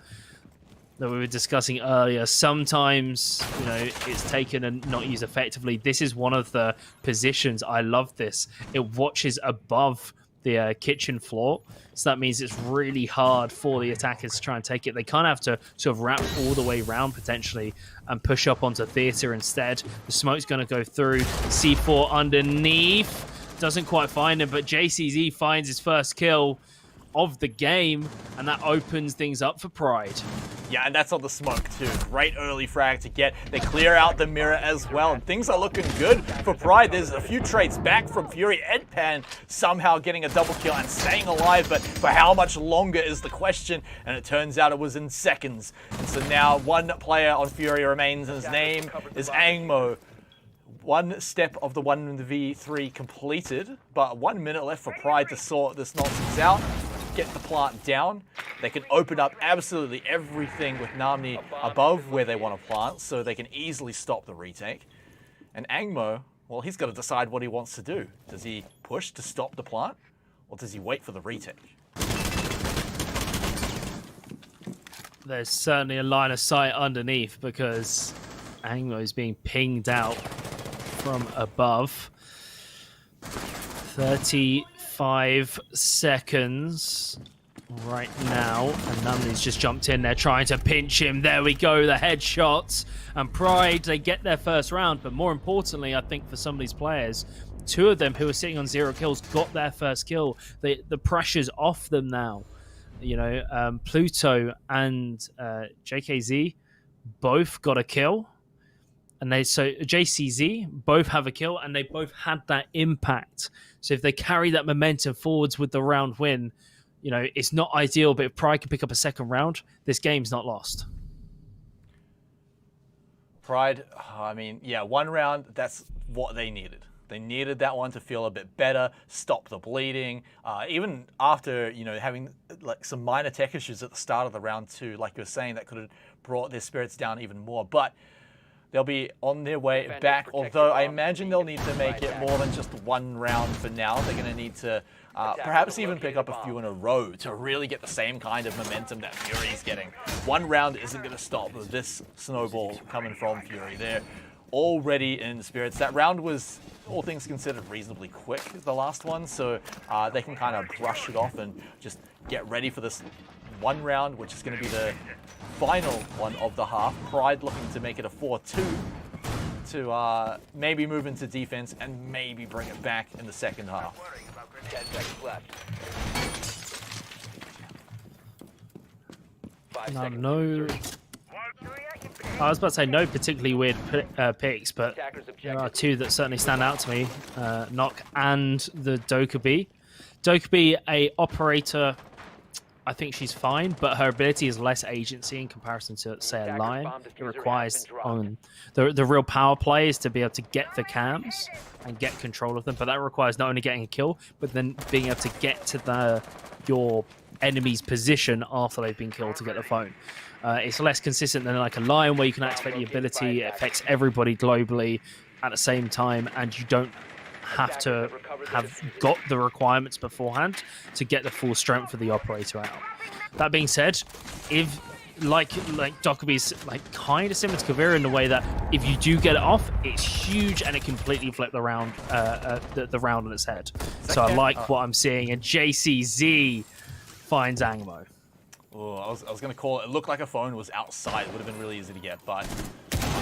that we were discussing earlier. Sometimes, you know, it's taken and not used effectively. This is one of the positions. I love this. It watches above the kitchen floor. So that means it's really hard for the attackers to try and take it. They kind of have to sort of wrap all the way around potentially and push up onto theater instead. The smoke's going to go through. C4 underneath. Doesn't quite find him, but JCZ finds his first kill of the game, and that opens things up for Pride. Yeah, and that's on the smoke too. Great early frag to get. They clear out the mirror as well, and things are looking good for Pride. There's a few trades back from Fury. Edpan somehow getting a double kill and staying alive, but for how much longer is the question, and it turns out it was in seconds. And so now one player on Fury remains, and his name is Angmo. One step of the 1v3 completed, but 1 minute left for Pride to sort this nonsense out. Get the plant down. They can open up absolutely everything with Namni above where they want to plant, so they can easily stop the retake. And Angmo, well, he's got to decide what he wants to do. Does he push to stop the plant, or does he wait for the retake? There's certainly a line of sight underneath because Angmo is being pinged out from above. 35 seconds right now, and Namni's just jumped in there trying to pinch him. There we go, the headshots. And Pride, they get their first round, but more importantly, I think for some of these players, 2 of them who are sitting on 0 kills got their first kill. The pressure's off them now. You know, Pluto and JKZ both got a kill. And so JCZ both have a kill, and they both had that impact. So if they carry that momentum forwards with the round win, you know, it's not ideal, but if Pride can pick up a second round, this game's not lost. Pride, I mean, yeah, 1 round, that's what they needed. They needed that one to feel a bit better, stop the bleeding. Even after, you know, having like some minor tech issues at the start of the round 2, like you were saying, that could have brought their spirits down even more. But they'll be on their way back, although I imagine they'll need to make it more than just 1 round for now. They're going to need to perhaps even pick up a few in a row to really get the same kind of momentum that Fury's getting. 1 round isn't going to stop this snowball coming from Fury. They're already in spirits. That round was, all things considered, reasonably quick, the last one, so they can kind of brush it off and just get ready for this 1 round, which is going to be the final one of the half. Pride looking to make it a 4-2 to maybe move into defense and maybe bring it back in the second half. 10 seconds left. 5 seconds. No. I was about to say no particularly weird picks, but there are 2 that certainly stand out to me. Knock and the Dokkaebi. Dokkaebi, a operator I think she's fine, but her ability is less agency in comparison to, say, a Lion. It requires on the real power play is to be able to get the cams and get control of them, but that requires not only getting a kill, but then being able to get to your enemy's position after they've been killed to get the phone. It's less consistent than like a Lion where you can activate the ability, it affects everybody globally at the same time, and you don't have to have got the requirements beforehand to get the full strength of the operator out. That being said, if like Dockerby's kind of similar to Kavira in the way that if you do get it off, it's huge and it completely flipped the round the round on its head. So I like what I'm seeing, and JCZ finds Angmo. Oh, I was going to call it. It looked like a phone was outside. It would have been really easy to get, but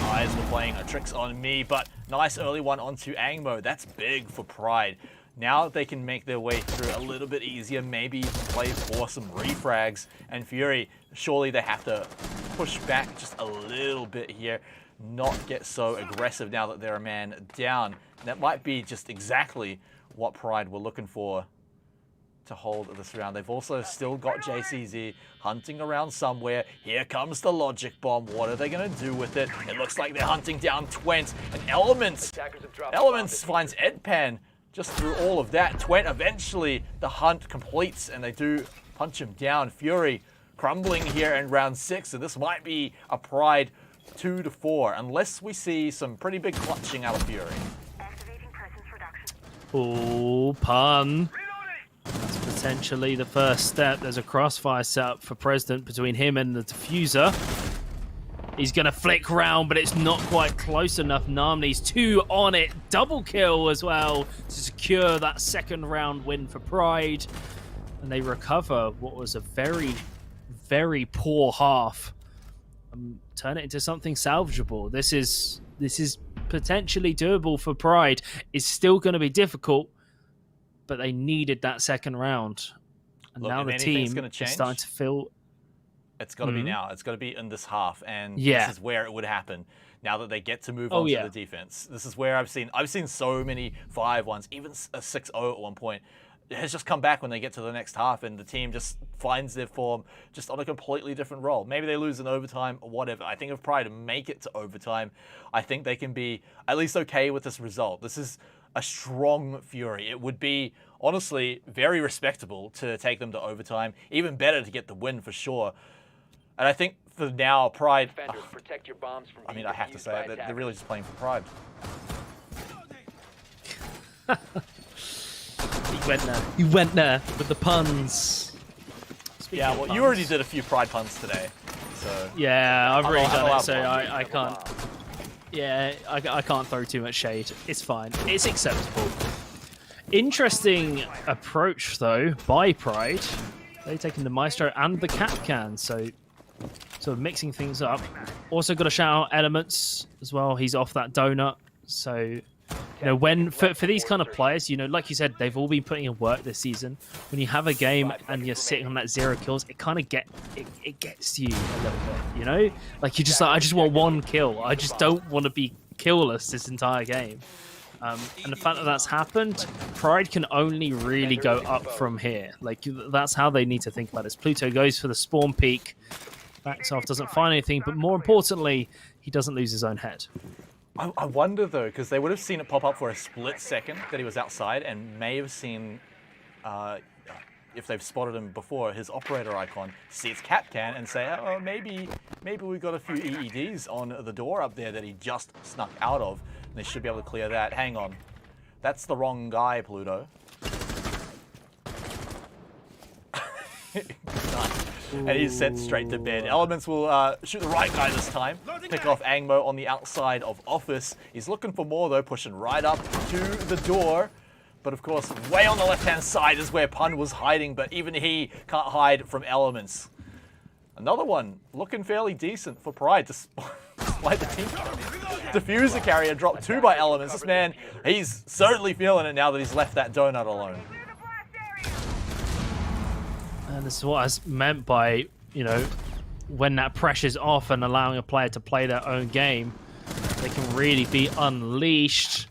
eyes were playing tricks on me. But nice early one onto Angmo. That's big for Pride. Now they can make their way through a little bit easier, maybe even play for some refrags. And Fury, surely they have to push back just a little bit here, not get so aggressive now that they're a man down. That might be just exactly what Pride were looking for to hold this round. They've also still got JCZ hunting around somewhere. Here comes the logic bomb. What are they going to do with it? It looks like they're hunting down Twent and Elements. Elements finds Edpan just through all of that. Twent eventually, the hunt completes and they do punch him down. Fury crumbling here in round 6. So this might be a Pride 2-4 unless we see some pretty big clutching out of Fury. Oh, pun. That's potentially the first step. There's a crossfire set up for President between him and the diffuser. He's going to flick round, but it's not quite close enough. Namni's 2 on it. Double kill as well to secure that second round win for Pride. And they recover what was a very, very poor half. Turn it into something salvageable. This is potentially doable for Pride. It's still going to be difficult, but they needed that second round. And look, now the team is starting to feel... It's got to be now. It's got to be in this half, and yeah, this is where it would happen. Now that they get to move on to the defense, this is where I've seen so many 5-1s, even a 6-0 at one point. It has just come back when they get to the next half, and the team just finds their form just on a completely different role. Maybe they lose in overtime or whatever. I think if Pride make it to overtime, I think they can be at least okay with this result. This is a strong Fury. It would be, honestly, very respectable to take them to overtime. Even better to get the win for sure. And I think for now, Pride... protect your bombs from I mean, I have to say that they're really just playing for Pride. He went there with the puns. Speaking yeah, well, puns. You already did a few Pride puns today. So yeah, I've already done it, so I can't... Yeah, I can't throw too much shade. It's fine. It's acceptable. Interesting approach, though, by Pride. They've taken the Maestro and the Capcan, so sort of mixing things up. Also got to shout out Elements as well. He's off that donut. So, you know, when for these kind of players, you know, like you said, they've all been putting in work this season. When you have a game and you're sitting on that 0 kills, it kind of it gets you a little bit, you know? Like you just like, I just want 1 kill. I just don't want to be killless this entire game. And the fact that that's happened, Pride can only really go up from here. Like, that's how they need to think about this. Pluto goes for the spawn peak, backs off, doesn't find anything, but more importantly, he doesn't lose his own head. I wonder, though, because they would have seen it pop up for a split second that he was outside and may have seen, if they've spotted him before, his operator icon, see its Capcan and say, oh, maybe we got a few EEDs on the door up there that he just snuck out of. They should be able to clear that. Hang on. That's the wrong guy, Pluto. And he's sent straight to bed. Elements will shoot the right guy this time. Pick off Angmo on the outside of Office. He's looking for more, though, pushing right up to the door. But, of course, way on the left-hand side is where Pun was hiding, but even he can't hide from Elements. Another one looking fairly decent for Pride, despite the team. Diffuser carrier dropped 2 by Elements. This man, he's certainly feeling it now that he's left that donut alone. And this is what I meant by, you know, when that pressure's off and allowing a player to play their own game, they can really be unleashed.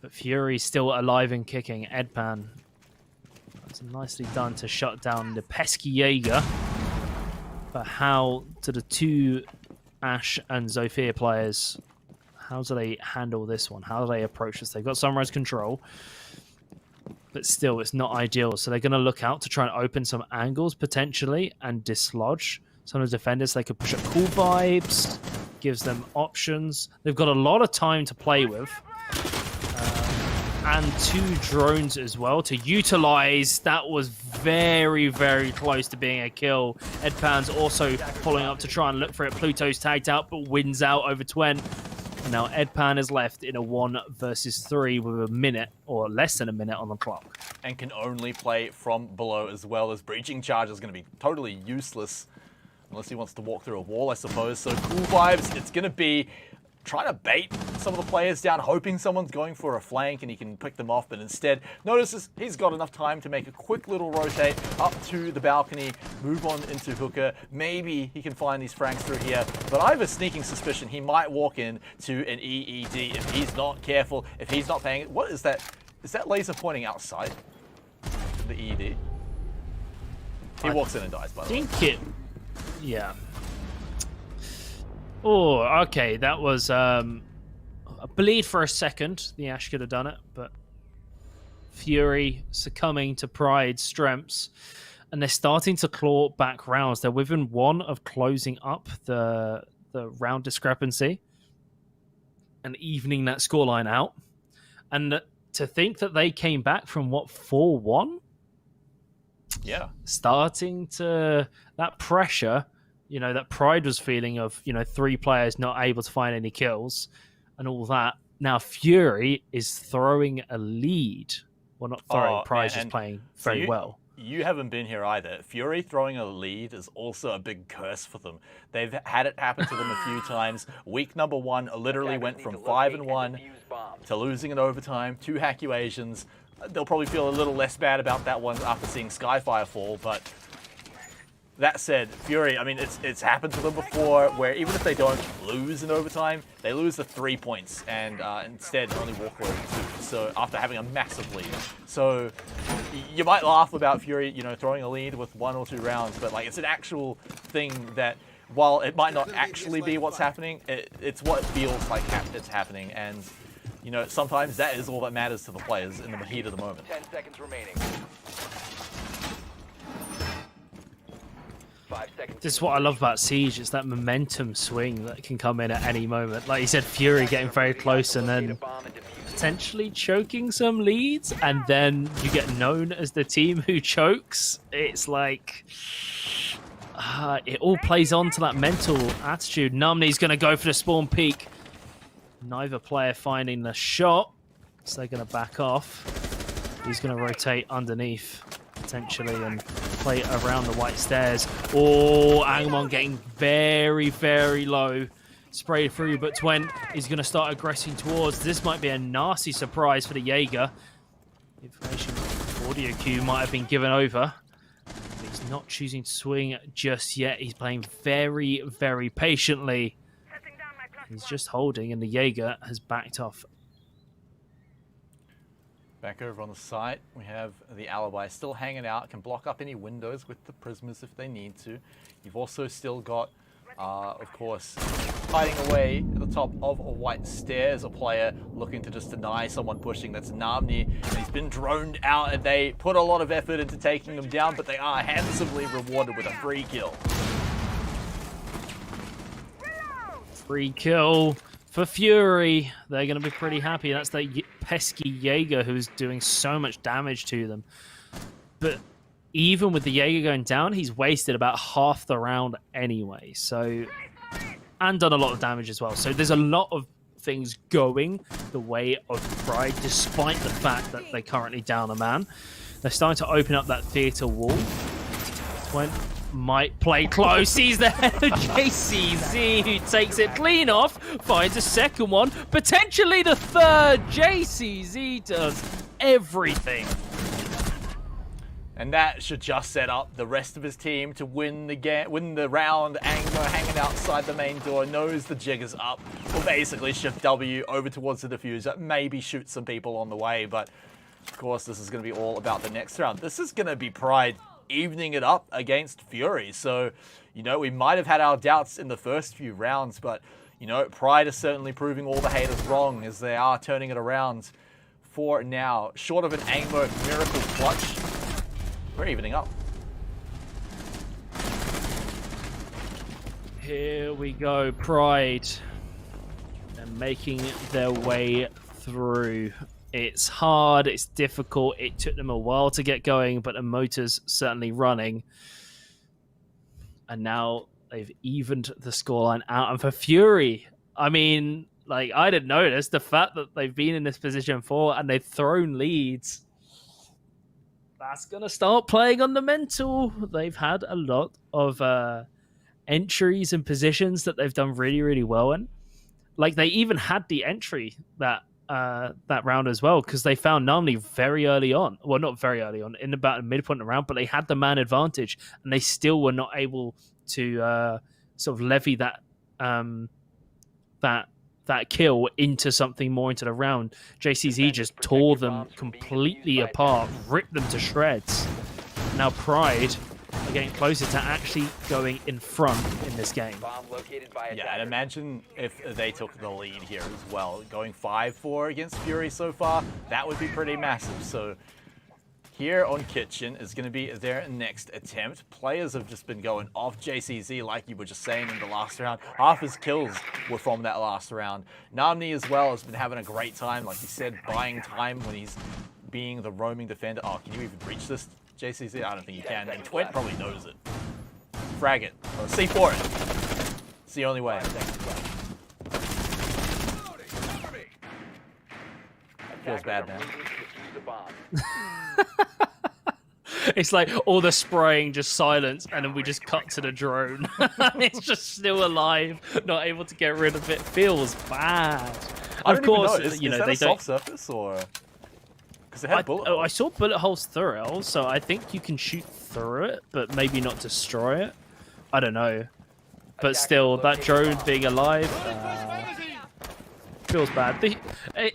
But Fury's still alive and kicking. Edpan So nicely done to shut down the pesky Jaeger. But how do the two Ash and Zofia players, how do they handle this one? How do they approach this? They've got Sunrise control, but still it's not ideal. So they're going to look out to try and open some angles potentially and dislodge some of the defenders. They could push up Cool Vibes, gives them options. They've got a lot of time to play with. And 2 drones as well to utilize. That was very, very close to being a kill. Edpan's also following up to try and look for it. Pluto's tagged out, but wins out over Twen. And now Edpan is left in a 1 versus 3 with a minute or less than a minute on the clock. And can only play from below, as well as breaching charge is going to be totally useless unless he wants to walk through a wall, I suppose. So Cool Vibes, it's going to be trying to bait some of the players down, hoping someone's going for a flank and he can pick them off, but instead notices he's got enough time to make a quick little rotate up to the balcony, move on into Hooker. Maybe he can find these franks through here, but I have a sneaking suspicion he might walk in to an EED if he's not careful, if he's not paying. What is that? Is that laser pointing outside the EED? He walks in and dies, by the way. Think it. Yeah. Oh, okay. That was a bleed for a second. The Ash could have done it, but Fury succumbing to Pride's strengths, and they're starting to claw back rounds. They're within 1 of closing up the round discrepancy and evening that scoreline out. And to think that they came back from 4-1. Yeah. Starting to that pressure, that Pride was feeling of, 3 players not able to find any kills and all that. Now Fury is throwing a lead. Well, not throwing. Pride's just playing very well. You haven't been here either. Fury throwing a lead is also a big curse for them. They've had it happen to them a few times. Week number 1 literally went from 5-1 to losing in overtime, 2 hackuations. They'll probably feel a little less bad about that one after seeing Skyfire fall, but that said, Fury, I mean, it's happened to them before where even if they don't lose in overtime, they lose the 3 points and instead only walk away with 2. So after having a massive lead. So you might laugh about Fury, throwing a lead with 1 or 2 rounds, but like it's an actual thing that while it might not actually be what's happening, it's what feels like it's happening. And, sometimes that is all that matters to the players in the heat of the moment. 10 seconds remaining. 5 seconds. This is what I love about Siege. It's that momentum swing that can come in at any moment. Like you said, Fury getting very close and then potentially choking some leads, and then you get known as the team who chokes. It's like it all plays on to that mental attitude. Numney's going to go for the spawn peak. Neither player finding the shot, so they're going to back off. He's going to rotate underneath potentially and play around the white stairs. Oh, Angmon getting very, very low. Sprayed through, but Twen is going to start aggressing towards. This might be a nasty surprise for the Jaeger. Information audio cue might have been given over. But he's not choosing to swing just yet. He's playing very, very patiently. He's just holding, and the Jaeger has backed off. Back over on the site, we have the Alibi still hanging out, can block up any windows with the prismas if they need to. You've also still got, of course, hiding away at the top of a white stairs, a player looking to just deny someone pushing. That's Namni. He's been droned out, and they put a lot of effort into taking him down, but they are handsomely rewarded with a free kill. Free kill for Fury. They're going to be pretty happy. That's the pesky Jaeger who's doing so much damage to them. But even with the Jaeger going down, he's wasted about half the round anyway. So, and done a lot of damage as well. So there's a lot of things going the way of Pride, despite the fact that they're currently down a man. They're starting to open up that theatre wall. Twen might play close, sees the head of JCZ, who takes it clean off, finds a second one, potentially the third. JCZ does everything. And that should just set up the rest of his team to win the round. Angmo hanging outside the main door, knows the jig is up. Will basically shift W over towards the diffuser, maybe shoot some people on the way, but Of course, this is going to be all about the next round. This is going to be Pride evening it up against Fury. So, you know, we might have had our doubts in the first few rounds, but, you know, Pride is certainly proving all the haters wrong as they are turning it around for now. Short of an Angmo miracle clutch, we're evening up. Here we go, Pride. They're making their way through. It's hard, it's difficult, it took them a while to get going, but the motor's certainly running. And now they've evened the scoreline out. And for Fury, I mean, like, I didn't notice the fact that they've been in this position before and they've thrown leads. That's going to start playing on the mental. They've had a lot of entries and positions that they've done really, really well in. Like, they even had the entry that round as well, because they found Namni very early on. Well, not very early on, in about a midpoint of the round, but they had the man advantage, and they still were not able to sort of levy that kill into something more into the round. JCZ just tore them completely apart, ripped them to shreds. Now Pride are getting closer to actually going in front in this game. Yeah, and imagine if they took the lead here as well. Going 5-4 against Fury so far, that would be pretty massive. So here on Kitchen is going to be their next attempt. Players have just been going off JCZ, like you were just saying in the last round. Half his kills were from that last round. Namni as well has been having a great time, like you said, buying time when he's being the roaming defender. Oh, can you even reach this, JCZ? I don't think you can, and Twit probably knows it. Frag it. Or C4 it. It's the only way. Feels bad, man. It's like all the spraying just silence, and then we just cut to the drone. It's just still alive, not able to get rid of it. Feels bad. Of course, is, you know, is that they a soft surface or because it had bullet I saw bullet holes through it, so I think you can shoot through it, but maybe not destroy it. I don't know, but still, that drone being alive feels bad.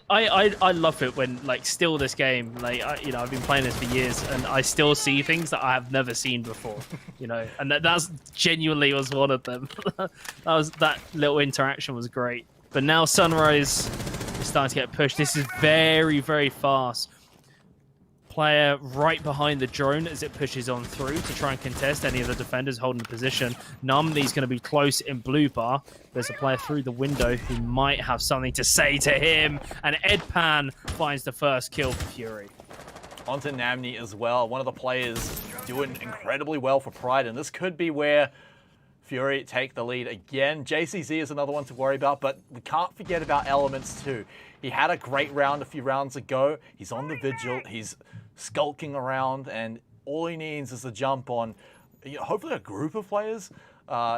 I love it when, like, still this game, like, you know, I've been playing this for years and I still see things that I have never seen before, you know, and that's genuinely was one of them. that little interaction was great. But now Sunrise is starting to get pushed. This is very, very fast. Player right behind the drone as it pushes on through to try and contest any of the defenders holding the position. Namni's going to be close in blue bar. There's a player through the window who might have something to say to him, and Edpan finds the first kill for Fury. Onto Namni as well. One of the players doing incredibly well for Pride, and this could be where Fury take the lead again. JCZ is another one to worry about, but we can't forget about Elements too. He had a great round a few rounds ago. He's on the vigil. He's skulking around, and all he needs is a jump on, you know, hopefully a group of players,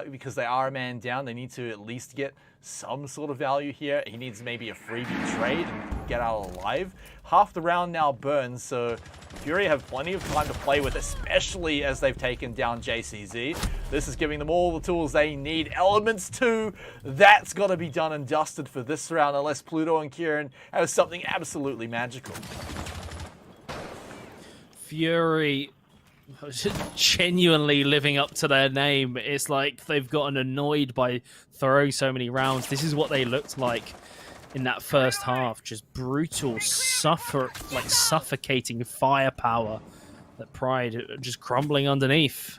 because they are a man down. They need to at least get some sort of value here. He needs maybe a freebie trade and get out alive. Half the round now burns, so Fury have plenty of time to play with, especially as they've taken down JCZ. This is giving them all the tools they need. Elements 2, that's got to be done and dusted for this round, unless Pluto and Kieran have something absolutely magical. Fury genuinely living up to their name. It's like they've gotten annoyed by throwing so many rounds. This is what they looked like in that first half. Just brutal, suffocating firepower that Pride just crumbling underneath.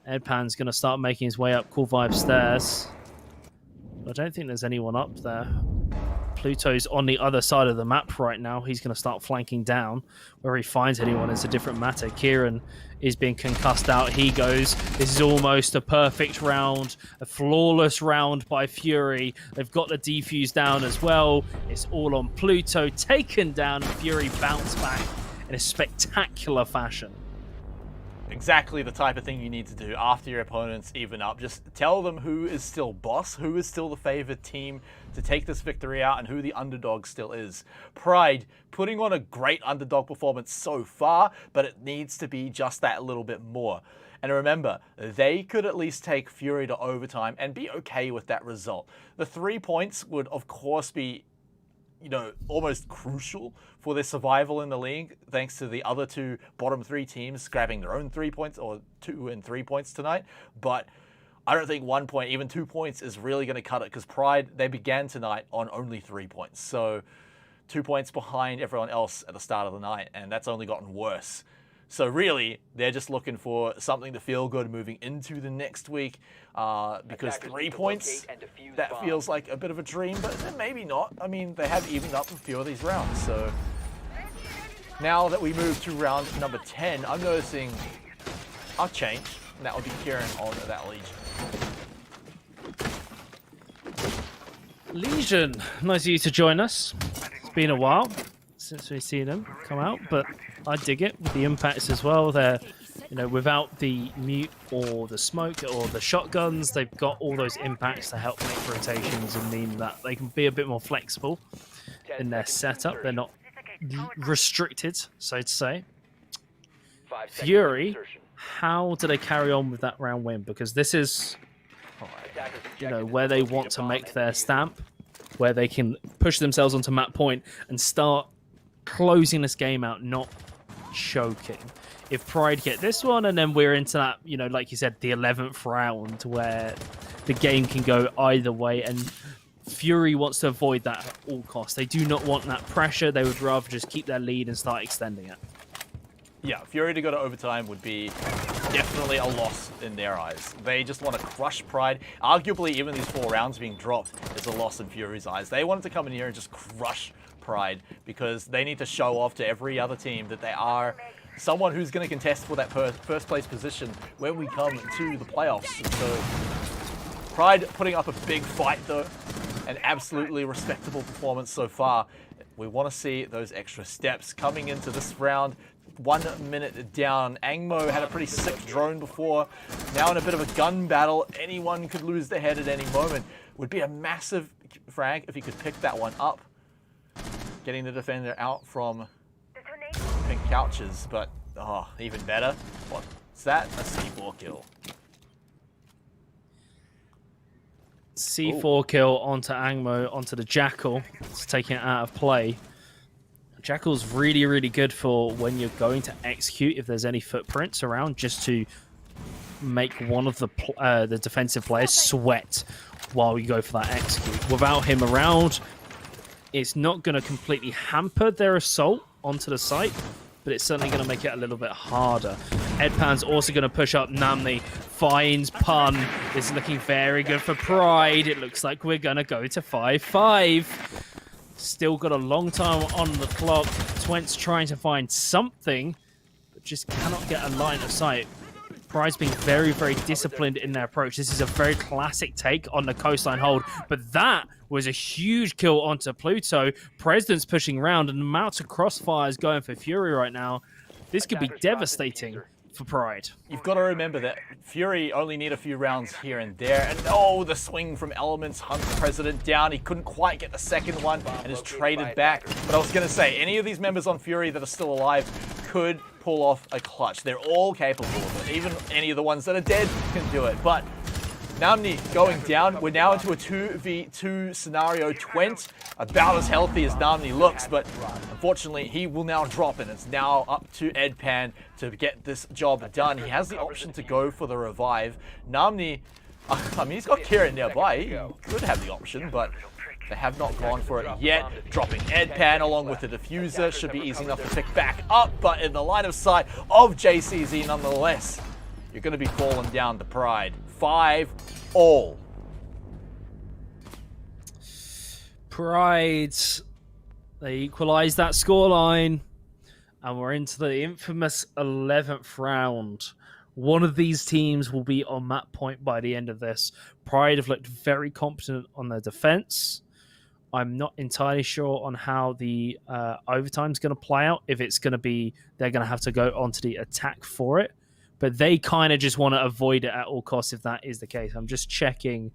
Edpan's going to start making his way up Cool Vibe stairs. I don't think there's anyone up there. Pluto's on the other side of the map right now. He's going to start flanking down. Where he finds anyone is a different matter. Kieran is being concussed out. He goes. This is almost a perfect round. A flawless round by Fury. They've got the defuse down as well. It's all on Pluto. Taken down. Fury bounced back in a spectacular fashion. Exactly the type of thing you need to do after your opponents even up. Just tell them who is still boss, who is still the favored team to take this victory out, and who the underdog still is. Pride putting on a great underdog performance so far, but it needs to be just that little bit more. And remember, they could at least take Fury to overtime and be okay with that result. The 3 points would, of course, be almost crucial for their survival in the league, thanks to the other two bottom three teams grabbing their own 3 points, or 2 and 3 points tonight. But I don't think 1 point, even 2 points, is really going to cut it, because Pride, they began tonight on only 3 points. So 2 points behind everyone else at the start of the night, and that's only gotten worse. So really, they're just looking for something to feel good moving into the next week, because 3 points, that feels like a bit of a dream, but maybe not. I mean, they have evened up a few of these rounds. So now that we move to round number 10, I'm noticing a change, and that would be Kieran on that Legion. Legion, nice of you to join us. It's been a while since we've seen them come out, but I dig it with the impacts as well. They're, without the mute or the smoke or the shotguns, they've got all those impacts to help make rotations and mean that they can be a bit more flexible in their setup. They're not restricted, so to say. Fury, how do they carry on with that round win? Because this is, where they want to make their stamp, where they can push themselves onto map point and start closing this game out, not choking. If Pride get this one, and then we're into that, like you said, the 11th round where the game can go either way, and Fury wants to avoid that at all costs. They do not want that pressure. They would rather just keep their lead and start extending it. Yeah, Fury to go to overtime would be definitely a loss in their eyes. They just want to crush Pride. Arguably, even these 4 rounds being dropped is a loss in Fury's eyes. They wanted to come in here and just crush Pride, because they need to show off to every other team that they are someone who's going to contest for that first place position when we come to the playoffs. And so Pride putting up a big fight though, an absolutely respectable performance so far. We want to see those extra steps coming into this round. 1 minute down. Angmo had a pretty sick drone before. Now in a bit of a gun battle, anyone could lose their head at any moment. Would be a massive frag if he could pick that one up. Getting the defender out from pink couches, but even better. What's that? A C4 kill. C4 kill onto Angmo, onto the Jackal. It's taking it out of play. Jackal's really, really good for when you're going to execute, if there's any footprints around, just to make one of the defensive players sweat while you go for that execute. Without him around, it's not going to completely hamper their assault onto the site, but it's certainly going to make it a little bit harder. Edpan's also going to push up Namni. Finds Pun. This is looking very good for Pride. It looks like we're going to go to 5-5. Still got a long time on the clock. Twent's trying to find something, but just cannot get a line of sight. Pride's being very, very disciplined in their approach. This is a very classic take on the coastline hold, but that was a huge kill onto Pluto. President's pushing around, and the amount of crossfires going for Fury right now, this could be devastating for Pride. You've got to remember that Fury only need a few rounds here and there, and the swing from Elements hunt the President down. He couldn't quite get the second one and is traded back. But I was going to say, any of these members on Fury that are still alive could pull off a clutch. They're all capable of it. Even any of the ones that are dead can do it. But Namni going down. We're now into a 2v2 scenario. Twent about as healthy as Namni looks, but unfortunately he will now drop, and it's now up to Edpan to get this job done. He has the option to go for the revive. Namni, I mean, he's got Kieran nearby. He could have the option, but they have not gone for it yet. Dropping Edpan along with the diffuser should be easy enough to pick back up, but in the line of sight of JCZ nonetheless, you're going to be falling down to Pride. 5-all. Pride, they equalised that scoreline, and we're into the infamous 11th round. One of these teams will be on that point by the end of this. Pride have looked very competent on their defense. I'm not entirely sure on how the overtime is going to play out. If it's going to be, they're going to have to go onto the attack for it. But they kind of just want to avoid it at all costs if that is the case. I'm just checking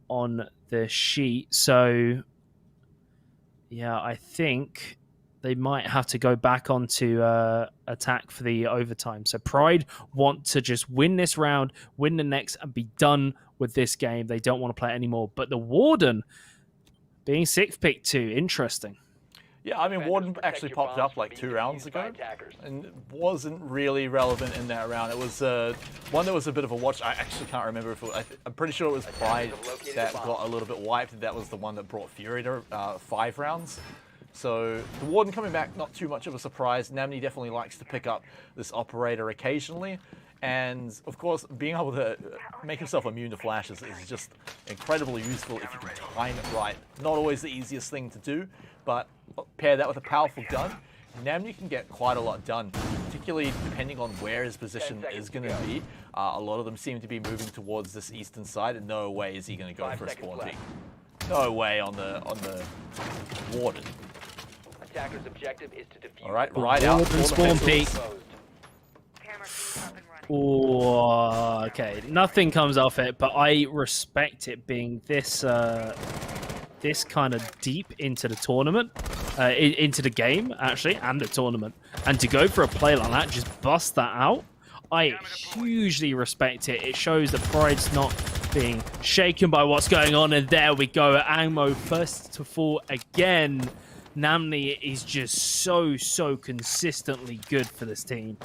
on the sheet. So, yeah, I think they might have to go back onto attack for the overtime. So Pride want to just win this round, win the next, and be done with this game. They don't want to play it anymore. But the Warden being 6th pick too. Interesting. Yeah, I mean, Warden actually popped up like 2 rounds ago and wasn't really relevant in that round. It was one that was a bit of a watch. I actually can't remember if it was, I'm pretty sure it was Pride that got a little bit wiped. That was the one that brought Fury to 5 rounds. So the Warden coming back, not too much of a surprise. Namni definitely likes to pick up this operator occasionally. And of course, being able to make himself immune to flashes is just incredibly useful if you can time it right. Not always the easiest thing to do, but pair that with a powerful gun, Namni can get quite a lot done, particularly depending on where his position is going to be. A lot of them seem to be moving towards this eastern side, and no way is he going to go for a spawn peek. No way on the Warden. Attacker's objective is to defuse. All right, right out. Warden spawn peek. Oh, okay. Nothing comes off it, but I respect it being this this kind of deep into the tournament, into the game actually, and the tournament, and to go for a play like that, just bust that out. I hugely respect it. It shows that Pride's not being shaken by what's going on, and there we go. Angmo first to fall again. Namni is just so consistently good for this team.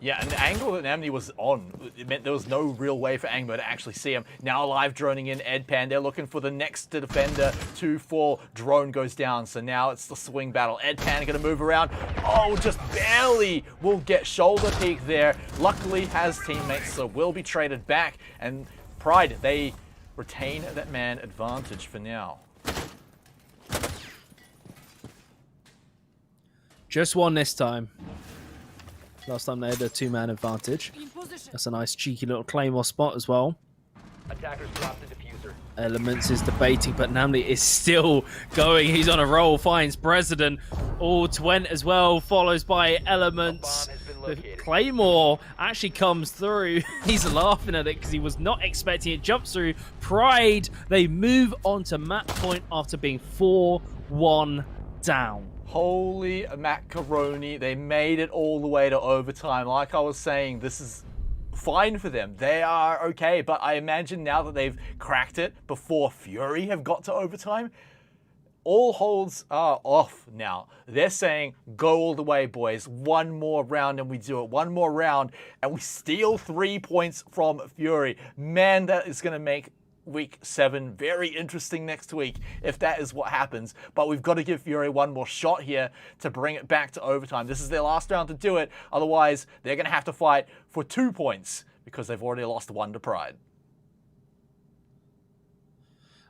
Yeah, and the angle that Namni was on, it meant there was no real way for Angmo to actually see him. Now live droning in Edpan, they're looking for the next defender to fall. Drone goes down, so now it's the swing battle. Edpan gonna move around. Oh, just barely will get shoulder peek there. Luckily has teammates, so will be traded back. And Pride, they retain that man advantage for now. Just one this time. Last time they had a 2-man advantage. That's a nice cheeky little claymore spot as well. Attackers drop the diffuser. Elements is debating, but Namli is still going. He's on a roll, finds President. Oh, Twent as well, follows by Elements. The claymore actually comes through. He's laughing at it because he was not expecting it. Jumps through. Pride, they move on to match point after being 4-1 down. Holy macaroni, they made it all the way to overtime. Like I was saying, this is fine for them. They are okay, but I imagine now that they've cracked it before Fury have got to overtime, all holds are off now. They're saying, go all the way, boys. One more round and we do it. One more round and we steal 3 points from Fury. Man, that is going to make Week 7 very interesting next week if that is what happens, but we've got to give Fury one more shot here to bring it back to overtime. This is their last round to do it, otherwise they're going to have to fight for 2 points because they've already lost 1 to Pride.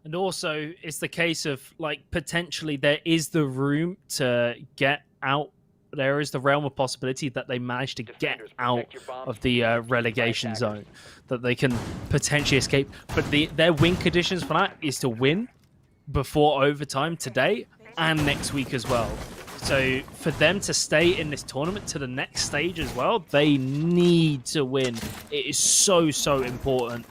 And also it's the case of like potentially there is the room to get out. There is the realm of possibility that they manage to get out of the relegation zone, that they can potentially escape. But their win conditions for that is to win before overtime today and next week as well. So for them to stay in this tournament to the next stage as well, they need to win. It is so important.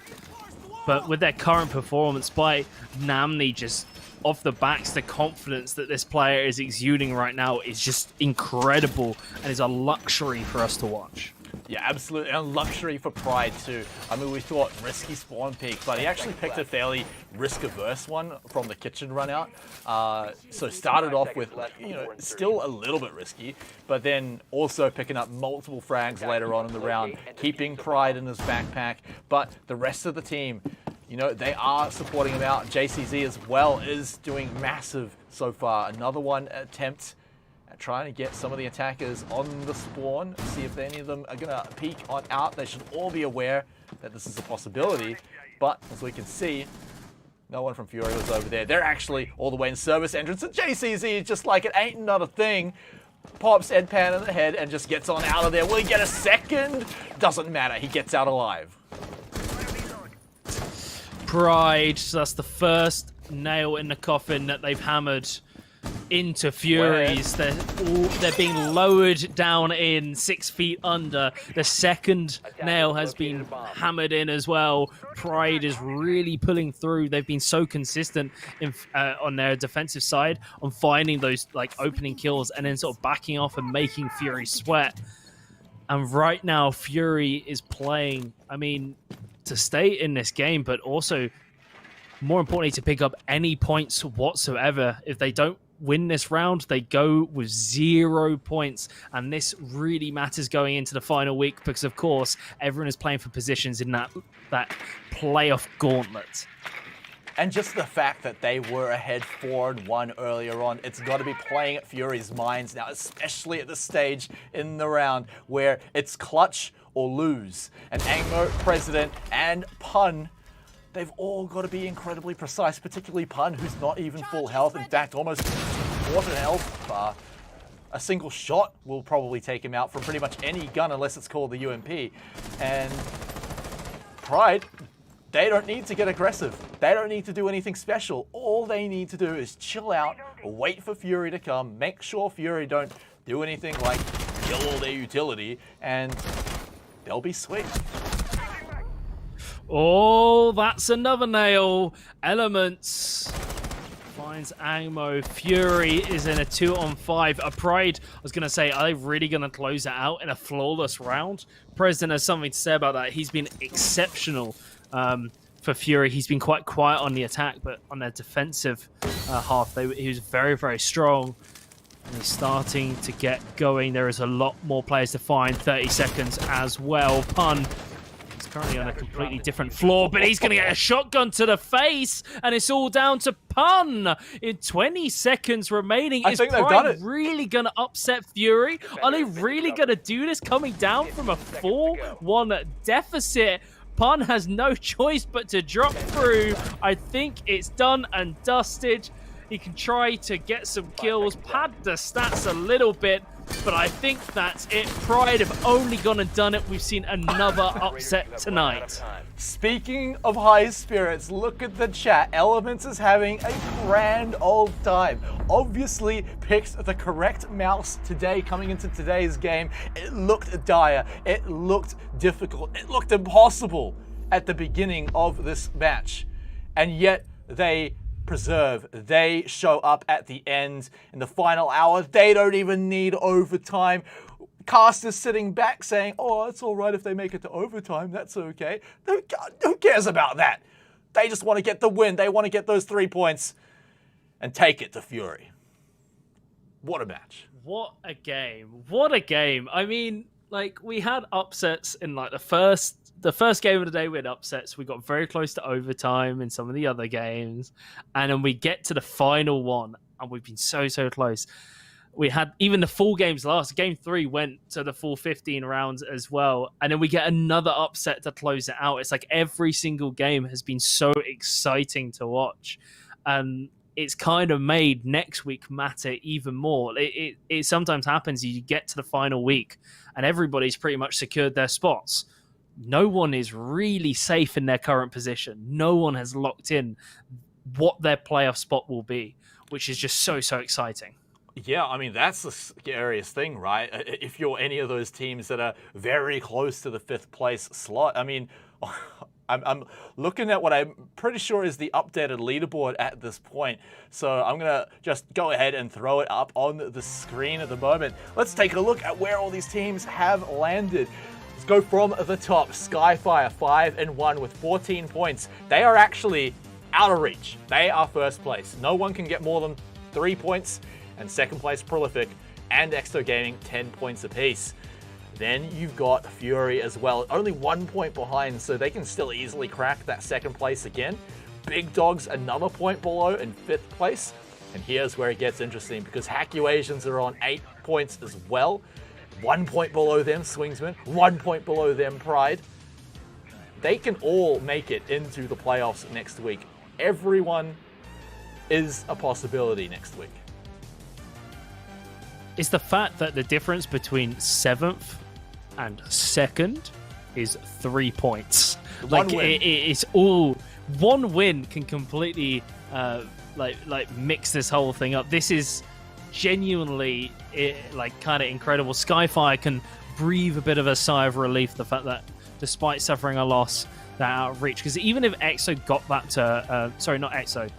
But with their current performance by Namni, just off the backs, the confidence that this player is exuding right now is just incredible and is a luxury for us to watch. Yeah, absolutely. And luxury for Pride too. I mean, we thought risky spawn peak, but he actually picked a fairly risk-averse one from the kitchen run out. So started off with, you know, still a little bit risky, but then also picking up multiple frags later on in the round, keeping Pride in his backpack. But the rest of the team, you know, they are supporting him out. JCZ as well is doing massive so far. Another one attempt at trying to get some of the attackers on the spawn, see if any of them are going to peek on out. They should all be aware that this is a possibility. But as we can see, no one from Fury was over there. They're actually all the way in service entrance. And JCZ, just like it ain't not a thing, pops Edpan in the head and just gets on out of there. Will he get a second? Doesn't matter. He gets out alive. Pride, so that's the first nail in the coffin that they've hammered into Furies. They're being lowered down in 6 feet under. The second nail has been hammered in as well. Pride is really pulling through. They've been so consistent on their defensive side on finding those like opening kills and then sort of backing off and making Fury sweat. And right now Fury is playing, I mean, to stay in this game, but also more importantly, to pick up any points whatsoever. If they don't win this round, they go with 0 points, and this really matters going into the final week because, of course, everyone is playing for positions in that playoff gauntlet. And just the fact that they were ahead 4-1 earlier on, it's got to be playing at Fury's minds now, especially at this stage in the round where it's clutch or lose. And Angmo, President, and Pun, they've all got to be incredibly precise, particularly Pun, who's not even full health. In fact, almost quarter health. A single shot will probably take him out from pretty much any gun unless it's called the UMP. And Pride, they don't need to get aggressive. They don't need to do anything special. All they need to do is chill out, wait for Fury to come, make sure Fury don't do anything like kill all their utility, and they'll be sweet. Oh, that's another nail. Elements finds Angmo. Fury is in a 2-on-5. A Pride, I was going to say, are they really going to close it out in a flawless round? President has something to say about that. He's been exceptional for Fury. He's been quite quiet on the attack, but on their defensive half, he was very, very strong. And he's starting to get going. There is a lot more players to find. 30 seconds as well. Pun is currently on a completely different floor, but he's going to get a shotgun to the face, and it's all down to Pun. In 20 seconds remaining, is Pride really going to upset Fury? Are they really going to do this coming down from a 4-1 deficit? Pun has no choice but to drop through. I think it's done and dusted. He can try to get some kills, pad the stats a little bit, but I think that's it. Pride have only gone and done it. We've seen another upset tonight. Speaking of high spirits, look at the chat. Elements is having a grand old time. Obviously picked the correct mouse today coming into today's game. It looked dire. It looked difficult. It looked impossible at the beginning of this match. And yet they preserve. They show up at the end in the final hour. They don't even need overtime. Cast is sitting back saying, oh, it's all right if they make it to overtime. That's okay. Who cares about that? They just want to get the win. They want to get those 3 points and take it to Fury. What a match. What a game. What a game. I mean, like, we had upsets in like the first game of the day. We had upsets. We got very close to overtime in some of the other games. And then we get to the final one, and we've been so close. We had even the full games last. Game 3 went to the full 15 rounds as well. And then we get another upset to close it out. It's like every single game has been so exciting to watch. And it's kind of made next week matter even more. It sometimes happens, you get to the final week and everybody's pretty much secured their spots. No one is really safe in their current position. No one has locked in what their playoff spot will be, which is just so exciting. Yeah, I mean, that's the scariest thing, right? If you're any of those teams that are very close to the 5th place slot, I mean, I'm looking at what I'm pretty sure is the updated leaderboard at this point. So I'm going to just go ahead and throw it up on the screen at the moment. Let's take a look at where all these teams have landed. Let's go from the top. Skyfire 5-1 with 14 points. They are actually out of reach. They are first place. No one can get more than 3 points. And second place Prolific and Exo Gaming 10 points apiece. Then you've got Fury as well, only 1 point behind, so they can still easily crack that second place again. Big Dogs another point below in 5th place. And here's where it gets interesting because Hackyu Asians are on 8 points as well. 1 point below them, Swingsman. 1 point below them, Pride. They can all make it into the playoffs next week. Everyone is a possibility next week. Is the fact that the difference between 7th and 2nd is 3 points. Like it's all one win can completely mix this whole thing up. This is genuinely kind of incredible. Skyfire can breathe a bit of a sigh of relief. The fact that despite suffering a loss, they're out of reach. Because even if EXO got that to not EXO.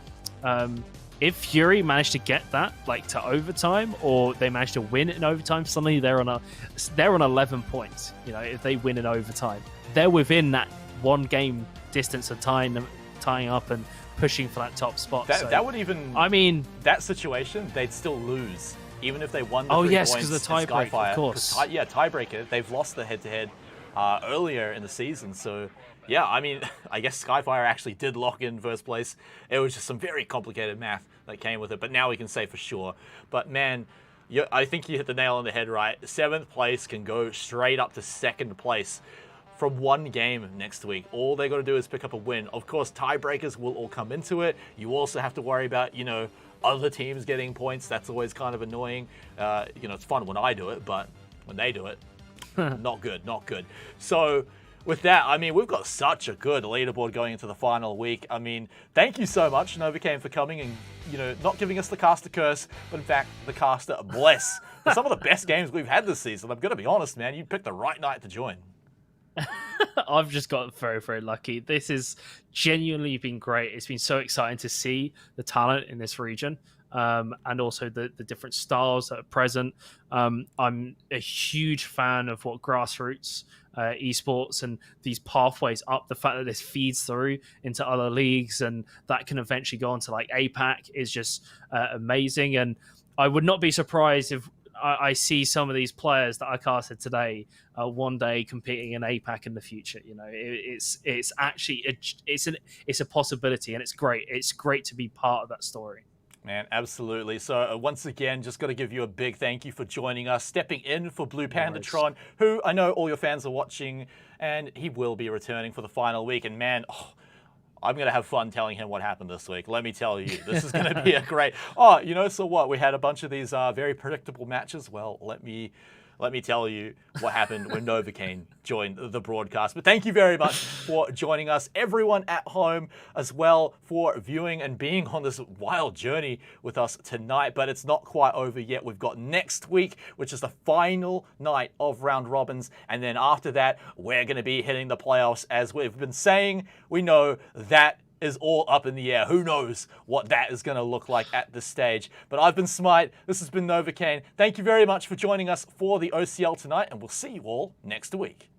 If Fury managed to get that to overtime, or they managed to win in overtime, suddenly they're on 11 points. You know, if they win in overtime, they're within that 1 game distance of tying up and pushing for that top spot. That would even... I mean... That situation, they'd still lose. Even if they won the 3 yes, points because the tiebreaker, of course. Tiebreaker. They've lost the head-to-head earlier in the season. So, yeah, I mean, I guess Skyfire actually did lock in first place. It was just some very complicated math that came with it. But now we can say for sure. But, man, I think you hit the nail on the head, right? 7th place can go straight up to 2nd place from 1 game next week. All they got to do is pick up a win. Of course, tiebreakers will all come into it. You also have to worry about, other teams getting points. That's always kind of annoying. It's fun when I do it, but when they do it, not good. So with that, I mean, we've got such a good leaderboard going into the final week. I mean, thank you so much, Novocaine, for coming and, not giving us the caster curse, but in fact, the caster bless. For some of the best games we've had this season. I'm going to be honest, man. You picked the right night to join. I've just got very, very lucky. This has genuinely been great. It's been so exciting to see the talent in this region, and also the different styles that are present. I'm a huge fan of what grassroots esports and these pathways up, the fact that this feeds through into other leagues and that can eventually go on to like APAC is just amazing. And I would not be surprised if I see some of these players that I casted today one day competing in APAC in the future. It's actually it's a possibility, and it's great. It's great to be part of that story. Man, absolutely. So once again, just got to give you a big thank you for joining us, stepping in for Blue Pandatron, who I know all your fans are watching, and he will be returning for the final week. And man, I'm going to have fun telling him what happened this week. Let me tell you, this is going to be a great... so what? We had a bunch of these very predictable matches. Well, let me tell you what happened when Novocaine joined the broadcast. But thank you very much for joining us. Everyone at home as well for viewing and being on this wild journey with us tonight. But it's not quite over yet. We've got next week, which is the final night of round robins. And then after that, we're going to be hitting the playoffs. As we've been saying, we know that is all up in the air. Who knows what that is going to look like at this stage. But I've been Smite. This has been Novocaine. Thank you very much for joining us for the OCL tonight, and we'll see you all next week.